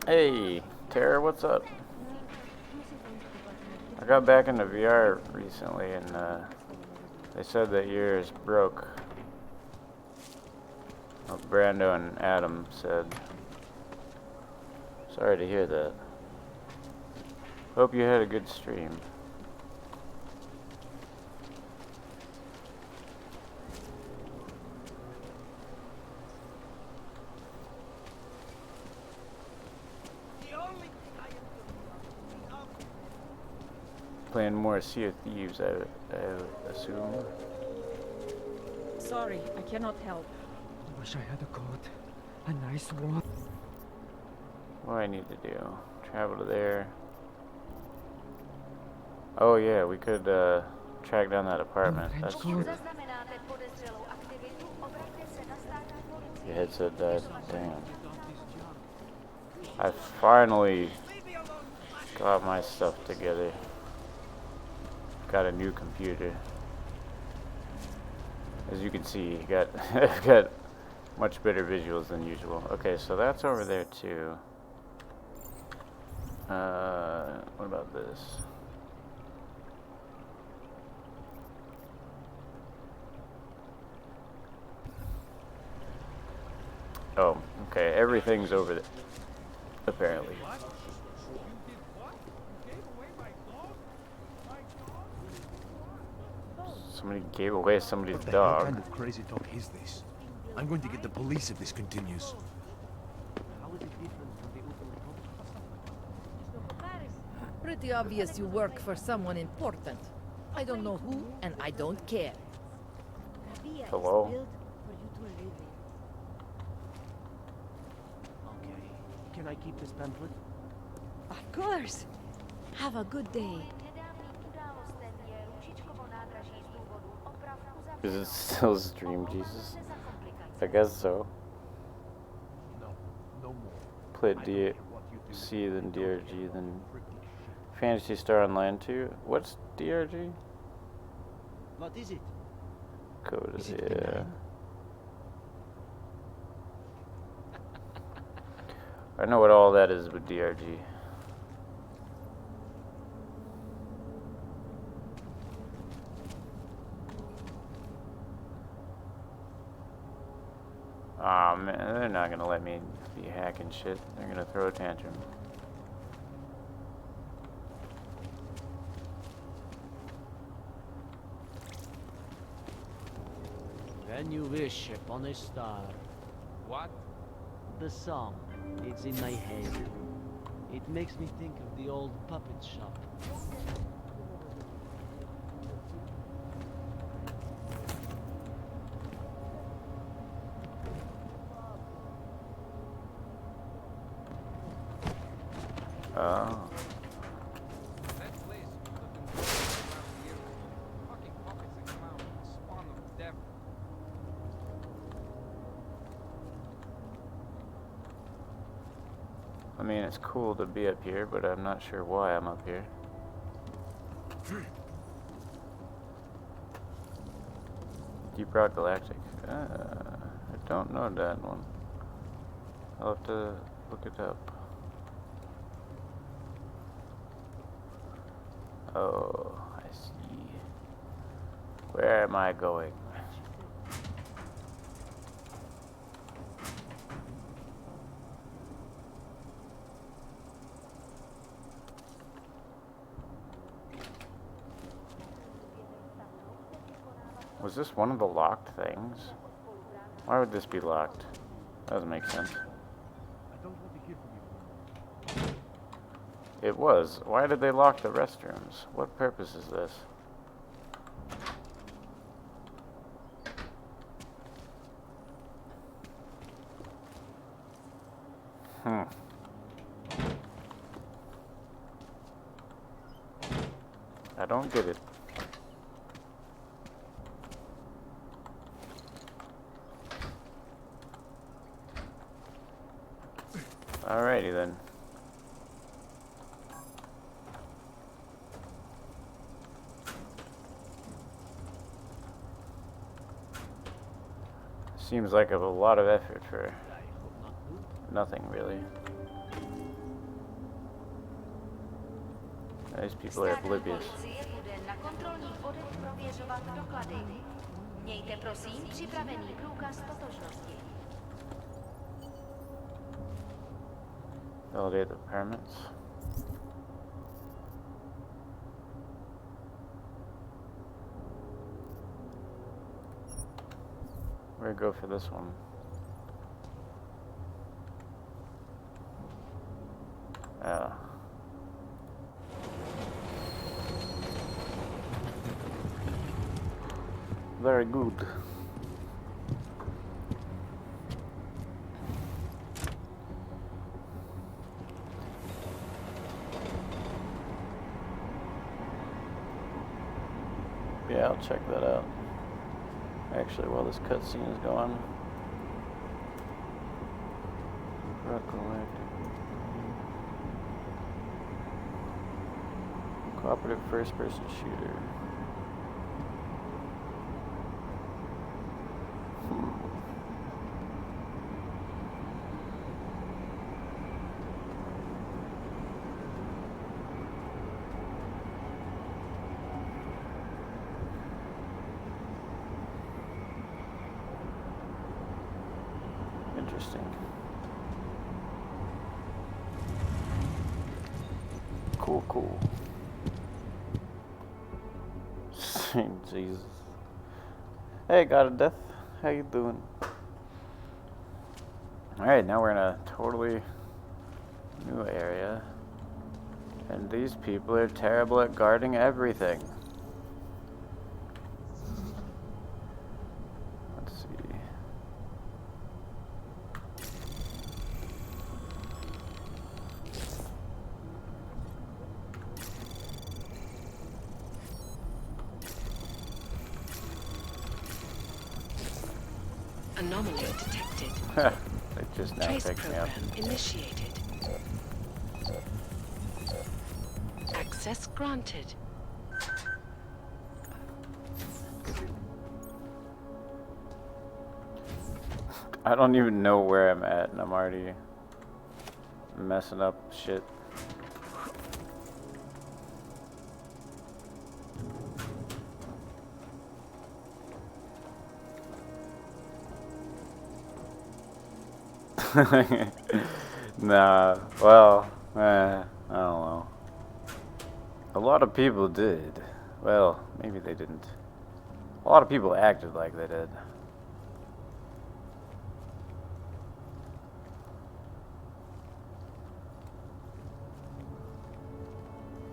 Hey, Tara, what's up? I got back into VR recently, and they said that yours broke. Well, Brando and Adam said. Sorry to hear that. Hope you had a good stream. Playing more Sea of Thieves, I assume. Sorry, I cannot help. I wish I had a coat. A nice one. What do I need to do? Travel to there. Oh yeah, we could track down that apartment. That's true. Your headset died. Damn. I finally got my stuff together. Got a new computer. As you can see, I've got much better visuals than usual. Okay, so that's over there too. What about this? Oh, okay, everything's over there, apparently. Somebody gave away somebody's What the dog. hell kind of crazy talk is this? I'm going to get the police if this continues. Pretty obvious you work for someone important. I don't know who, and I don't care. Hello? Okay. Can I keep this pamphlet? Of course. Have a good day. Is it still stream, Jesus? I guess so. No more. Played DRC, then DRG, then Fantasy Star Online 2. What's DRG? What is it? Code is, Is it yeah. benign? I know what all that is with DRG. Aw, man, they're not gonna let me be hacking shit. They're gonna throw a tantrum. When you wish upon a star. What? The song. It's in my head. It makes me think of the old puppet shop. Oh. That place looking around here. Fucking puppets that come out and spawn of the devil. I mean, it's cool to be up here, but I'm not sure why I'm up here. Deep Rock Galactic. I don't know that one. I'll have to look it up. Oh, I see. Where am I going? Was this one of the locked things? Why would this be locked? Doesn't make sense. It was. Why did they lock the restrooms? What purpose is this? I don't get it. Alrighty then. Seems like a lot of effort for nothing, really. These people are oblivious. Policie bude na kontrolních bodech prověřovat doklady. Mějte prosím připravený průkaz totožnosti. Validate the permits. We're gonna go for this one. Yeah. Very good. Yeah, I'll check that out. Actually, while this cutscene is going. Cooperative first-person shooter. Interesting. Cool, cool. Jesus. Hey, got a death. How you doing? Alright, now we're in a totally new area. And these people are terrible at guarding everything. Let's see. Anomaly detected. They just now Trace picked me up. program initiated. Access granted. I don't even know where I'm at, and I'm already messing up shit. Nah, well, I don't know. A lot of people did. Well, maybe they didn't. A lot of people acted like they did.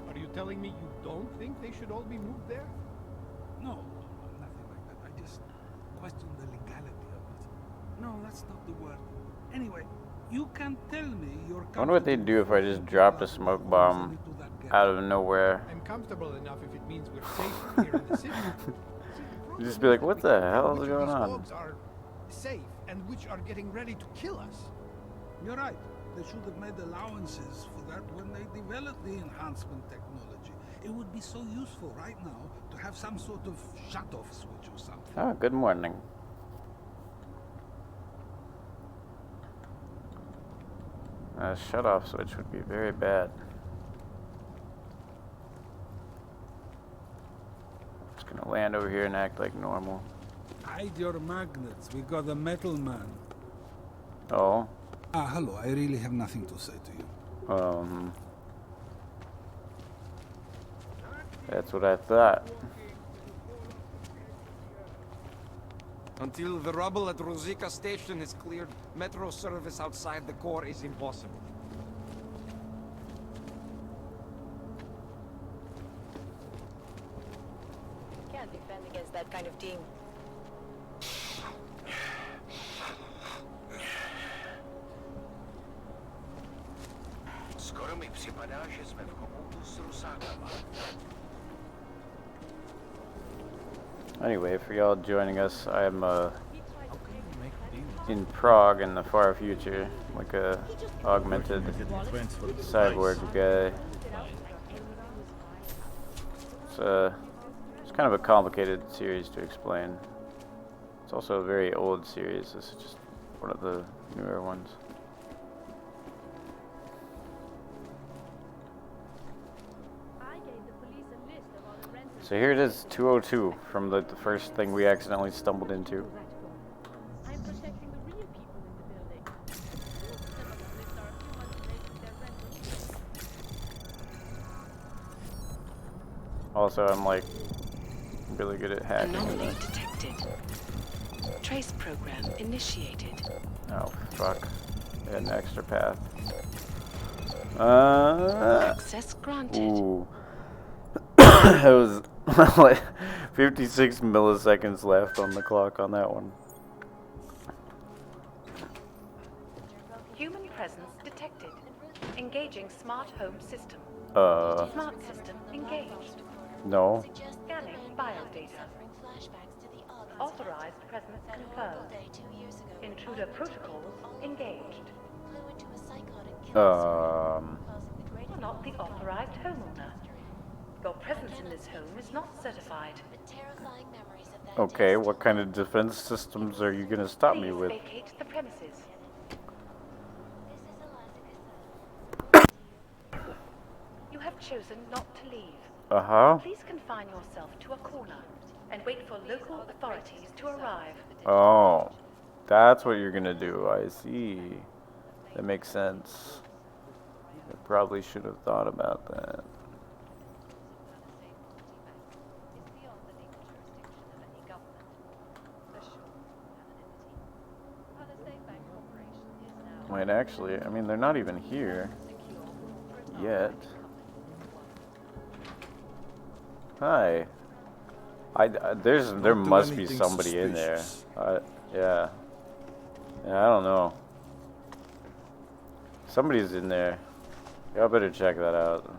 Are you telling me you don't think they should all be moved there? No, nothing like that. I just question the legality of it. No, that's not the word. Anyway, you can tell me you're I wonder what they'd do if I just dropped a smoke bomb out of nowhere. I'm comfortable enough if it means we're safer here in the city. Just be like, what the hell is Which going of these on? dogs are safe and which are getting ready to kill us? You're right. They should have made allowances for that when they developed the enhancement technology. It would be so useful right now to have some sort of shut-off switch or something. Oh, good morning. A shut-off switch would be very bad. Just gonna land over here and act like normal. Hide your magnets. We got a metal man. Oh. Hello. I really have nothing to say to you. That's what I thought. Until the rubble at Rosika Station is cleared, metro service outside the core is impossible. Can't defend against that kind of team. Skoro mi připadá, že jsme v komoutu s Rusákama. Anyway, for y'all joining us, I'm in Prague in the far future, like a augmented cyborg guy. It's kind of a complicated series to explain. It's also a very old series. This is just one of the newer ones. I So here it is, 202 from the first thing we accidentally stumbled into. I'm protecting the real people in the building. Some of them lived our few months raising their rent. Also, I'm like really good at hacking. Anomaly detected. Trace program initiated. Oh fuck! I had an extra path. Access granted. Ooh. It was like 56 milliseconds left on the clock on that one. Human presence detected. Engaging smart home system. Smart system engaged. No. Scanning biodata. Authorized presence confirmed. Intruder protocols engaged. You're not the authorized homeowner. Your presence in this home is not certified. Okay, what kind of defense systems are you gonna stop me with? Vacate the premises. You have chosen not to leave. Uh-huh. Please confine yourself to a corner and wait for local authorities to arrive. Oh, that's what you're gonna do. I see. That makes sense. I probably should have thought about that. Wait, actually, I mean, they're not even here yet. Hi. There must be somebody in there. Yeah. Yeah, I don't know. Somebody's in there. Y'all better check that out.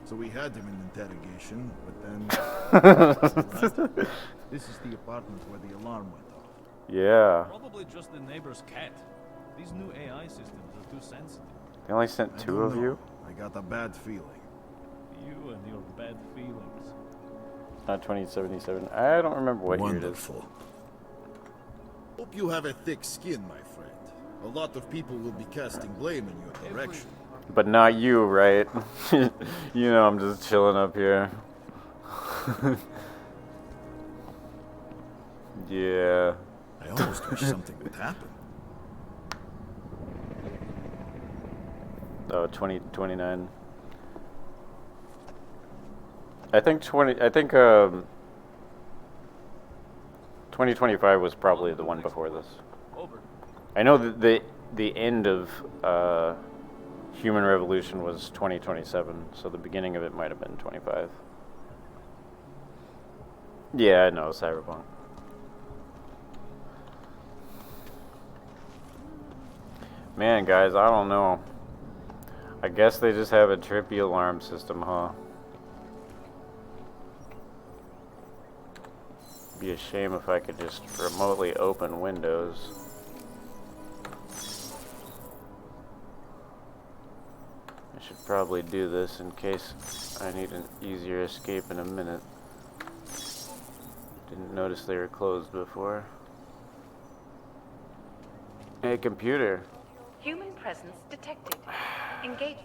So we had him in interrogation, but then... This is the apartment where the alarm went off. Yeah. Probably just the neighbor's cat. These new AI systems are too sensitive. They only sent two of you? I got a bad feeling. You and your bad feelings. Not 2077. I don't remember what year it is. Wonderful. Hope you have a thick skin, my friend. A lot of people will be casting blame in your direction. But not you, right? You know I'm just chilling up here. Yeah. I almost wish something would happen. Oh, 2029. I think 2025 was probably the one before this. I know that the end of Human Revolution was 2027, so the beginning of it might have been 25. Yeah, I know, Cyberpunk. Man, guys, I don't know. I guess they just have a trippy alarm system, huh? Be a shame if I could just remotely open Windows. I should probably do this in case I need an easier escape in a minute. Didn't notice they were closed before. Hey, computer. Human presence detected. Engage.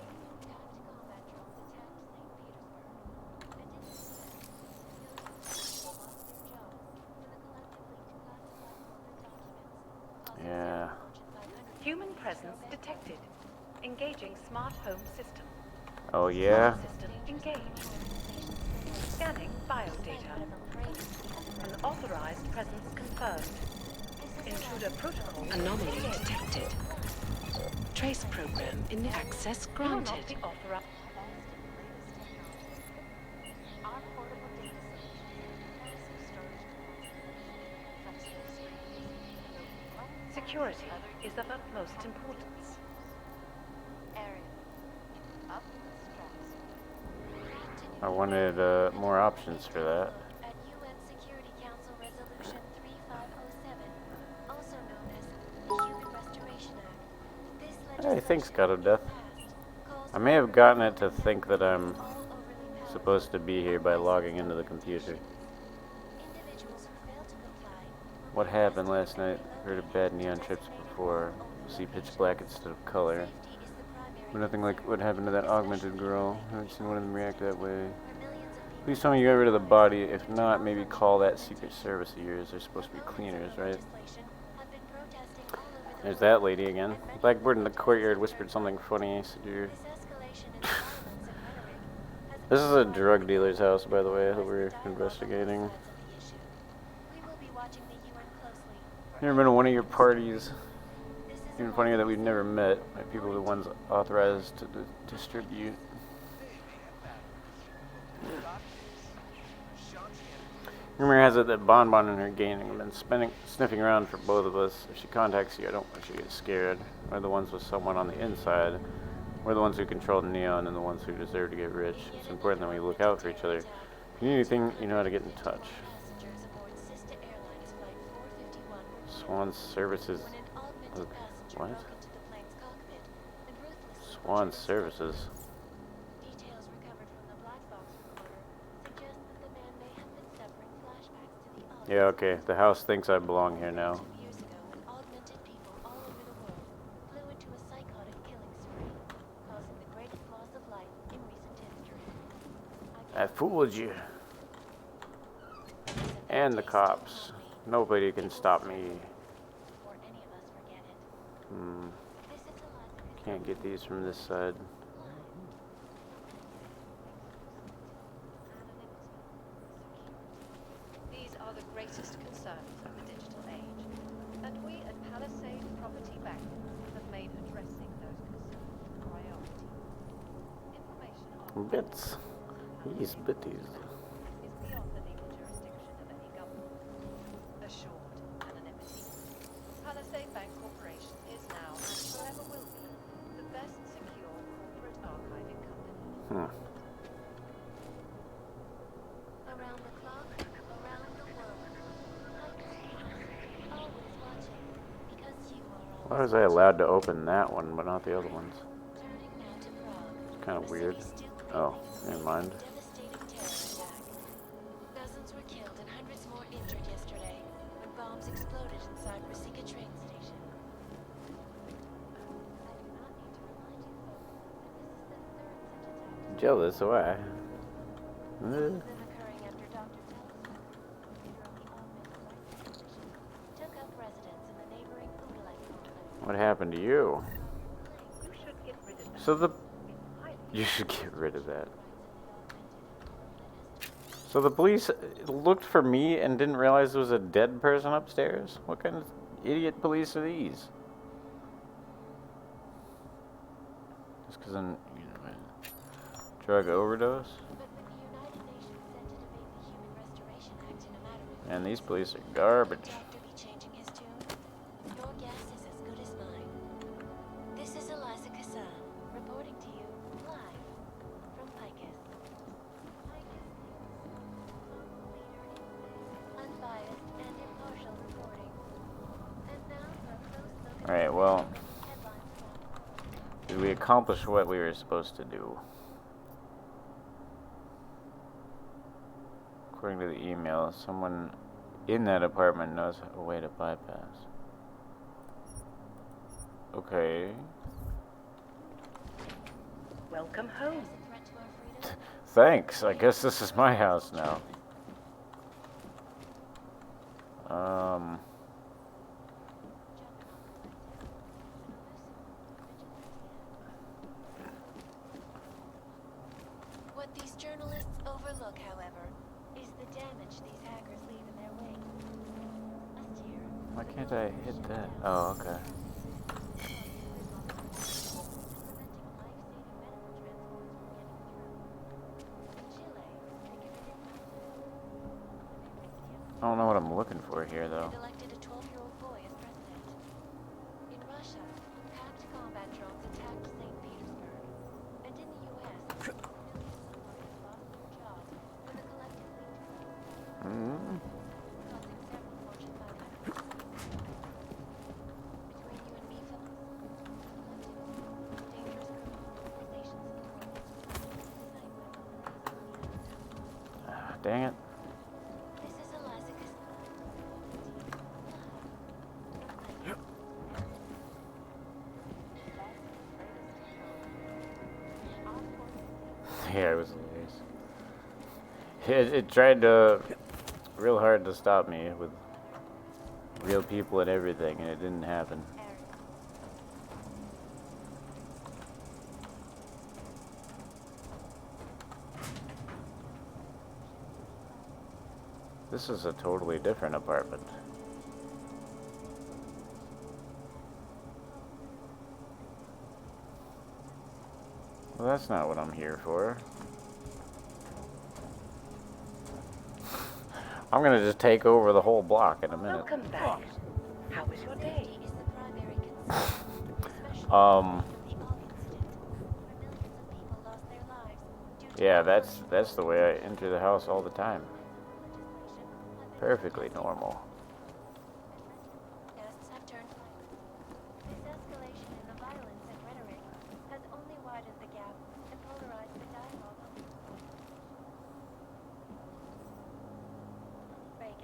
Yeah. Human presence detected. Engaging smart home system. Oh, yeah? Smart system engaged. Scanning biodata. Unauthorized presence confirmed. Intruder protocol. Anomaly detected. Trace program in access granted. Security is of utmost importance. I wanted more options for that. Hey, thanks, God of Death. I may have gotten it to think that I'm supposed to be here by logging into the computer. What happened last night? Heard of bad neon trips before. See pitch black instead of color. But nothing like what happened to that augmented girl. Haven't seen one of them react that way. Please tell me you got rid of the body. If not, maybe call that Secret Service of yours. They're supposed to be cleaners, right? There's that lady again. Blackbird in the courtyard whispered something funny. Said you're... This is a drug dealer's house, by the way, that we're investigating. Never been to one of your parties. Even funnier that we've never met. My people are the ones authorized to distribute. Rumor has it that Bonbon and her gang have been sniffing around for both of us. If she contacts you, I don't want you to get scared. We're the ones with someone on the inside. We're the ones who control Neon and the ones who deserve to get rich. It's important that we look out for each other. If you need anything, you know how to get in touch. Swan Services. What? Swan Services. Yeah, okay. The house thinks I belong here now. I fooled you. And the cops. Nobody can stop me. Can't get these from this side. These are the greatest concerns of the digital age, and we at Palisade Property Bank have made addressing those concerns a priority. Information on Bits. These bitties. is beyond the legal jurisdiction of any government. Assured anonymity. Palisade Bank Corporation is now and forever will be the best secure corporate archiving company. Around the clock, around the world. Always watching, because you are Why was I allowed to open that one, but not the other ones? It's kind of weird. Oh, never mind. Dozens were killed and hundreds more injured yesterday when bombs exploded inside Rasika train station. Jealous, why? Occurring after Dr. took up residence in the neighboring Oodalite complex. What happened to you? You should get rid of that. So the... You should get rid of that. So the police looked for me and didn't realize there was a dead person upstairs? What kind of idiot police are these? Just because I'm, drug overdose? And these police are garbage. Your guess is as good as mine. This is Eliza Kassan, reporting to you live from Picus. Unbiased and impartial reporting. And now for a close look at Alright, well, did we accomplish what we were supposed to do? According to the email, someone in that apartment knows a way to bypass. Okay. Welcome home. Thanks. I guess this is my house now. What these journalists overlook, however, is the damage these hackers leave in their wake. Last year, Why can't I hit that? Oh, okay. I don't know what I'm looking for here, though. elected a 12-year-old boy as president. In Russia, hacked combat drones attacked St. Petersburg. And in the U.S., millions of workers lost their jobs when the collective leaked causing several Fortune 500 Between you and me, Phyllis, dangerous organizations Dang it. This is Eliza Yeah, it was hilarious. It tried to real hard to stop me with real people and everything, and it didn't happen. This is a totally different apartment. Well, that's not what I'm here for. I'm gonna just take over the whole block in a minute. Welcome back. How was your day? Yeah, that's the way I enter the house all the time. Perfectly normal. Guests have turned violent. This escalation in the violence and rhetoric has only widened the gap and polarized the dialogue.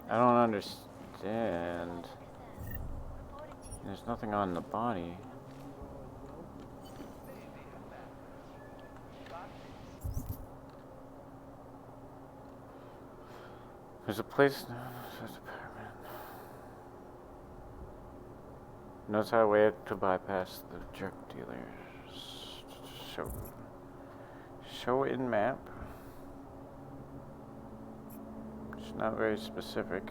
I don't understand. There's nothing on the body. There's a place. Knows how way to bypass the drug dealers. Show in map. It's not very specific.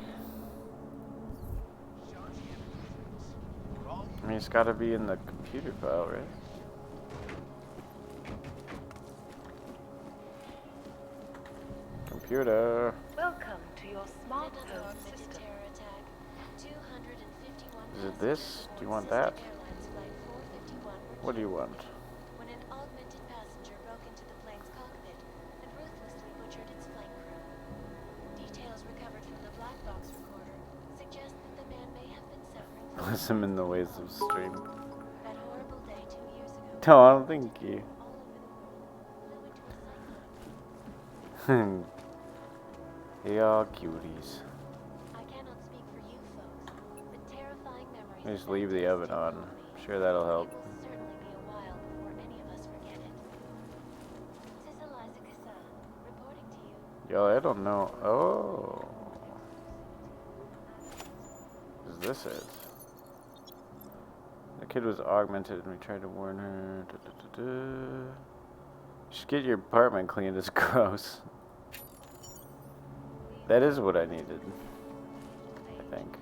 I mean, it's got to be in the computer file, right? Computer. Welcome to your smart home system. Is it this? Do you want that? What do you want? When an augmented passenger broke into the plane's cockpit and ruthlessly butchered its flight crew. Details recovered from the black box recorder suggest that the man may have been suffering from Bless him in the ways of stream. that horrible day 2 years ago. No, I don't think you. Y'all cuties. I cannot speak for you folks, but terrifying memories. Just leave the oven on. I'm sure that'll help. It will certainly be a while before any of us forget it. This is Eliza Kassan, reporting to you. Yo, I don't know. Oh. Is this it? The kid was augmented and we tried to warn her. You should get your apartment cleaned. It's gross. That is what I needed, I think.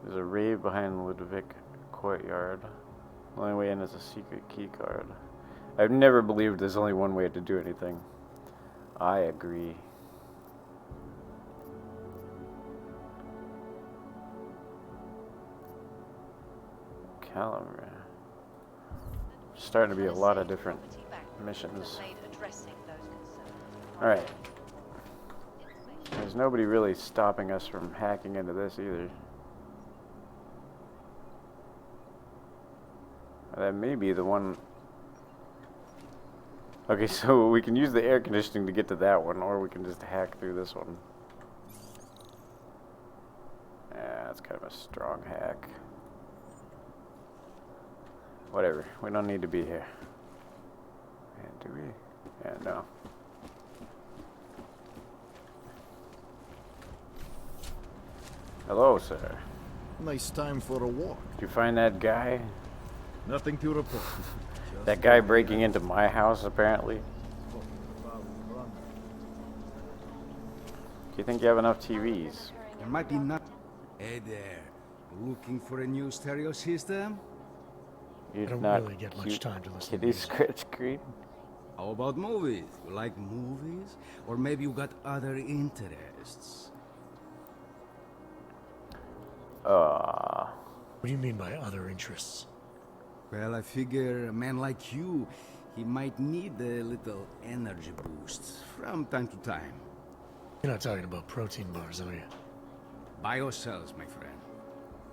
There's a rave behind Ludwig courtyard. The only way in is a secret key card. I've never believed there's only one way to do anything. I agree. Caliber. Starting to be a lot of different missions. Alright. There's nobody really stopping us from hacking into this either. That may be the one. Okay, so we can use the air conditioning to get to that one, or we can just hack through this one. Yeah, that's kind of a strong hack. Whatever, we don't need to be here. Yeah, do we? Yeah, no. Hello, sir. Nice time for a walk. Did you find that guy? Nothing to report. That guy breaking into my house, apparently. Do you think you have enough TVs? There might be not. Hey there. Looking for a new stereo system? You're I don't not really get much cute time to listen to kitty music. scratch screen. How about movies? You like movies? Or maybe you got other interests? What do you mean by other interests? Well, I figure a man like you, he might need a little energy boost from time to time. You're not talking about protein bars, are you? Biocells, my friend.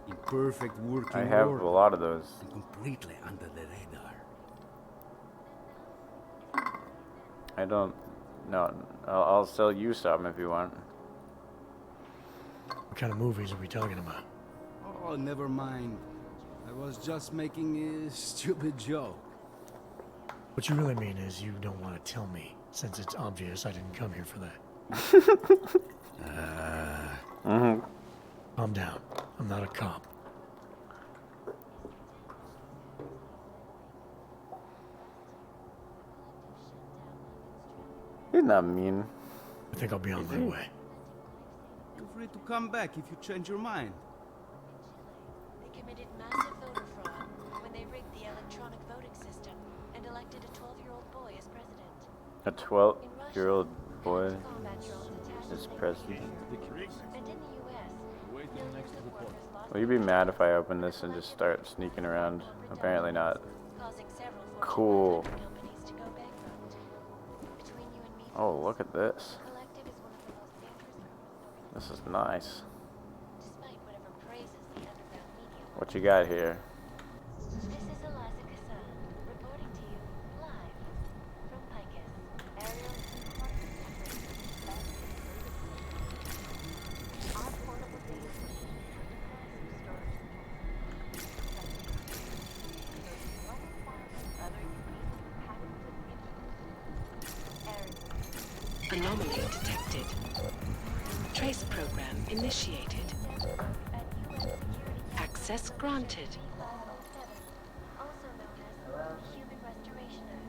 In perfect working I have order a lot of those. and completely under the radar. I don't. No, I'll sell you some if you want. What kind of movies are we talking about? Oh, never mind. I was just making a stupid joke. What you really mean is you don't want to tell me. Since it's obvious I didn't come here for that. Calm down. I'm not a cop. He's not mean. I think I'll be on my way. Feel free to come back if you change your mind. They committed massive voter fraud when they rigged the electronic voting system and elected a 12-year-old boy as president. A 12-year-old boy is president. And in the US, millions of workers lost Will you be mad if I open this and just start sneaking around? Apparently not. Cool. companies to go bankrupt. Between you and me, Oh, look at this. Collective is one of the most dangerous criminals known. This is nice. Despite whatever praises the underground media. What you got here? This is Eliza Kassan, reporting to you live from Picus. Aerial our portable data station massive storage Anomaly detected. Trace program initiated. Access granted. also known as Human Restoration Act.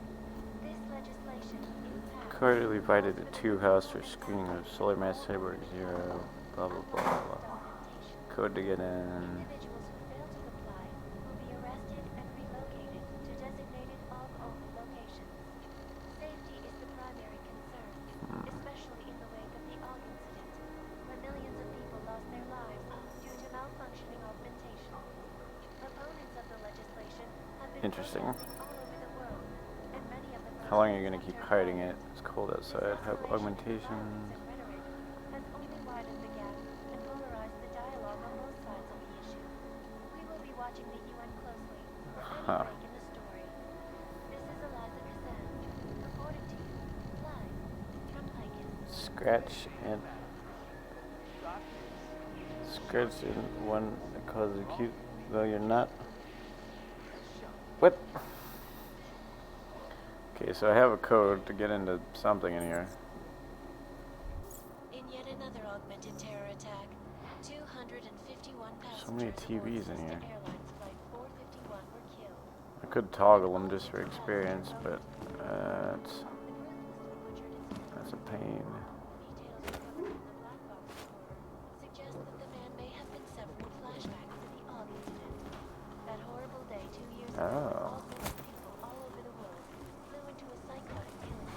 This legislation impacts Carter invited a 2-house for screening of Solar Mass Cyborg 0. Blah blah blah blah. Code to get in. individuals who fail to comply will be arrested and relocated to designated AUG-only locations. Safety is the primary concern, especially in the wake of the AUG incident, where millions of people lost their lives due to malfunctioning augmentation. Proponents of the legislation have been Interesting. protesting all over the world, and many of them How long are you gonna keep hiding it? It's cold outside. Have augmentation. has only widened the gap and polarized the dialogue on both sides of the issue. We will be watching the UN closely for any break in the story. This is Eliza Kassan, reporting to you live from Picus. Scratch and Scratch isn't one that calls you cute, though you're not. What? Okay, so I have a code to get into something in here. In yet another augmented terror attack, 251 passengers So many TVs in aboard here. Sister Airlines Flight 451 were killed. I could toggle them just for experience, but that's a pain. Suggest that the man may have been suffering flashbacks to the AUG incident. That horrible day 2 years ago, all sorts of people all over the world flew into a psychotic killing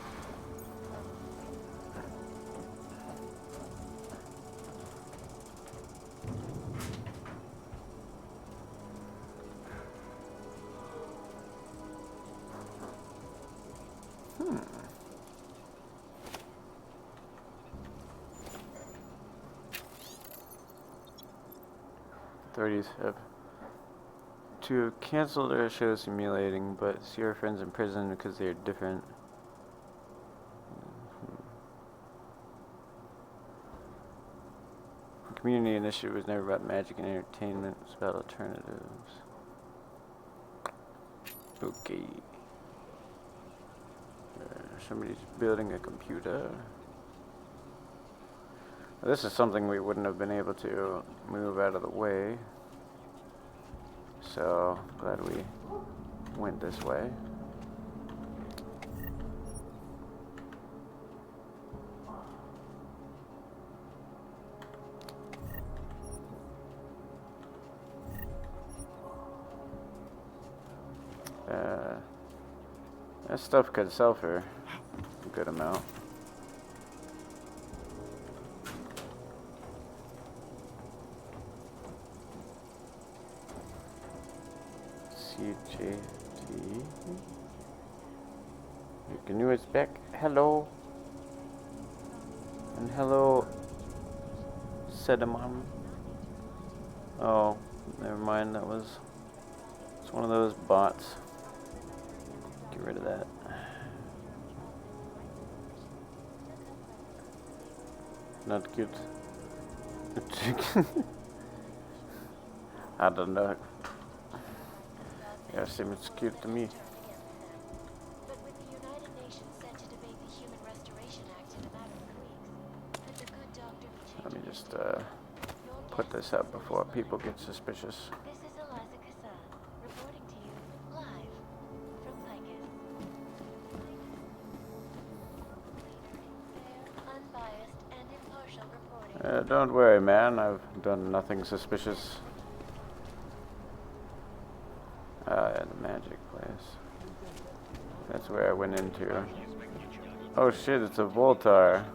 Authorities have to cancel their show simulating, but see our friends in prison because they are different. The community initiative was never about magic and entertainment, it was about alternatives. Okay. Somebody's building a computer. This is something we wouldn't have been able to move out of the way. So, glad we went this way. That stuff could sell for a good amount. CJT. Your canoe is back. Hello. And hello, Sedimon. Oh, never mind. That was. It's one of those bots. Get rid of that. Not good. I don't know. Yeah, seems cute to me. But with the United Nations set to debate the human just put this up before people get suspicious. This is Eliza Kassan, reporting to you live from Picus. Fair, unbiased, and impartial reporting. Don't worry, man. I've done nothing suspicious. Yeah, the magic place. That's where I went into. Oh shit, it's a Voltar.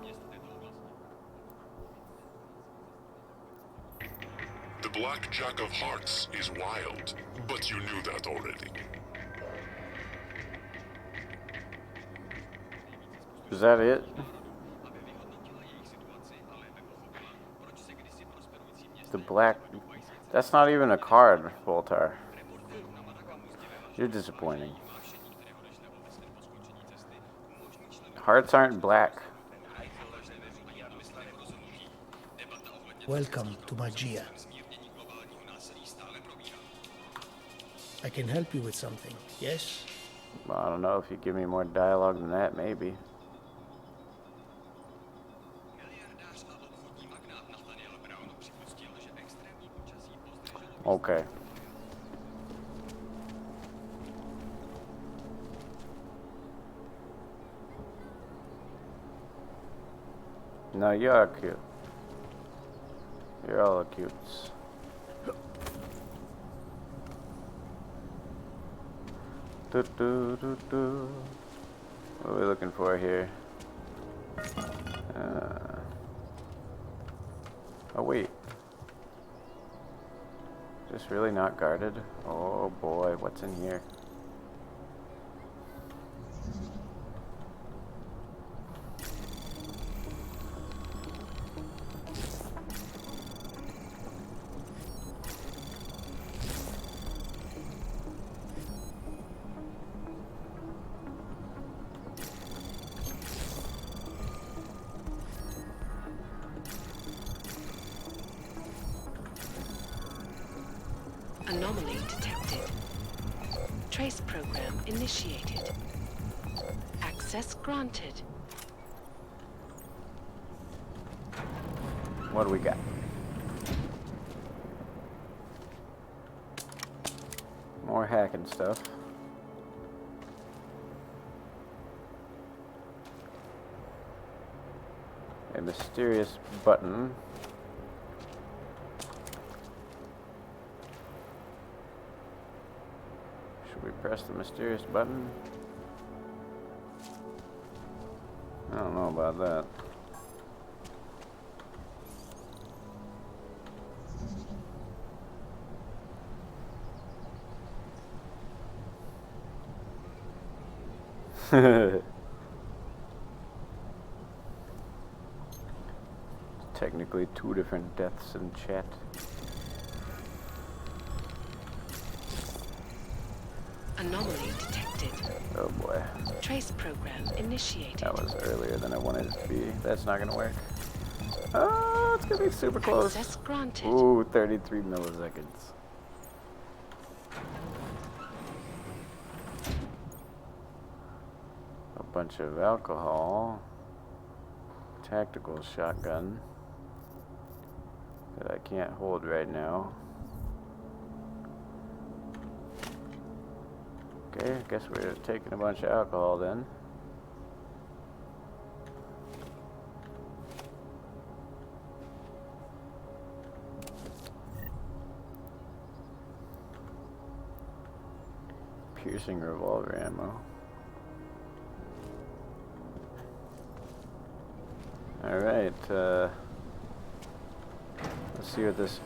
The Black Jack of Hearts is wild, but you knew that already. Is that it? The black... That's not even a card, Voltar. You're disappointing. Hearts aren't black. Welcome to Magia. I can help you with something, yes? Well, I don't know, if you give me more dialogue than that, maybe. Okay. No, you're cute. You're all cutes. What are we looking for here? Oh wait. Is this really not guarded? Oh boy, what's in here? Anomaly detected. Trace program initiated. Access granted. What do we got? More hacking stuff. A mysterious button. Should we press the mysterious button? I don't know about that. Technically two different deaths in chat. Anomaly detected. Oh boy. Trace program initiated. That was earlier than I wanted it to be. That's not gonna work. Oh, it's gonna be super close. Access granted. Ooh, 33 milliseconds. A bunch of alcohol. Tactical shotgun. That I can't hold right now. Okay, I guess we're taking a bunch of alcohol then. Piercing revolver ammo. Alright, let's see what this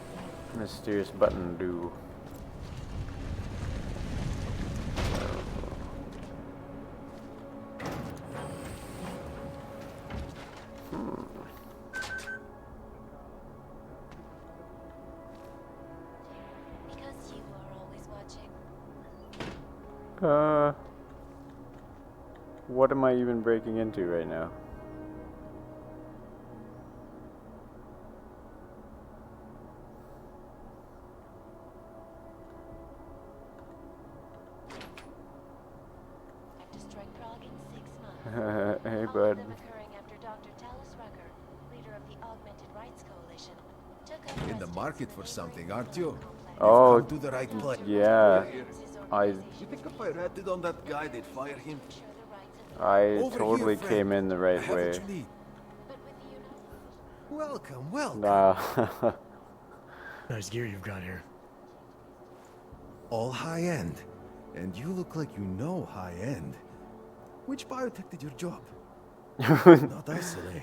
mysterious button do. Because you are always watching. What am I even breaking into right now? Strike Prague in 6 months. Hey, All bud. of them occurring after Dr. Talus Rucker leader of the Augmented Rights Coalition, took up In the market for something, aren't you? Oh, You've come to the right place. yeah. You think if I ratted on that guy, they'd fire him? I Over totally here, came in the right I have way. what you need. Welcome, welcome. Nah. Nice gear you've got here. All high end. And you look like you know high end. Which biotech did your job? Not isolate.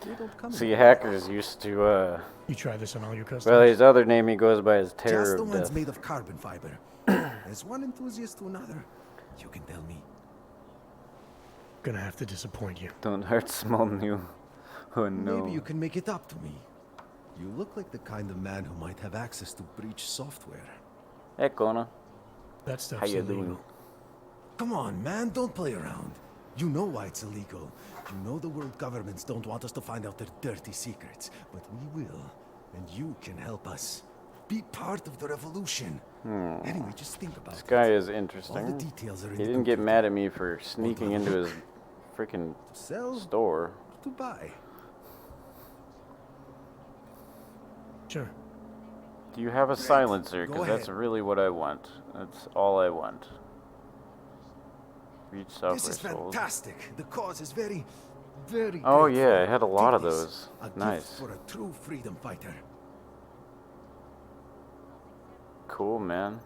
They don't come See, in hackers used to, You try this on all your customers? well, his other name he goes by is Terror Just the of ones Death. made of carbon fiber. As one enthusiast to another, you can tell me. Gonna have to disappoint you. Don't hurt small new. Oh no. Maybe you can make it up to me. You look like the kind of man who might have access to breach software. Hey, Kona. That stuff's How you illegal. doing? Come on, man, don't play around. You know why it's illegal. You know the world governments don't want us to find out their dirty secrets. But we will. And you can help us. Be part of the revolution. Anyway, just think about This it. guy is All interesting. the details are in He the didn't get computer. mad at me for sneaking into his freaking store. To buy. Sure. Do you have a silencer? Go Because that's ahead. really what I want. That's all I want. Reach software This is sold. fantastic. The cause is very, very Oh grateful. yeah, I had a lot of Take this. those. A gift Nice. for a true freedom fighter. Cool, man.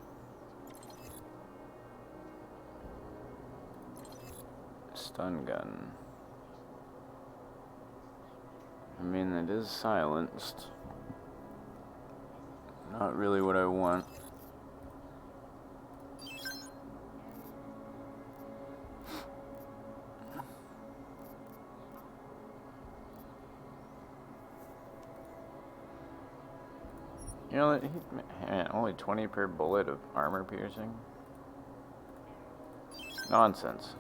Stun gun. I mean, it is silenced. Not really what I want. You know, man, only 20 per bullet of armor piercing? Nonsense.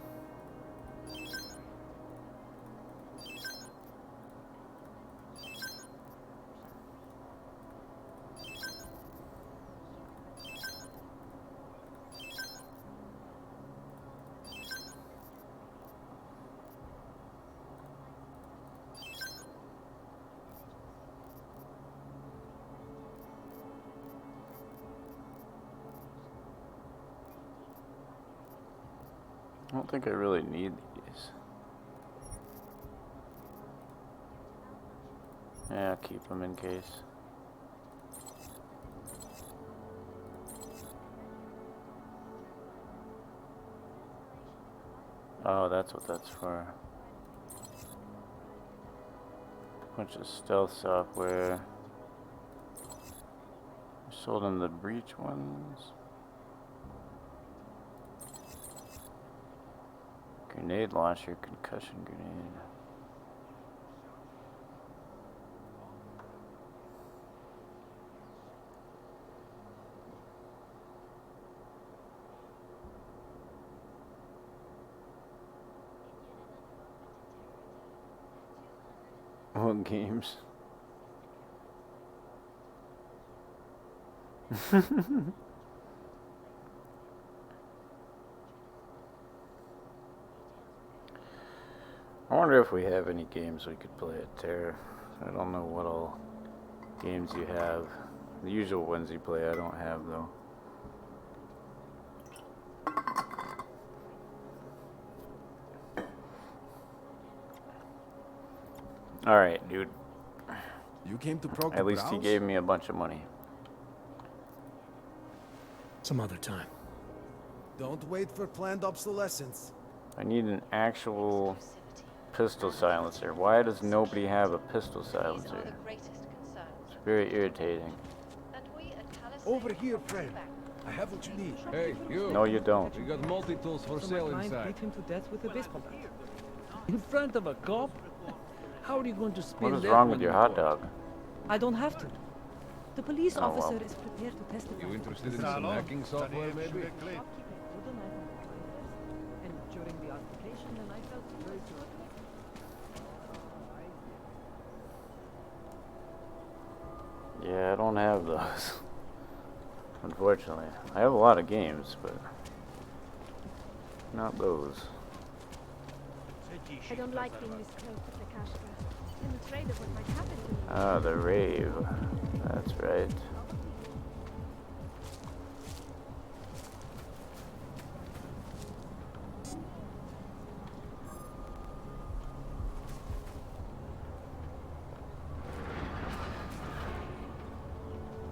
I don't think I really need these. Yeah, I'll keep them in case. Oh, that's what that's for. Bunch of stealth software. I sold them the breach ones. Grenade launcher, concussion grenade. What games? I wonder if we have any games we could play at Terra. I don't know what all games you have. The usual ones you play I don't have though. Alright, dude. You came to Prague At least he gave me a bunch of money. Some other time. Don't wait for planned obsolescence. I need an actual pistol silencer. Why does nobody have a pistol silencer? It's very irritating. Over here, friend. I have what you need. Hey, you. No, you don't. We got multi-tools for So sale my client inside. beat him to death with a baseball bat. In front of a cop? How are you going to spin What is that wrong one with your in hot court? dog? I don't have to. The police Oh, officer well. is prepared to testify. You interested in some hacking software, maybe? And during the altercation, and I felt very good. Yeah, I don't have those. Unfortunately. I have a lot of games, but not those. I don't like being this close to the cash register. afraid of what might happen to me. Ah, the rave. That's right.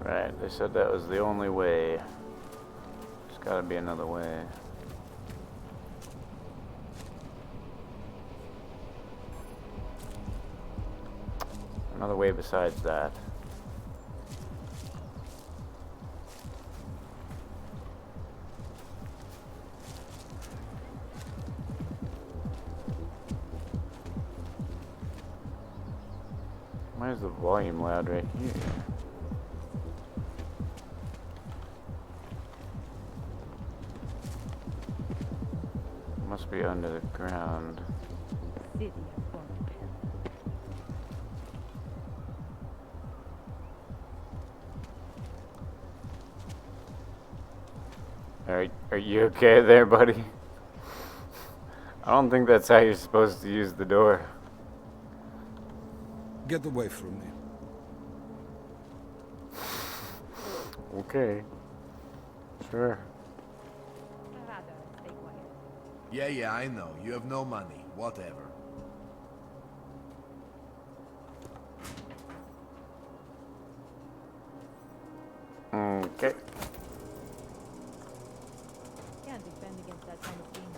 Right, they said that was the only way. There's gotta be another way. Another way besides that. Why is the volume loud right here? Must be under the ground. Are you okay there, buddy? I don't think that's how you're supposed to use the door. Get away from me. Okay. Sure. Yeah, I know. You have no money. Whatever. Okay. Can't defend against that kind of thing.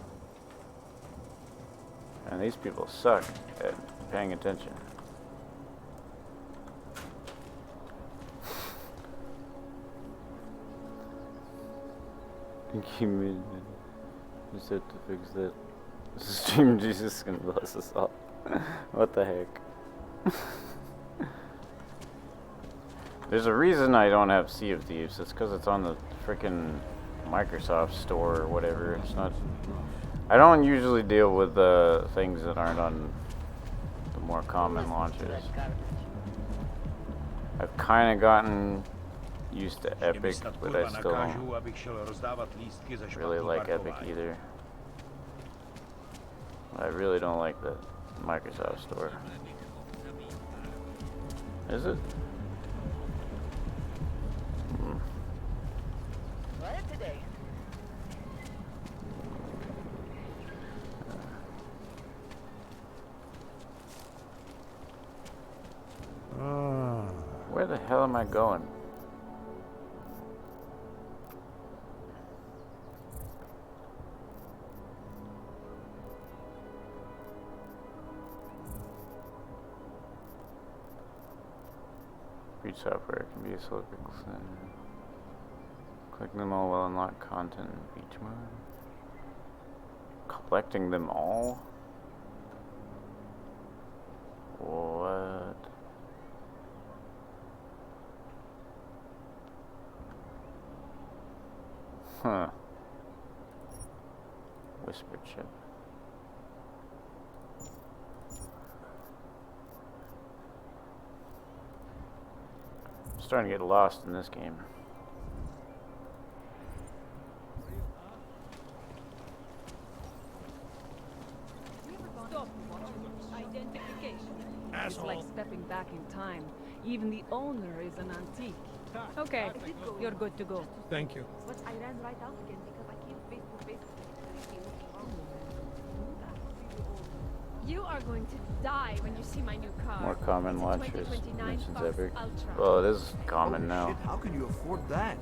And these people suck at paying attention. Just have to fix that. Stream Jesus can bless us all. What the heck? There's a reason I don't have Sea of Thieves. It's because it's on the freaking Microsoft store or whatever. It's not. I don't usually deal with things that aren't on the more common launches. I've kind of gotten used to Epic, but I still don't really like Epic either. I really don't like the Microsoft store. Is it? What today? Where the hell am I going? Read software can be a slow pixel. Click them all will unlock content in each mode. Collecting them all? What? Huh. Whisper chip. I'm starting to get lost in this game. Stop. Identification. It's like stepping back in time. Even the owner is an antique. Okay, you're good to go. Thank you. But I ran right out again because I came face to face with you. are going to die when you see my new car. More common It's a launchers 2029 mentions Fox Epic. Ultra. Well, it is common now. Shit, how can you afford that?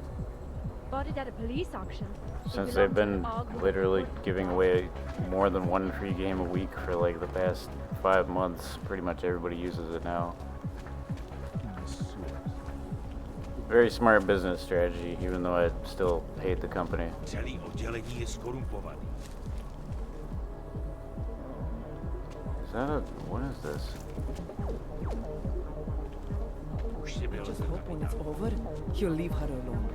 Bought it at a police auction. Since they've been literally giving away more than one free game a week for like the past 5 months, pretty much everybody uses it now. Very smart business strategy, even though I still hate the company. Celý oddělení je skorumpovaný. Is that a... what is this? Just hoping it's over. You'll leave her alone.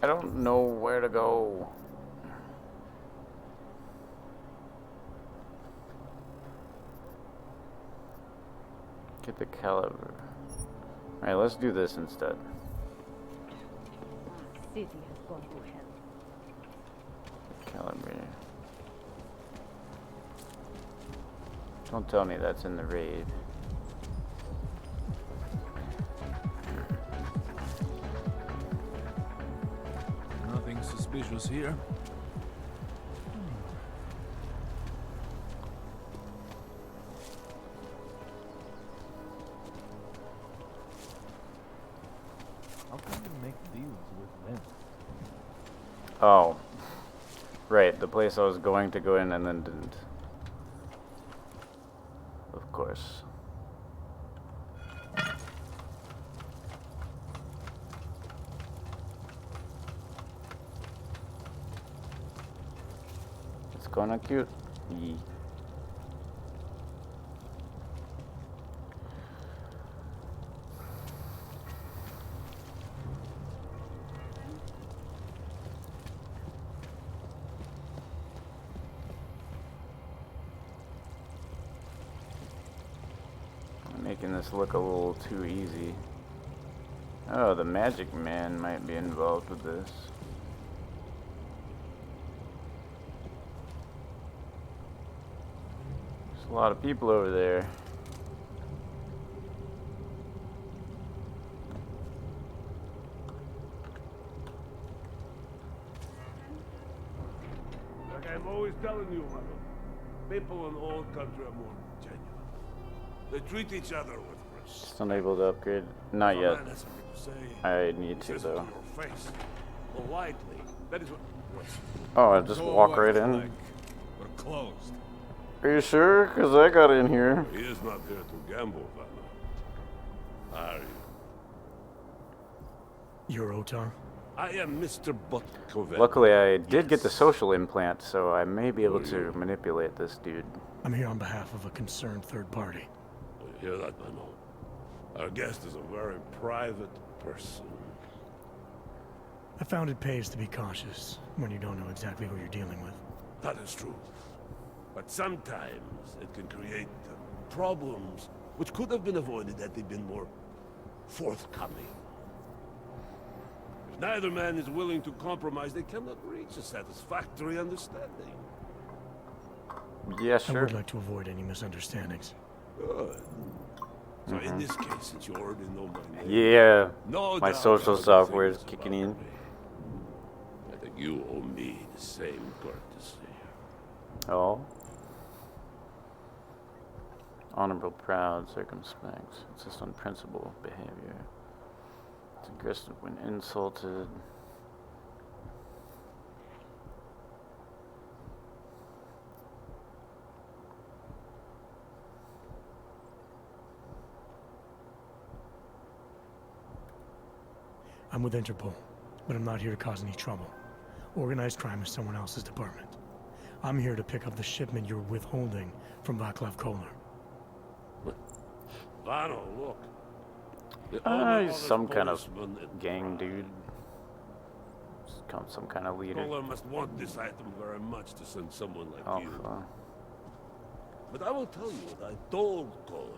I don't know where to go. Get the caliber. Alright, let's do this instead. city has gone to hell. Calibrator. Don't tell me that's in the raid. Nothing suspicious here. How can you make deals with them? Oh. Right, the place I was going to go in and then didn't. Of course. It's kinda cute. Yee. Making this look a little too easy. Oh, the magic man might be involved with this. There's a lot of people over there. Like I'm always telling you, Mother, people in all country are more genuine. They treat each other with respect. Just unable to upgrade. Not yet. Man has something to say. I need He to says it though. to your face. Politely. That is what. Oh, I just walk right in. We're closed. Are you sure? Cause I got in here. He is not there to gamble, Vanna. Are you? You're Otar? I am Mr. Butkovic. Luckily, I did get the social implant, so I may be able to manipulate this dude. I'm here on behalf of a concerned third party. You hear that, Vanna? Our guest is a very private person. I found it pays to be cautious when you don't know exactly who you're dealing with. That is true. But sometimes it can create problems which could have been avoided had they been more forthcoming. If neither man is willing to compromise, they cannot reach a satisfactory understanding. Yeah, sure. I would like to avoid any misunderstandings. Good. So in this case, since you already know my name... Yeah, no my doubt social other software is things kicking about in. me. I think you owe me the same courtesy. Oh. Honorable, proud, circumspect. Insist on principle behavior. It's aggressive when insulted. I'm with Interpol, but I'm not here to cause any trouble. Organized crime is someone else's department. I'm here to pick up the shipment you're withholding from Vaclav Kohler. Vano, look. He's some kind of gang dude. Some kind of leader. Kohler must want this item very much to send someone like you. Alpha. But I will tell you what I told Kohler.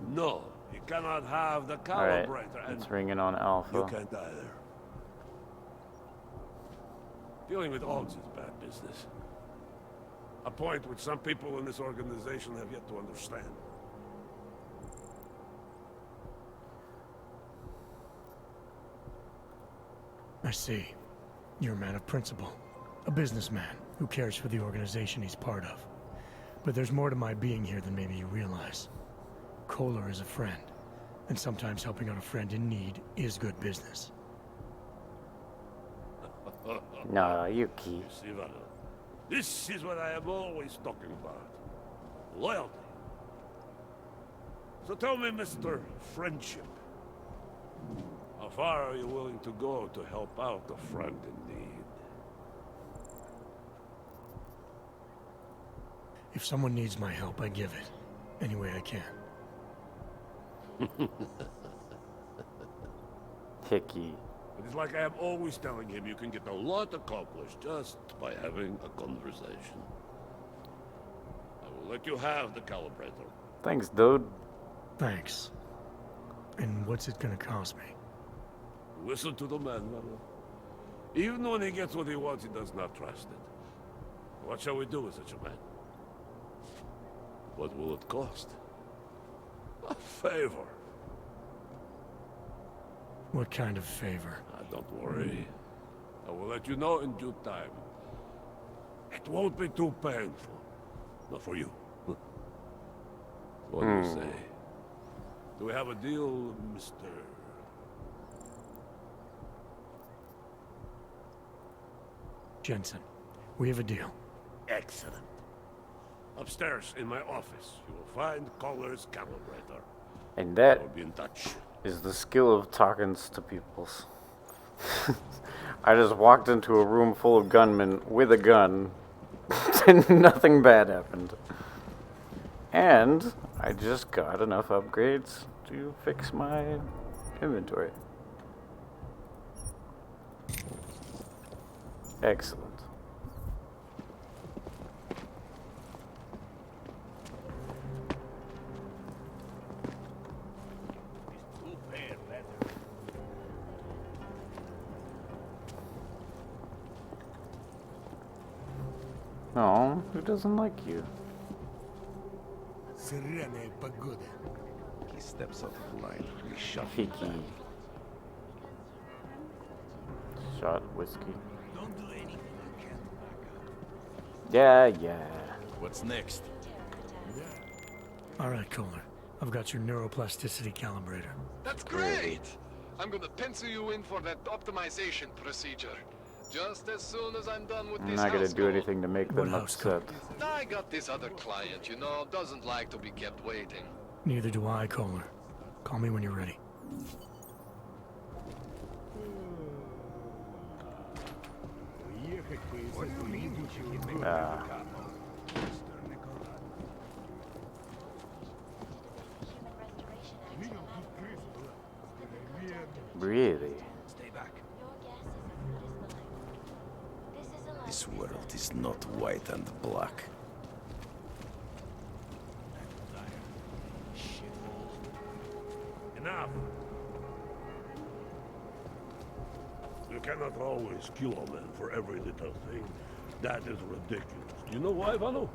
No, you cannot have the calibrator. Alright, it's ringing on Alpha. You can't either. Dealing with Augs is bad business. A point which some people in this organization have yet to understand. I see. You're a man of principle. A businessman who cares for the organization he's part of. But there's more to my being here than maybe you realize. Kohler is a friend, and sometimes helping out a friend in need is good business. No, Yuki. You see, Vanna, this is what I am always talking about. Loyalty. So tell me, Mr. Friendship, how far are you willing to go to help out a friend in need? If someone needs my help, I give it. Any way I can. Hickey. It is like I am always telling him, you can get a lot accomplished just by having a conversation. I will let you have the calibrator. Thanks, dude. Thanks. And what's it gonna cost me? Listen to the man, Vanna. Even when he gets what he wants, he does not trust it. What shall we do with such a man? What will it cost? A favor. What kind of favor? Don't worry. I will let you know in due time. It won't be too painful. Not for you. What do you say? Do we have a deal, Mr. Jensen, we have a deal. Excellent. Upstairs in my office, you will find Caller's calibrator. And that I'll be in touch. Is the skill of talking to peoples. I just walked into a room full of gunmen with a gun, and nothing bad happened. And I just got enough upgrades to fix my inventory. Excellent. No, who doesn't like you? He steps out of line. We shot Hickey. Shot whiskey. Yeah. What's next? All right, Kohler. I've got your neuroplasticity calibrator. That's great! I'm gonna pencil you in for that optimization procedure. Just as soon as I'm done with I'm this not gonna house do call. anything to make them upset. I got this other client, you know, doesn't like to be kept waiting. Neither do I, Kohler. Call me when you're ready. Really? This world is not white and black. Enough! You cannot always kill a man for every little thing. That is ridiculous. Do you know why, Valo?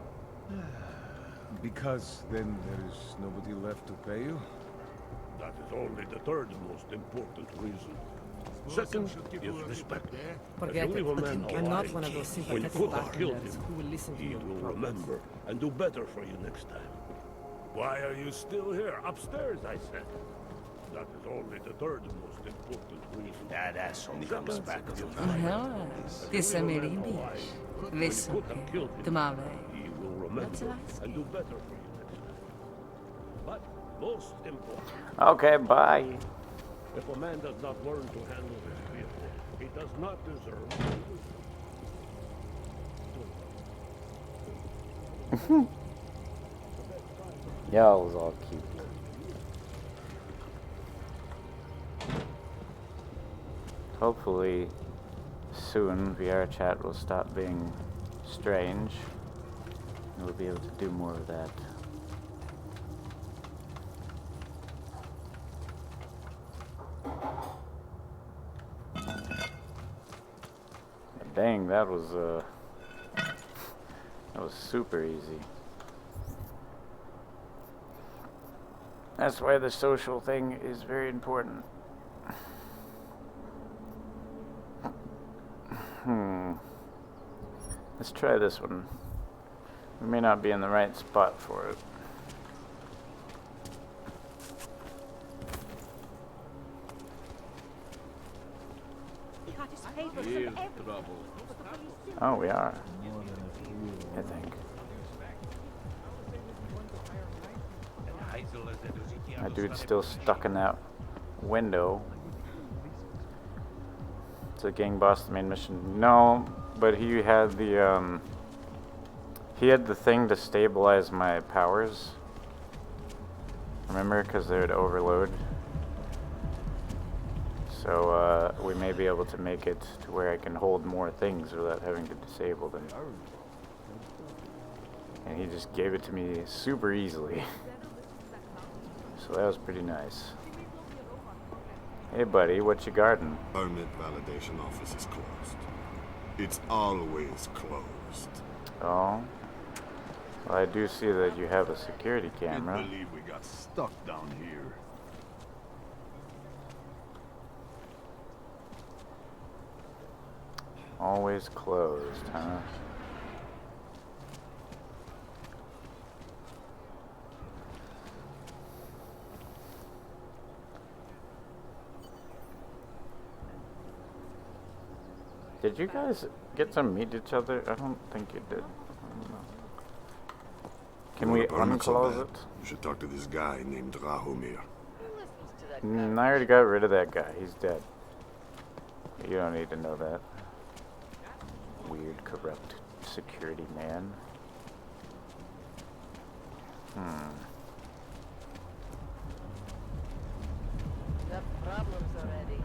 Because then there is nobody left to pay you? That is only the third most important reason. Second is respect. Forget If you leave a it. man I'm not alive, one of those when you sympathetic could have killed bastards him, who will listen to he your will problems. remember and do better for you next time. Why are you still here? Upstairs, I said. That is only the third most important reason. That asshole comes back to Aha, ty se mi líbíš. Vysoké, tmavé. He will remember and do better for you next time. But most important. Okay, bye. If a man does not learn to handle his vehicle, he does not deserve. Yeah, it was all cute. Hopefully, soon VR chat will stop being strange. And we'll be able to do more of that. Dang, that was super easy. That's why the social thing is very important. Let's try this one. We may not be in the right spot for it. Here's trouble. Oh, we are. I think. That dude's still stuck in that window. It's a gang boss, the main mission. No, but he had the thing to stabilize my powers. Remember, because they would overload. So we may be able to make it to where I can hold more things without having to disable them. And he just gave it to me super easily. So that was pretty nice. Hey buddy, what you guarding? Permit validation office is closed. It's always closed. Oh. Well, I do see that you have a security camera. Can't believe we got stuck down here. Always closed, huh? Did you guys get to meet each other? I don't think you did. I don't know. Can we unclose it? You should talk to this guy named Rahomir. I already got rid of that guy. He's dead. You don't need to know that. Weird, corrupt security man. Got problems already.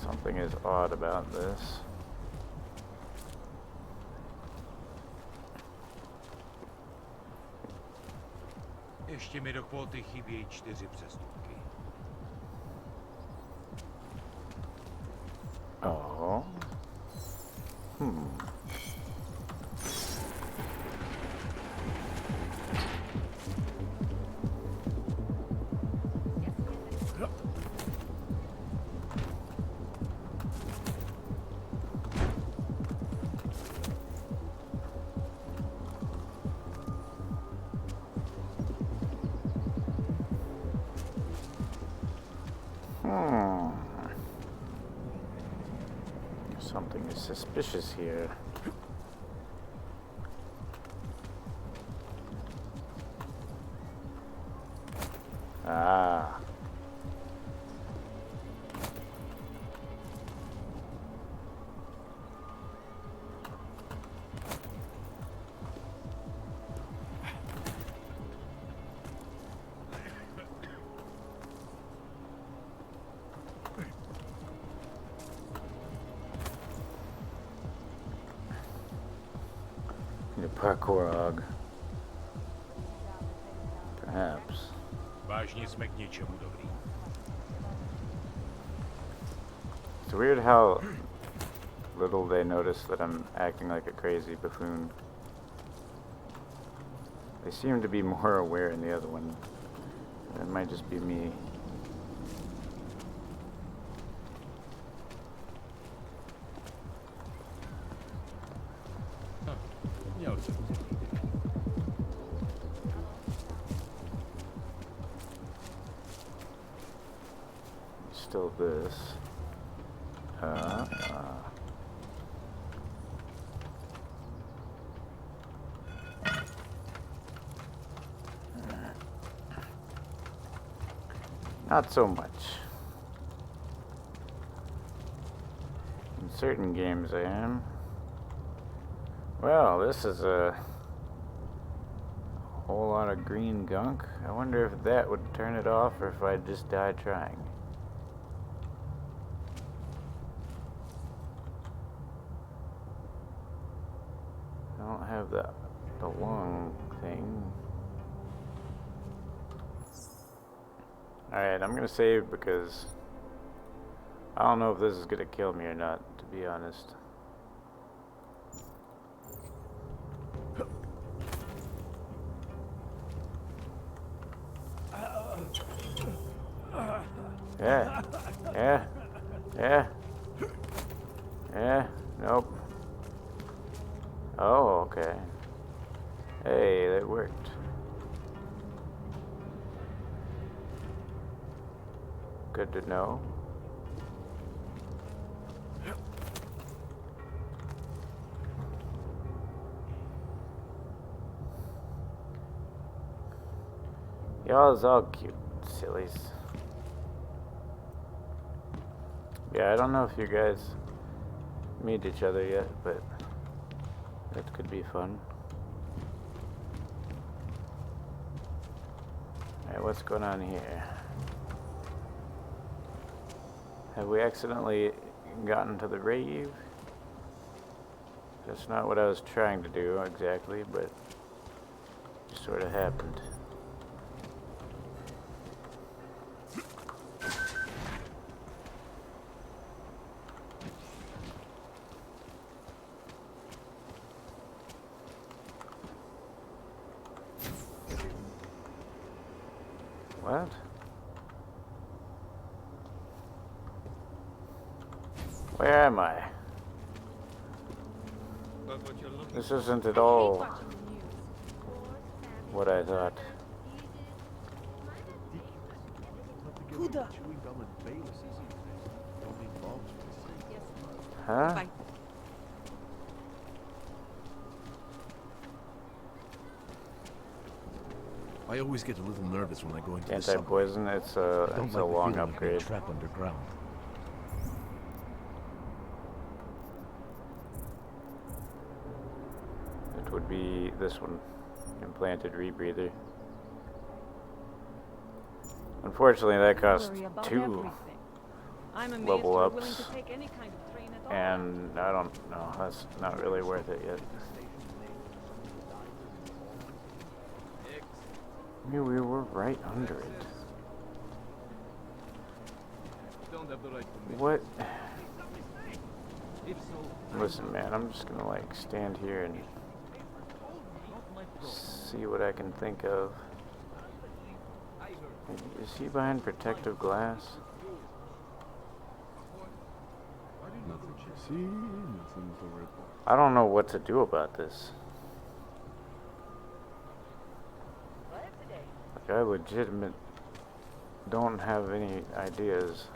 Something is odd about this. Ještě mi do kvóty chybějí 4 přestupky. Oh. Something is suspicious here. Ah. Parkour og. Perhaps. Vážně jsme k něčemu dobrý. It's weird how little they notice that I'm acting like a crazy buffoon. They seem to be more aware in the other one. It might just be me. Still this. Not so much. In certain games I am. Well, this is a whole lot of green gunk. I wonder if that would turn it off or if I'd just die trying. I don't have the long thing. Alright, I'm gonna save because I don't know if this is gonna kill me or not, to be honest. Yeah, yeah, yeah, yeah, nope. Oh, okay. Hey, that worked. Good to know. Y'all is all cute, sillies. Yeah, I don't know if you guys meet each other yet, but that could be fun. Alright, what's going on here? Have we accidentally gotten to the rave? That's not what I was trying to do exactly, but it sort of happened. Where am I? This isn't at all what I thought. Huh? I always get a little nervous when I go into the Anti-poison, it's a long upgrade. Trap underground. It would be this one, implanted rebreather. Unfortunately, that costs 2 level ups, and I don't know, that's not really worth it yet. I mean, we were right under it. What? Listen, man, I'm just gonna like stand here and see what I can think of. Is he behind protective glass? I don't know what to do about this. Like, I legitimately don't have any ideas.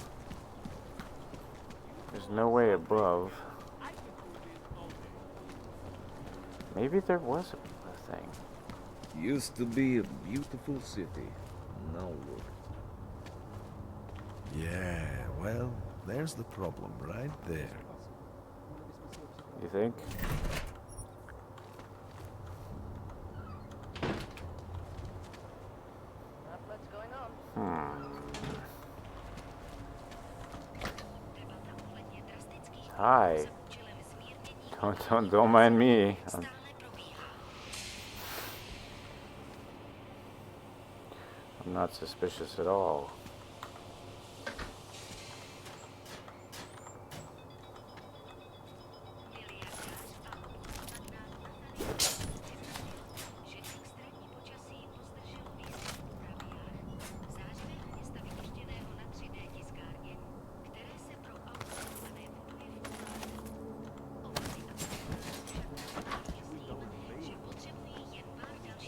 There's no way above. Maybe there was a thing. Used to be a beautiful city. Now look. Yeah, well, there's the problem right there. You think? Hi. Don't mind me. I'm not suspicious at all.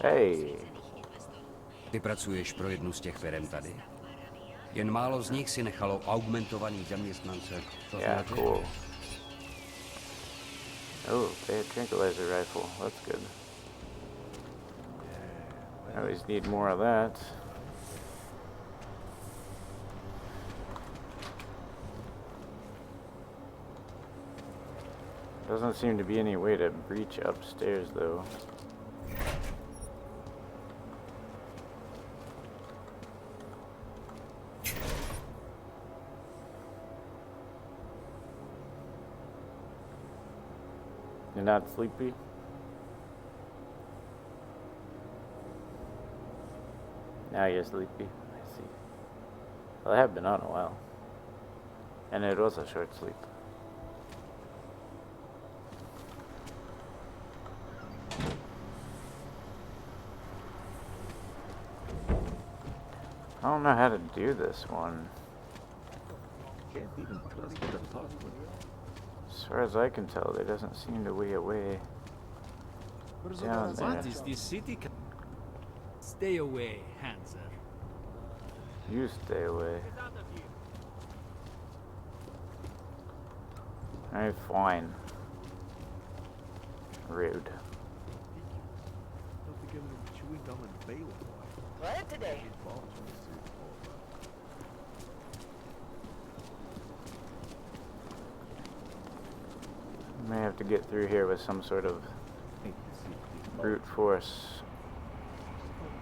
Hej. Ty pracuješ pro jednu z těch firem tady? Jen málo z nich si nechalo augmentovaný zaměstnance. Yeah, cool. Oh, they had tranquilizer rifle. That's good. I always need more of that. Doesn't seem to be any way to breach upstairs, though. You're not sleepy? Now you're sleepy. I see. Well, I have been on a while. And it was a short sleep. I don't know how to do this one. Can't even trust the apartment. As far as I can tell, there doesn't seem to be a way down there. What is this city? Stay away, Hanser. You stay away. Alright, fine. Rude. What today? May have to get through here with some sort of brute force.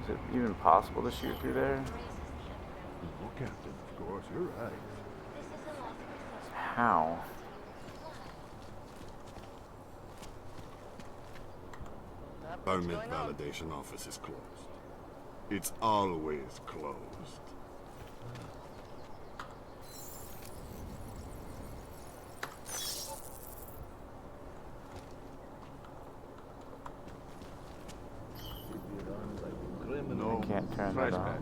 Is it even possible to shoot through there? Well, Captain, of course, you're right. How? Permit validation office is closed. It's always closed. I can't turn that off.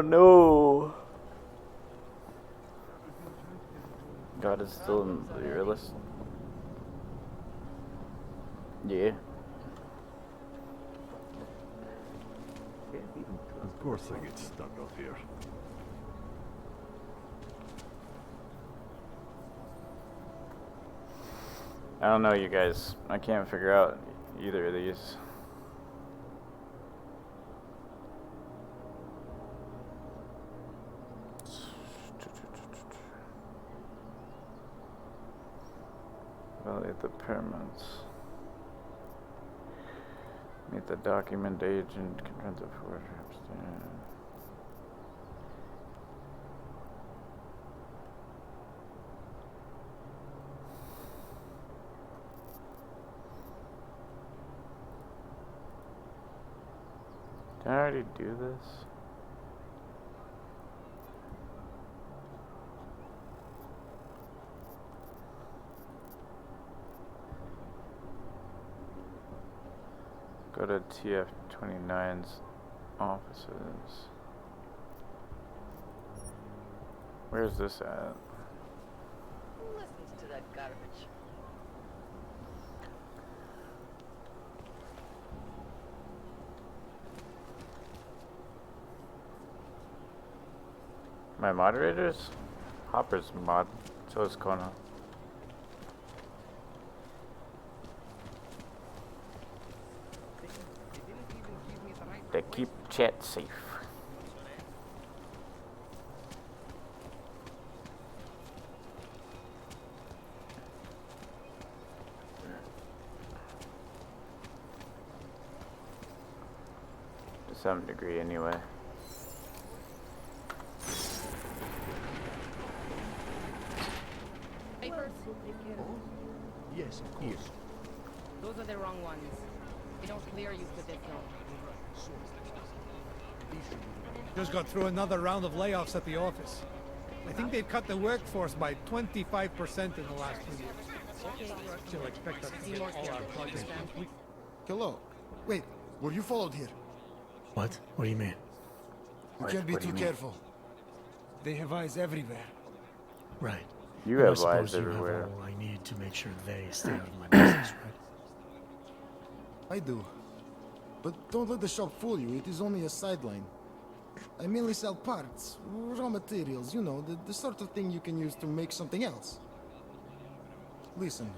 don't know. God is still in your list. Yeah. Of course I get stuck up here. I don't know, you guys. I can't figure out either of these. Validate the permits. Meet the document agent. Confront the forger upstairs. Did I already do this? Go to TF-29's offices. Where's this at? Who listens to that garbage? My moderators? Hopper's mod. So is Kona. They keep chat safe. To some degree, anyway. Papers? Yes, of course. Those are the wrong ones. We don't clear you for this zone. Just got through another round of layoffs at the office. I think they've cut the workforce by 25% in the last 2 years. Still expect us to get all our projects complete. Hello. Wait, were you followed here? What? What do you mean? You can't be too careful. They have eyes everywhere. Right. You And have I eyes suppose you everywhere. have all I need to make sure they stay out of my business, right? I do. But don't let the shop fool you, it is only a sideline. I mainly sell parts, raw materials, you know, the sort of thing you can use to make something else. Listen,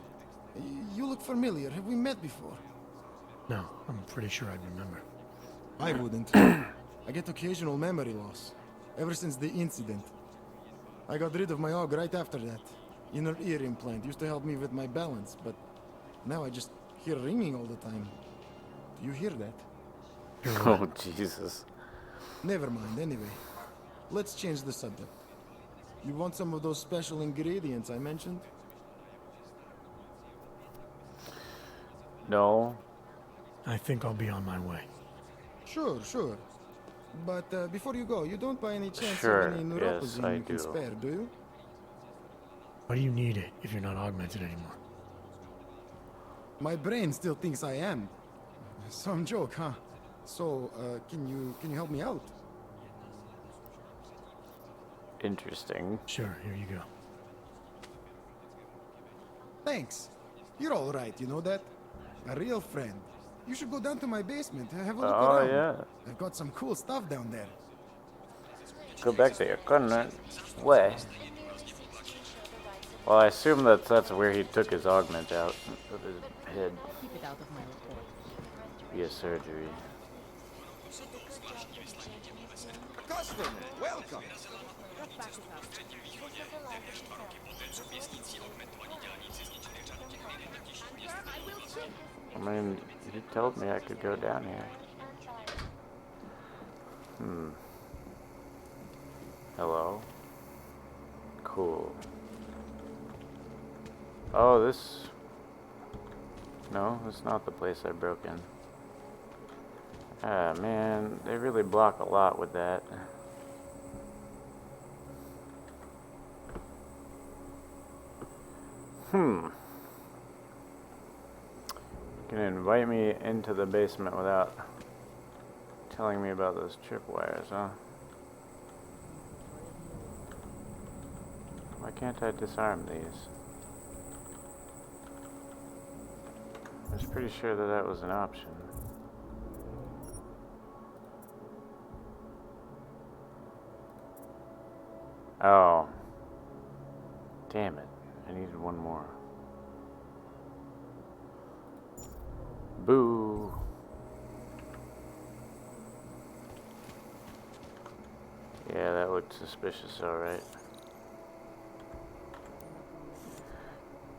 you look familiar. Have we met before? No, I'm pretty sure I'd remember. I wouldn't. I get occasional memory loss, ever since the incident. I got rid of my AUG right after that. Inner ear implant used to help me with my balance, but now I just hear ringing all the time. Do you hear that? Oh, Jesus. Never mind, anyway. Let's change the subject. You want some of those special ingredients I mentioned? No. I think I'll be on my way. Sure. But before you go, you don't by any chance Sure, have any yes, neuropazine I you can do. spare, do you? Why do you need it if you're not augmented anymore? My brain still thinks I am. Some joke, huh? So, can you help me out? Interesting. Sure, here you go. Thanks. You're all right, you know that? A real friend. You should go down to my basement and have a look around. Yeah. I've got some cool stuff down there. Go back to your corner. Where? Well, I assume that's where he took his augment out of his head Keep it out of my report. via surgery. Customer, welcome. I mean, he told me I could go down here. Hello? Cool. Oh, this... No, it's not the place I broke in. Ah, man, they really block a lot with that. You can invite me into the basement without telling me about those tripwires, huh? can't I disarm these? I was pretty sure that that was an option. Oh. Damn it. I needed one more. Boo. Yeah, that looked suspicious, alright.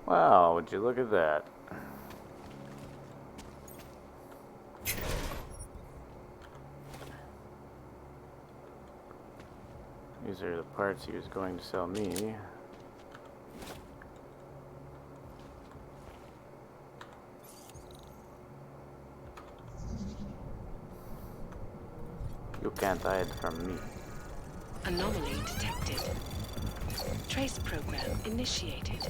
Wow, would you look at that? These are the parts he was going to sell me. You can't hide from me. Anomaly detected. Trace program initiated.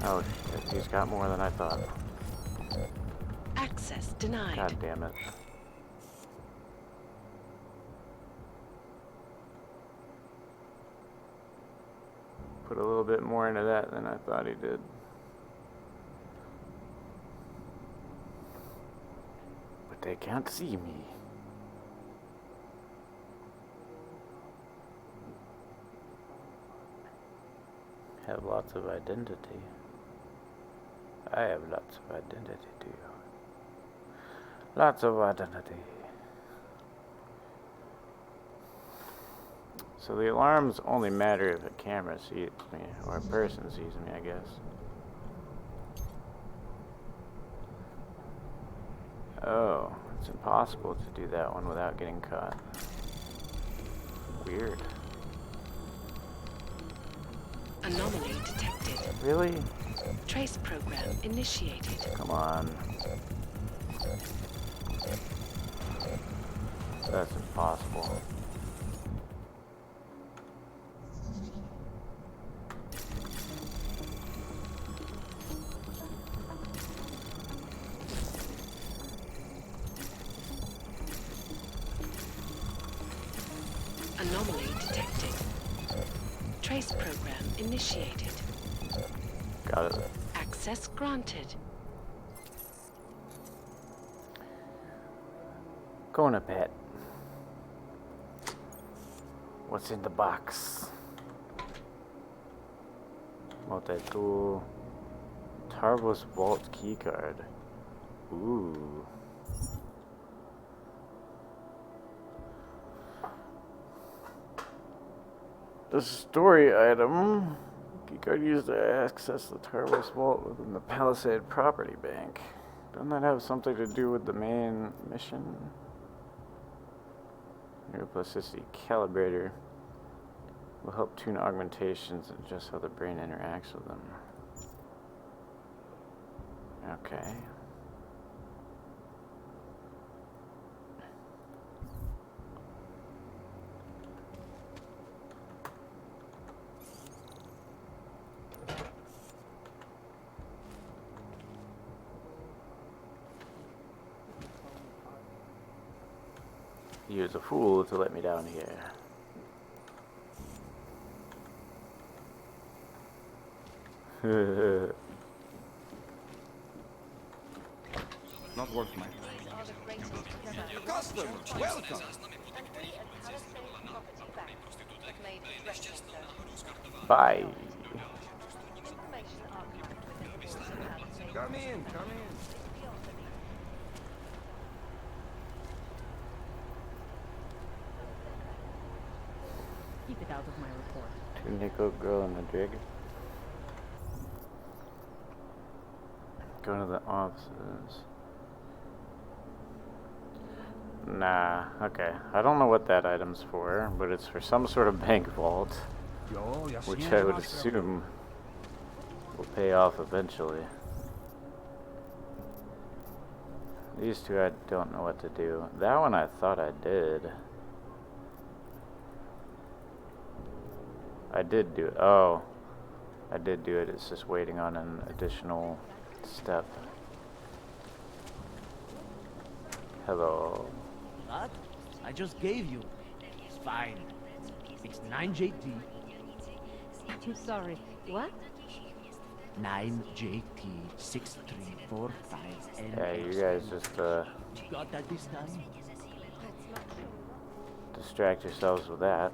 Oh shit, he's got more than I thought. Access denied. God damn it. Put a little bit more into that than I thought he did. But they can't see me. Have lots of identity. I have lots of identity too. Lots of identity. So the alarms only matter if a camera sees me, or a person sees me, I guess. Oh, it's impossible to do that one without getting caught. Weird. Anomaly detected. Really? Trace program initiated. Come on. That's impossible. Anomaly detected. Trace program initiated. Got it. Access granted. Gonna pet. What's in the box? Multi-tool. Tarvos Vault keycard. Ooh. The story item. Keycard used to access the Tarvos Vault within the Palisade Property Bank. Doesn't that have something to do with the main mission? Neuroplasticity calibrator will help tune augmentations and adjust how the brain interacts with them. Okay. He was a fool to let me down here. Not worth my Customers, welcome. Bye. Come in, come in. Keep it out of my report. Two nickel girl and a drag. Go to the offices. Nah, okay. I don't know what that item's for, but it's for some sort of bank vault, which I would assume will pay off eventually. These two I don't know what to do. That one I thought I did. I did do it. Oh, I did do it. It's just waiting on an additional step. Hello. What? I just gave you. It's fine. It's 9JT. I'm sorry. What? 9JT6345N. Yeah, you guys just Got that this time? distract yourselves with that.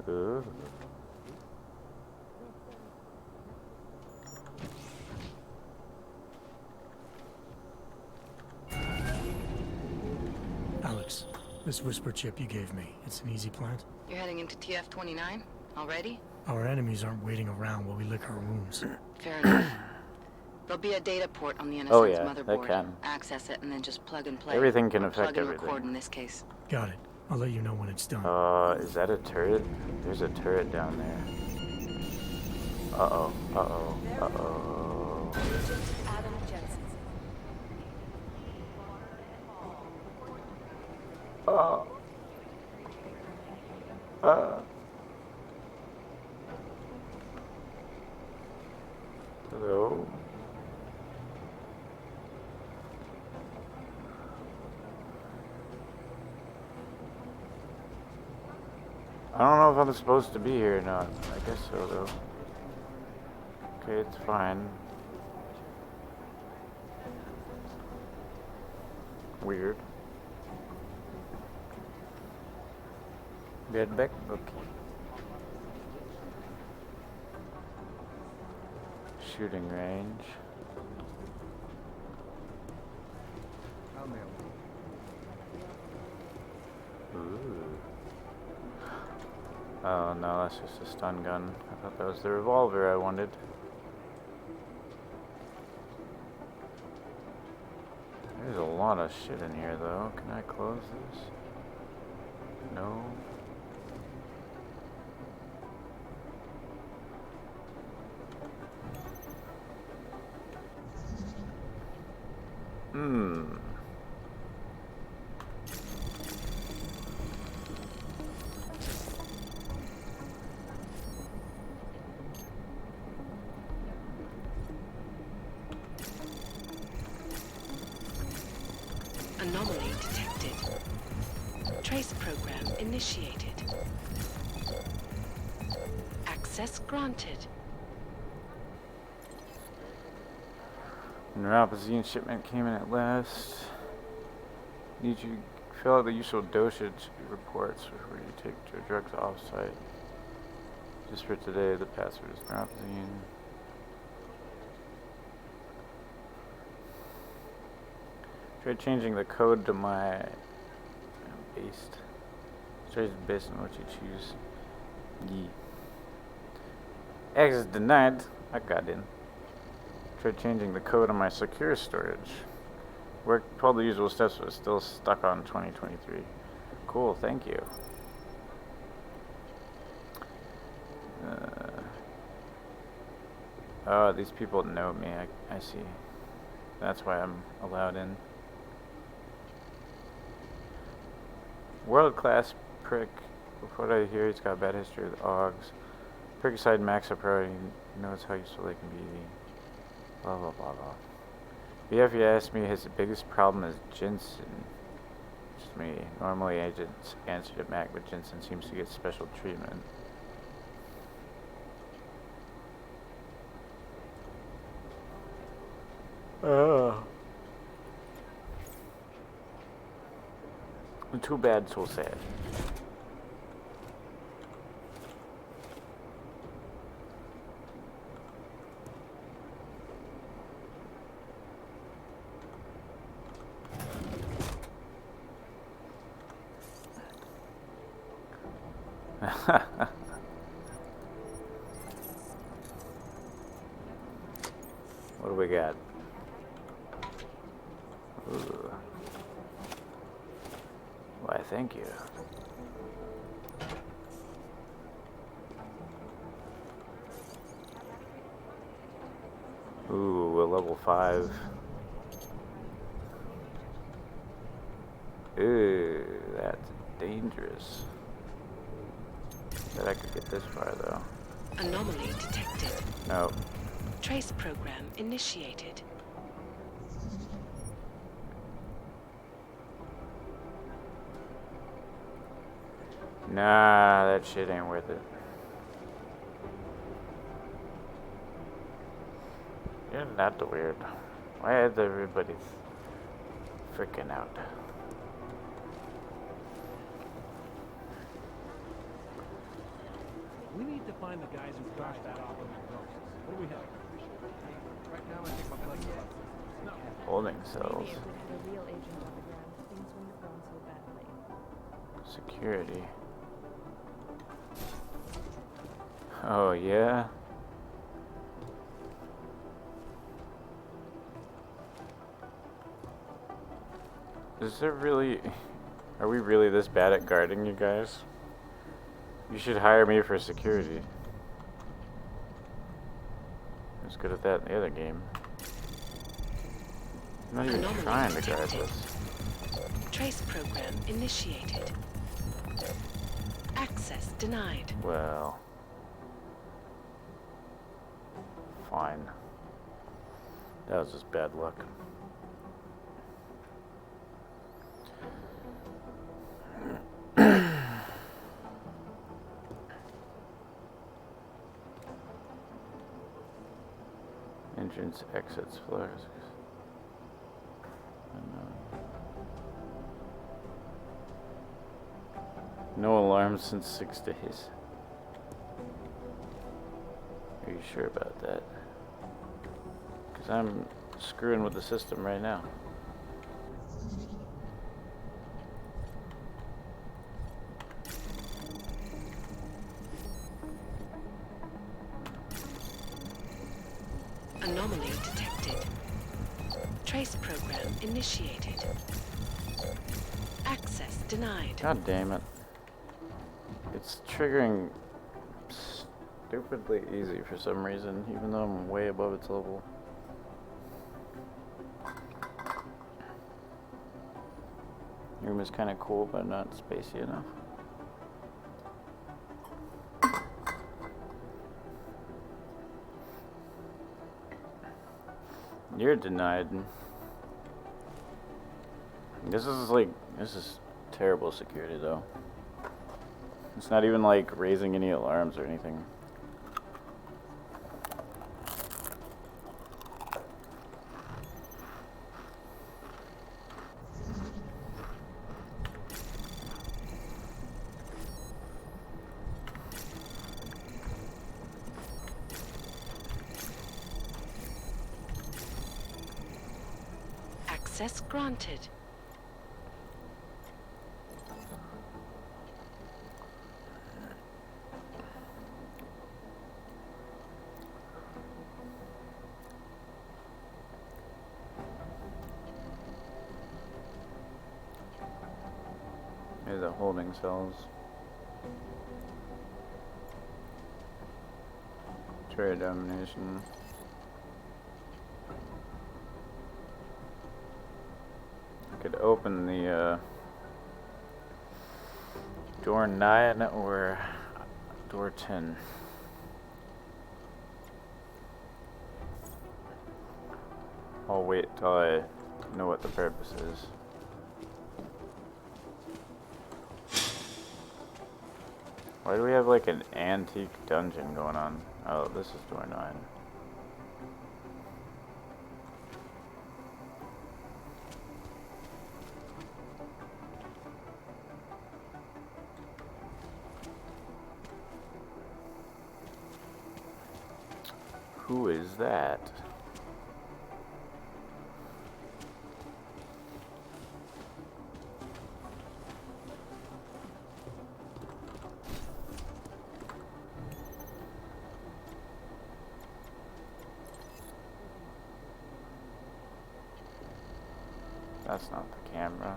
Ooh. Alex, this whisper chip you gave me, it's an easy plant? You're heading into TF-29 already? Our enemies aren't waiting around while we lick our wounds. Fair enough. There'll be a data port on the NSN's Oh yeah, motherboard. that can. Access it and then just plug and play. Everything can Or affect plug and everything. record in this case. Got it. I'll let you know when it's done. Is that a turret? There's a turret down there. Uh-oh, uh-oh, uh-oh. Adam Jensen. Hello? I don't know if I'm supposed to be here or not. I guess so, though. Okay, it's fine. Weird. Get back? Okay. Shooting range. Ooh. Oh no, that's just a stun gun. I thought that was the revolver I wanted. There's a lot of shit in here though. Can I close this? No. Anomaly detected. Trace program initiated. Access granted. Neuropazine shipment came in at last. Need you fill out the usual dosage reports before you take your drugs off-site. Just for today, the password is neuropazine. Try changing the code to my choice based on what you choose. Access denied. I got in. Try changing the code on my secure storage. Worked all the usual steps, but still stuck on 2023. Cool, thank you. Oh, these people know me. I see. That's why I'm allowed in. World-class prick. Before I hear he's got a bad history with Augs. Prick aside, Max up priority, knows how useful they can be. Blah blah blah blah. But if you ask me, his biggest problem is Jensen. Just me. Normally I just answered at Mac, but Jensen seems to get special treatment. Too bad, so sad. What do we got? Ooh. Why, thank you. Ooh, a level 5. Ooh, that's dangerous. Bet I could get this far though. Anomaly detected. Nope. Trace program initiated. Nah, that shit ain't worth it. You're not the weird. Why is everybody freaking out? We need to find the guys who crashed that off in the process. What do we have? Right now, I think my blood no. Holding cells. Maybe if we had a real agent on the ground, things wouldn't have gone so badly. Security. Oh, yeah? Is there really... Are we really this bad at guarding you guys? You should hire me for security. I was good at that in the other game. I'm not even trying to guard this. Trace program initiated. Access denied. Well... Fine. That was just bad luck. Entrance, exits, floors. No alarms since 6 days. Are you sure about that? Because I'm screwing with the system right now. Anomaly detected. Trace program initiated. Access denied. God damn it. It's triggering stupidly easy for some reason, even though I'm way above its level. Room is kind of cool, but not spacey enough. You're denied. This is terrible security though. It's not even like raising any alarms or anything. Access granted. Here's the holding cells. Trade domination. I could open the door 9 or door 10. I'll wait till I know what the purpose is. Why do we have like an antique dungeon going on? Oh, this is door 9. Who is that? That's not the camera.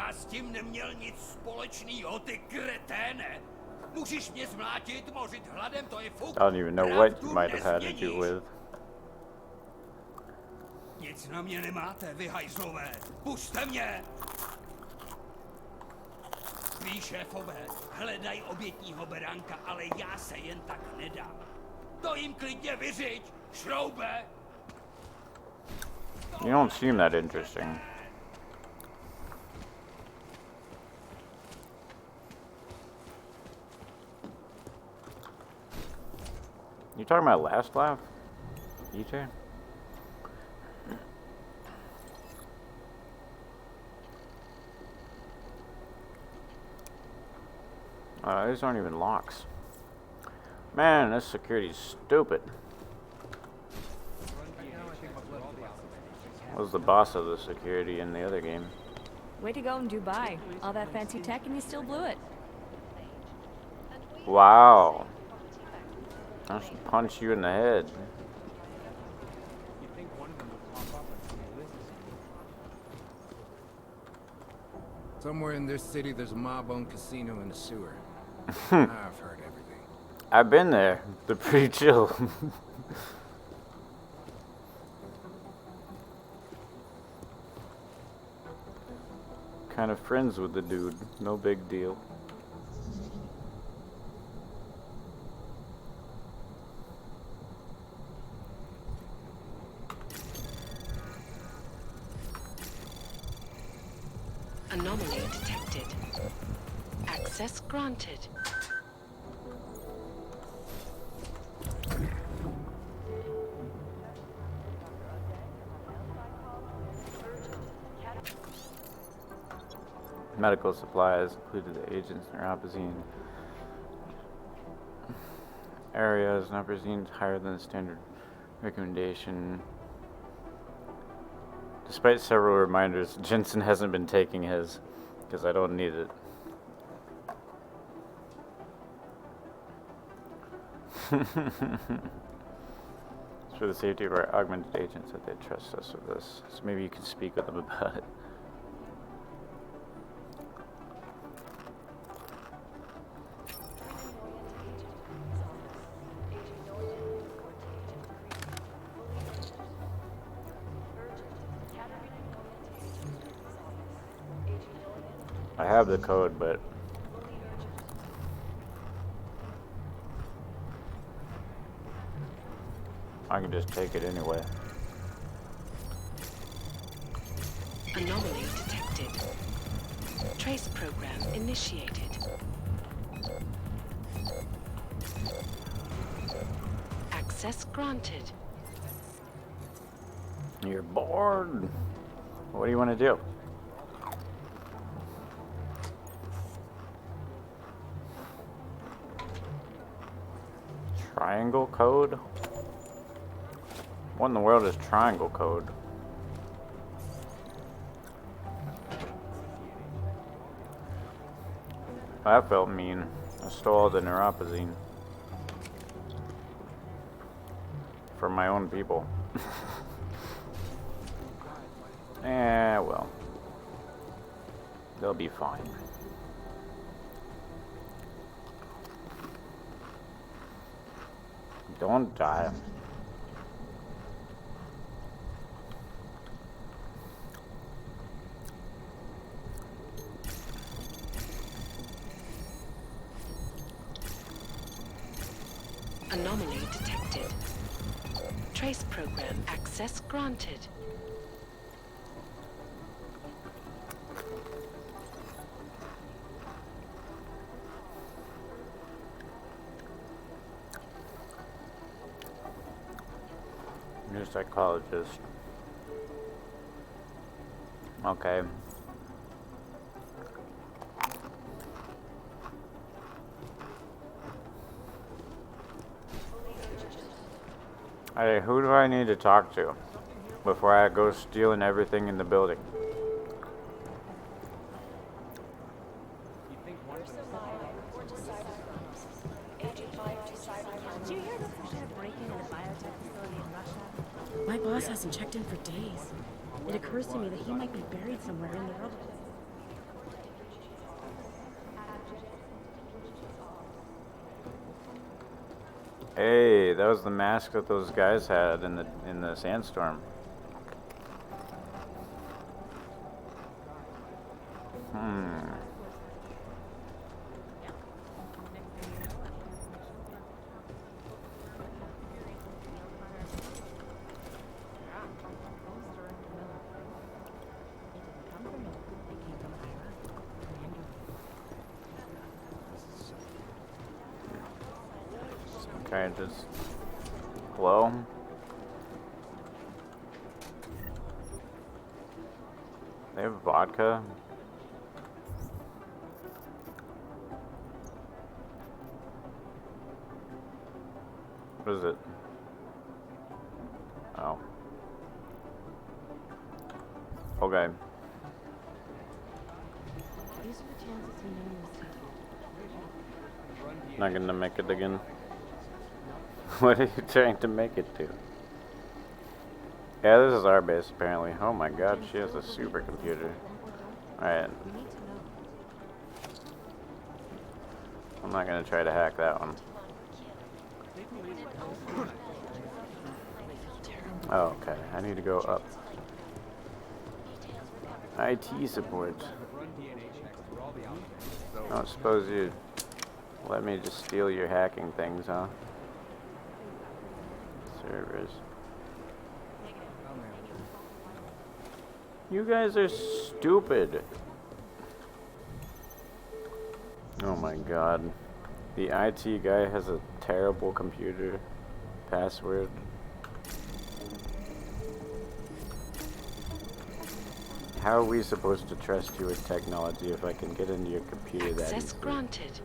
Já s tím neměl nic společného, ty kreténe. Můžeš mě zmlátit, mořit hladem, to je fuk. I don't even know what you might have had to do with. Nic na mě nemáte, vy hajzlové. Pusťte mě! Ví šéfové hledají obětního beránka, ale já se jen tak nedám. To jim klidně vyřiď, šroube! You don't seem that interesting. You talking about last laugh, EJ? These aren't even locks. Man, this security's stupid. I was the boss of the security in the other game. Way to go in Dubai. All that fancy tech and you still blew it. Wow. I should punch you in the head. Somewhere in this city, there's a mob-owned casino in the sewer. I've heard everything. I've been there. They're pretty chill. Kind of friends with the dude. No big deal. Anomaly detected. Access granted. Medical supplies included the agent's neuropazine areas. Neuropazine is higher than the standard recommendation. Despite several reminders, Jensen hasn't been taking his because I don't need it. It's for the safety of our augmented agents that they trust us with this. So maybe you can speak with them about it. I have the code, but I can just take it anyway. Anomaly detected. Trace program initiated. Access granted. You're bored. What do you want to do? Triangle code? What in the world is triangle code? That felt mean. I stole all the neuropazine from my own people. Well. They'll be fine. Don't die. Anomaly detected. Trace program access granted. New psychologist. Okay. Hey, who do I need to talk to before I go stealing everything in the building? Did you hear that there's been a break-in at a biotech facility in Russia? My boss hasn't checked in for days. It occurs to me that he might be buried somewhere in the rubble. Hey, that was the mask that those guys had in the sandstorm. Okay, just blow. They have vodka. What is it? Oh. Okay. These are the chances you know this. Not gonna make it again. What are you trying to make it to? Yeah, this is our base apparently. Oh my god, she has a supercomputer. Alright. I'm not gonna try to hack that one. Oh, okay. I need to go up. IT support. I don't suppose you'd let me just steal your hacking things, huh? Servers. You guys are stupid. Oh my god. The IT guy has a terrible computer password. How are we supposed to trust you with technology if I can get into your computer that easily? Access granted.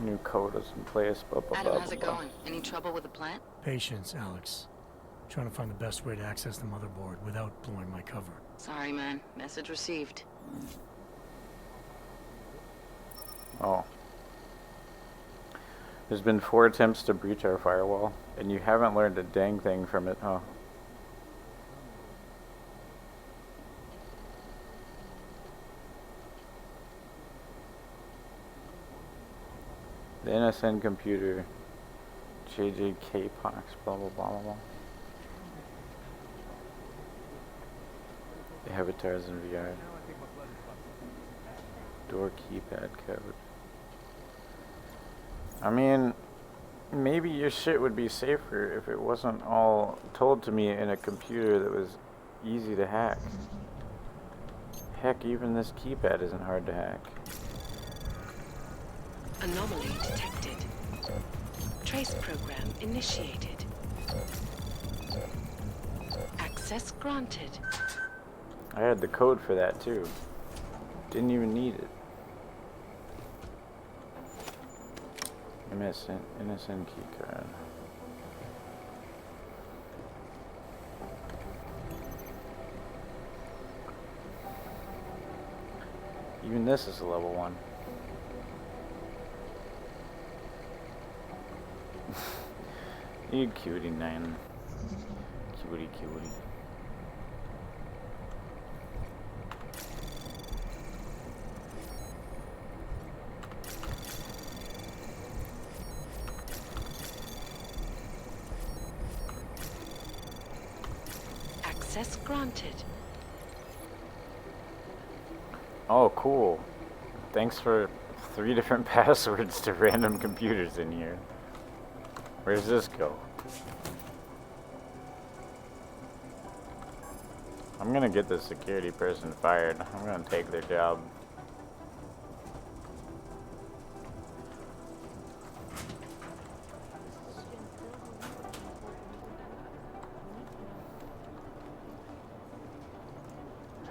New code is in place. Blah, blah, Adam, blah, how's it blah. going? Any trouble with the plant? Patience, Alex. Trying to find the best way to access the motherboard without blowing my cover. Sorry, man. Message received. Oh. There's been 4 attempts to breach our firewall, and you haven't learned a dang thing from it, huh? The NSN computer, JJK Pox, blah blah blah blah blah. The avatars in VR. Door keypad code. I mean, maybe your shit would be safer if it wasn't all told to me in a computer that was easy to hack. Heck, even this keypad isn't hard to hack. Anomaly detected. Trace program initiated. Access granted. I had the code for that too. Didn't even need it. NSN keycard. Even this is a level 1. You cutie 9. Cutie cutie. Access granted. Oh, cool. Thanks for 3 different passwords to random computers in here. Where does this go? I'm gonna get the security person fired. I'm gonna take their job.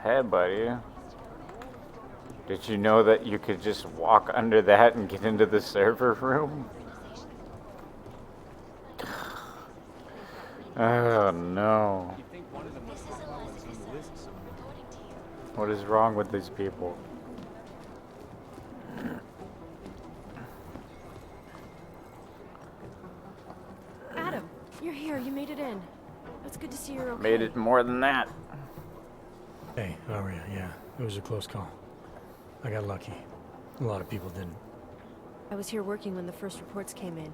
Hey, buddy. Did you know that you could just walk under that and get into the server room? Oh no. What is wrong with these people? Adam, you're here. You made it in. It's good to see you're okay. Made it more than that. Hey, Aria, yeah, it was a close call. I got lucky. A lot of people didn't. I was here working when the first reports came in.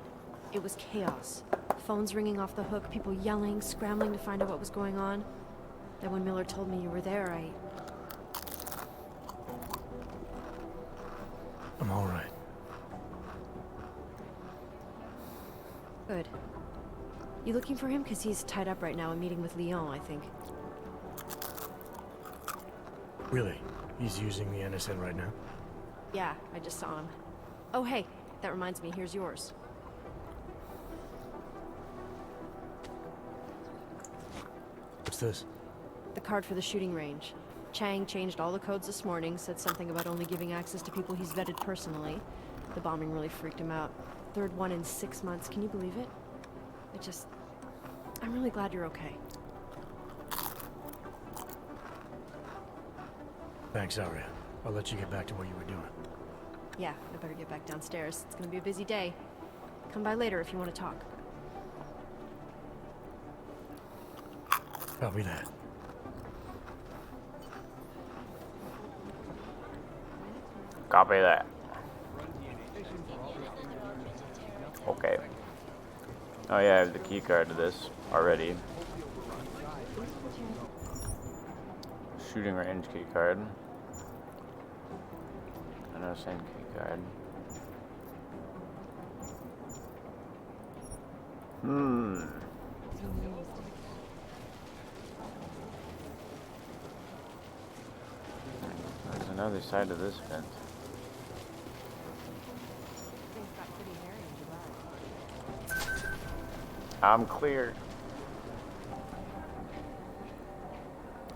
It was chaos. Phones ringing off the hook, people yelling, scrambling to find out what was going on. Then when Miller told me you were there, I'm all right. Good. You looking for him? Because he's tied up right now, a meeting with Leon, I think. Really? He's using the NSN right now? Yeah, I just saw him. Oh, hey, that reminds me, here's yours. What's this? The card for the shooting range. Chang changed all the codes this morning, said something about only giving access to people he's vetted personally. The bombing really freaked him out. Third one in 6 months, can you believe it? I'm really glad you're okay. Thanks, Aria. I'll let you get back to what you were doing. Yeah, I better get back downstairs. It's gonna be a busy day. Come by later if you want to talk. Copy that. Copy that. Okay. Oh yeah, I have the key card to this already. Shooting range key card. Innocent key card. There's another side of this vent. I'm clear.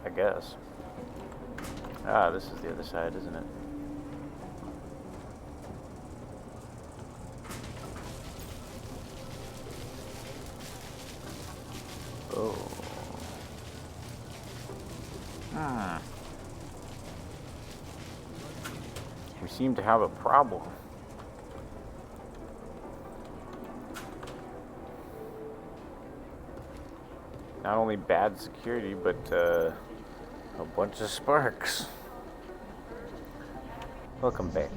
I guess. Ah, this is the other side, isn't it? Oh. We seem to have a problem. Not only bad security, but a bunch of sparks. Welcome back.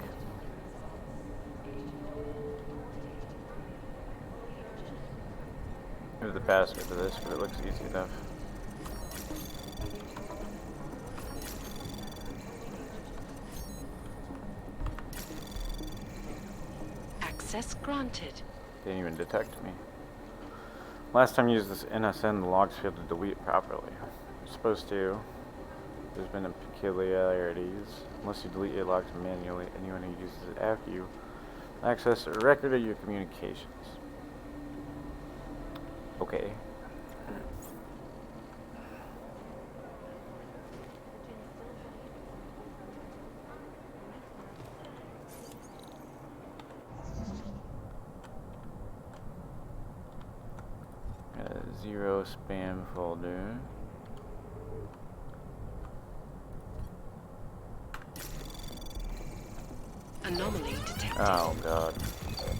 Here's the password for this, but it looks easy enough. Access granted. Didn't even detect me. Last time you used this NSN, the logs failed to delete properly. You're supposed to. There's been peculiarities. Unless you delete your logs manually, anyone who uses it after you will access a record of your communications. Okay. Zero spam folder. Anomaly detected. Oh god.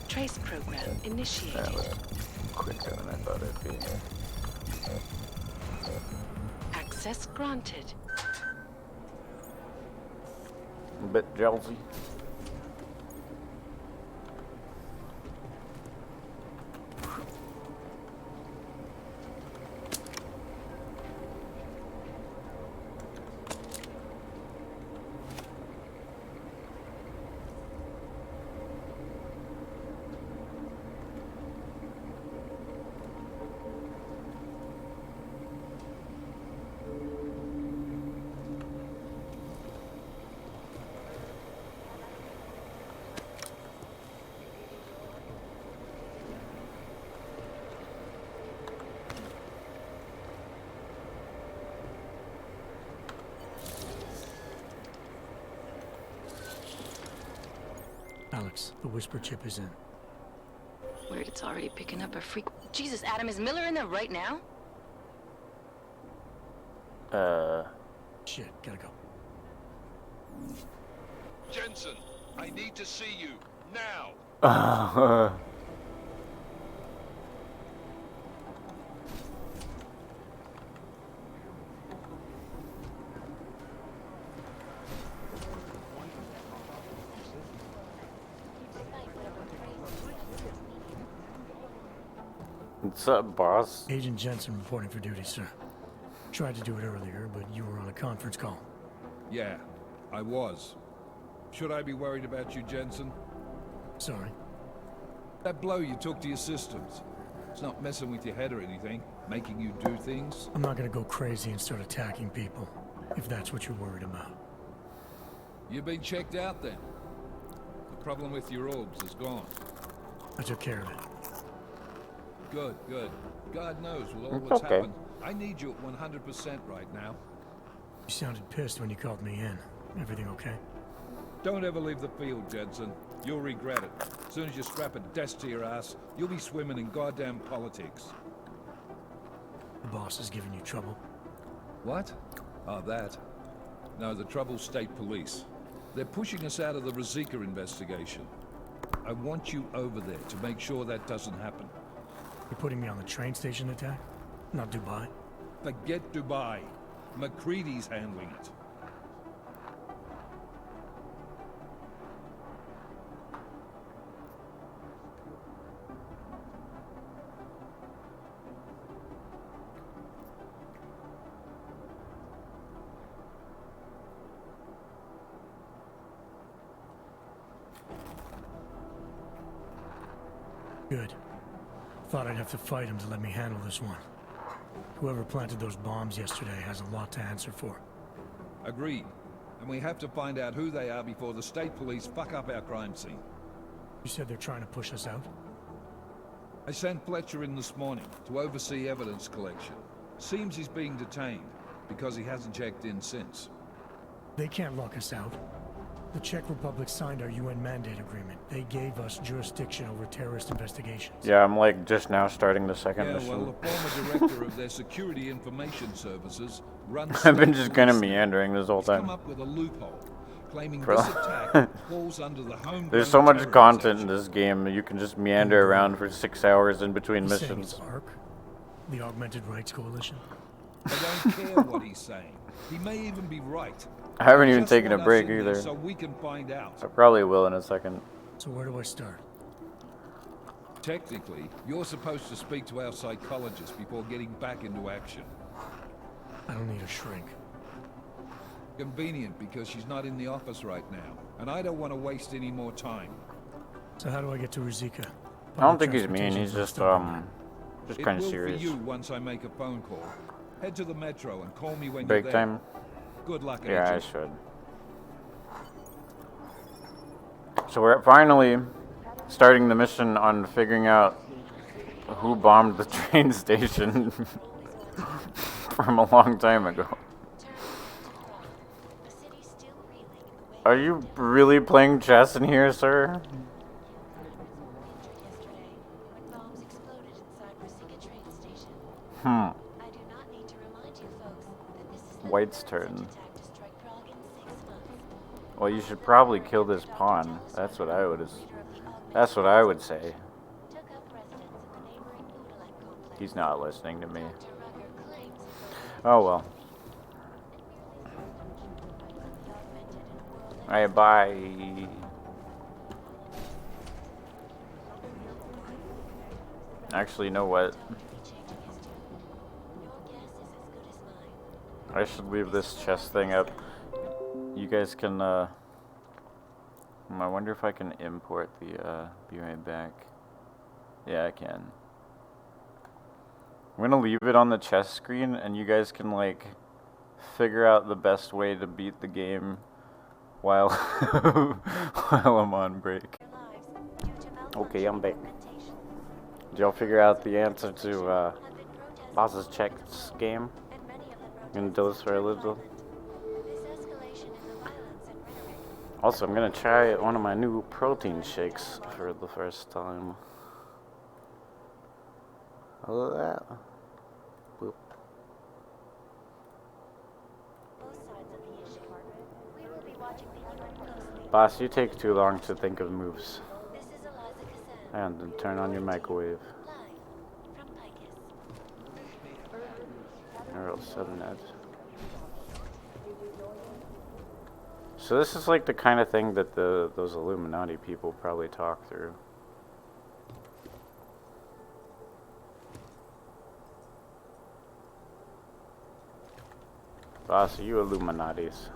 Trace program initiated. That was quicker than I thought it'd be. Access granted. A bit jealousy. Alex, the whisper chip is in. Weird, it's already picking up a freak. Jesus, Adam, is Miller in there right now? Shit, gotta go. Jensen, I need to see you now. What's up, boss? Agent Jensen reporting for duty, sir. Tried to do it earlier, but you were on a conference call. Yeah, I was. Should I be worried about you, Jensen? Sorry. That blow you took to your systems. It's not messing with your head or anything, making you do things. I'm not gonna go crazy and start attacking people, if that's what you're worried about. You've been checked out then. The problem with your orbs is gone. I took care of it. Good, good. God knows with all It's what's okay. happened, I need you at 100% right now. You sounded pissed when you called me in. Everything okay? Don't ever leave the field, Jensen. You'll regret it. As soon as you strap a desk to your ass, you'll be swimming in goddamn politics. The boss is giving you trouble. What? Oh, that. No, the trouble's state police. They're pushing us out of the Rosika investigation. I want you over there to make sure that doesn't happen. You're putting me on the train station attack? Not Dubai? Forget Dubai. McCready's handling it. Good. Thought I'd have to fight him to let me handle this one. Whoever planted those bombs yesterday has a lot to answer for. Agreed. And we have to find out who they are before the state police fuck up our crime scene. You said they're trying to push us out? I sent Fletcher in this morning to oversee evidence collection. Seems he's being detained because he hasn't checked in since. They can't lock us out. The Czech Republic signed our UN mandate agreement. They gave us jurisdiction over terrorist investigations. Yeah, I'm like just now starting the second mission. Well, the former director of their security information services runs... I've been just kind of meandering this whole time. Come up with a loophole, claiming this attack falls under the home. There's so much content in this game that you can just meander around for 6 hours in between He's saying missions. it's ARC? The Augmented Rights Coalition? I don't care what he's saying. He may even be right. I haven't even Just taken a want us break in there either. So we can find out. I probably will in a second. So where do I start? Technically, you're supposed to speak to our psychologist before getting back into action. I don't need a shrink. Convenient because she's not in the office right now, and I don't want to waste any more time. So how do I get to Rosika? I don't think he's mean, he's just kind of serious. It will for you once I make a phone call. Head to the metro and call me when Break you're there. time? Good luck, Yeah, I agent. should. So we're finally starting the mission on figuring out who bombed the train station from a long time ago. Are you really playing chess in here, sir? White's turn. Well, you should probably kill this pawn. That's what I would say. He's not listening to me. Oh well. Alright, bye. Actually, you know what? I should leave this chest thing up. You guys can, I wonder if I can import the, be right back. Yeah, I can. I'm gonna leave it on the chess screen, and you guys can, like, figure out the best way to beat the game while, while I'm on break. Okay, I'm back. Did y'all figure out the answer to, Boss's chess game? Gonna do this for a little. Also, I'm gonna try one of my new protein shakes for the first time. Boop. Boss, you take too long to think of moves. And then turn on your microwave. Earl 7 Ed. So this is like the kind of thing that those Illuminati people probably talk through. Boss, are you Illuminatis?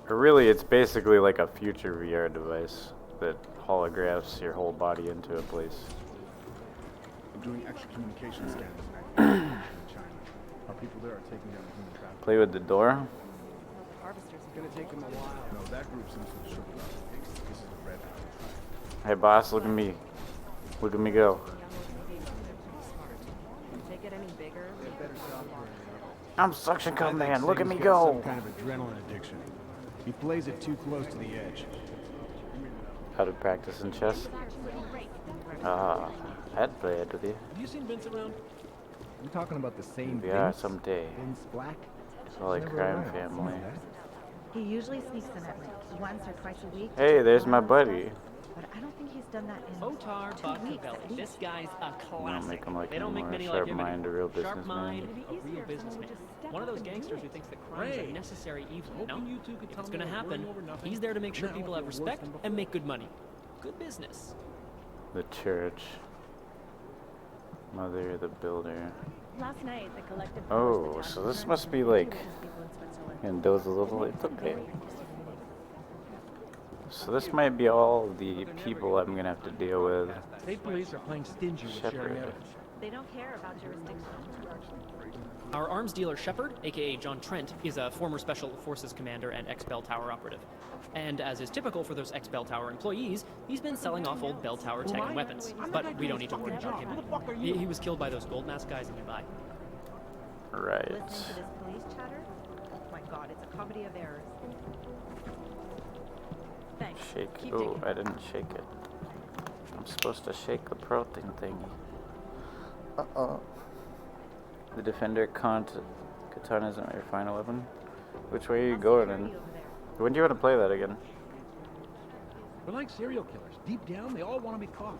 Or really, it's basically like a future VR device that holographs your whole body into a place. I'm doing extra communication scans in China. Our people there are taking down human trafficking. Play with the door? Harvesters are gonna take them a while. No, that group seems to have sugared out the pigs. This is a red eye. Hey boss, look at me. Look at me go. They get any bigger? I'm suction cup man, look at me Some go. kind of adrenaline addiction. He plays it too close to the edge. How to practice in chess? I'd play it with you. Have you seen Vince around? You talking about the same Yeah, Vince? someday. Vince Black? It's all like crime family. He usually sneaks in at like once or twice a week. Hey, there's my buddy. But I don't think he's done that in Otar 2 weeks. Bacabelli. This guy's a Don't classic. make him like They don't make more many sharp like him mind, a real anymore. Sharp mind, businessman. a real businessman. One of those gangsters who thinks that crime's a necessary evil. No, if it's gonna happen, he's there to make sure people have respect and make good money. Good business. The church. Mother the builder. Last night, the collective. Oh, so this must be like in those little. It's okay. So this might be all the people I'm gonna have to deal with. State police are playing stingy with sharing Shepherd. They don't care about jurisdiction. Our arms dealer Shepard, aka John Trent, is a former Special Forces commander and ex-Bell Tower operative. And as is typical for those ex-Bell Tower employees, he's been selling off old Bell Tower tech and weapons. But we don't need to worry about him. He was killed by those gold mask guys in Dubai. Right. Listening to this police chatter? Oh my god, it's a comedy of errors. Thanks. Shake. Keep Oh, digging. I didn't shake it. I'm supposed to shake the protein thingy. Uh-oh. The defender katana isn't your final weapon. Which way are you going in? When do you want to play that again? They're like serial killers. Deep down, they all want to be caught.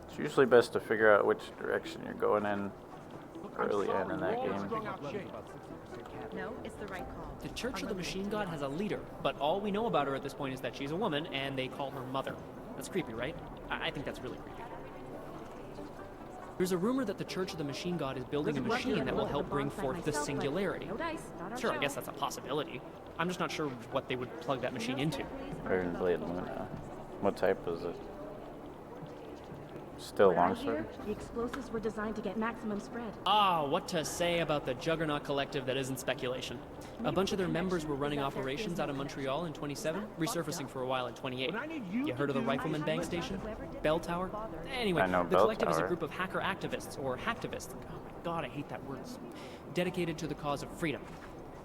It's usually best to figure out which direction you're going in early in that game. No, it's the right call. The Church of the Machine God has a leader, but all we know about her at this point is that she's a woman and they call her Mother. That's creepy, right? I think that's really creepy. There's a rumor that the Church of the Machine God is building a machine that will help bring forth the singularity. Sure, I guess that's a possibility. I'm just not sure what they would plug that machine into. Iron Blade Luna. What type is it? Still longsword? The explosives were designed to get maximum spread. Ah, what to say about the Juggernaut Collective that isn't speculation. A bunch of their members were running operations out of Montreal in 27, resurfacing for a while in 28. You heard of the Rifleman Bank Station? Bell Tower? Anyway, I know the Bell Collective is a Tower. group of hacker activists, or hacktivists. Oh my god, I hate that word. Dedicated to the cause of freedom.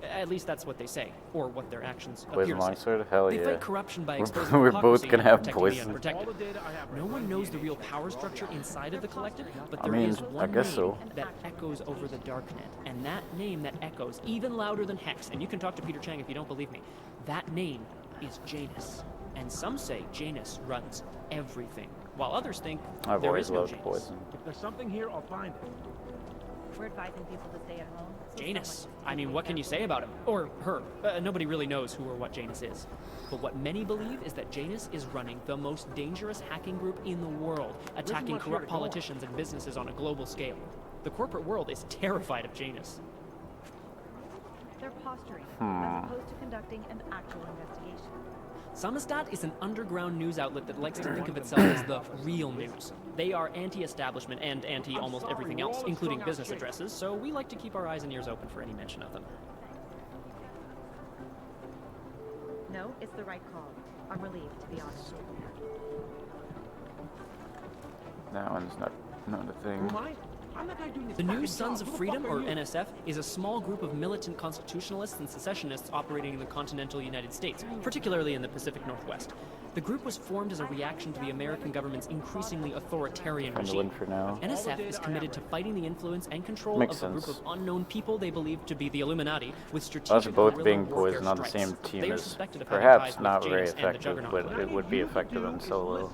At least that's what they say, or what their actions appear Poison to say. longsword? Hell They yeah. fight corruption by We're- exposing we're hypocrisy both gonna and have protecting the poison. unprotected. No one knows the real power structure inside of the Collective, but I there mean, is I one guess name so. that echoes over the darknet, and that name that echoes even louder than Hex, and you can talk to Peter Chang if you don't believe me, that name is Janus. And some say Janus runs everything, while others think I've there always is no loved Janus. poison. If there's something here, I'll find it. We're advising people to stay at home. so Janus. I mean, what can you say about him? Or her? Nobody really knows who or what Janus is. But what many believe is that Janus is running the most dangerous hacking group in the world, attacking much here corrupt to go on. politicians and businesses on a global scale. The corporate world is terrified of Janus. They're posturing, as opposed to conducting an actual investigation. Samizdat is an underground news outlet that likes to think of itself as the real news. They are anti-establishment and anti-almost everything else, including business addresses, so we like to keep our eyes and ears open for any mention of them. No, it's the right call. I'm relieved, to be honest. That one's not a thing. I'm the guy doing this The New fucking Sons job. of Who the Freedom, fuck are or you? NSF, is a small group of militant constitutionalists and secessionists operating in the continental United States, particularly in the Pacific Northwest. The group was formed as a reaction to the American government's increasingly authoritarian Trying to regime. win for now. NSF is committed to fighting the influence and control Makes of a group sense. of unknown people they believe to be the Illuminati with Us strategic both guerrilla being warfare poison on the strikes. same team They are is suspected of having perhaps ties with not very Janus and the effective, Juggernaut. but it would be effective in solo.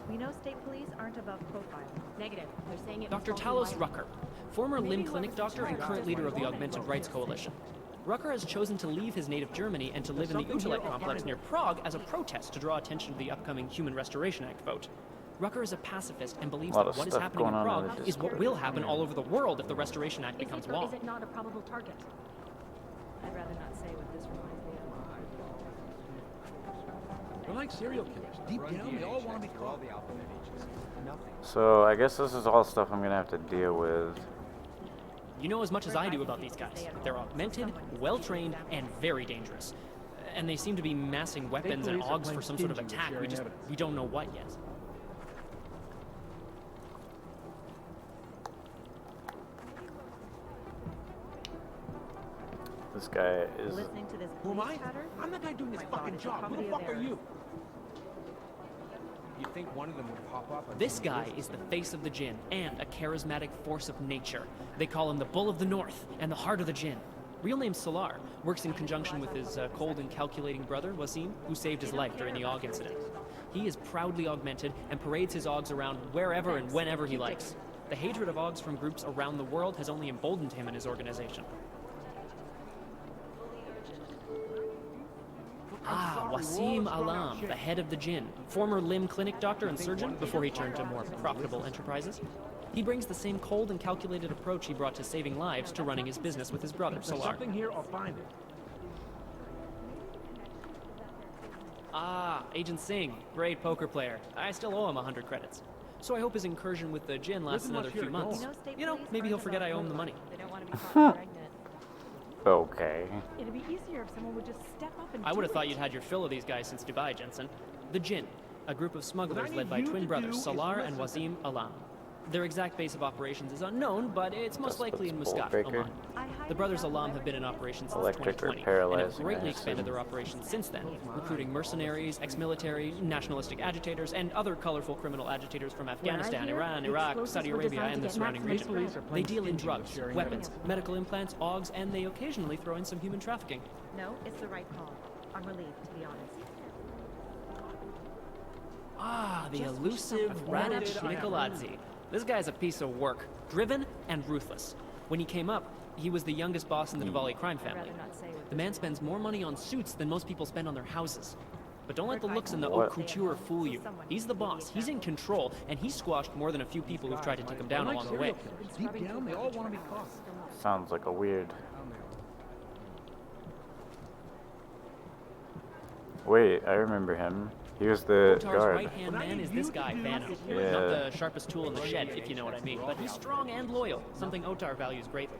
We know state police aren't above profiling. Negative. They're saying it. Dr. Talos Rucker, former limb clinic doctor and current leader of the Augmented Rights Coalition. Rucker has chosen to leave his native Germany and to live in the Utrecht complex near Prague as a protest to draw attention to the upcoming Human Restoration Act vote. Rucker is a pacifist and believes that what is happening in Prague is what will happen all over the world if the Restoration Act becomes law. Is it not a probable target? I'd rather not say what this reminds me of. They're like serial killers. Deep down, they all want to be caught. So I guess this is all stuff I'm gonna have to deal with. You know as much as I do about these guys. They're augmented, well-trained, and very dangerous. And they seem to be massing weapons and augs for some sort of attack. We don't know what yet. This guy is... Listening to this Who am I? pattern? I'm the guy doing this fucking job. Who the fuck are you? You think one of them would pop up? This guy is the face of the Jinn and a charismatic force of nature. They call him the Bull of the North and the Heart of the Jinn. Real name Solar, works in conjunction with his cold and calculating brother, Wasim, who saved his life during the AUG incident. He is proudly augmented and parades his AUGs around wherever and whenever he likes. The hatred of AUGs from groups around the world has only emboldened him and his organization. Ah, Wasim Alam, the head of the Jinn, former limb clinic doctor and surgeon before he turned to more profitable enterprises. He brings the same cold and calculated approach he brought to saving lives to running his business with his brother, Solar. Something here, I'll find it. Ah, Agent Singh, great poker player. I still owe him 100 credits. So I hope his incursion with the Jinn lasts another few months. You know, maybe he'll forget I owe him the money. They don't want to be caught pregnant. Okay. It'd be easier if someone would just step up and I would have thought you'd had your fill of these guys since Dubai, Jensen. The Jinn, a group of smugglers led by twin brothers Salar and Wasim Alam. Their exact base of operations is unknown, but it's most likely in Muscat, Oman. The brothers Alam have been in operation since 2020 and have greatly expanded their operations since then, recruiting mercenaries, ex-military, nationalistic agitators, and other colorful criminal agitators from Afghanistan, Iran, Iraq, Saudi Arabia, and the surrounding region. They deal in drugs, weapons, medical implants, AUGs, and they occasionally throw in some human trafficking. No, it's the right call. I'm relieved, to be honest. Ah, the elusive Radic Nikoladze. This guy's a piece of work, driven and ruthless. When he came up, he was the youngest boss in the Diwali crime family. The man spends more money on suits than most people spend on their houses. But don't let the looks and the haute couture fool you. He's the boss, he's in control, and he's squashed more than a few people who've tried to take him down along the way. Deep down, they all want to be caught. Sounds like a weird... Wait, I remember him. He was the Otar's guard. right-hand man is this guy, Vanno. Yeah. Not the sharpest tool in the shed, if you know what I mean, but he's strong and loyal, something Otar values greatly.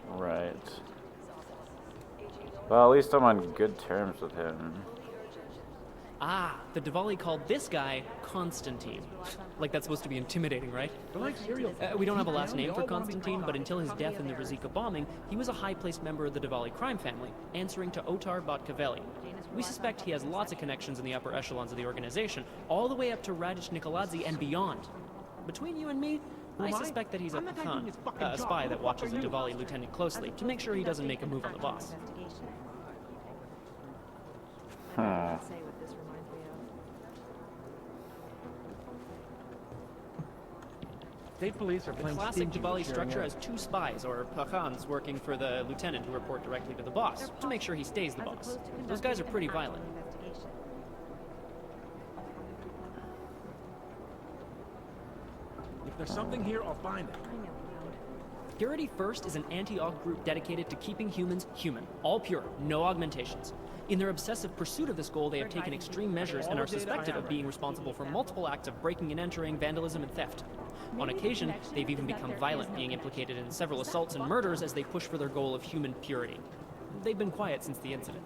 Right. Well, at least I'm on good terms with him. Ah, the Diwali called this guy Constantine. Like that's supposed to be intimidating, right? We don't have a last name for Constantine, but until his death in the Rizika bombing, he was a high-placed member of the Diwali crime family, answering to Otar Batkavelli. We suspect he has lots of connections in the upper echelons of the organization, all the way up to Radic Nikoladze and beyond. Between you and me, I suspect that he's a Khan, a spy that watches the Diwali lieutenant closely to make sure he doesn't make a move on the boss. State police are The playing classic stingy Diwali with structure sharing has two spies, or Pakhans, working for the lieutenant who report directly to the boss, to make sure he stays the boss. Those guys are pretty violent. If there's something here, I'll find it. Purity First is an anti-aug group dedicated to keeping humans human, all pure, no augmentations. In their obsessive pursuit of this goal, they have taken extreme measures and are suspected of being responsible for multiple acts of breaking and entering, vandalism, and theft. On occasion, they've even become violent, being implicated in several assaults and murders as they push for their goal of human purity. They've been quiet since the incident.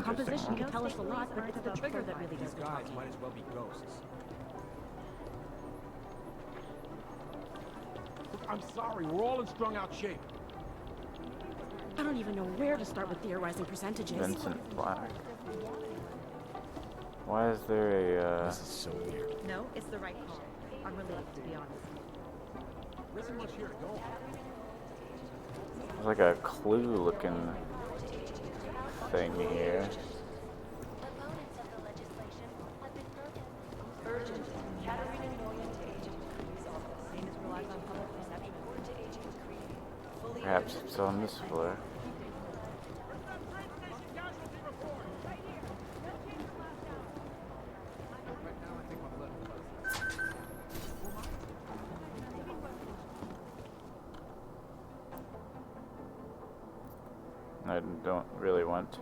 Composition can tell us a lot, but it's the trigger that really does These guys might as well be ghosts. Look, I'm sorry, we're all in strung out shape. I don't even know where to start with theorizing percentages. Vincent Black. Why is there a, This is so weird. No, it's the right call. I'm relieved, to be honest. There isn't much here to go. There's like a clue looking thing here. Urgent. Caterina Noyan to Agent Police Office. Same as relies on public Perhaps it's on this floor. I don't really want to.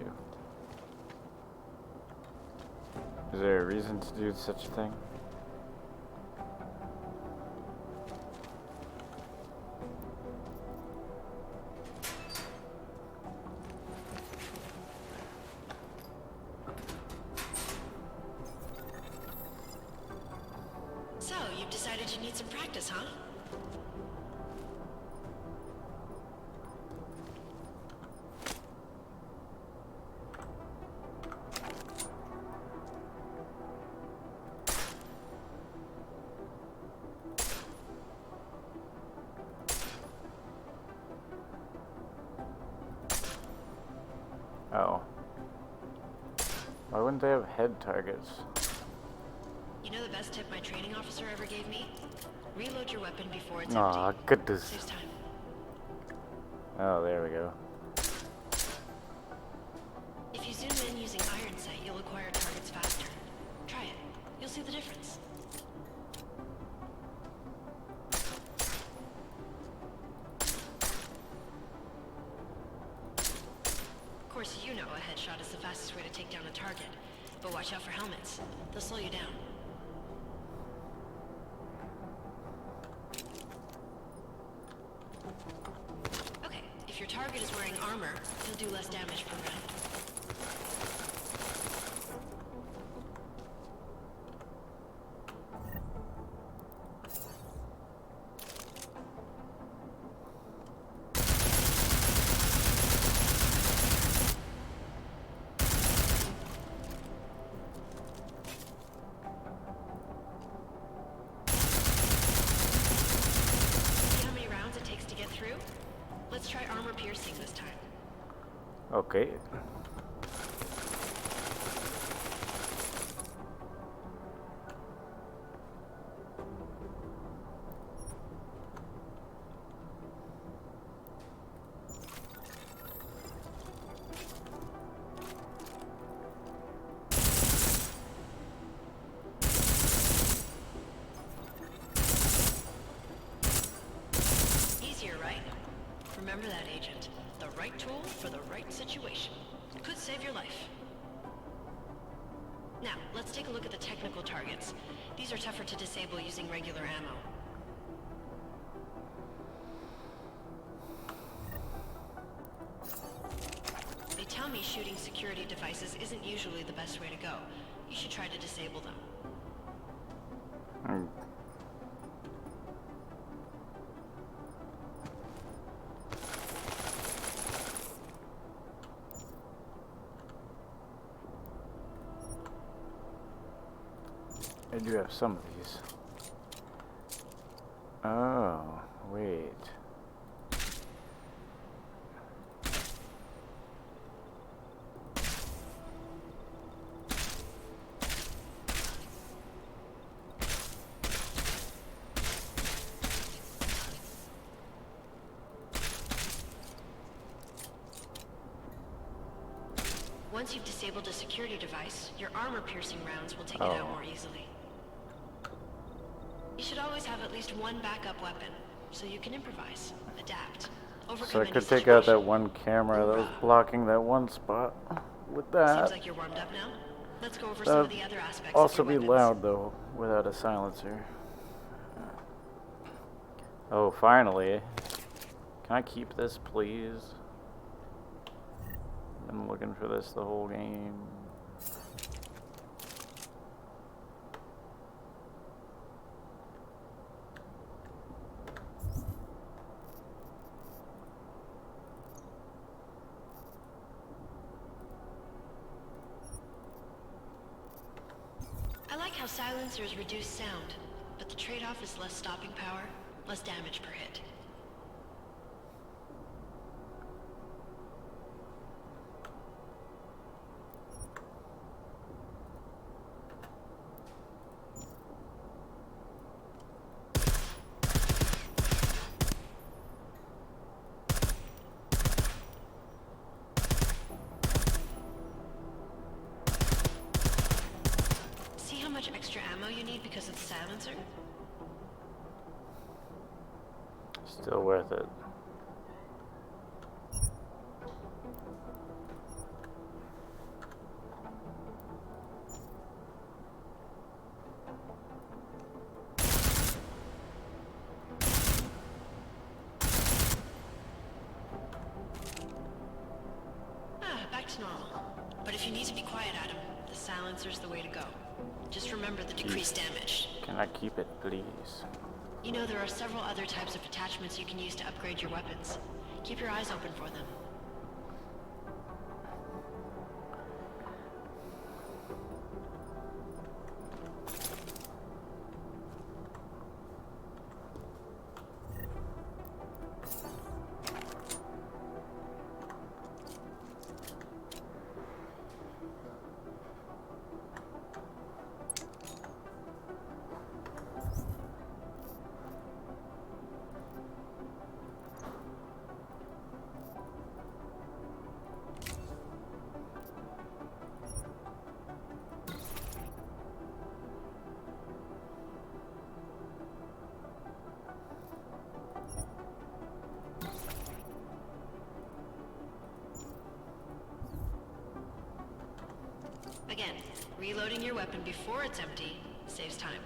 Is there a reason to do such a thing? So, you've decided you need some practice, huh? Oh. Why wouldn't they have head targets? You know the best tip my training officer ever gave me? Reload your weapon before it's Aw, empty. goodness. Saves time. Oh, there we go. If you zoom in using iron sight, you'll acquire targets faster. Try it. You'll see the difference. Of course, you know a headshot is the fastest way to take down a target. But watch out for helmets. They'll slow you down. Okay, if your target is wearing armor, he'll do less damage per round. See how many rounds it takes to get through? Let's try armor piercing this time. Okay. Easier, right? Remember that, Agent. The right tool for the right situation. Could save your life. Now, let's take a look at the technical targets. These are tougher to disable using regular ammo. They tell me shooting security devices isn't usually the best way to go. You should try to disable them. I do have some of these. Oh, wait. Once you've disabled a security device, your armor-piercing rounds will take it Oh. out more easily. You should always have at least one backup weapon, so you can improvise, adapt, overcome So I any could take out that situation. one camera that was blocking that one spot with that. Seems like you're warmed up now. Let's go over some of That'd the other aspects also of be your weapons. loud though, without a silencer. Oh, finally. Can I keep this, please? Been looking for this the whole game. I like how silencers reduce sound, but the trade-off is less stopping power, less damage per hit. you need because of the silencer? Still worth it. Back to normal. But if you need to be quiet, Adam, the silencer's the way to go. Just remember the decreased damage. Can I keep it, please? You know, there are several other types of attachments you can use to upgrade your weapons. Keep your eyes open for them. Again, reloading your weapon before it's empty saves time.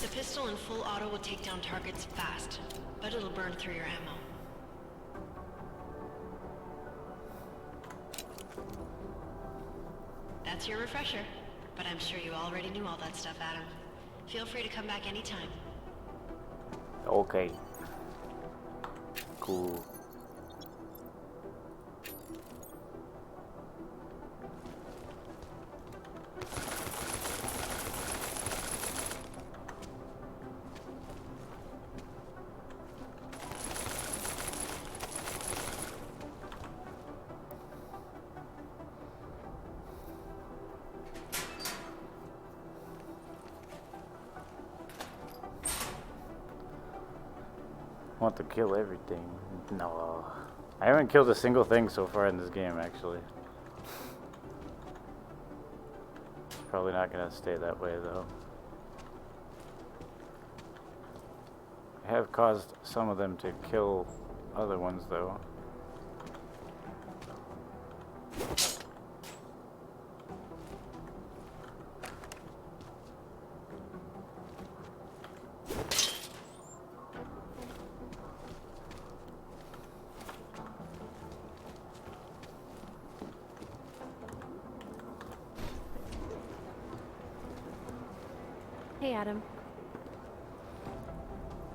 The pistol in full auto will take down targets fast, but it'll burn through your ammo. That's your refresher, but I'm sure you already knew all that stuff, Adam. Feel free to come back anytime. Okay. Cool. Want to kill everything. No. I haven't killed a single thing so far in this game, actually. Probably not gonna stay that way, though. I have caused some of them to kill other ones, though.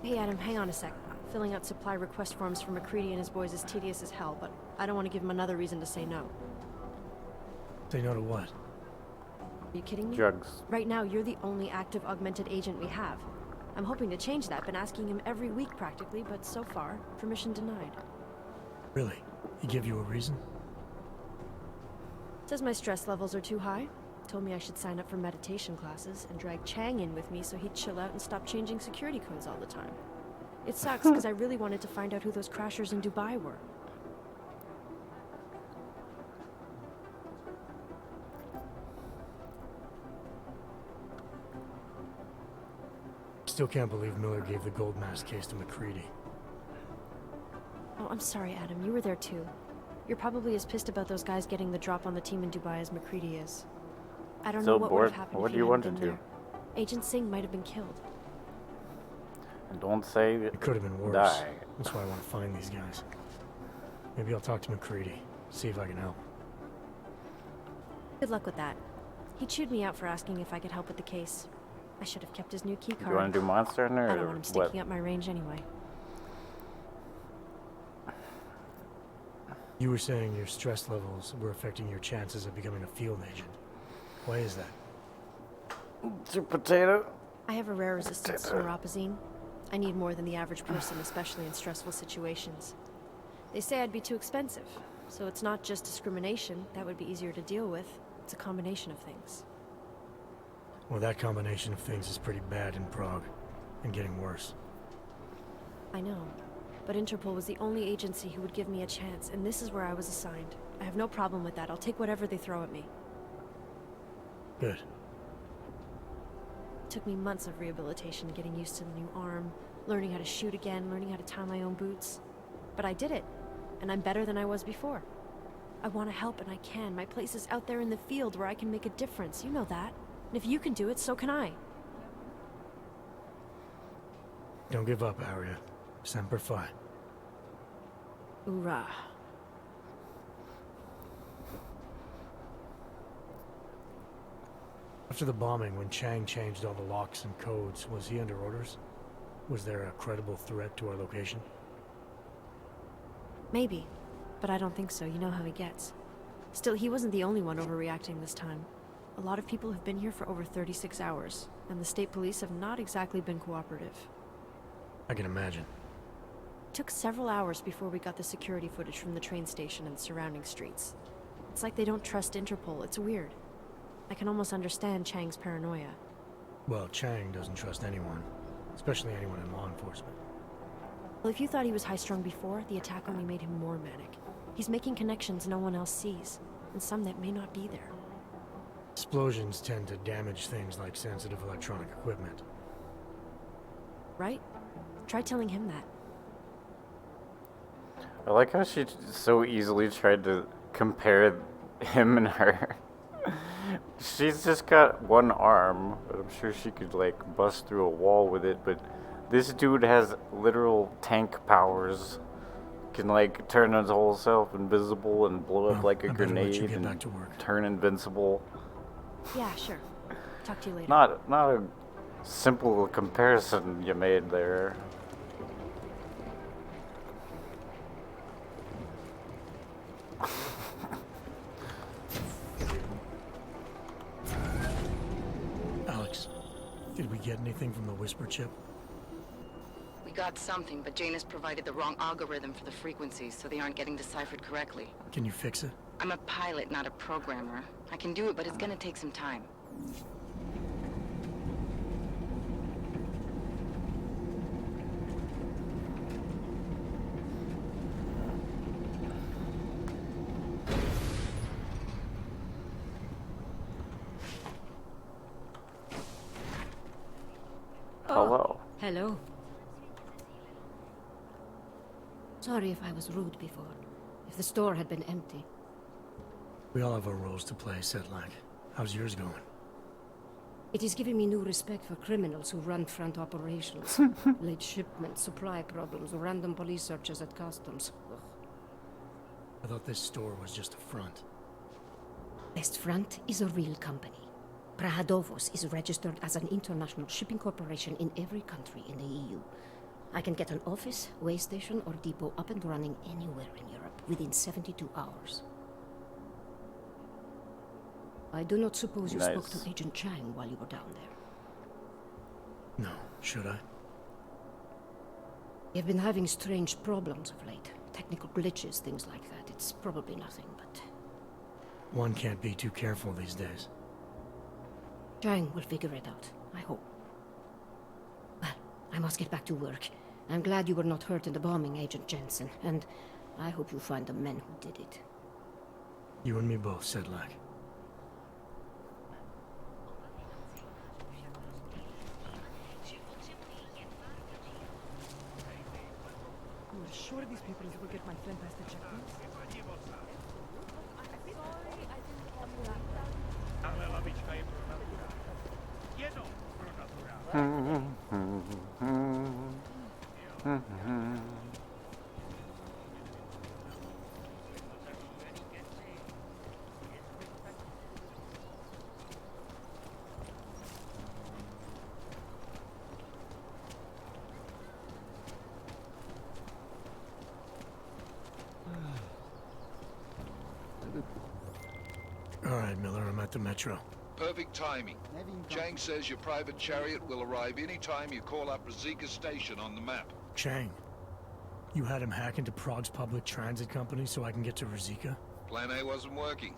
Hey Adam, hang on a sec. Filling out supply request forms for McCready and his boys is tedious as hell, but I don't want to give him another reason to say no. Say no to what? Are you kidding me? Drugs. Right now, you're the only active augmented agent we have. I'm hoping to change that, been asking him every week practically, but so far, permission denied. Really? He give you a reason? Says my stress levels are too high. Told me I should sign up for meditation classes and drag Chang in with me so he'd chill out and stop changing security codes all the time. It sucks because I really wanted to find out who those crashers in Dubai were. Still can't believe Miller gave the gold mask case to McCready. Oh, I'm sorry, Adam. You were there too. You're probably as pissed about those guys getting the drop on the team in Dubai as McCready is. I don't know what would have happened if he hadn't been there. Agent Singh might have been killed. And don't say it could have been worse. Die. That's why I want to find these guys. Maybe I'll talk to McCready, see if I can help. Good luck with that. He chewed me out for asking if I could help with the case. I should have kept his new key card. You want to do Monster Hunter or I don't want him sticking up my range anyway. You were saying your stress levels were affecting your chances of becoming a field agent. Why is that? It's a potato. I have a rare resistance to neuropazine. I need more than the average person, especially in stressful situations. They say I'd be too expensive, so it's not just discrimination. That would be easier to deal with. It's a combination of things. Well, that combination of things is pretty bad in Prague, and getting worse. I know, but Interpol was the only agency who would give me a chance, and this is where I was assigned. I have no problem with that. I'll take whatever they throw at me. Good. It took me months of rehabilitation, getting used to the new arm, learning how to shoot again, learning how to tie my own boots. But I did it, and I'm better than I was before. I want to help, and I can. My place is out there in the field where I can make a difference. You know that. And if you can do it, so can I. Don't give up, Aria. Semper Fi. Hoorah. After the bombing, when Chang changed all the locks and codes, was he under orders? Was there a credible threat to our location? Maybe, but I don't think so. You know how he gets. Still, he wasn't the only one overreacting this time. A lot of people have been here for over 36 hours, and the state police have not exactly been cooperative. I can imagine. It took several hours before we got the security footage from the train station and surrounding streets. It's like they don't trust Interpol. It's weird. I can almost understand Chang's paranoia. Well, Chang doesn't trust anyone, especially anyone in law enforcement. Well, if you thought he was high-strung before, the attack only made him more manic. He's making connections no one else sees, and some that may not be there. Explosions tend to damage things like sensitive electronic equipment. Right? Try telling him that. I like how she so easily tried to compare him and her. She's just got one arm, but I'm sure she could like bust through a wall with it, but this dude has literal tank powers. Can like turn his whole self invisible and blow up like a grenade and turn invincible. Yeah, sure. Talk to you later. Not a simple comparison you made there. Alex, did we get anything from the Whisper chip? We got something, but Jane has provided the wrong algorithm for the frequencies, so they aren't getting deciphered correctly. Can you fix it? I'm a pilot, not a programmer. I can do it, but it's gonna take some time. Hello. Hello. Sorry if I was rude before. If the store had been empty. We all have our roles to play, Sedlak. How's yours going? It is giving me new respect for criminals who run front operations. Late shipments, supply problems, random police searches at customs. Ugh. I thought this store was just a front. Best Front is a real company. Prahadovos is registered as an international shipping corporation in every country in the EU. I can get an office, way station, or depot up and running anywhere in Europe within 72 hours. I do not suppose you spoke to Agent Chang while you were down there. No, should I? You've been having strange problems of late. Technical glitches, things like that. It's probably nothing, but... One can't be too careful these days. Chang will figure it out, I hope. Well, I must get back to work. I'm glad you were not hurt in the bombing, Agent Jensen, and I hope you find the men who did it. You and me both, Sedlak. You are sure these people will get my friend past the checkpoints? at the metro. Perfect timing. Chang says your private chariot will arrive any time you call up Rosika Station on the map. Chang, you had him hack into Prague's public transit company so I can get to Rosika? Plan A wasn't working.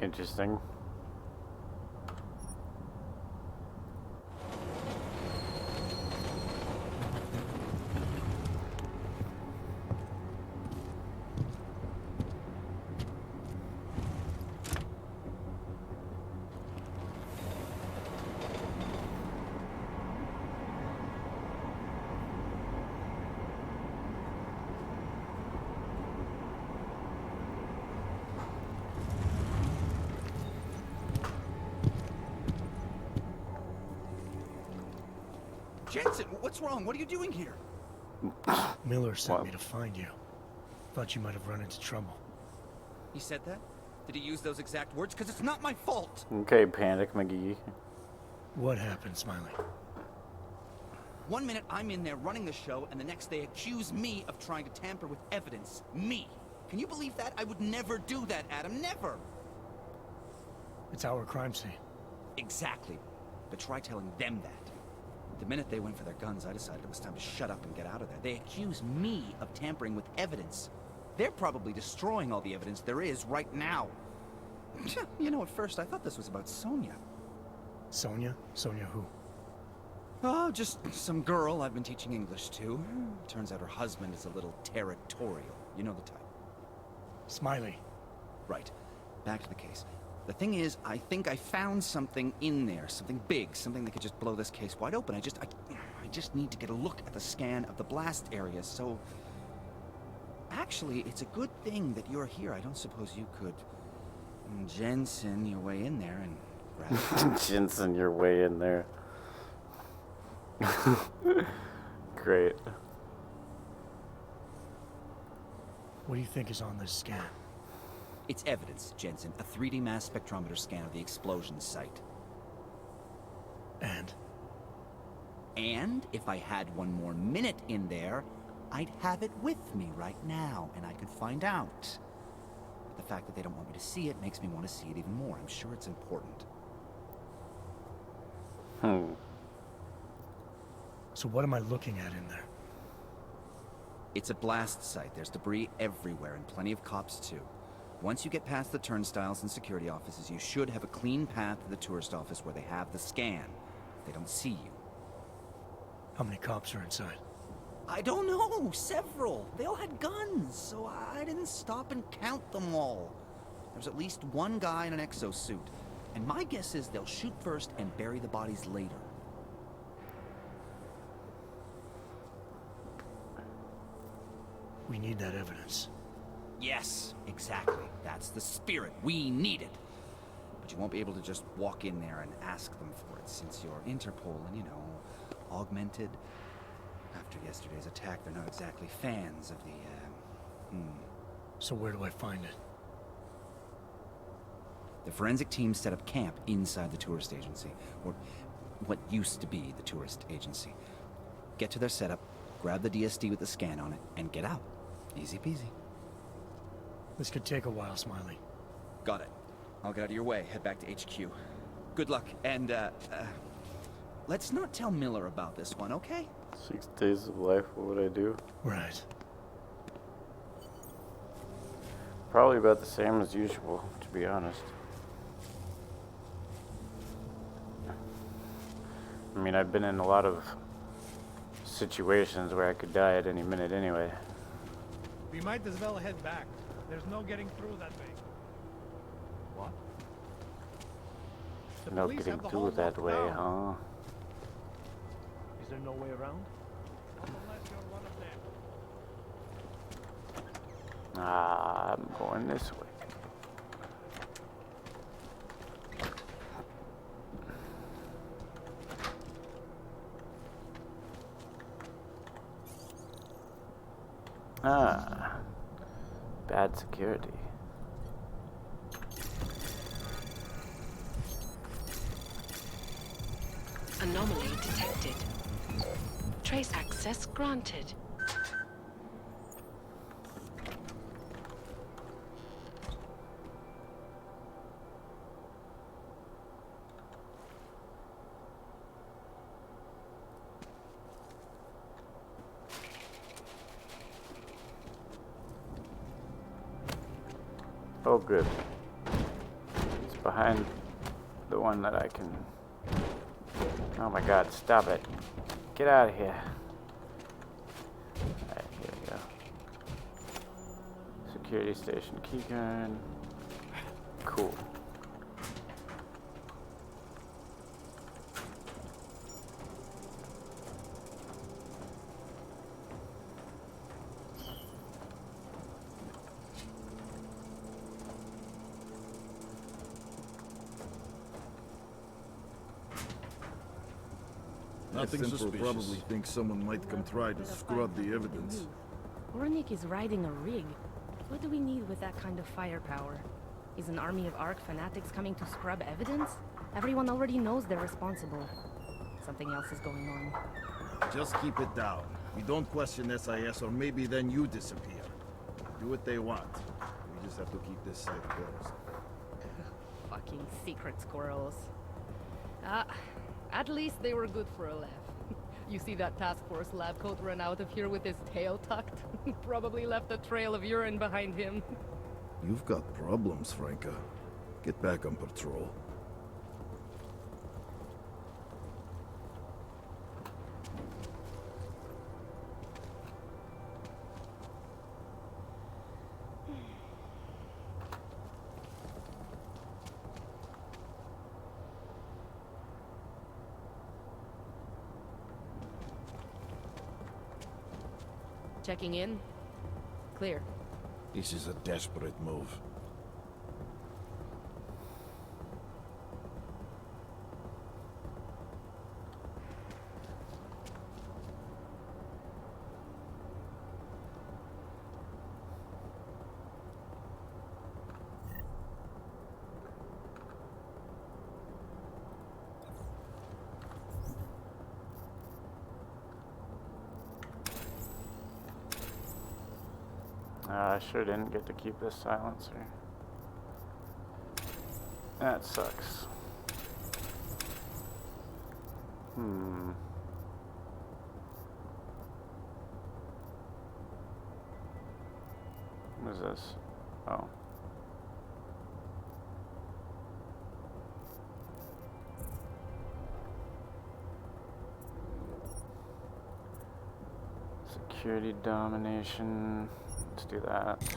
Interesting. Jensen, what's wrong? What are you doing here? Miller sent me to find you. Thought you might have run into trouble. He said that? Did he use those exact words? Because it's not my fault. Okay, Panic McGee. What happened, Smiley? 1 minute I'm in there running the show, and the next they accuse me of trying to tamper with evidence. Me. Can you believe that? I would never do that, Adam. Never. It's our crime scene. Exactly. But try telling them that. The minute they went for their guns, I decided it was time to shut up and get out of there. They accuse me of tampering with evidence. They're probably destroying all the evidence there is right now. You know, at first I thought this was about Sonia. Sonia? Sonia who? Oh, just some girl I've been teaching English to. Turns out her husband is a little territorial. You know the type. Smiley. Right. Back to the case. The thing is, I think I found something in there. Something big. Something that could just blow this case wide open. I just need to get a look at the scan of the blast area, so... Actually, it's a good thing that you're here. I don't suppose you could... Jensen your way in there and grab it. Jensen your way in there. Great. What do you think is on this scan? It's evidence, Jensen. A 3D mass spectrometer scan of the explosion site. And? And if I had 1 more minute in there, I'd have it with me right now, and I could find out. But the fact that they don't want me to see it makes me want to see it even more. I'm sure it's important. So what am I looking at in there? It's a blast site. There's debris everywhere, and plenty of cops too. Once you get past the turnstiles and security offices, you should have a clean path to the tourist office where they have the scan. They don't see you. How many cops are inside? I don't know. Several. They all had guns, so I didn't stop and count them all. There's at least 1 guy in an exosuit. And my guess is they'll shoot first and bury the bodies later. We need that evidence. Yes, exactly. That's the spirit. We need it. But you won't be able to just walk in there and ask them for it, since you're Interpol and, you know, augmented. After yesterday's attack, they're not exactly fans of the, So where do I find it? The forensic team set up camp inside the tourist agency, or what used to be the tourist agency. Get to their setup, grab the DSD with the scan on it, and get out. Easy peasy. This could take a while, Smiley. Got it. I'll get out of your way, head back to HQ. Good luck, and, let's not tell Miller about this one, okay? 6 days of life, what would I do? Right. Probably about the same as usual, to be honest. I mean, I've been in a lot of situations where I could die at any minute anyway. We might as well head back. There's no getting through that way. What? No getting through that way, huh? Is there no way around? Unless you're one of them. Ah, I'm going this way. Ah, bad security. Anomaly detected. Trace access granted. Oh, good. It's behind the one that I can... Oh my god, stop it. Get out of here. Alright, here we go. Security station keycard. Cool. Nothing suspicious. Probably think someone might come try to scrub the evidence. Ornik is riding a rig. What do we need with that kind of firepower? Is an army of Ark fanatics coming to scrub evidence? Everyone already knows they're responsible. Something else is going on. Just keep it down. We don't question SIS, or maybe then you disappear. Do what they want. We just have to keep this site closed. Fucking secret squirrels. At least they were good for a laugh. You see that task force lab coat run out of here with his tail tucked? Probably left a trail of urine behind him. You've got problems, Franca. Get back on patrol. Checking in. Clear. This is a desperate move. I sure didn't get to keep this silencer. That sucks. What is this? Oh. Security domination. Let's do that.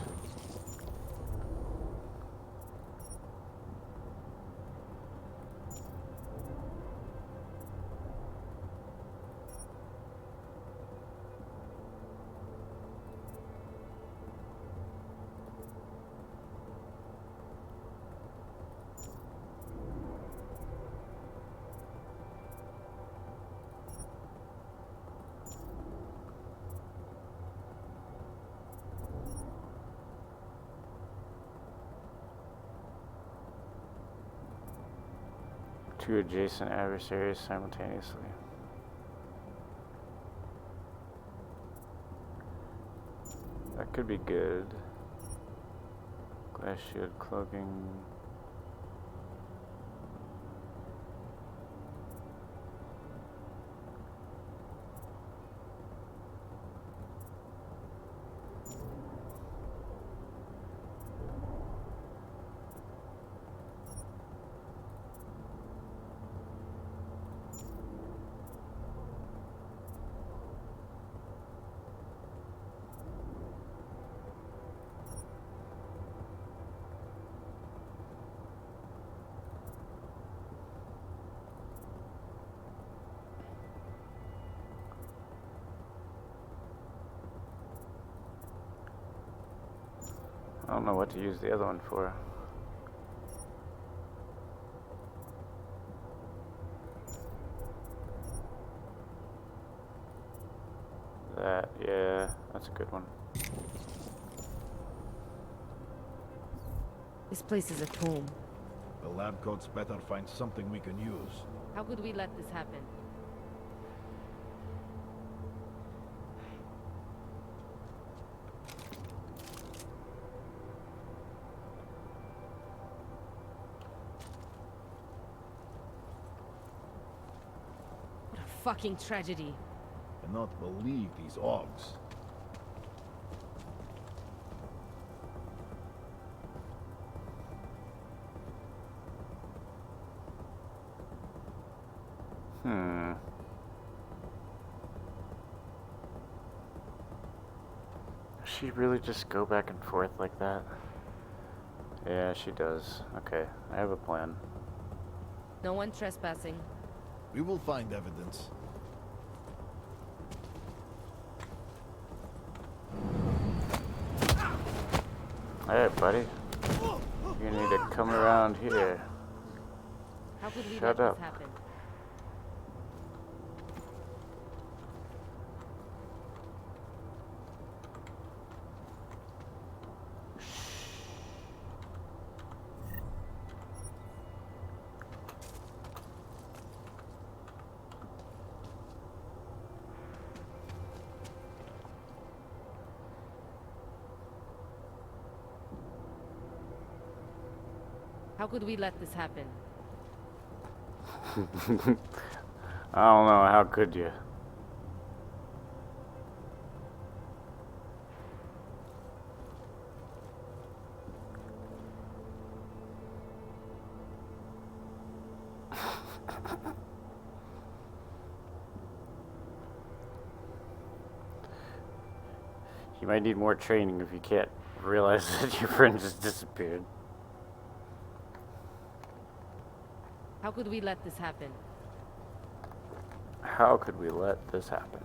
Two adjacent adversaries simultaneously. That could be good. Glass shield, cloaking. I don't know what to use the other one for. That, yeah, that's a good one. This place is a tomb. The lab coats better find something we can use. How could we let this happen? What a fucking tragedy. I cannot believe these Augs. Does she really just go back and forth like that? Yeah, she does. Okay, I have a plan. No one trespassing. We will find evidence. Hey, buddy. You need to come around here. How could we Shut let up. this happen? How could we let this happen? I don't know, how could you? You might need more training if you can't realize that your friend just disappeared. How could we let this happen? How could we let this happen?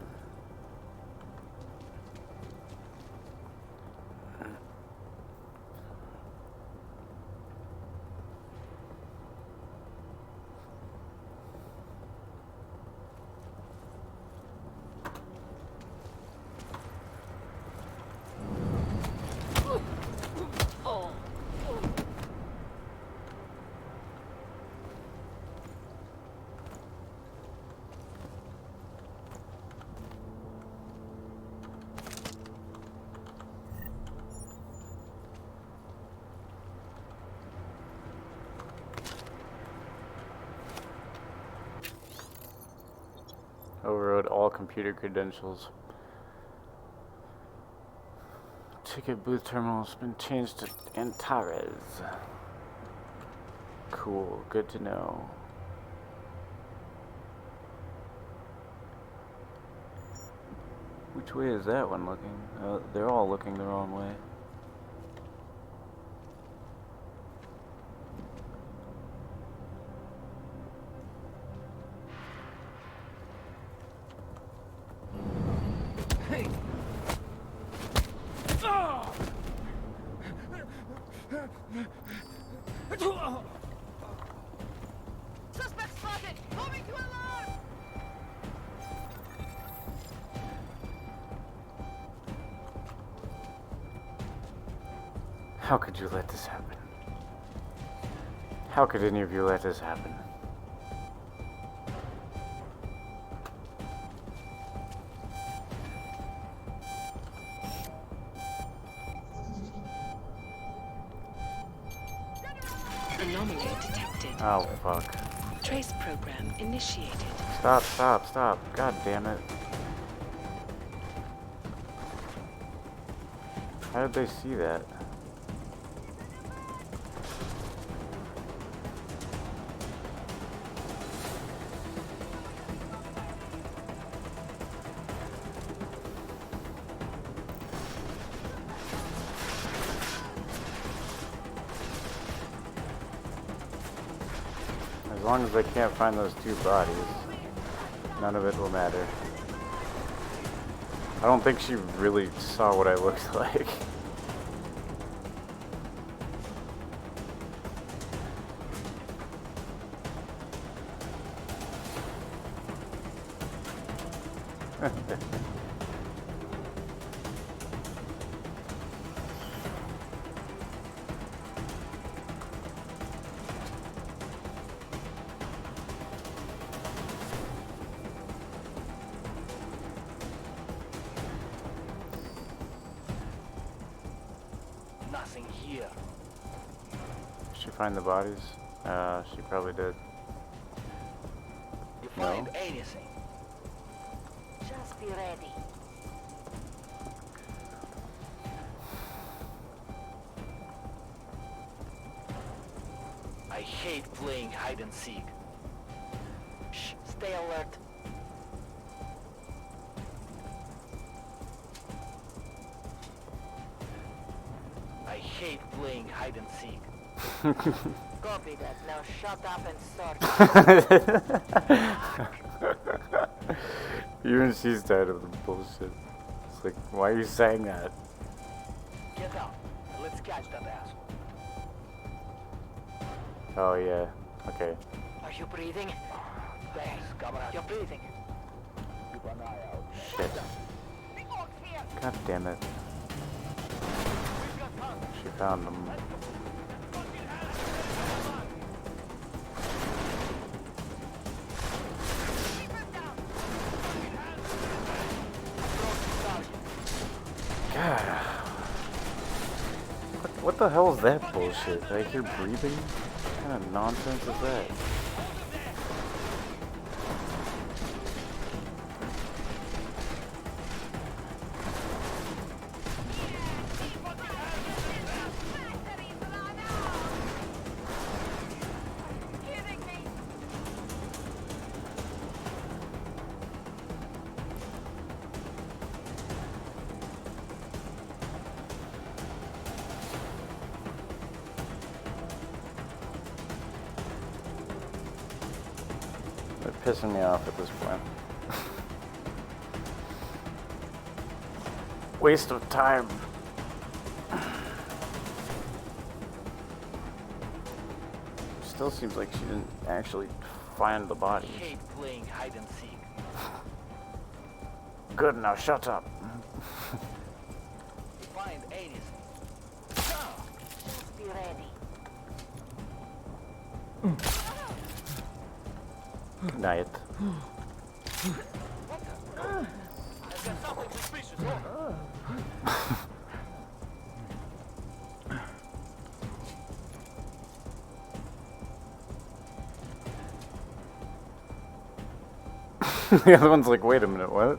Overrode all computer credentials. Ticket booth terminal has been changed to Antares. Cool, good to know. Which way is that one looking? They're all looking the wrong way. Suspect spotted! Moving to alarm! How could you let this happen? How could any of you let this happen? Anomaly detected. Oh, fuck. Trace program initiated. Stop, stop, stop. God damn it. How did they see that? As long as they can't find those two bodies, none of it will matter. I don't think she really saw what I looked like. Nothing here. Did she find the bodies? She probably did. You find anything? Just be ready. I hate playing hide and seek. Shh, stay alert. I hate playing hide and seek. Copy that. Now shut up and start. Even she's tired of the bullshit. It's like, why are you saying that? Get out. Let's catch that asshole. Oh yeah. Okay. Are you breathing? Thanks, comrade. You're breathing. Keep an eye out. Shit. God damn it. She found them. God. What the hell is that bullshit? I hear breathing? What kind of nonsense is that? They're pissing me off at this point. Waste of time. Still seems like she didn't actually find the body. I hate playing hide and seek. Good, now shut up. Find anything. Just be ready. Good night. I've got something suspicious. The other one's like, wait a minute, what?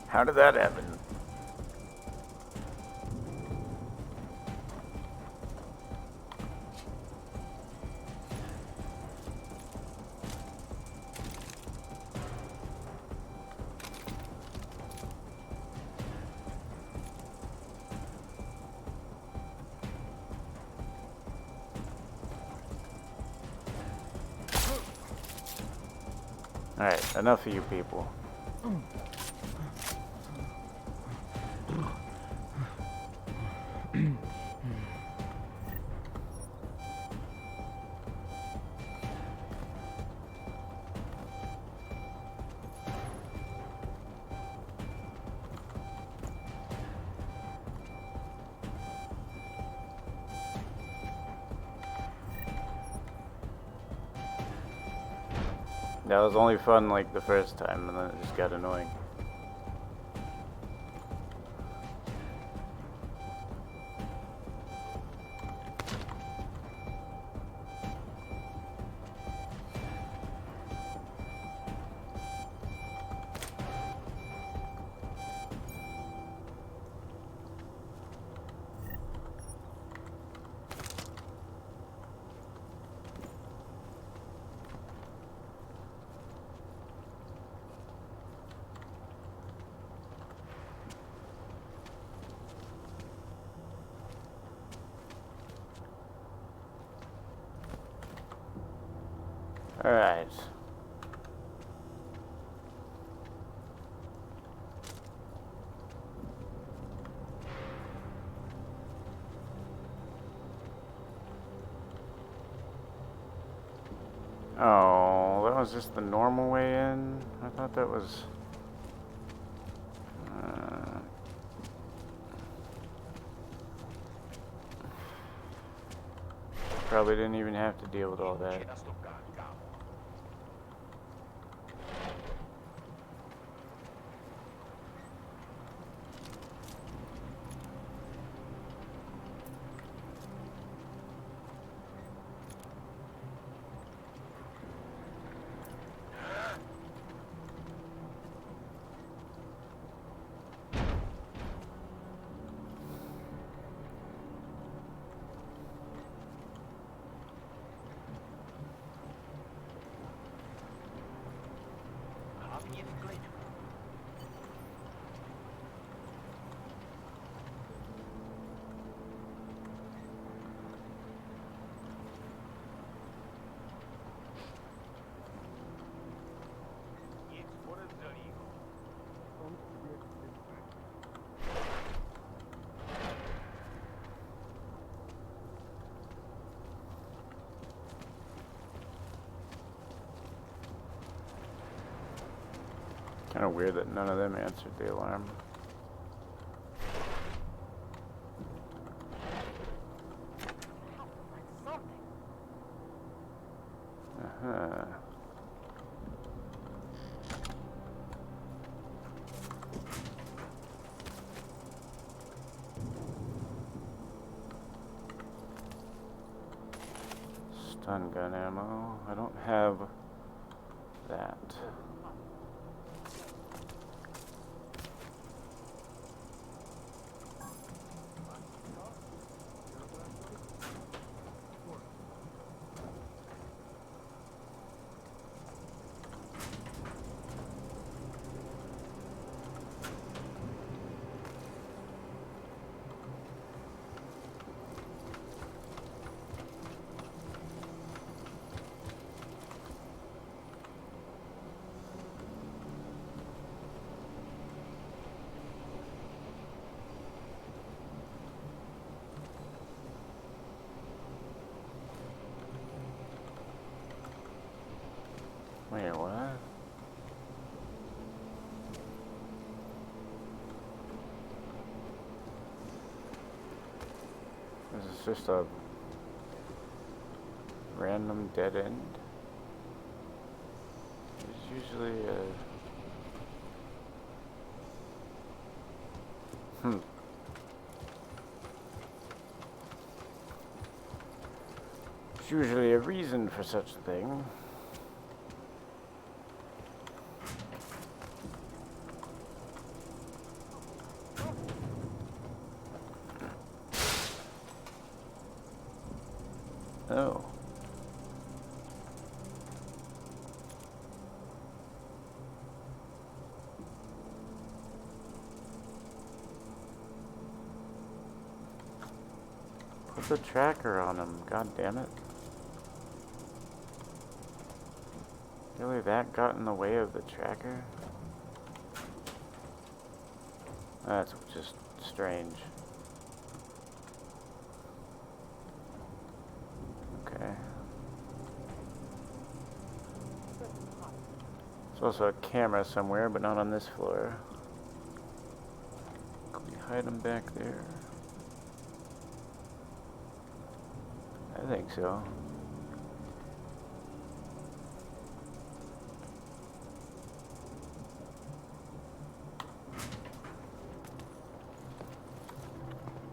How did that happen? Alright, enough of you people. That was only fun like the first time, and then it just got annoying. All right. Oh, that was just the normal way in? I thought that was... Probably didn't even have to deal with all that. Kind of weird that none of them answered the alarm. Uh-huh. Stun gun ammo. I don't have that. Wait, what? This is just a random dead end. There's usually a... There's usually a reason for such a thing. Oh. Put the tracker on him, god damn it. Really, that got in the way of the tracker? That's just strange. Okay. There's also a camera somewhere, but not on this floor. Can we hide him back there? I think so.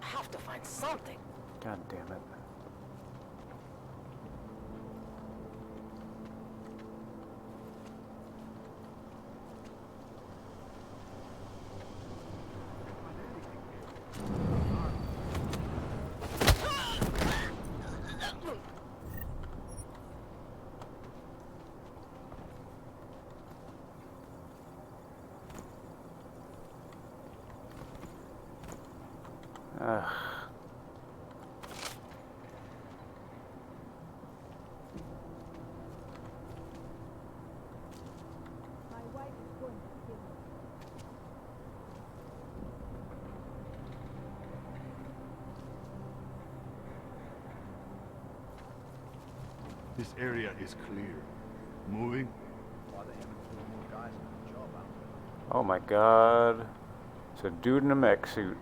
I have to find something. God damn it. Ugh. My wife is going to kill me. This area is clear. Moving? Oh my god. It's a dude in a mech suit.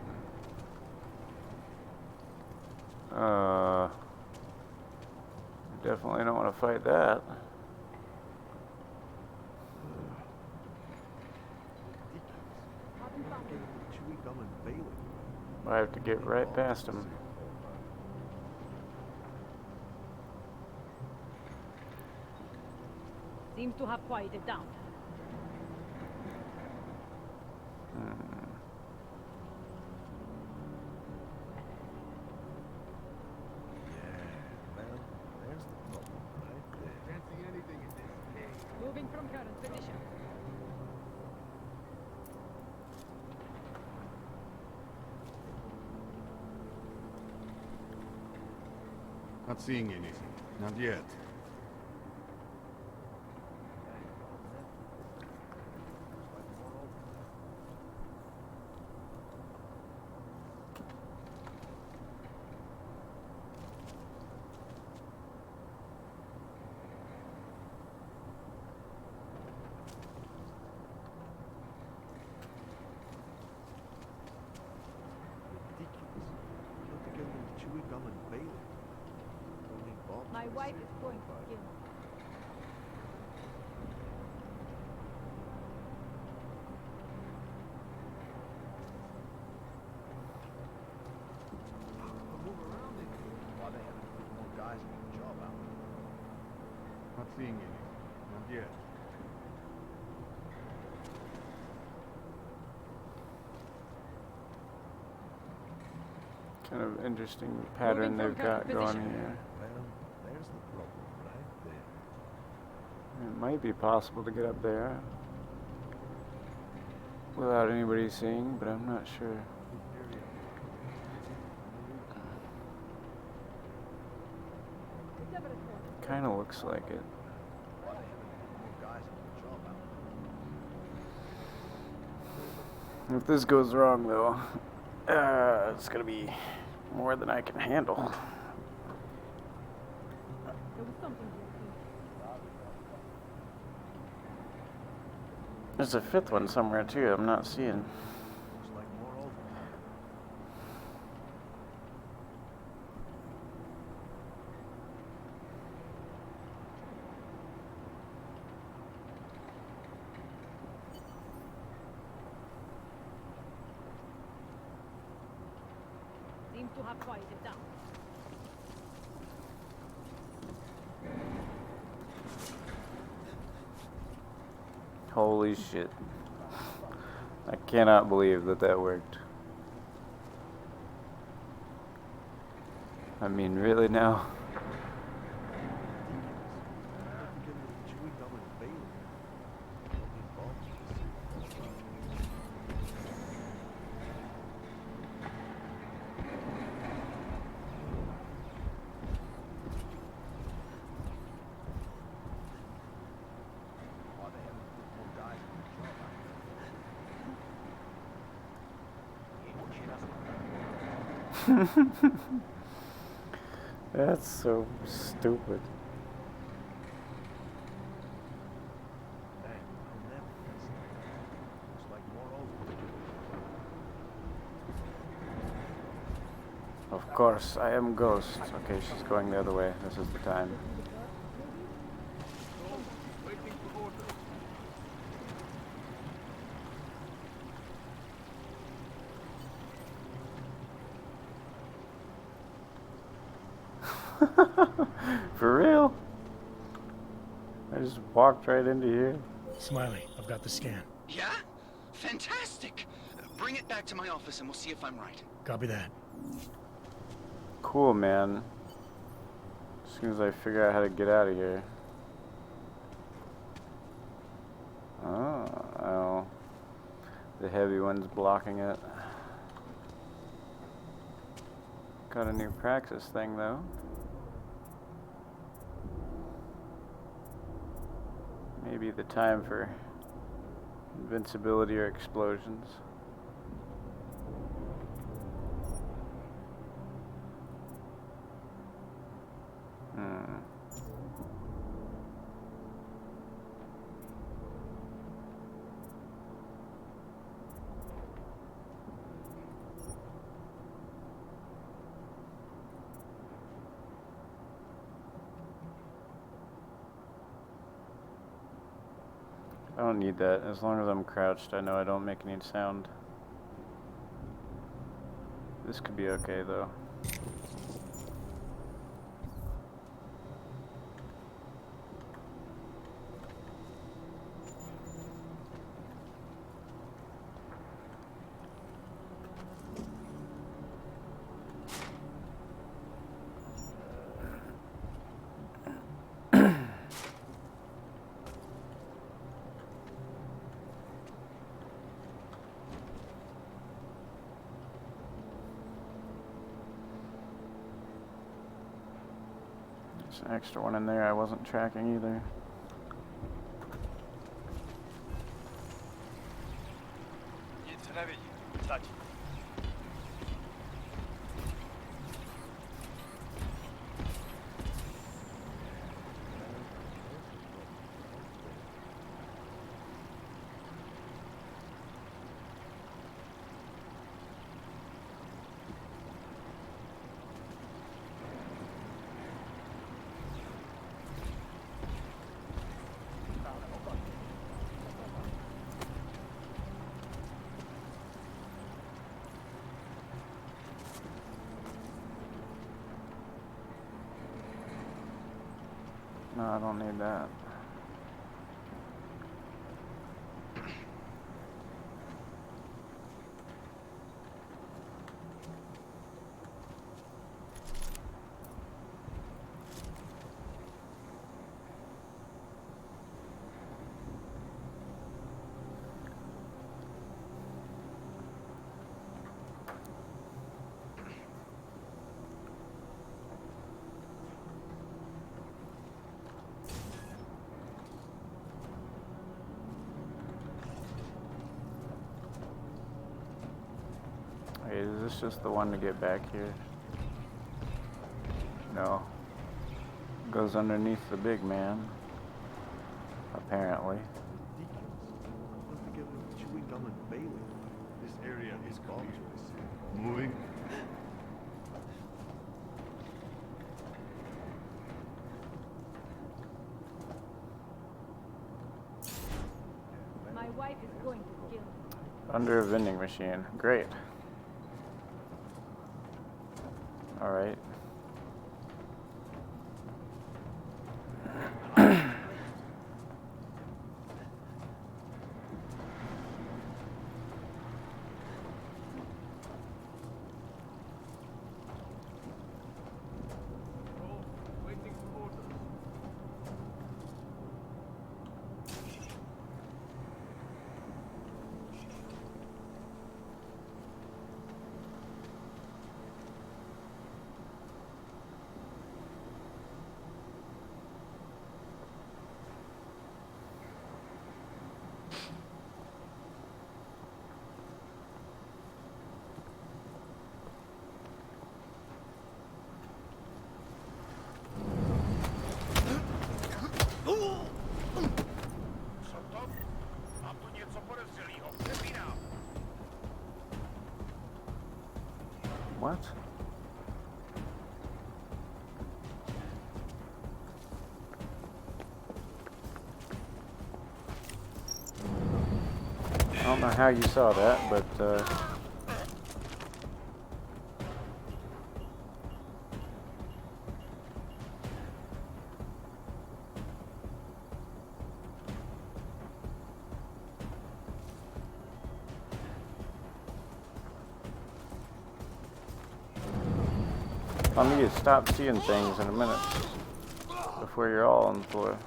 Definitely don't want to fight that. I have to get right past him. Seems to have quieted down. Moving from current position. Not seeing anything. Not yet. My wife is going to kill me. Why they haven't put more guys on the job out there? Not seeing any. Not yet. Kind of interesting pattern they've got going here. Well, there's the problem right there. It might be possible to get up there without anybody seeing, but I'm not sure. Kind of looks like it. Why they haven't put more guys on the job out there? If this goes wrong, though, it's gonna be more than I can handle. There was something There's a fifth one somewhere too. I'm not seeing. Looks like more over. seems to have quieted down. Holy shit. I cannot believe that that worked. I mean, really now? That's so stupid. Of course, I am Ghost. Okay, she's going the other way. This is the time. For real? I just walked right into here. Smiley, I've got the scan. Yeah? Fantastic! Bring it back to my office and we'll see if I'm right. Copy that. Cool, man. As soon as I figure out how to get out of here. Oh. The heavy one's blocking it. Got a new praxis thing, though. Maybe the time for invincibility or explosions. I don't need that. As long as I'm crouched, I know I don't make any sound. This could be okay, though. There's an extra one in there I wasn't tracking either. No, I don't need that. Okay, is this just the one to get back here? No. Goes underneath the big man. Apparently. Put together with chewing gum and Bailey. This area is dangerous. Moving. My wife is going to kill me. Under a vending machine. Great. Alright. What? I don't know how you saw that, but I need to stop seeing things in a minute before you're all on the floor.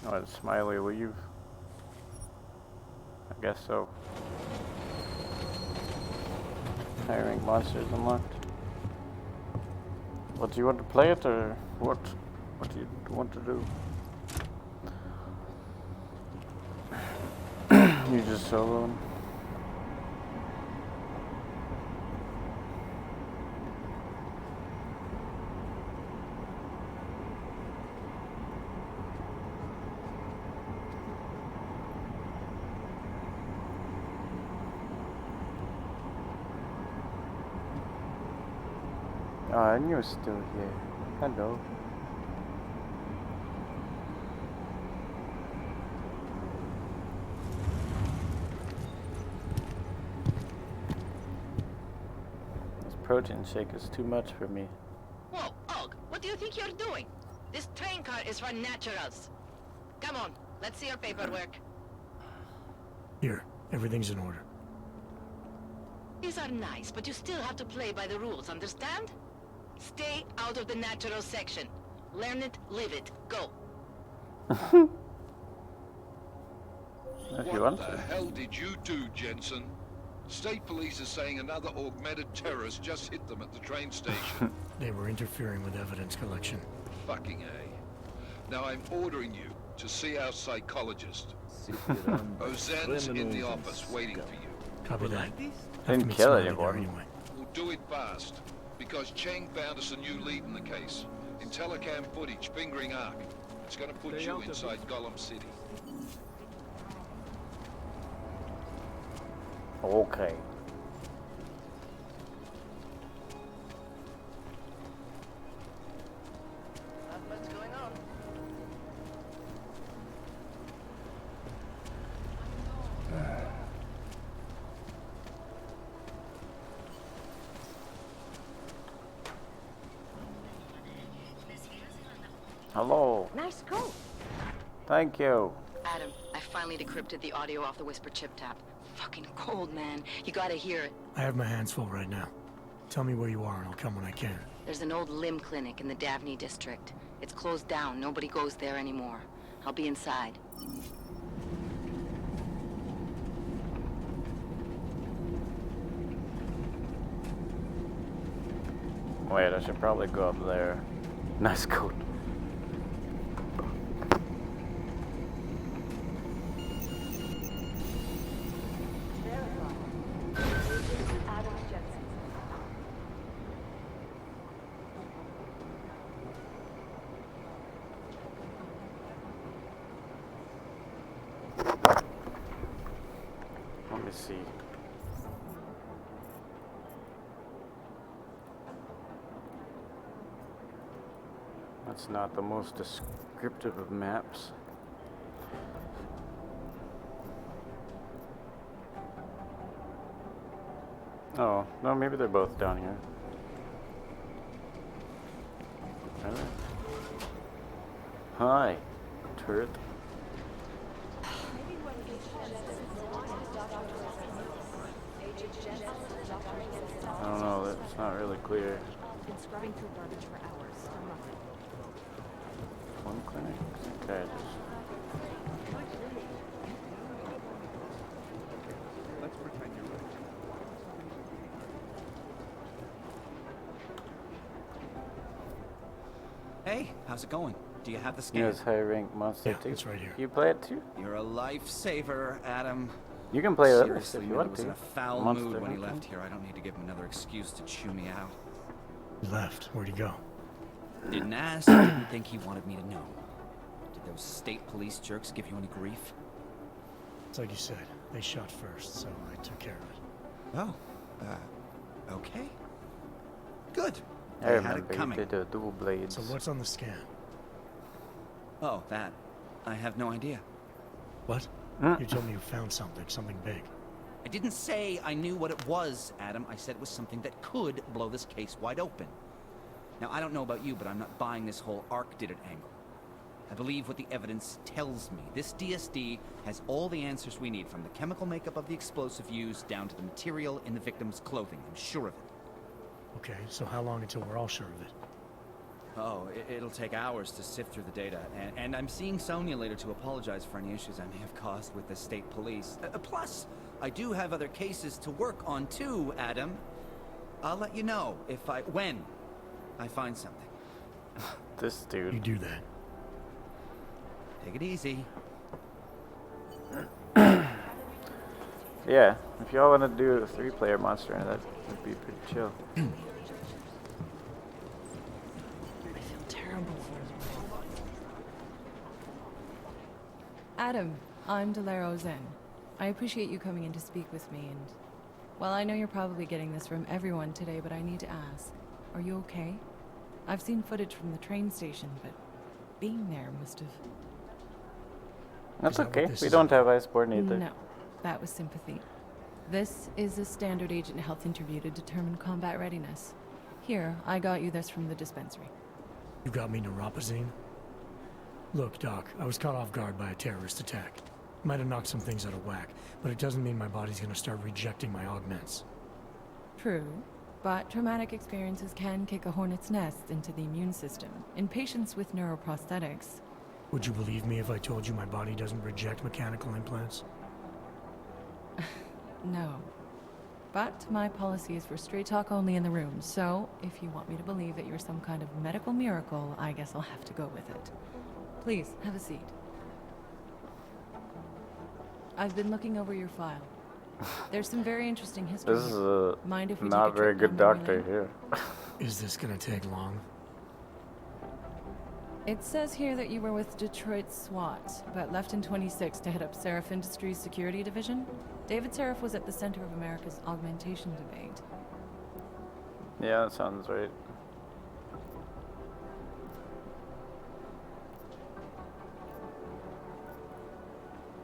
Oh, did Smiley leave? I guess so. Hiring monsters unlocked. What, do you want to play it, or what? What do you want to do? You just soloing? Oh, and you're still here. Hello. This protein shake is too much for me. Whoa, Og, what do you think you're doing? This train car is for naturals. Come on, let's see your paperwork. Here, everything's in order. These are nice, but you still have to play by the rules, understand? Stay out of the natural section. Learn it, live it. Go. If you want What the hell did you do, Jensen? State police is saying another augmented terrorist just hit them at the train station. They were interfering with evidence collection. Fucking A. Now I'm ordering you to see our psychologist. Ozen's in the office waiting for you. Copy that. Didn't kill anyone. Anyway. We'll do it fast, because Cheng found us a new lead in the case. In telecam footage fingering Ark. It's gonna put you inside Gollum City. Okay. What's going on? Hello. Nice coat. Thank you. Adam, I finally decrypted the audio off the Whisper chip tap. Fucking cold, man. You gotta hear it. I have my hands full right now. Tell me where you are and I'll come when I can. There's an old limb clinic in the Davney district. It's closed down. Nobody goes there anymore. I'll be inside. Wait, I should probably go up there. Nice coat. Let me see. That's not the most descriptive of maps. Oh, no, maybe they're both down here. Are they? Hi, turret. I don't know, that's not really clear. Been scrubbing through garbage for hours. Still nothing. One clinic? Okay. Let's pretend you're right. Hey, how's it going? Do you have the scan? Yes, high rank monster too. It's right here. You play it too? You're a lifesaver, Adam. You can play it if Seriously, you Miller want was to. in a foul Monster mood when he Hunter. left here. I don't need to give him another excuse to chew me out. He left. Where'd he go? Didn't ask. Didn't think he wanted me to know. Did those state police jerks give you any grief? It's like you said. They shot first, so I took care of it. Oh. Okay. Good. I They had remember it you coming. did a dual blades. So what's on the scan? Oh, that. I have no idea. What? You told me you found something big. I didn't say I knew what it was, Adam. I said it was something that could blow this case wide open. Now, I don't know about you, but I'm not buying this whole Ark did it angle. I believe what the evidence tells me. This DSD has all the answers we need, from the chemical makeup of the explosive used down to the material in the victim's clothing. I'm sure of it. Okay, so how long until we're all sure of it? Oh, it'll take hours to sift through the data, and I'm seeing Sonia later to apologize for any issues I may have caused with the state police. Plus, I do have other cases to work on too, Adam. I'll let you know when I find something. This dude. You do that. Take it easy. Yeah, if y'all want to do a 3-player monster, that would be pretty chill. Terrible. Adam, I'm Delaro Zen. I appreciate you coming in to speak with me, and well, I know you're probably getting this from everyone today, but I need to ask, are you okay? I've seen footage from the train station, but being there must have... That's okay, we don't have Iceborne either. No, that was sympathy. This is a standard agent health interview to determine combat readiness. Here, I got you this from the dispensary. You got me neuropazine? Look, Doc, I was caught off guard by a terrorist attack. Might have knocked some things out of whack, but it doesn't mean my body's gonna start rejecting my augments. True, but traumatic experiences can kick a hornet's nest into the immune system. In patients with neuroprosthetics... Would you believe me if I told you my body doesn't reject mechanical implants? No. But my policy is for straight talk only in the room, so if you want me to believe that you're some kind of medical miracle, I guess I'll have to go with it. Please, have a seat. I've been looking over your file. There's some very interesting history. This is a Mind if we not take a very trip good down memory doctor lane? here. Is this gonna take long? It says here that you were with Detroit SWAT, but left in 26 to head up Seraph Industries' security division. David Seraph was at the center of America's augmentation debate. Yeah, that sounds right.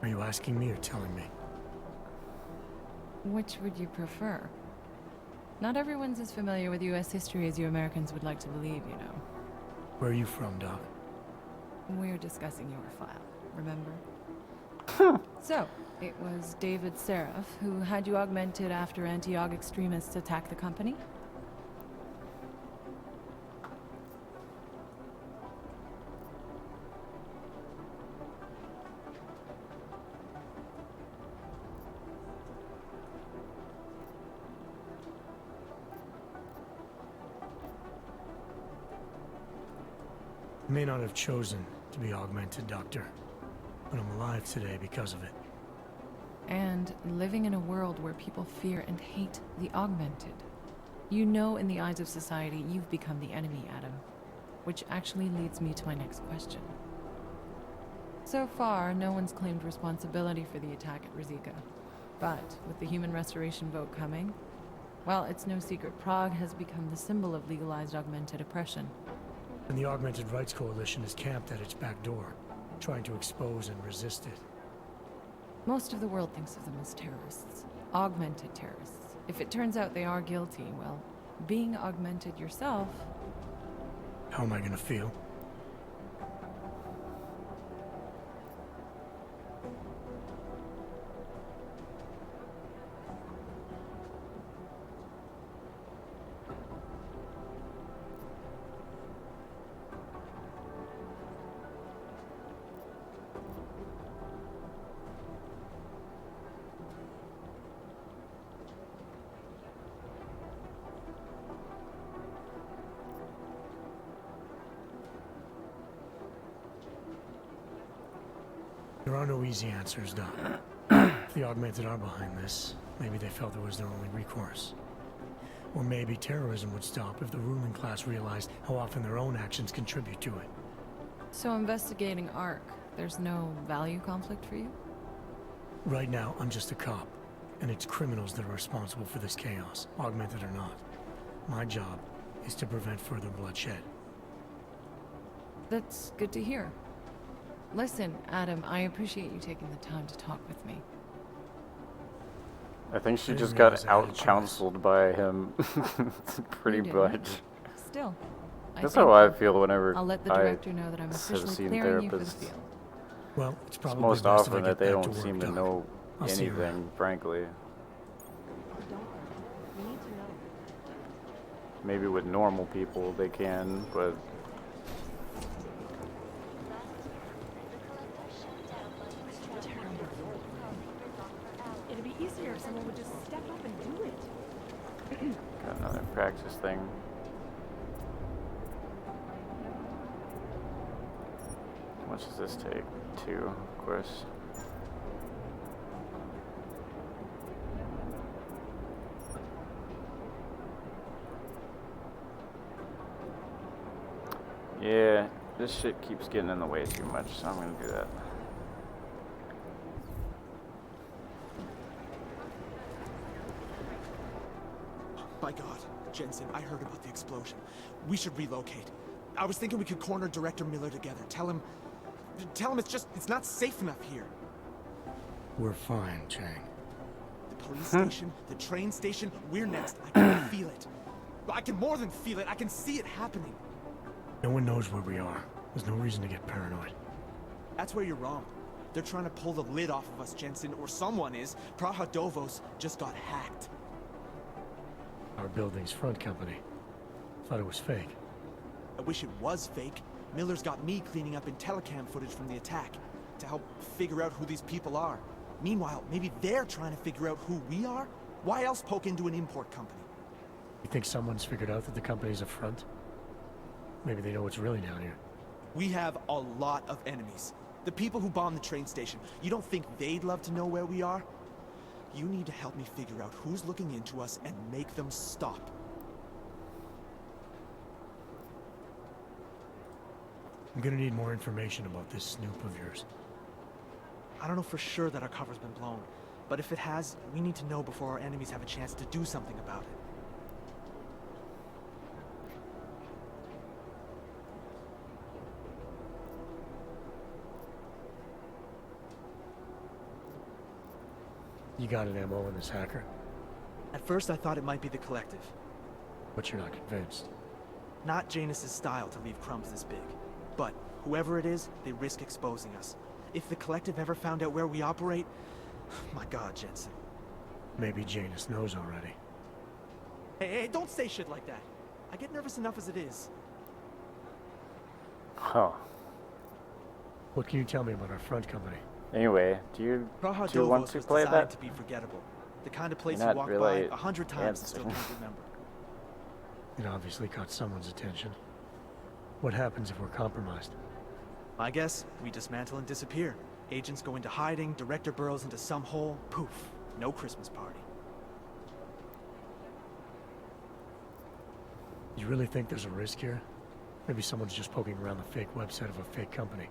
Are you asking me or telling me? Which would you prefer? Not everyone's as familiar with U.S. history as you Americans would like to believe, you know. Where are you from, Doc? We're discussing your file, remember? So, it was David Seraph who had you augmented after anti-aug extremists attacked the company? I may not have chosen to be augmented, Doctor, but I'm alive today because of it. And living in a world where people fear and hate the augmented. You know, in the eyes of society, you've become the enemy, Adam. Which actually leads me to my next question. So far, no one's claimed responsibility for the attack at Ruzicka. But with the human restoration vote coming, well, it's no secret Prague has become the symbol of legalized augmented oppression. And the Augmented Rights Coalition is camped at its back door, trying to expose and resist it. Most of the world thinks of them as terrorists. Augmented terrorists. If it turns out they are guilty, well, being augmented yourself... How am I gonna feel? There are no easy answers, Doc. If the Augmented are behind this, maybe they felt it was their only recourse. Or maybe terrorism would stop if the ruling class realized how often their own actions contribute to it. So investigating ARC, there's no value conflict for you? Right now, I'm just a cop, and it's criminals that are responsible for this chaos, augmented or not. My job is to prevent further bloodshed. That's good to hear. Listen, Adam, I appreciate you taking the time to talk with me. I think she just got out-counseled by him pretty much. Still, That's how I feel whenever I'll let the director know that I'm have officially seen clearing you for the therapists. field. Well, it's probably most best if I often get that they back to don't work, seem to Doc. know I'll see you around. anything, frankly. We need to know. Maybe with normal people they can, but It'd be easier if someone would just step up and do it. got another practice thing. How much does this take? 2, of course. Yeah, this shit keeps getting in the way too much, so I'm gonna do that. By God, Jensen, I heard about the explosion. We should relocate. I was thinking we could corner Director Miller together. Tell him it's not safe enough here. We're fine, Chang. The police station, the train station, we're next. I can feel it. I can more than feel it, I can see it happening. No one knows where we are. There's no reason to get paranoid. That's where you're wrong. They're trying to pull the lid off of us, Jensen, or someone is. Praha-Dovos just got hacked. Our building's front company. Thought it was fake. I wish it was fake. Miller's got me cleaning up Intellicam footage from the attack to help figure out who these people are. Meanwhile, maybe they're trying to figure out who we are? Why else poke into an import company? You think someone's figured out that the company's a front? Maybe they know what's really down here. We have a lot of enemies. The people who bombed the train station, you don't think they'd love to know where we are? You need to help me figure out who's looking into us and make them stop. I'm gonna need more information about this snoop of yours. I don't know for sure that our cover's been blown, but if it has, we need to know before our enemies have a chance to do something about it. You got an MO on this hacker? At first I thought it might be the Collective. But you're not convinced. Not Janus's style to leave crumbs this big. But whoever it is, they risk exposing us. If the Collective ever found out where we operate... My God, Jensen. Maybe Janus knows already. Hey, don't say shit like that. I get nervous enough as it is. Huh. What can you tell me about our front company? Anyway, do you want to play that? To be forgettable. The kind of place You're you not walk really by 100 times and still can't remember. It obviously caught someone's attention. What happens if we're compromised? My guess, we dismantle and disappear. Agents go into hiding, Director burrows into some hole, poof, no Christmas party. You really think there's a risk here? Maybe someone's just poking around the fake website of a fake company.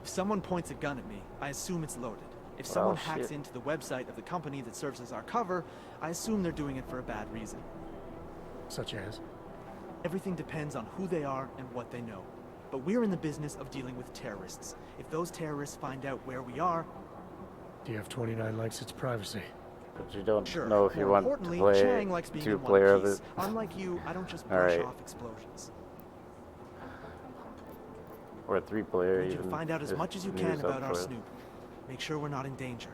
If someone points a gun at me, I assume it's loaded. If someone hacks into the website of the company that serves as our cover, I assume they're doing it for a bad reason. Such as? Everything depends on who they are and what they know. But we're in the business of dealing with terrorists. If those terrorists find out where we are... Do you have 29 likes its privacy? But you don't know if you want to play Chang likes being two-player of it. Unlike you, I don't just brush off explosions. Or a three-player, I need you to find out as much as you can about our snoop. Make sure we're not in danger.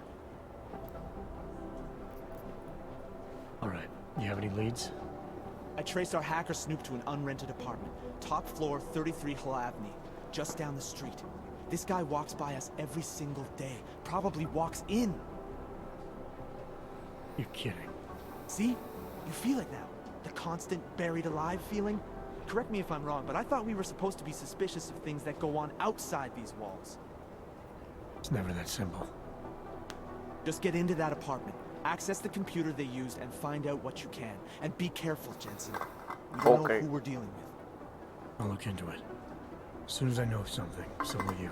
Alright, you have any leads? I traced our hacker snoop to an unrented apartment. Top floor, 33 Hull Avenue. Just down the street. This guy walks by us every single day. Probably walks in. You're kidding. See? You feel it now. The constant buried alive feeling. Correct me if I'm wrong, but I thought we were supposed to be suspicious of things that go on outside these walls. It's never that simple. Just get into that apartment, access the computer they used, and find out what you can. And be careful, Jensen. We don't know who we're dealing with. I'll look into it. As soon as I know something, so will you.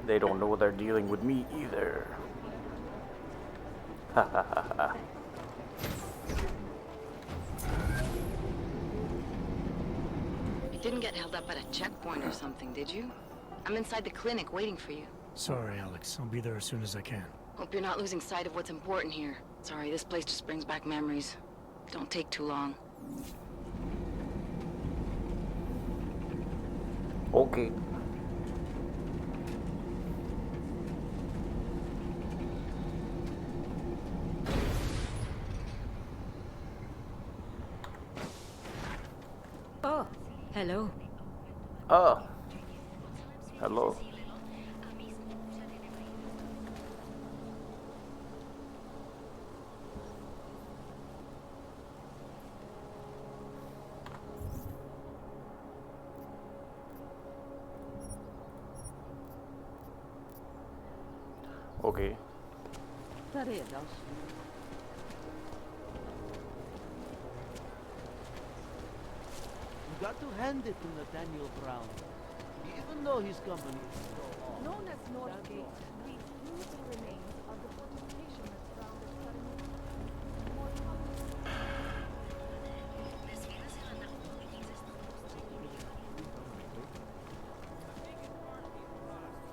They don't know they're dealing with me either. Ha ha ha ha. You didn't get held up at a checkpoint or something, did you? I'm inside the clinic waiting for you. Sorry, Alex. I'll be there as soon as I can. Hope you're not losing sight of what's important here. Sorry, this place just brings back memories. Don't take too long. Okay. Oh, hello. Oh. Hello. Okay. Taredos. You got to hand it to Nathaniel Brown. Even though his company is so off. Known as Northgate, we flew the remains of the fortification that surrounded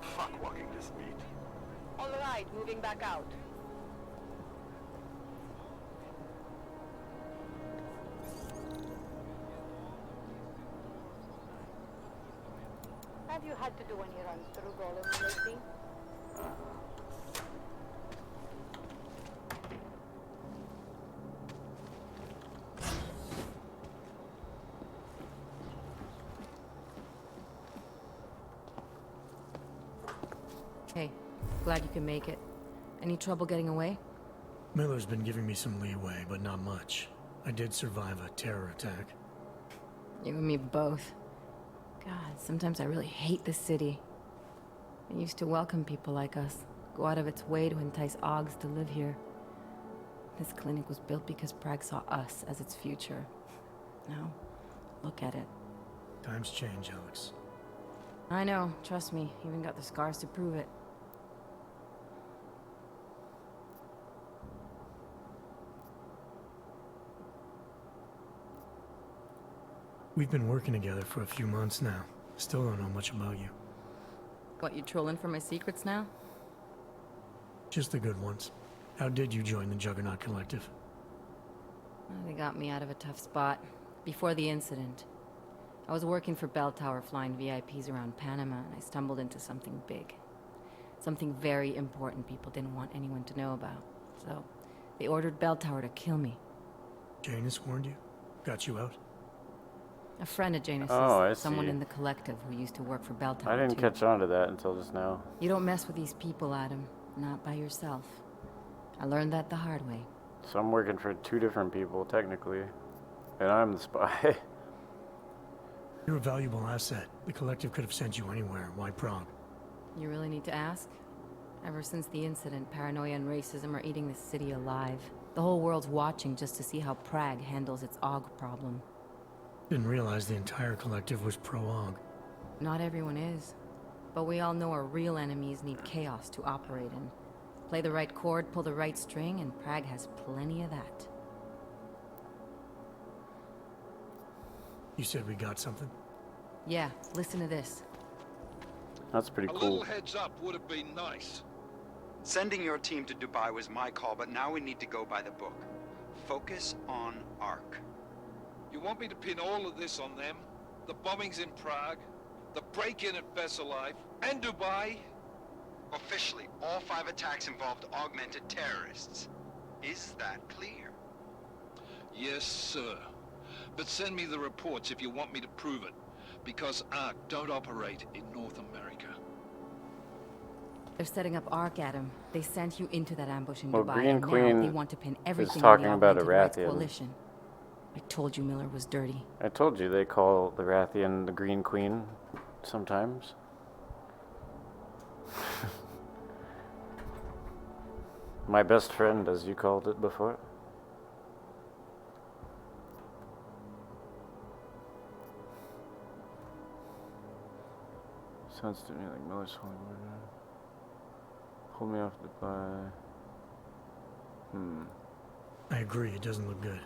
Fuck walking this beat. All right, moving back out. Have you had to do any runs through Golem lately? Hey, glad you can make it. Any trouble getting away? Miller's been giving me some leeway, but not much. I did survive a terror attack. You and me both. God, sometimes I really hate this city. It used to welcome people like us, go out of its way to entice Augs to live here. This clinic was built because Prague saw us as its future. Now, look at it. Times change, Alex. I know, trust me, even got the scars to prove it. We've been working together for a few months now. Still don't know much about you. What, you trolling for my secrets now? Just the good ones. How did you join the Juggernaut Collective? Well, they got me out of a tough spot. Before the incident, I was working for Bell Tower flying VIPs around Panama, and I stumbled into something big. Something very important people didn't want anyone to know about. So, they ordered Bell Tower to kill me. Janus warned you? Got you out? A friend of Janus's, Oh, I see. someone in the collective who used to work for Bell Tower I didn't too. catch on to that until just now. You don't mess with these people, Adam. Not by yourself. I learned that the hard way. So I'm working for two different people, technically. And I'm the spy. You're a valuable asset. The collective could have sent you anywhere. Why Prague? You really need to ask? Ever since the incident, paranoia and racism are eating this city alive. The whole world's watching just to see how Prague handles its AUG problem. Didn't realize the entire collective was pro-AUG. Not everyone is. But we all know our real enemies need chaos to operate in. Play the right chord, pull the right string, and Prague has plenty of that. You said we got something? Yeah, listen to this. That's pretty A cool. little heads up would have been nice. Sending your team to Dubai was my call, but now we need to go by the book. Focus on ARC. You want me to pin all of this on them? The bombings in Prague, the break-in at Vesellife, and Dubai? Officially, all 5 attacks involved augmented terrorists. Is that clear? Yes, sir. But send me the reports if you want me to prove it, because ARC don't operate in North America. They're setting up ARC, Adam. They sent you into that ambush in Well, Dubai, Green and now Queen they want to pin everything is talking on the about a Augmented Rights Rathian. Coalition. I told you Miller was dirty. I told you they call the Rathian the Green Queen sometimes. My best friend, as you called it before. Sounds to me like Miller's holding me. Hold me off Dubai. I agree, it doesn't look good.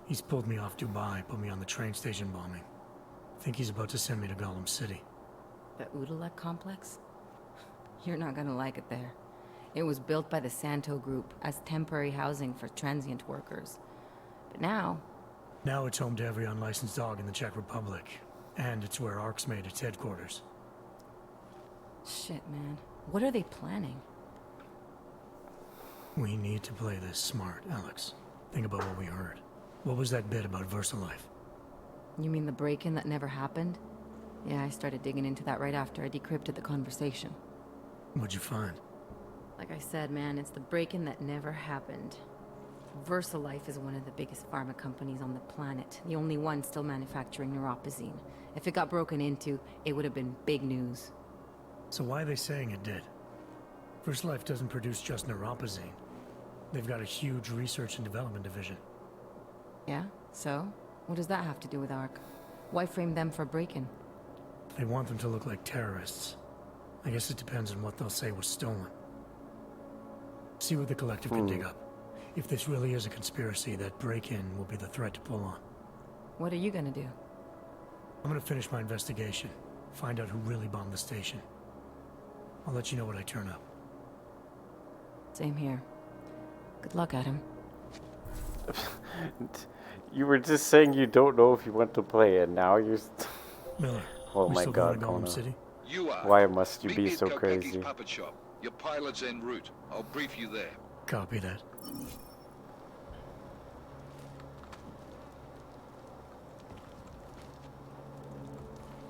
He's pulled me off Dubai, put me on the train station bombing. Think he's about to send me to Gollum City. The Udalek complex? You're not gonna like it there. It was built by the Santo Group as temporary housing for transient workers. But now... Now it's home to every unlicensed dog in the Czech Republic. And it's where ARC's made its headquarters. Shit, man. What are they planning? We need to play this smart, Alex. Think about what we heard. What was that bit about VersaLife? You mean the break-in that never happened? Yeah, I started digging into that right after I decrypted the conversation. What'd you find? Like I said, man, it's the break-in that never happened. VersaLife is one of the biggest pharma companies on the planet. The only one still manufacturing neuropozyne. If it got broken into, it would have been big news. So why are they saying it did? VersaLife doesn't produce just neuropozyne. They've got a huge research and development division. Yeah? So? What does that have to do with ARC? Why frame them for break-in? They want them to look like terrorists. I guess it depends on what they'll say was stolen. See what the collective can dig up. If this really is a conspiracy, that break-in will be the threat to pull on. What are you gonna do? I'm gonna finish my investigation. Find out who really bombed the station. I'll let you know when I turn up. Same here. Good luck, Adam. You were just saying you don't know if you want to play, and now you're... Miller, oh we my still god, going to Gollum Kona. City? You are. Why must you Meet be me at so Kokaki's crazy? puppet shop. Your pilot's en route. I'll brief you there. Copy that.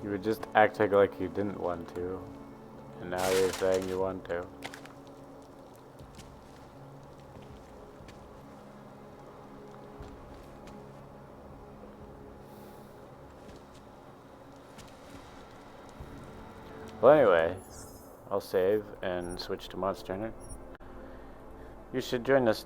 You were just acting like you didn't want to, and now you're saying you want to. Well, anyway, I'll save and switch to Monster Hunter. You should join us new